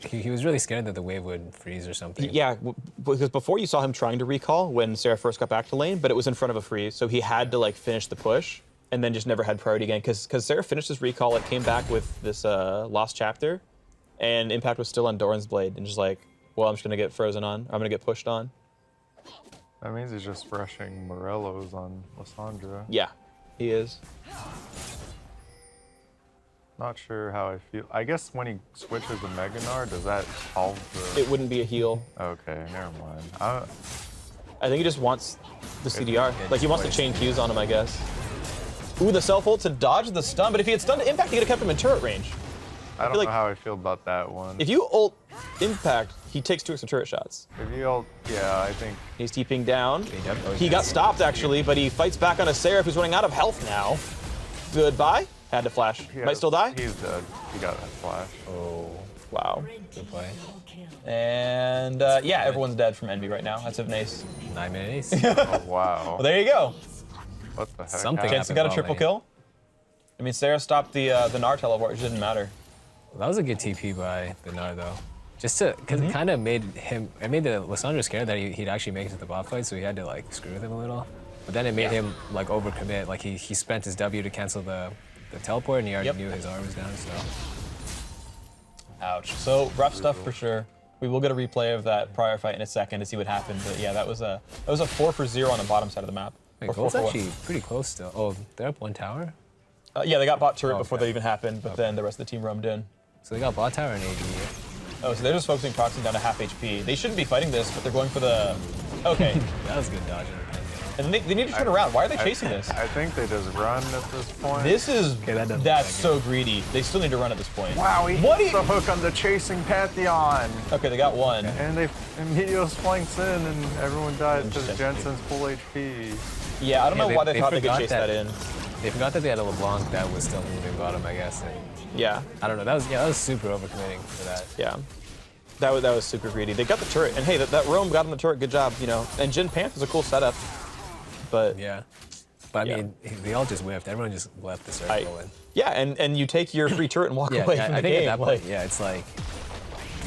He was really scared that the wave would freeze or something. Yeah, because before you saw him trying to recall when Seraph first got back to lane, but it was in front of a freeze, so he had to like finish the push and then just never had priority again. Because Seraph finished his recall, it came back with this lost chapter, and Impact was still on Doran's blade, and just like, well, I'm just gonna get frozen on. I'm gonna get pushed on. That means he's just rushing Morello's on Lissandra. Yeah, he is. Not sure how I feel. I guess when he switches to Meganar, does that solve the... It wouldn't be a heal. Okay, never mind. I think he just wants the CDR. Like, he wants to chain Qs on him, I guess. Ooh, the self-ult to dodge the stun, but if he had stunned Impact, he could have kept him in turret range. I don't know how I feel about that one. If you ult Impact, he takes 2 extra turret shots. If you ult, yeah, I think... He's TPing down. He got stopped, actually, but he fights back on a Seraph who's running out of health now. Goodbye. Had to flash. Might still die? He's dead. He got that flash. Oh, wow. Good play. And yeah, everyone's dead from Envy right now. That's an ace. 9-minute ace. Oh, wow. Well, there you go. What the heck? Something Jensen got a triple kill. I mean, Sarah stopped the Gnar teleport, which didn't matter. That was a good TP by the Gnar, though. Just to, because it kind of made him, it made the Lissandra scared that he'd actually make it to the bot fight, so he had to like screw with him a little. But then it made him like overcommit. Like he spent his W to cancel the teleport, and he already knew his arm was down, so. Ouch. So rough stuff for sure. We will get a replay of that prior fight in a second to see what happened. But yeah, that was a 4 for 0 on the bottom side of the map. Wait, Gold's actually pretty close still. Oh, they're up 1 tower? Yeah, they got bot turret before that even happened, but then the rest of the team roamed in. So they got bot tower and AD. Oh, so they're just focusing Proxy down to half HP. They shouldn't be fighting this, but they're going for the... Okay. That was good dodging. And they need to turn around. Why are they chasing this? I think they just run at this point. This is... that's so greedy. They still need to run at this point. Wow, he hits the hook on the chasing Pantheon. Okay, they got one. And Meteos flanks in, and everyone dies because Jensen's full HP. Yeah, I don't know why they thought they could chase that in. They forgot that they had a LeBlanc that was still moving bottom, I guess. And yeah. I don't know. That was super overcommitting for that. Yeah. That was super greedy. They got the turret, and hey, that roam got on the turret. Good job, you know. And Jin Panth is a cool setup, but yeah. But I mean, they all just whiffed. Everyone just left the circle. Yeah, and you take your free turret and walk away from the game. I think at that point, yeah, it's like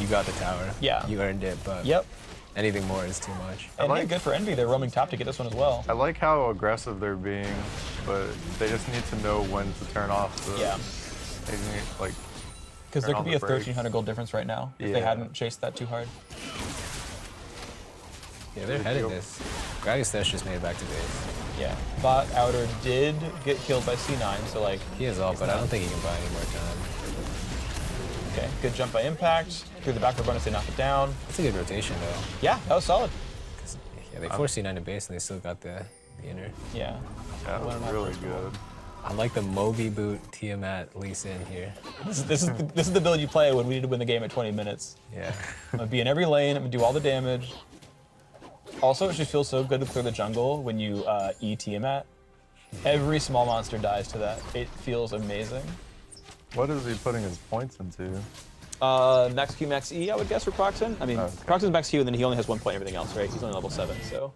you got the tower. Yeah. You earned it, but anything more is too much. And yeah, good for Envy. They're roaming top to get this one as well. I like how aggressive they're being, but they just need to know when to turn off the... Yeah. They need, like... Because there could be a 1,300 gold difference right now if they hadn't chased that too hard. Yeah, they're heading this. Gradius just made it back to base. Yeah. Bot Outer did get killed by C9, so like... He is all, but I don't think he can buy any more time. Okay, good jump by Impact. Through the back of bonus, they knock it down. That's a good rotation, though. Yeah, that was solid. Yeah, they forced C9 to base, and they still got the inner. Yeah. That was really good. I like the Moby boot Tiamat Lee Sin here. This is the build you play when we need to win the game at 20 minutes. Yeah. I'm gonna be in every lane. I'm gonna do all the damage. Also, it just feels so good to clear the jungle when you E Tiamat. Every small monster dies to that. It feels amazing. What is he putting his points into? Max Q, Max E, I would guess for Proxen. I mean, Proxen's Max Q, and then he only has 1 point everything else, right? He's only level 7, so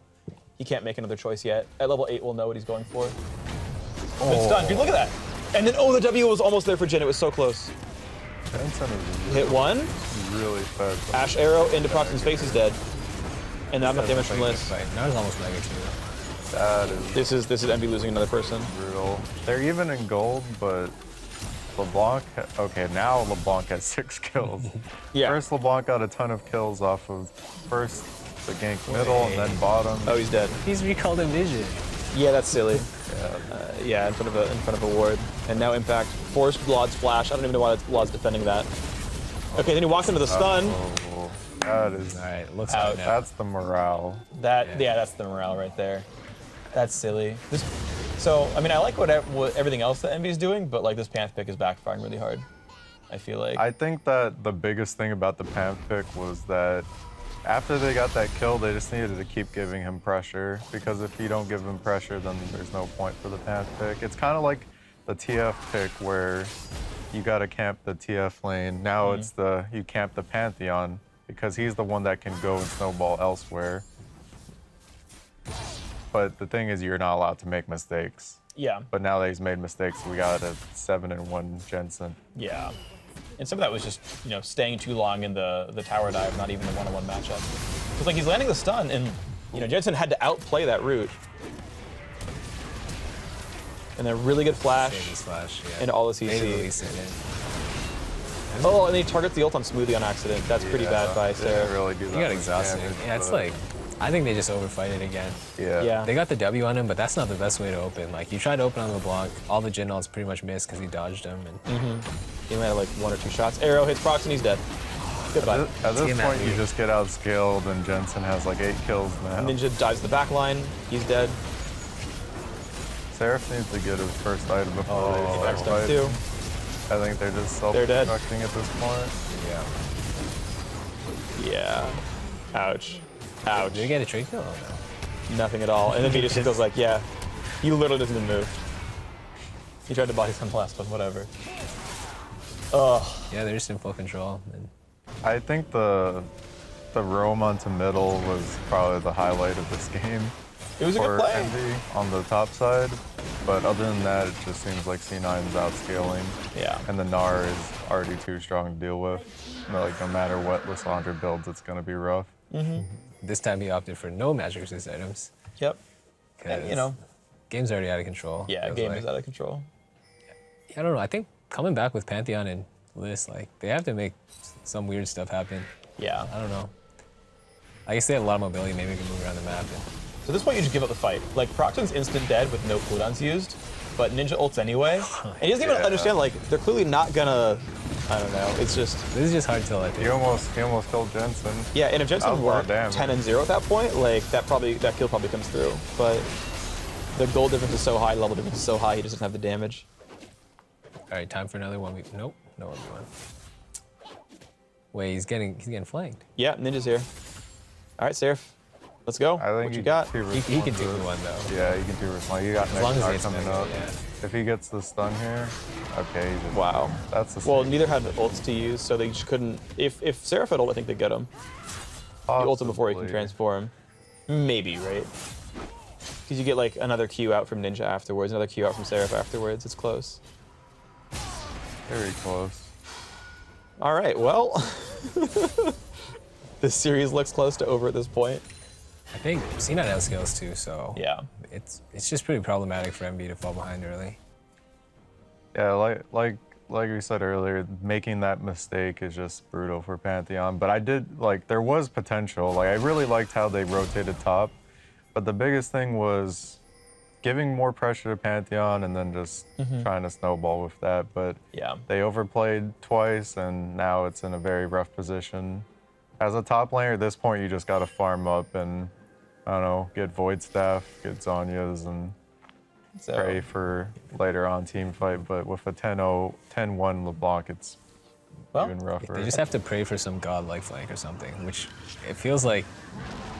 he can't make another choice yet. At level 8, we'll know what he's going for. Good stun, dude, look at that. And then, oh, the W was almost there for Jin. It was so close. Jensen is hit one. Really fast. Ash arrow into Proxen's face is dead. And now I'm not damage from Liz. Now it's almost mega too. That is... This is Envy losing another person. Brutal. They're even in gold, but LeBlanc... Okay, now LeBlanc has 6 kills. Yeah. First, LeBlanc got a ton of kills off of first the gank middle and then bottom. Oh, he's dead. He's recalled a vision. Yeah, that's silly. Yeah, in front of a ward. And now Impact forced Laud's flash. I don't even know why Laud's defending that. Okay, then he walks into the stun. That is... Alright, looks out. like now. That's the morale. Yeah, that's the morale right there. That's silly. So, I mean, I like what everything else that Envy's doing, but like this Panth pick is backfiring really hard. I feel like. I think that the biggest thing about the Panth pick was that after they got that kill, they just needed to keep giving him pressure, because if you don't give him pressure, then there's no point for the Panth pick. It's kind of like the TF pick where you gotta camp the TF lane. Now it's you camp the Pantheon, because he's the one that can go and snowball elsewhere. But the thing is, you're not allowed to make mistakes. Yeah. But now that he's made mistakes, we got a 7-1 Jensen. Yeah. And some of that was just, you know, staying too long in the tower dive, not even the one-on-one matchup. Because like he's landing the stun, and you know Jensen had to outplay that route. And then really good flash. Flash, yeah. And all the CC. Oh, and he targets the ult on Smoothie on accident. That's pretty bad by Seraph. Really do that. He got exhausted. Yeah, it's like, I think they just overfight it again. Yeah. They got the W on him, but that's not the best way to open. Like, you tried to open on LeBlanc, all the Jin ults pretty much missed because he dodged him. And He landed like 1 or 2 shots. Arrow hits Prox and he's dead. Goodbye. At this point, you just get outscaled, and Jensen has like 8 kills now. Ninja dives the back line. He's dead. Seraph needs to get his first item before they Back start stuff too. I think they're just They're dead. self-destructing at this point. Yeah. Ouch. Ouch. did he get a trade kill? Oh, no. Nothing at all. And then he just goes like, yeah, he literally doesn't even move. He tried to body some last one, whatever. Ugh. Yeah, they're just in full control. And I think the roam onto middle was probably the highlight of this game. It was a good play. Envy on the top side, but other than that, it just seems like C9's outscaling. Yeah. And the Gnar is already too strong to deal with. Like, no matter what Lissandra builds, it's going to be rough. This time he opted for no magic resist items. Yep. And, you know, game's already out of control. yeah, game is out of control. I don't know. I think coming back with Pantheon and Liss, like, they have to make some weird stuff happen. Yeah. I don't know. I guess they have a lot of mobility. Maybe we can move around the map. So at this point, you just give up the fight. Like, Proxton's instant dead with no cooldowns used, but Ninja ults anyway. And he doesn't even understand, like, they're clearly not gonna, I don't know, it's just... This is just hard to, I think. He almost killed Jensen. Yeah, and if Jensen were 10 10 and 0 at that point, like, that kill probably comes through. But the gold difference is so high, level difference is so high, he doesn't have the damage. All right, time for another 1v. Nope, no 1v1. Wait, he's getting flanked. Yeah, Ninja's here. All right, Seraph. Let's go. I think what you got? He can do one though. Yeah, he can do one. You got as long as next it's coming up. If he gets the stun here, okay. He just, Wow. That's the Well, neither had ults to use, so they just couldn't. If Seraph had ult, I think they'd get him. You ult him before he can transform. Maybe, right? Because you get like another Q out from Ninja afterwards, another Q out from Seraph afterwards. It's close. Very close. All right, well, this series looks close to over at this point. I think C9 has skills too, so yeah, it's just pretty problematic for MB to fall behind early. Yeah, like we said earlier, making that mistake is just brutal for Pantheon. But there was potential. Like, I really liked how they rotated top, but the biggest thing was giving more pressure to Pantheon and then just trying to snowball with that. But yeah, they overplayed twice, and now it's in a very rough position. As a top laner, at this point, you just got to farm up and, I don't know, get Void Staff, get Zhonya's, and pray for later on team fight. But with a 10-0, 10-1 LeBlanc, it's even rougher. They just have to pray for some godlike flank or something, which it feels like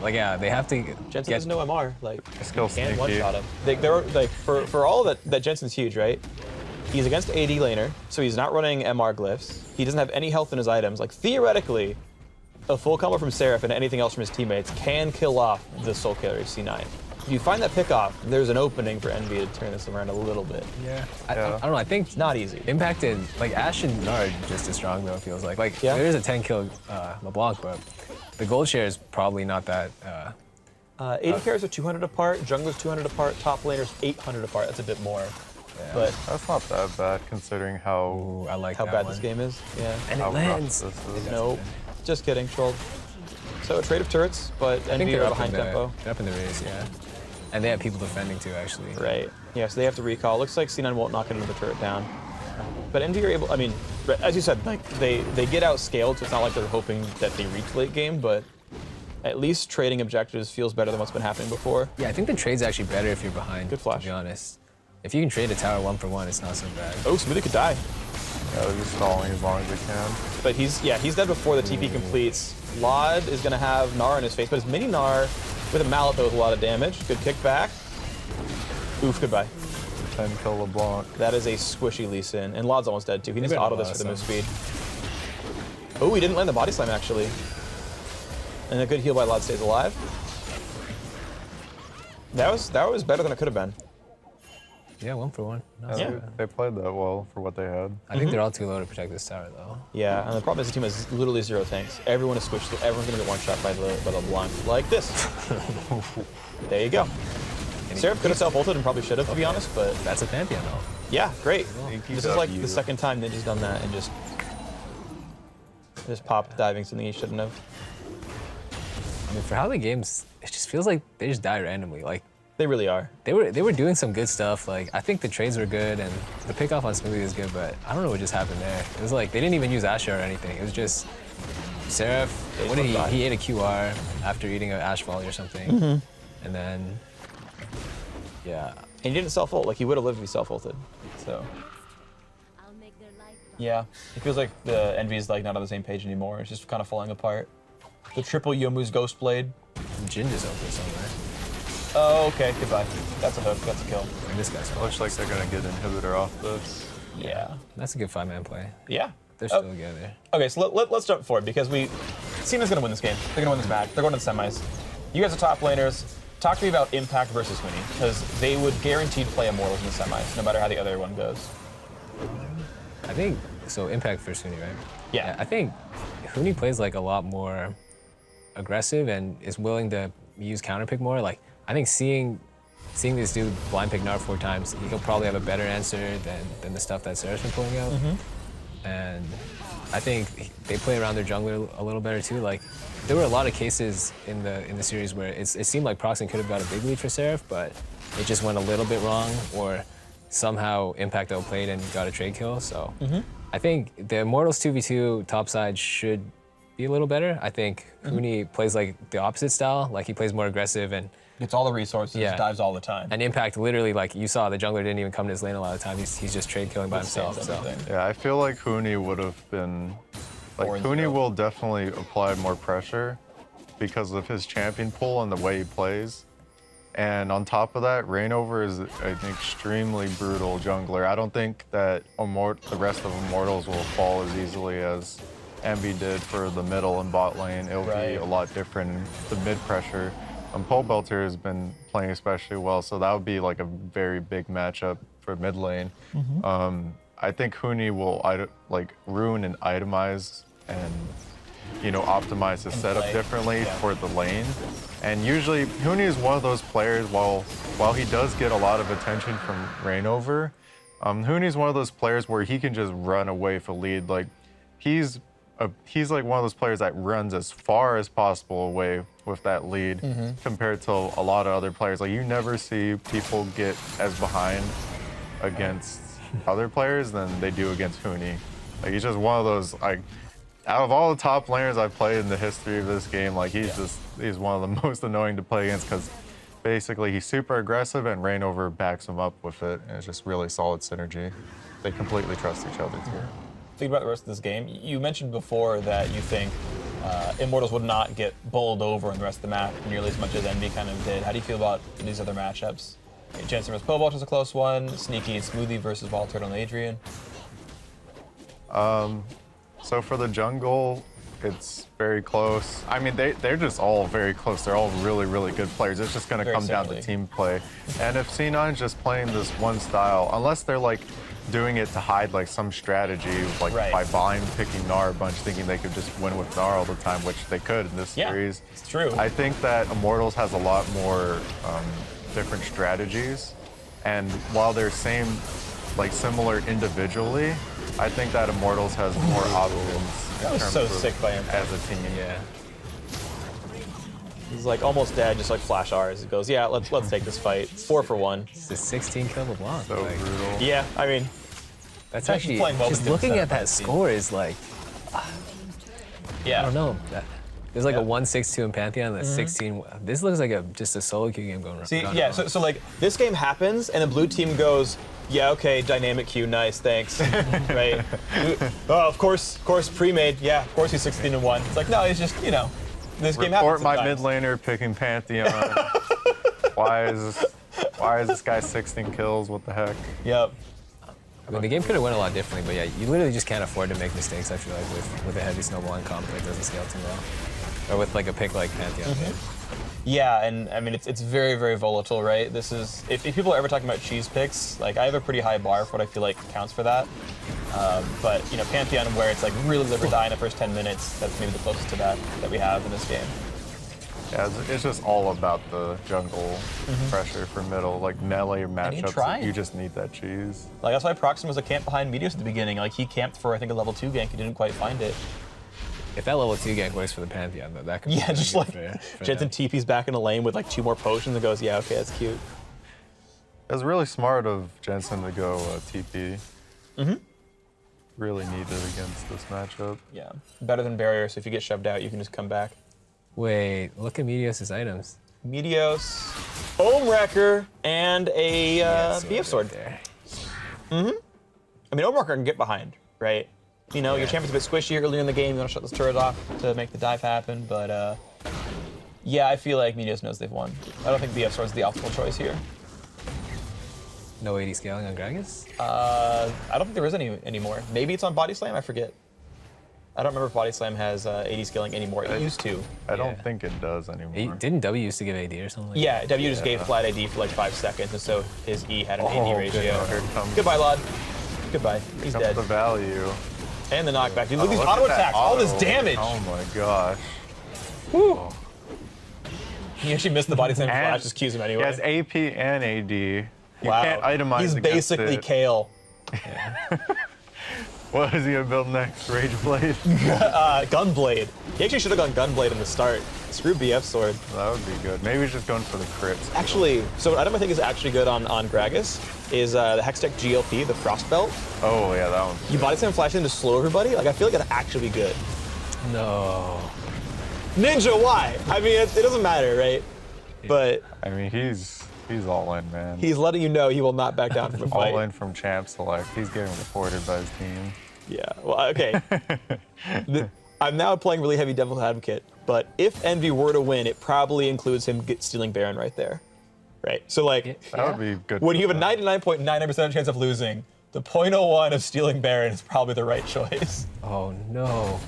yeah, they have to Jensen has no MR. Like, still can't one-shot him. They're like, for all that Jensen's huge, right? He's against AD laner, so he's not running MR glyphs. He doesn't have any health in his items. Like, theoretically, a full combo from Seraph and anything else from his teammates can kill off the soul killer of C9. If you find that pick off, there's an opening for Envy to turn this around a little bit. Yeah. I don't know. I think it's not easy. Impacted, like, Ashe and Nard just as strong though, it feels like. Like, there is a 10 kill LeBlanc, but the gold share is probably not that. AD carries are 200 apart, junglers 200 apart, top laners 800 apart. That's a bit more. Yeah. But that's not that bad considering how bad this game is. Yeah. And it lands. Nope. Just kidding, trolled. So a trade of turrets, but Envy are behind tempo. They're up in the race, yeah. And they have people defending too, actually. Right. Yeah, so they have to recall. Looks like C9 won't knock another turret down. But Envy are able, I mean, as you said, like they get outscaled, so it's not like they're hoping that they reach late game, but at least trading objectives feels better than what's been happening before. Yeah, I think the trade's actually better if you're behind. Good flash. To be honest. If you can trade a tower 1-for-1, it's not so bad. Oh, Smoothie could die. Yeah, they're just stalling as long as they can. But he's dead before the TP completes. Laud is gonna have Gnar in his face, but his mini Gnar with a mallet though with a lot of damage. Good kickback. Oof, goodbye. 10 kill LeBlanc. That is a squishy Lee Sin. And Laud's almost dead too. He needs to auto this for the move speed. Oh, he didn't land the body slam actually. And a good heal by Laud stays alive. That was better than it could have been. Yeah, 1-for-1. Yeah, they played that well for what they had. I think they're all too low to protect this tower, though. Yeah, and the problem is the team has literally 0 tanks. Everyone is switched. Everyone's gonna get one shot by the blind like this. There you go. Seraph could have self-ulted and probably should have, to be honest, but that's a Pantheon though. Yeah, great. This is like the second time Ninja's done that and just Just pop diving something he shouldn't have. I mean, for how the games, it just feels like they just die randomly. Like they really are. They were doing some good stuff. Like I think the trades were good and the pickoff on Smoothie was good, but I don't know what just happened there. It was like they didn't even use Asher or anything. It was just Seraph. What did he ate a QR after eating an Ash volley or something, and then yeah. And he didn't self-ult. Like he would have lived if he self-ulted. So. Yeah, it feels like the Envy's like not on the same page anymore. It's just kind of falling apart. The triple Yomu's Ghost Blade. Jin is open somewhere. Oh, okay, goodbye. That's a hook, that's a kill. And this guy's Looks like they're gonna get inhibitor off this. Yeah. That's a good 5-man play. Yeah. They're still together. Okay, so let's jump forward because Cena's gonna win this game. They're gonna win this match. They're going to the semis. You guys are top laners. Talk to me about Impact versus Huni, because they would guaranteed play Immortals in the semis, no matter how the other one goes. I think, so Impact versus Huni, right? Yeah. I think Huni plays like a lot more aggressive and is willing to use counterpick more. Like, I think seeing this dude blind pick Nar 4 times, he'll probably have a better answer than the stuff that Seraph's been pulling out. And I think they play around their jungler a little better too. Like, there were a lot of cases in the series where it seemed like Proxen could have got a big lead for Seraph, but it just went a little bit wrong, or somehow Impact outplayed and got a trade kill. So I think the Immortals 2v2 topside should be a little better. I think Huni plays like the opposite style. Like he plays more aggressive and gets all the resources, dives all the time. And Impact literally, like you saw, the jungler didn't even come to his lane a lot of times. He's just trade killing by himself. So. Yeah, I feel like Huni would have been, like Huni will definitely apply more pressure because of his champion pool and the way he plays. And on top of that, Reignover is an extremely brutal jungler. I don't think that the rest of Immortals will fall as easily as Envy did for the middle and bot lane. It'll be a lot different. The mid pressure. Pole Belter has been playing especially well, so that would be like a very big matchup for mid lane. I think Huni will like ruin and itemize and optimize his setup differently for the lane. And usually Huni is one of those players, while he does get a lot of attention from Reignover, Huni is one of those players where he can just run away for lead. Like he's like one of those players that runs as far as possible away with that lead compared to a lot of other players. Like you never see people get as behind against other players than they do against Huni. Like he's just one of those, like, out of all the top laners I've played in the history of this game, like he's one of the most annoying to play against because basically he's super aggressive and Reignover backs him up with it, and it's just really solid synergy. They completely trust each other too. Think about the rest of this game. You mentioned before that you think Immortals would not get bowled over in the rest of the map nearly as much as Envy kind of did. How do you feel about these other matchups? Jansen vs. Pole Vault is a close one. Sneaky and Smoothie versus Volturtle and Adrian. So for the jungle, it's very close. I mean, they're just all very close. They're all really, really good players. It's just going to come down to team play. And if C9's just playing this one style, unless they're like doing it to hide like some strategy, like by blind picking Gnar a bunch, thinking they could just win with Gnar all the time, which they could in this series. It's true. I think that Immortals has a lot more different strategies, and while they're similar individually, I think that Immortals has more options. That was so sick by him as a team. Yeah. He's like almost dead, just like flash R's. He goes, yeah, let's take this fight. 4 for 1. It's a 16 kill LeBlanc. So brutal. Yeah, I mean, that's actually just looking at that score is like, yeah, I don't know. There's like a 1-6-2 in Pantheon. That's 16. This looks like just a solo queue game going. See, yeah. So like this game happens, and the blue team goes, yeah, okay, dynamic queue, nice, thanks, right? Oh, of course, pre-made. Yeah, of course he's 16-1. It's like, no, it's just this game happens. Report my mid laner picking Pantheon. Why is this guy 16 kills? What the heck? Yep. I mean, the game could have went a lot differently, but yeah, you literally just can't afford to make mistakes, I feel like, with a heavy snowballing comp that doesn't scale too well. Or with like a pick like Pantheon. Yeah, and I mean, it's very, very volatile, right? This is, if people are ever talking about cheese picks, like I have a pretty high bar for what I feel like counts for that. But, Pantheon, where it's like really live or die in the first 10 minutes, that's maybe the closest to that we have in this game. Yeah, it's just all about the jungle pressure for middle, like melee matchups. You just need that cheese. Like that's why Proxen was a camp behind Meteos at the beginning. Like he camped for I think a level 2 gank, he didn't quite find it. if that level 2 gank works for the Pantheon, though, that could be Yeah, really just good like for Jensen them. TP's back in the lane with like 2 more potions and goes, yeah, okay, that's cute. It was really smart of Jensen to go TP. Mm-hmm. Really needed against this matchup. Yeah, better than barrier, so if you get shoved out, you can just come back. Wait, look at Meteos' items. Meteos, Foam Wrecker, and a BF Sword. There. Mm-hmm. I mean, Foam Wrecker can get behind, right? You know, your champion's a bit squishy earlier in the game. You want to shut this turret off to make the dive happen, but yeah, I feel like Meteos knows they've won. I don't think BF Sword's the optimal choice here. No 80 scaling on Gragas? I don't think there is any anymore. Maybe it's on Body Slam, I forget. I don't remember if Body Slam has 80 scaling anymore. It used to. I don't think it does anymore. Didn't W used to give AD or something? Yeah, W just gave flat AD for like 5 seconds, and so his E had an AD ratio. Here comes, Goodbye, Lod. Goodbye. He's comes dead. the value. And the knockback. Dude, look at these look auto at that attacks. All this auto. damage. Oh my gosh. Whew. He actually missed the Body Slam flash, just Qs him anyway. He has AP and AD. You Wow. can't itemize He's against basically it. Kale. What is he gonna build next? Rage Blade? Gunblade. He actually should have gone Gunblade in the start. Screw BF Sword. That would be good. Maybe he's just going for the crits. Actually, so an item I think is actually good on Gragas is the Hextech GLP, the Frost Belt. Oh yeah, that one. You Body Slam flash in to slow everybody. Like I feel like it'd actually be good. No. Ninja, why? I mean, it doesn't matter, right? But I mean, he's all in, man. he's letting you know he will not back down from the fight. All in from champ select. He's getting reported by his team. Yeah, well, okay. I'm now playing really heavy devil's advocate, but if Envy were to win, it probably includes him stealing Baron right there. Right? So, like, That would be good. when you have a 99.99% chance of losing, the 0.01 of stealing Baron is probably the right choice. Oh no.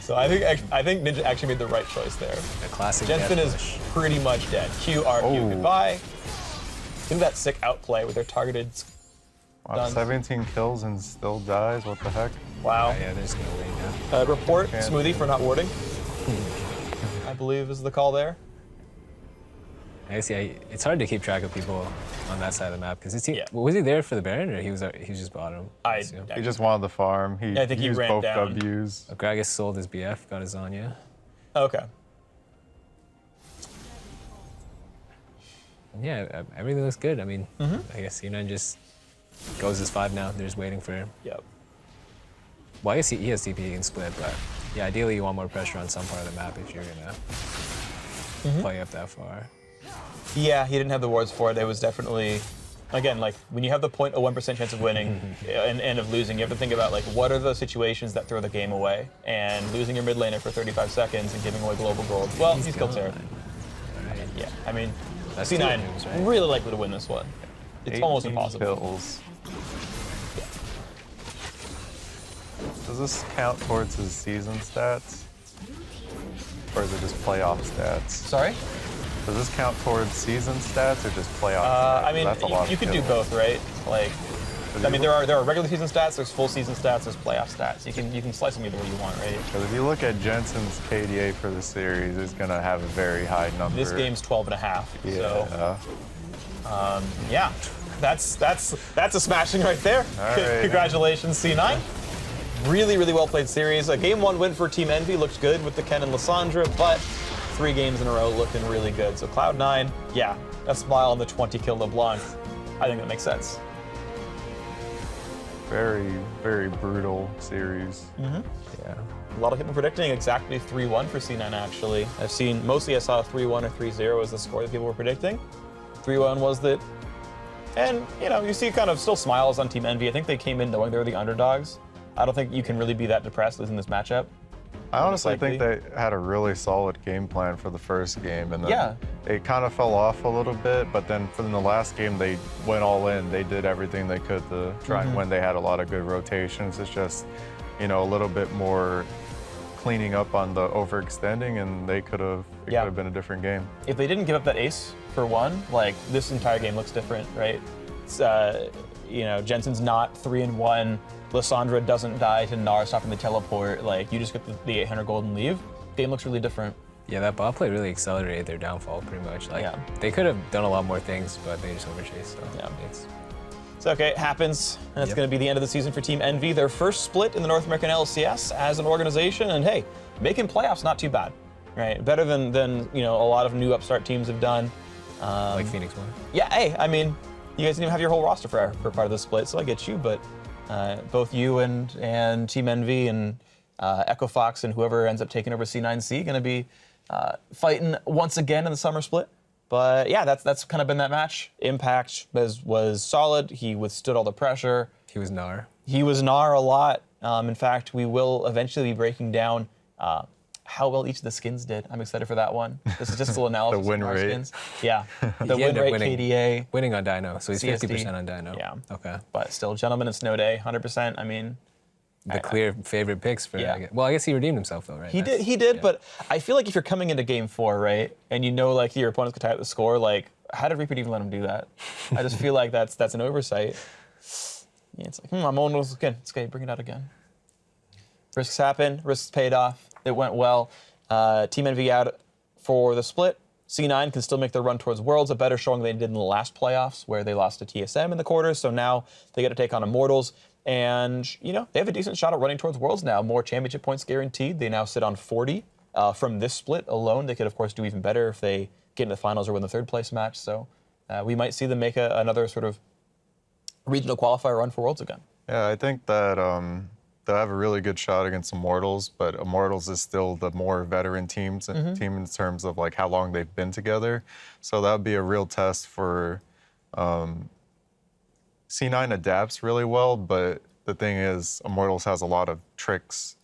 So I think Ninja actually made the right choice there. A classic Jensen death is push. pretty much dead. Q, R, Q, Oh. goodbye. Think that sick outplay with their targeted. Wow, Done. 17 kills and still dies. What the heck? Wow. Yeah, there's no way now. Report Smoothie for not warding. I believe is the call there. I guess, yeah, it's hard to keep track of people on that side of the map because was he there for the Baron or he was just bottom? He just wanted the farm. I think he used ran both down. W's. Gragas sold his BF, got his Anya. Okay. And yeah, everything looks good. I mean, I guess C9 just goes as 5 now. They're just waiting for him. Yep. Well, I guess he has TP and split, but yeah, ideally you want more pressure on some part of the map if you're gonna play up that far. Yeah, he didn't have the wards for it. It was definitely, again, like when you have the 0.01% chance of winning and of losing, you have to think about like what are the situations that throw the game away. And losing your mid laner for 35 seconds and giving away global gold. Well, he's killed Seraph. Right. Yeah, I mean, That's C9 two moves, right? really likely to win this one. It's almost 18 impossible. Kills. Does this count towards his season stats? Or is it just playoff stats? Sorry? Does this count towards season stats or just playoff stats? I mean, That's a lot you of can do kills. both, right? Like, I mean, there are regular season stats, there's full season stats, there's playoff stats. You can slice them either way you want, right? Because if you look at Jensen's KDA for the series, it's going to have a very high number. This game's 12.5. Yeah. So, yeah, that's a smashing right there. All right. Congratulations, C9. Really, really well played series. A game 1 win for Team Envy looked good with the Ken and Lissandra, but 3 games in a row looking really good. So Cloud9, yeah, a smile on the 20 kill LeBlanc. I think that makes sense. Very, very brutal series. Yeah. A lot of people predicting exactly 3-1 for C9 actually. I saw 3-1 or 3-0 as the score that people were predicting. 3-1 was that, and you know, you see kind of still smiles on Team Envy. I think they came in knowing they were the underdogs. I don't think you can really be that depressed losing this matchup. I honestly think they had a really solid game plan for the first game, and then they kind of fell off a little bit, but then in the last game, they went all in. They did everything they could to try and win. They had a lot of good rotations. It's just, you know, a little bit more cleaning up on the overextending, and it could have been a different game. If they didn't give up that ace for 1, like this entire game looks different, right? It's, you know, Jensen's not 3-1. Lissandra doesn't die to Gnar stopping the teleport. Like, you just get the 800 gold and leave. Game looks really different. Yeah, that bot play really accelerated their downfall pretty much. Like, they could have done a lot more things, but they just overchased. So It's okay, it happens. And it's going to be the end of the season for Team Envy. Their first split in the North American LCS as an organization. And hey, making playoffs not too bad, right? Better than a lot of new upstart teams have done. Like Phoenix won. Yeah, hey, I mean, you guys didn't even have your whole roster for part of the split, so I get you. But both you and Team Envy and Echo Fox and whoever ends up taking over C9C going to be fighting once again in the summer split. But yeah, that's kind of been that match. Impact was solid. He withstood all the pressure. He was Gnar. He was Gnar a lot. In fact, we will eventually be breaking down how well each of the skins did. I'm excited for that one. This is just a little analysis. The win of our rate. skins. Yeah. The win rate, KDA. Winning on Dino, so he's CSD. 50% on Dino. Yeah. Okay. But still, Gentleman and Snow Day, 100%. I mean, The clear favorite picks for. Yeah. Well, I guess he redeemed himself though, right? He did, but I feel like if you're coming into game 4, right, and you know like your opponent's gonna tie up the score, like how did Reaper even let him do that? I just feel like that's an oversight. Yeah, it's like, I'm almost again. It's okay, bring it out again. Risks happen, risks paid off. It went well. Team Envy out for the split. C9 can still make their run towards Worlds, a better showing than they did in the last playoffs where they lost to TSM in the quarters. So now they get to take on Immortals. And, they have a decent shot at running towards Worlds now. More championship points guaranteed. They now sit on 40 from this split alone. They could, of course, do even better if they get into the finals or win the third place match. So we might see them make another sort of regional qualifier run for Worlds again. Yeah, I think that they'll have a really good shot against Immortals, but Immortals is still the more veteran team in terms of like how long they've been together. So that would be a real test for C9 adapts really well, but the thing is Immortals has a lot of tricks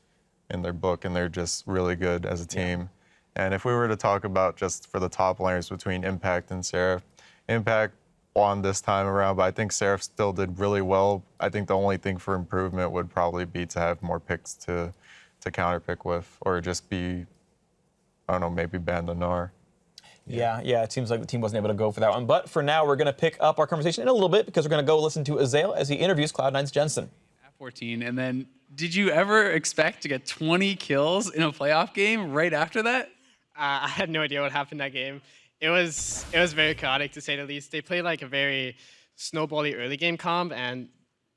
in their book and they're just really good as a team. Yeah. And if we were to talk about just for the top laners between Impact and Seraph, Impact won this time around, but I think Seraph still did really well. I think the only thing for improvement would probably be to have more picks to counterpick with, or just be, I don't know, maybe ban the Gnar. Yeah, it seems like the team wasn't able to go for that one. But for now, we're going to pick up our conversation in a little bit because we're going to go listen to Azael as he interviews Cloud9's Jensen. 14, and then did you ever expect to get 20 kills in a playoff game right after that? I had no idea what happened that game. It was very chaotic to say the least. They played like a very snowbally early game comp, and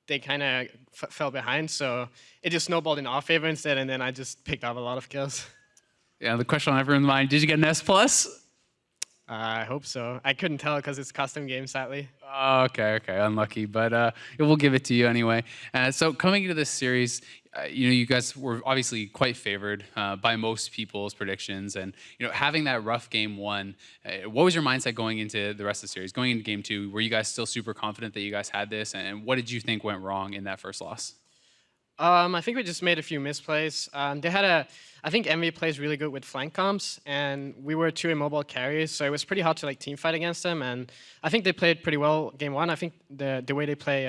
they kind of fell behind, so it just snowballed in our favor instead, and then I just picked up a lot of kills. Yeah, the question on everyone's mind, did you get an S+? I hope so. I couldn't tell because it's custom game, sadly. Okay, unlucky, but we'll give it to you anyway. So coming into this series, you guys were obviously quite favored by most people's predictions, and having that rough game 1, what was your mindset going into the rest of the series? Going into game 2, were you guys still super confident that you guys had this, and what did you think went wrong in that first loss? I think we just made a few misplays. I think Envy plays really good with flank comps, and we were 2 immobile carries, so it was pretty hard to team fight against them. And I think they played pretty well game 1. I think the way they play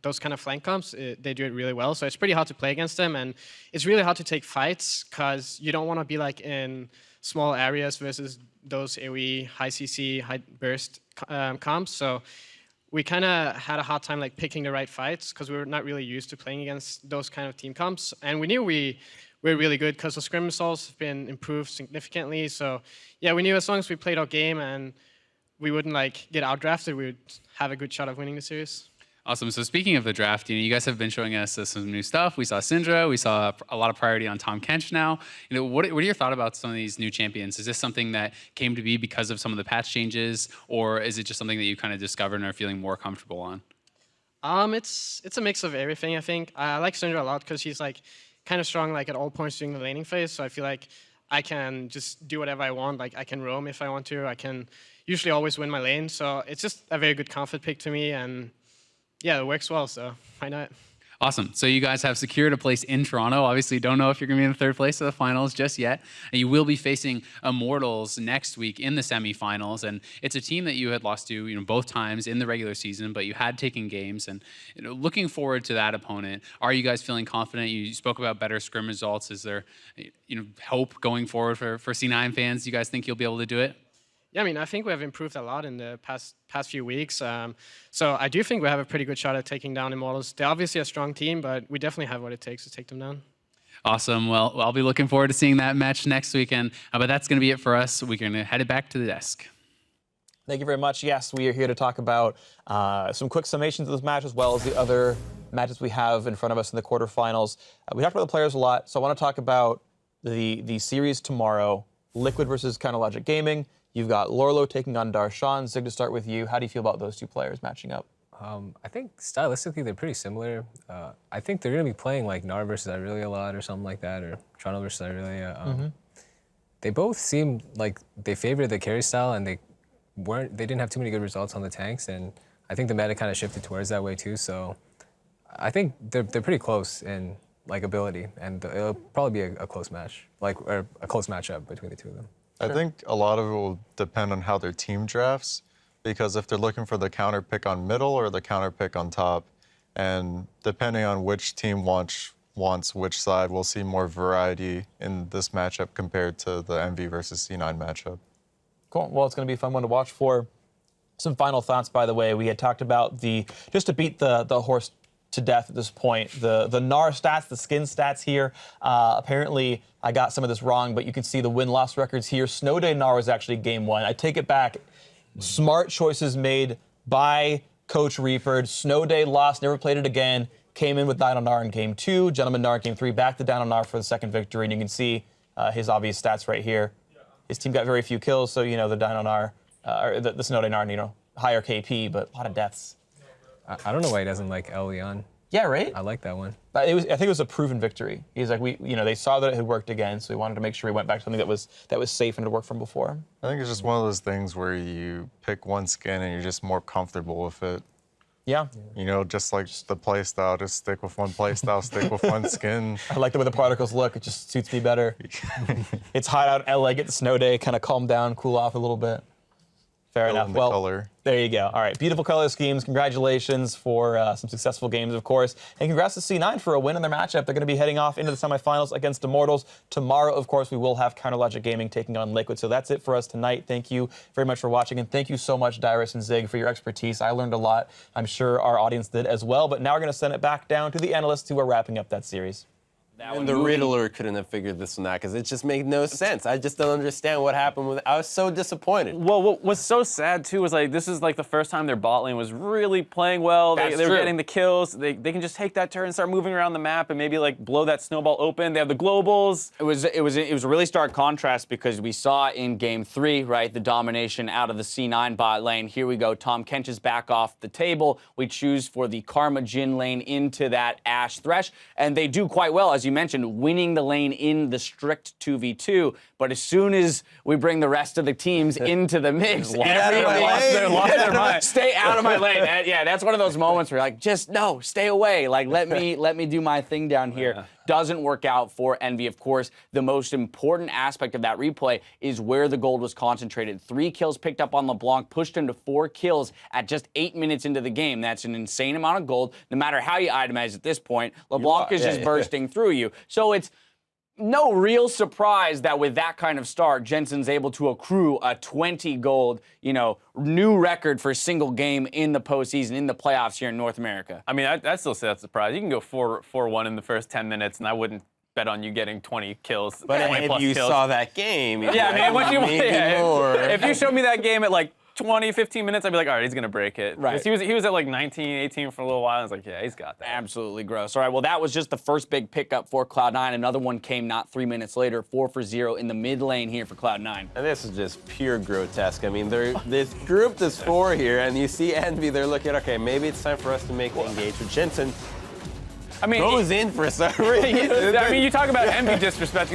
those kind of flank comps, they do it really well. So it's pretty hard to play against them, and it's really hard to take fights because you don't want to be in small areas versus those AoE, high CC, high burst comps. So we kind of had a hard time picking the right fights because we were not really used to playing against those kind of team comps. And we knew we were really good because the scrim results have been improved significantly. So yeah, we knew as long as we played our game and we wouldn't get outdrafted, we would have a good shot of winning the series. Awesome. So speaking of the draft, you guys have been showing us some new stuff. We saw Syndra. We saw a lot of priority on Tom Kench now. What are your thoughts about some of these new champions? Is this something that came to be because of some of the patch changes, or is it just something that you kind of discovered and are feeling more comfortable on? It's a mix of everything, I think. I like Syndra a lot because he's kind of strong at all points during the laning phase. So I feel like I can just do whatever I want. I can roam if I want to. I can usually always win my lane. So it's just a very good comfort pick to me, and yeah, it works well, so why not? Awesome. So you guys have secured a place in Toronto. Obviously, don't know if you're going to be in the third place of the finals just yet. And you will be facing Immortals next week in the semifinals. And it's a team that you had lost to, both times in the regular season, but you had taken games. And looking forward to that opponent, are you guys feeling confident? You spoke about better scrim results. Is there, hope going forward for C9 fans? Do you guys think you'll be able to do it? Yeah, I think we have improved a lot in the past few weeks. So I do think we have a pretty good shot at taking down Immortals. They're obviously a strong team, but we definitely have what it takes to take them down. Awesome. Well, I'll be looking forward to seeing that match next weekend. But that's going to be it for us. We're going to head it back to the desk. Thank you very much. Yes, we are here to talk about some quick summations of this match as well as the other matches we have in front of us in the quarterfinals. We talked about the players a lot, so I want to talk about the series tomorrow, Liquid versus Counterlogic Gaming. You've got Lorlo taking on Darshan. Zig, to start with you, how do you feel about those two players matching up? I think stylistically they're pretty similar. I think they're going to be playing like NAR versus Irelia a lot or something like that, or Toronto versus Irelia. They both seem like they favored the carry style, and they didn't have too many good results on the tanks, and I think the meta kind of shifted towards that way too. So I think they're pretty close in like ability, and it'll probably be a close match, or a close matchup between the two of them. I think a lot of it will depend on how their team drafts, because if they're looking for the counter pick on middle or the counter pick on top, and depending on which team wants which side, we'll see more variety in this matchup compared to the MV versus C9 matchup. Cool. Well, it's going to be a fun one to watch for. Some final thoughts, by the way. We had talked about just to beat the horse to death at this point, the NAR stats, the skin stats here. Apparently, I got some of this wrong, but you can see the win-loss records here. Snow Day NAR was actually game 1. I take it back. Smart choices made by Coach Reaperd. Snow Day lost, never played it again. Came in with Dino NAR in game 2. Gentleman NAR in game 3. Back to Dino NAR for the second victory, and you can see his obvious stats right here. His team got very few kills, so, the Dino NAR, or the Snow Day NAR, higher KP, but a lot of deaths. I don't know why he doesn't like El Leon. Yeah, right? I like that one. I think it was a proven victory. He's like, they saw that it had worked again, so we wanted to make sure we went back to something that was safe and had worked from before. I think it's just one of those things where you pick one skin and you're just more comfortable with it. Yeah. Just like the play style, just stick with one play style, stick with one skin. I like the way the particles look. It just suits me better. It's hot out in LA, get the snow day, kind of calm down, cool off a little bit. Fair enough. Well, color. There you go. All right, beautiful color schemes. Congratulations for some successful games, of course. And congrats to C9 for a win in their matchup. They're going to be heading off into the semifinals against Immortals. Tomorrow, of course, we will have Counterlogic Gaming taking on Liquid. So that's it for us tonight. Thank you very much for watching. And thank you so much, Dyrus and Zig, for your expertise. I learned a lot. I'm sure our audience did as well. But now we're going to send it back down to the analysts who are wrapping up that series. And the Riddler couldn't have figured this one out because it just made no sense. I just don't understand what happened with it. I was so disappointed. Well, what was so sad too was this is the first time their bot lane was really playing well. They were getting the kills. They can just take that turn and start moving around the map and maybe blow that snowball open. They have the globals. It was a really stark contrast because we saw in game 3, right, the domination out of the C9 bot lane. Here we go. Tom Kench is back off the table. We choose for the Karma Jhin lane into that Ashe Thresh, and they do quite well, as you mentioned, winning the lane in the strict 2v2. But as soon as we bring the rest of the teams into the mix, everybody lost their mind. Stay out of my lane. Yeah, that's one of those moments where you're like, just no, stay away. Let me do my thing down here. Yeah. Doesn't work out for Envy. Of course, the most important aspect of that replay is where the gold was concentrated. 3 kills picked up on LeBlanc, pushed him to 4 kills at just 8 minutes into the game. That's an insane amount of gold. No matter how you itemize at this point, LeBlanc is just bursting through you. So it's no real surprise that with that kind of start, Jensen's able to accrue a 20 gold, new record for a single game in the postseason, in the playoffs here in North America. I mean, I'd still say that's a surprise. You can go 4-1 in the first 10 minutes, and I wouldn't bet on you getting 20 kills. But if you saw that game, if you showed me that game at 20, 15 minutes, I'd be like, all right, he's going to break it. Right. He was at 19, 18 for a little while. I was like, yeah, he's got that. Absolutely gross. All right, well, that was just the first big pickup for Cloud9. Another one came not 3 minutes later, 4-0 in the mid lane here for Cloud9. And this is just pure grotesque. I mean, this group is 4 here, and you see Envy, they're looking, okay, maybe it's time for us to make the engagement. Jensen goes in for some reason. I mean, you talk about Envy disrespecting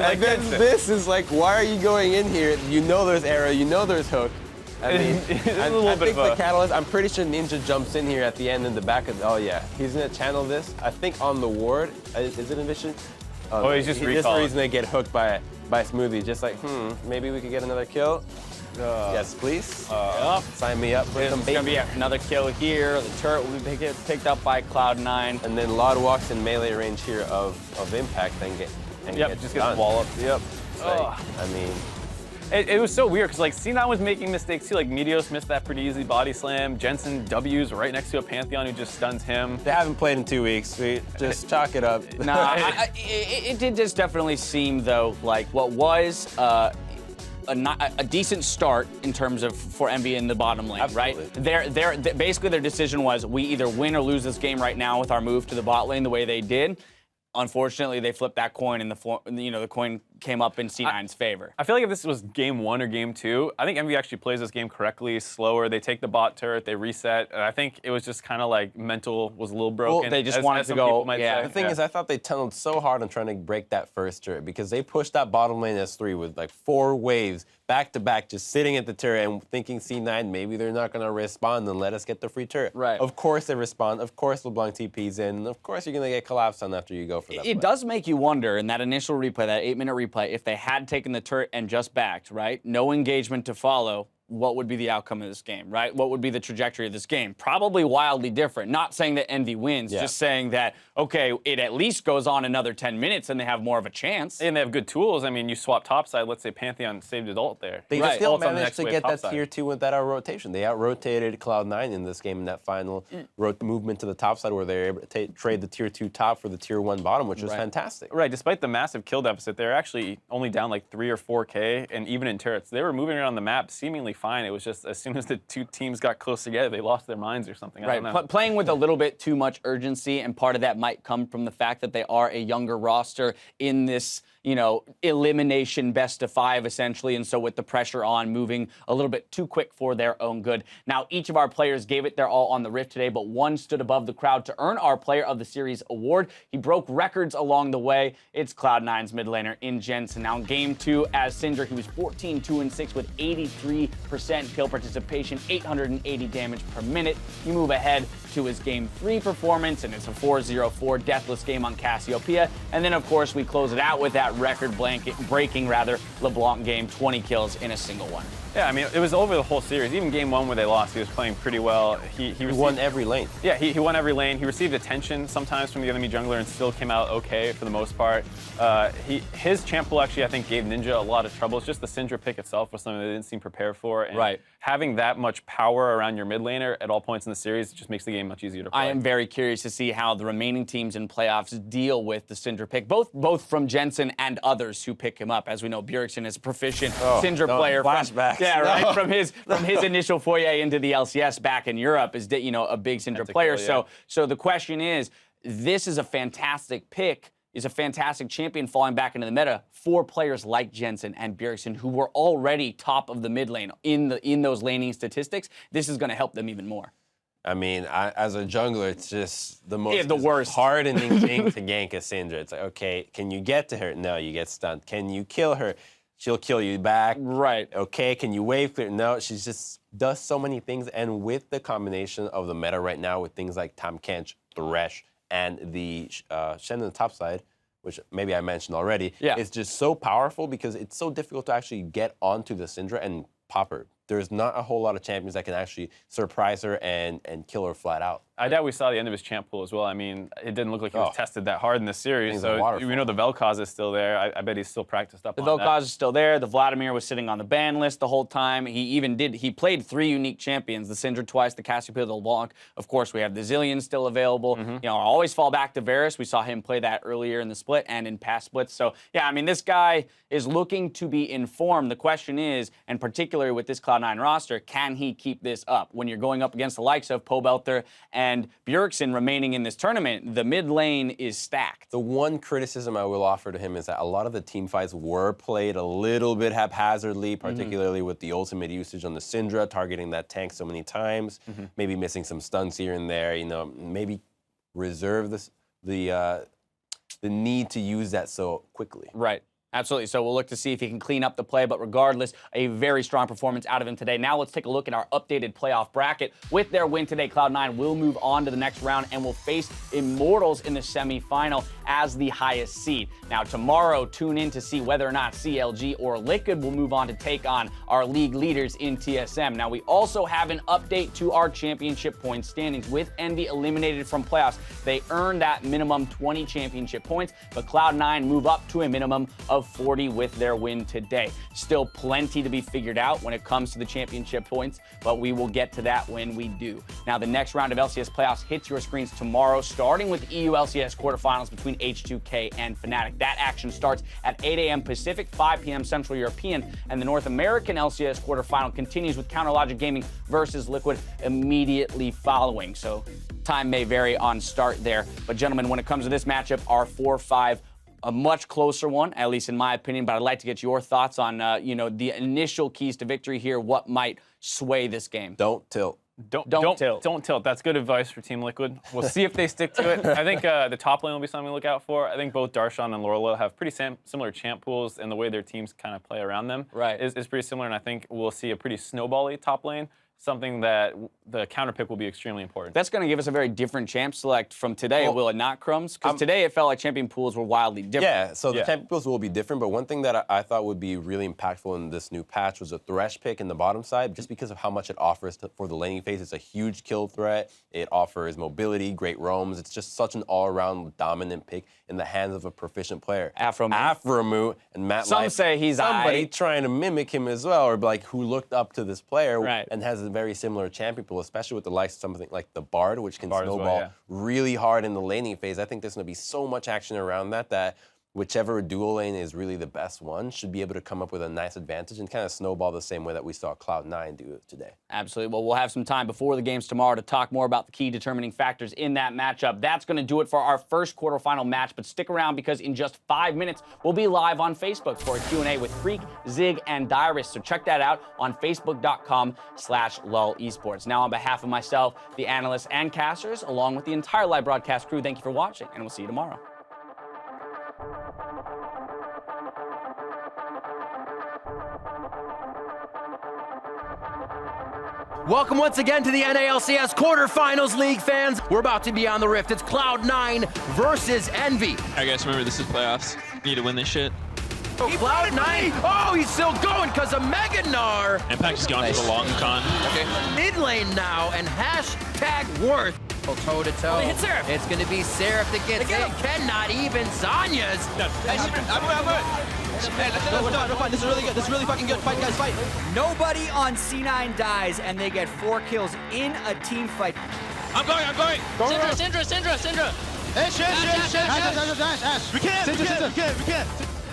this is why are you going in here? You know there's arrow, you know there's hook. I mean, I think the catalyst, I'm pretty sure Ninja jumps in here at the end in the back of, oh yeah, he's gonna channel this, I think on the ward, is it Envision? Oh, he's just recalling. This is the reason they get hooked by Smoothie, just maybe we could get another kill. Yes, please. Sign me up. There's gonna be another kill here. The turret will be picked up by Cloud9. And then Laud walks in melee range here of Impact and gets just get the wall up. Yep. I mean, it was so weird because C9 was making mistakes too. Meteos missed that pretty easy body slam. Jensen W's right next to a Pantheon who just stuns him. They haven't played in 2 weeks. We just chalk it up. Nah, it did just definitely seem though like what was a decent start in terms of for Envy in the bottom lane, Absolutely. right? Basically their decision was we either win or lose this game right now with our move to the bot lane the way they did. Unfortunately, they flipped that coin, and the coin came up in C9's favor. I feel like if this was game 1 or game 2, I think Envy actually plays this game correctly, slower. They take the bot turret, they reset. And I think it was just kind of like mental was a little broken. Well, they just wanted to go. Yeah. The thing is, I thought they tunneled so hard on trying to break that first turret because they pushed that bottom lane S3 with like 4 waves back to back, just sitting at the turret and thinking C9 maybe they're not going to respond and let us get the free turret. Right. Of course they respond. Of course LeBlanc TP's in. And of course you're going to get collapsed on after you go for that. It does make you wonder in that initial replay, that 8-minute replay, if they had taken the turret and just backed, right? No engagement to follow. What would be the outcome of this game, right? What would be the trajectory of this game? Probably wildly different. Not saying that Envy wins, just saying that, okay, it at least goes on another 10 minutes and they have more of a chance. And they have good tools. I mean, you swap topside. Let's say Pantheon saved adult there. They still managed to get that tier 2 with that rotation. They out-rotated Cloud9 in this game in that final movement to the top side where they were able to trade the tier 2 top for the tier 1 bottom, which was fantastic. Right, despite the massive kill deficit, they're actually only down like 3 or 4K, and even in turrets, they were moving around the map seemingly fine. It was just as soon as the two teams got close together, they lost their minds or something. I don't know. Playing with a little bit too much urgency, and part of that might come from the fact that they are a younger roster in this, you know, elimination best of 5 essentially, and so with the pressure on, moving a little bit too quick for their own good. Now, each of our players gave it their all on the Rift today, but one stood above the crowd to earn our Player of the Series award. He broke records along the way. It's Cloud9's mid laner in Jensen. Now in game 2, as Syndra, he was 14-2-6 with 83% kill participation, 880 damage per minute. You move ahead to his game 3 performance, and it's a 4-0-4 deathless game on Cassiopeia. And then, of course, we close it out with that record-breaking LeBlanc game, 20 kills in a single one. Yeah, I mean, it was over the whole series. Even game 1 where they lost, he was playing pretty well. He won every lane. Yeah, he won every lane. He received attention sometimes from the enemy jungler and still came out okay for the most part. His champ pool actually, I think, gave Ninja a lot of trouble. It's just the Syndra pick itself was something they didn't seem prepared for. And having that much power around your mid laner at all points in the series just makes the game much easier to play. I am very curious to see how the remaining teams in playoffs deal with the Syndra pick, both from Jensen and others who pick him up. As we know, Bjergsen is a proficient Syndra player. Flashbacks. Right. From his initial foray into the LCS back in Europe, is a big Syndra player. So the question is, this is a fantastic pick. Is a fantastic champion falling back into the meta for players like Jensen and Bjergsen, who were already top of the mid lane in those laning statistics. This is going to help them even more. I mean, as a jungler, it's just the most worst hardening thing to gank a Syndra. It's like, okay, can you get to her? No, you get stunned. Can you kill her? She'll kill you back. Right. Okay, can you wave clear? No, she just does so many things. And with the combination of the meta right now with things like Tahm Kench, Thresh, and the Shen on the top side, which maybe I mentioned already, it's just so powerful because it's so difficult to actually get onto the Syndra and pop her. There's not a whole lot of champions that can actually surprise her and kill her flat out. I doubt we saw the end of his champ pool as well. I mean, it didn't look like he was tested that hard in this series. So we know the Vel'Koz is still there. I bet he's still practiced up on that. The Vel'Koz is still there. The Vladimir was sitting on the ban list the whole time. He played 3 unique champions, the Syndra twice, the Cassiopeia, the LeBlanc. Of course, we have the Zillion still available. You know, I always fall back to Varus. We saw him play that earlier in the split and in past splits. So, yeah, I mean, this guy is looking to be informed. The question is, and particularly with this Cloud9 roster, can he keep this up? When you're going up against the likes of Pobelter and Bjergsen remaining in this tournament, the mid lane is stacked. The one criticism I will offer to him is that a lot of the team fights were played a little bit haphazardly, particularly with the ultimate usage on the Syndra, targeting that tank so many times, maybe missing some stuns here and there, you know, maybe reserve the need to use that so quickly. Right. Absolutely. So we'll look to see if he can clean up the play, but regardless, a very strong performance out of him today. Now let's take a look at our updated playoff bracket. With their win today, Cloud9 will move on to the next round and will face Immortals in the semifinal as the highest seed. Now tomorrow, tune in to see whether or not CLG or Liquid will move on to take on our league leaders in TSM. Now we also have an update to our championship point standings. With Envy eliminated from playoffs, they earned that minimum 20 championship points, but Cloud9 move up to a minimum of of 40 with their win today. Still plenty to be figured out when it comes to the championship points, but we will get to that when we do. Now, the next round of LCS playoffs hits your screens tomorrow, starting with EU LCS quarterfinals between H2K and Fnatic. That action starts at 8 a.m. Pacific, 5 p.m. Central European, and the North American LCS quarterfinal continues with CounterLogic Gaming versus Liquid immediately following. So time may vary on start there. But gentlemen, when it comes to this matchup, our 4-5, a much closer one, at least in my opinion, but I'd like to get your thoughts on, the initial keys to victory here, what might sway this game. Don't tilt. Don't tilt. That's good advice for Team Liquid. We'll see if they stick to it. I think the top lane will be something to look out for. I think both Darshan and Lorela have pretty similar champ pools, and the way their teams kind of play around them is pretty similar, and I think we'll see a pretty snowball-y top lane, something that the counter pick will be extremely important. That's going to give us a very different champ select from today, will it not, Crumbs? Because today it felt like champion pools were wildly different. Yeah, so the champion pools will be different, but one thing that I thought would be really impactful in this new patch was a Thresh pick in the bottom side, just because of how much it offers for the laning phase. It's a huge kill threat. It offers mobility, great roams. It's just such an all-around dominant pick in the hands of a proficient player. Aphromoot and Matt Some say he's somebody trying to mimic him as well, or like who looked up to this player and has a very similar champion pool, especially with the likes of something like the Bard, which can snowball really hard in the laning phase. I think there's going to be so much action around that whichever dual lane is really the best one should be able to come up with a nice advantage and kind of snowball the same way that we saw Cloud9 do it today. Absolutely. Well, we'll have some time before the games tomorrow to talk more about the key determining factors in that matchup. That's going to do it for our first quarterfinal match, but stick around because in just 5 minutes, we'll be live on Facebook for a Q&A with Freak, Zig, and Dyrus. So check that out on facebook.com/LUL Esports. Now, on behalf of myself, the analysts and casters, along with the entire live broadcast crew, thank you for watching, and we'll see you tomorrow. Welcome once again to the NALCS quarterfinals, League fans. We're about to be on the rift. It's Cloud9 versus Envy. All right, guys, remember, this is playoffs. You need to win this shit. Oh, Cloud9, oh, he's still going because of Meganar. Impact is going for the long con. Okay. Mid lane now, and #Worth. Toe to toe. Hit Seraph. It's going to be Seraph that gets it. Cannot even. Zanya's. This is really good. This is really fucking good. Fight, guys, fight. Nobody on C9 dies, and they get 4 kills in a team fight. I'm going. Syndra. We can't.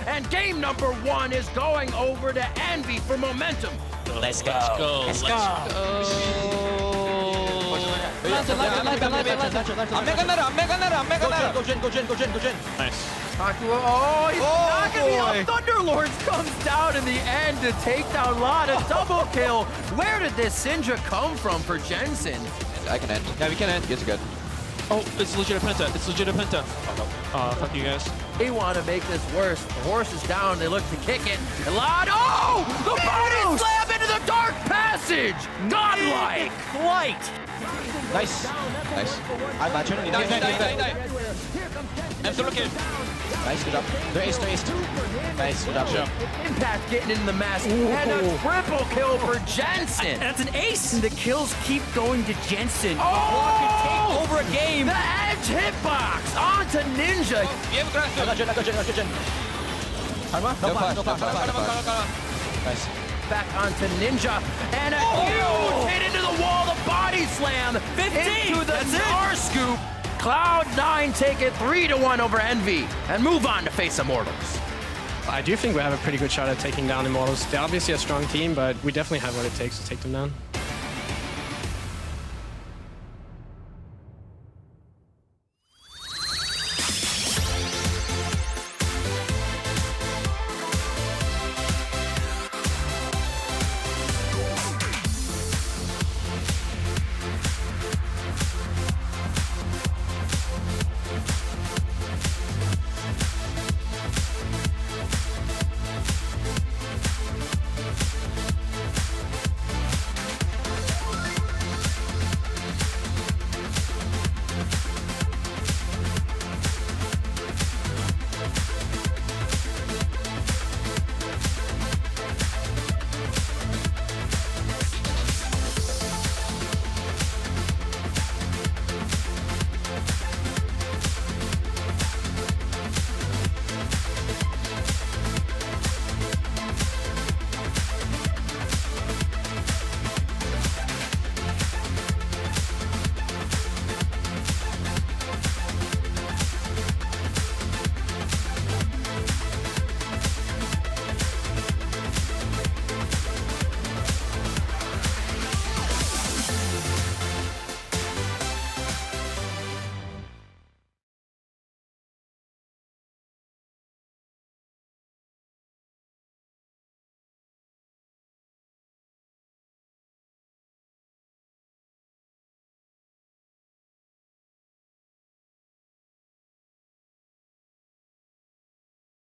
And game number 1 is going over to Envy for momentum. Let's go. Go Jin. Nice. Oh, he's not going to be out. Thunderlords comes down in the end to take down Lada. Double kill. Where did this Syndra come from for Jensen? I can end. Yeah, we can end. Yes, good. Oh, it's legit a penta. Fuck you guys. They want to make this worse. The horse is down. They look to kick it. And Lada, oh! The body slam into the dark passage. Godlike. Flight. Nice. I'm not trying to die. I'm still looking. Nice, good job. They're ace. Nice, good job. Impact getting in the mask. And a triple kill for Jensen. That's an ace. The kills keep going to Jensen. Oh! Can take over a game. The edge hitbox onto Ninja. I got Jin. No. Nice. Back onto Ninja. And a huge hit into the wall. The body slam. 15. Into the Star Scoop. Cloud9 take it 3-1 over Envy and move on to face Immortals. I do think we have a pretty good shot at taking down Immortals. They're obviously a strong team, but we definitely have what it takes to take them down.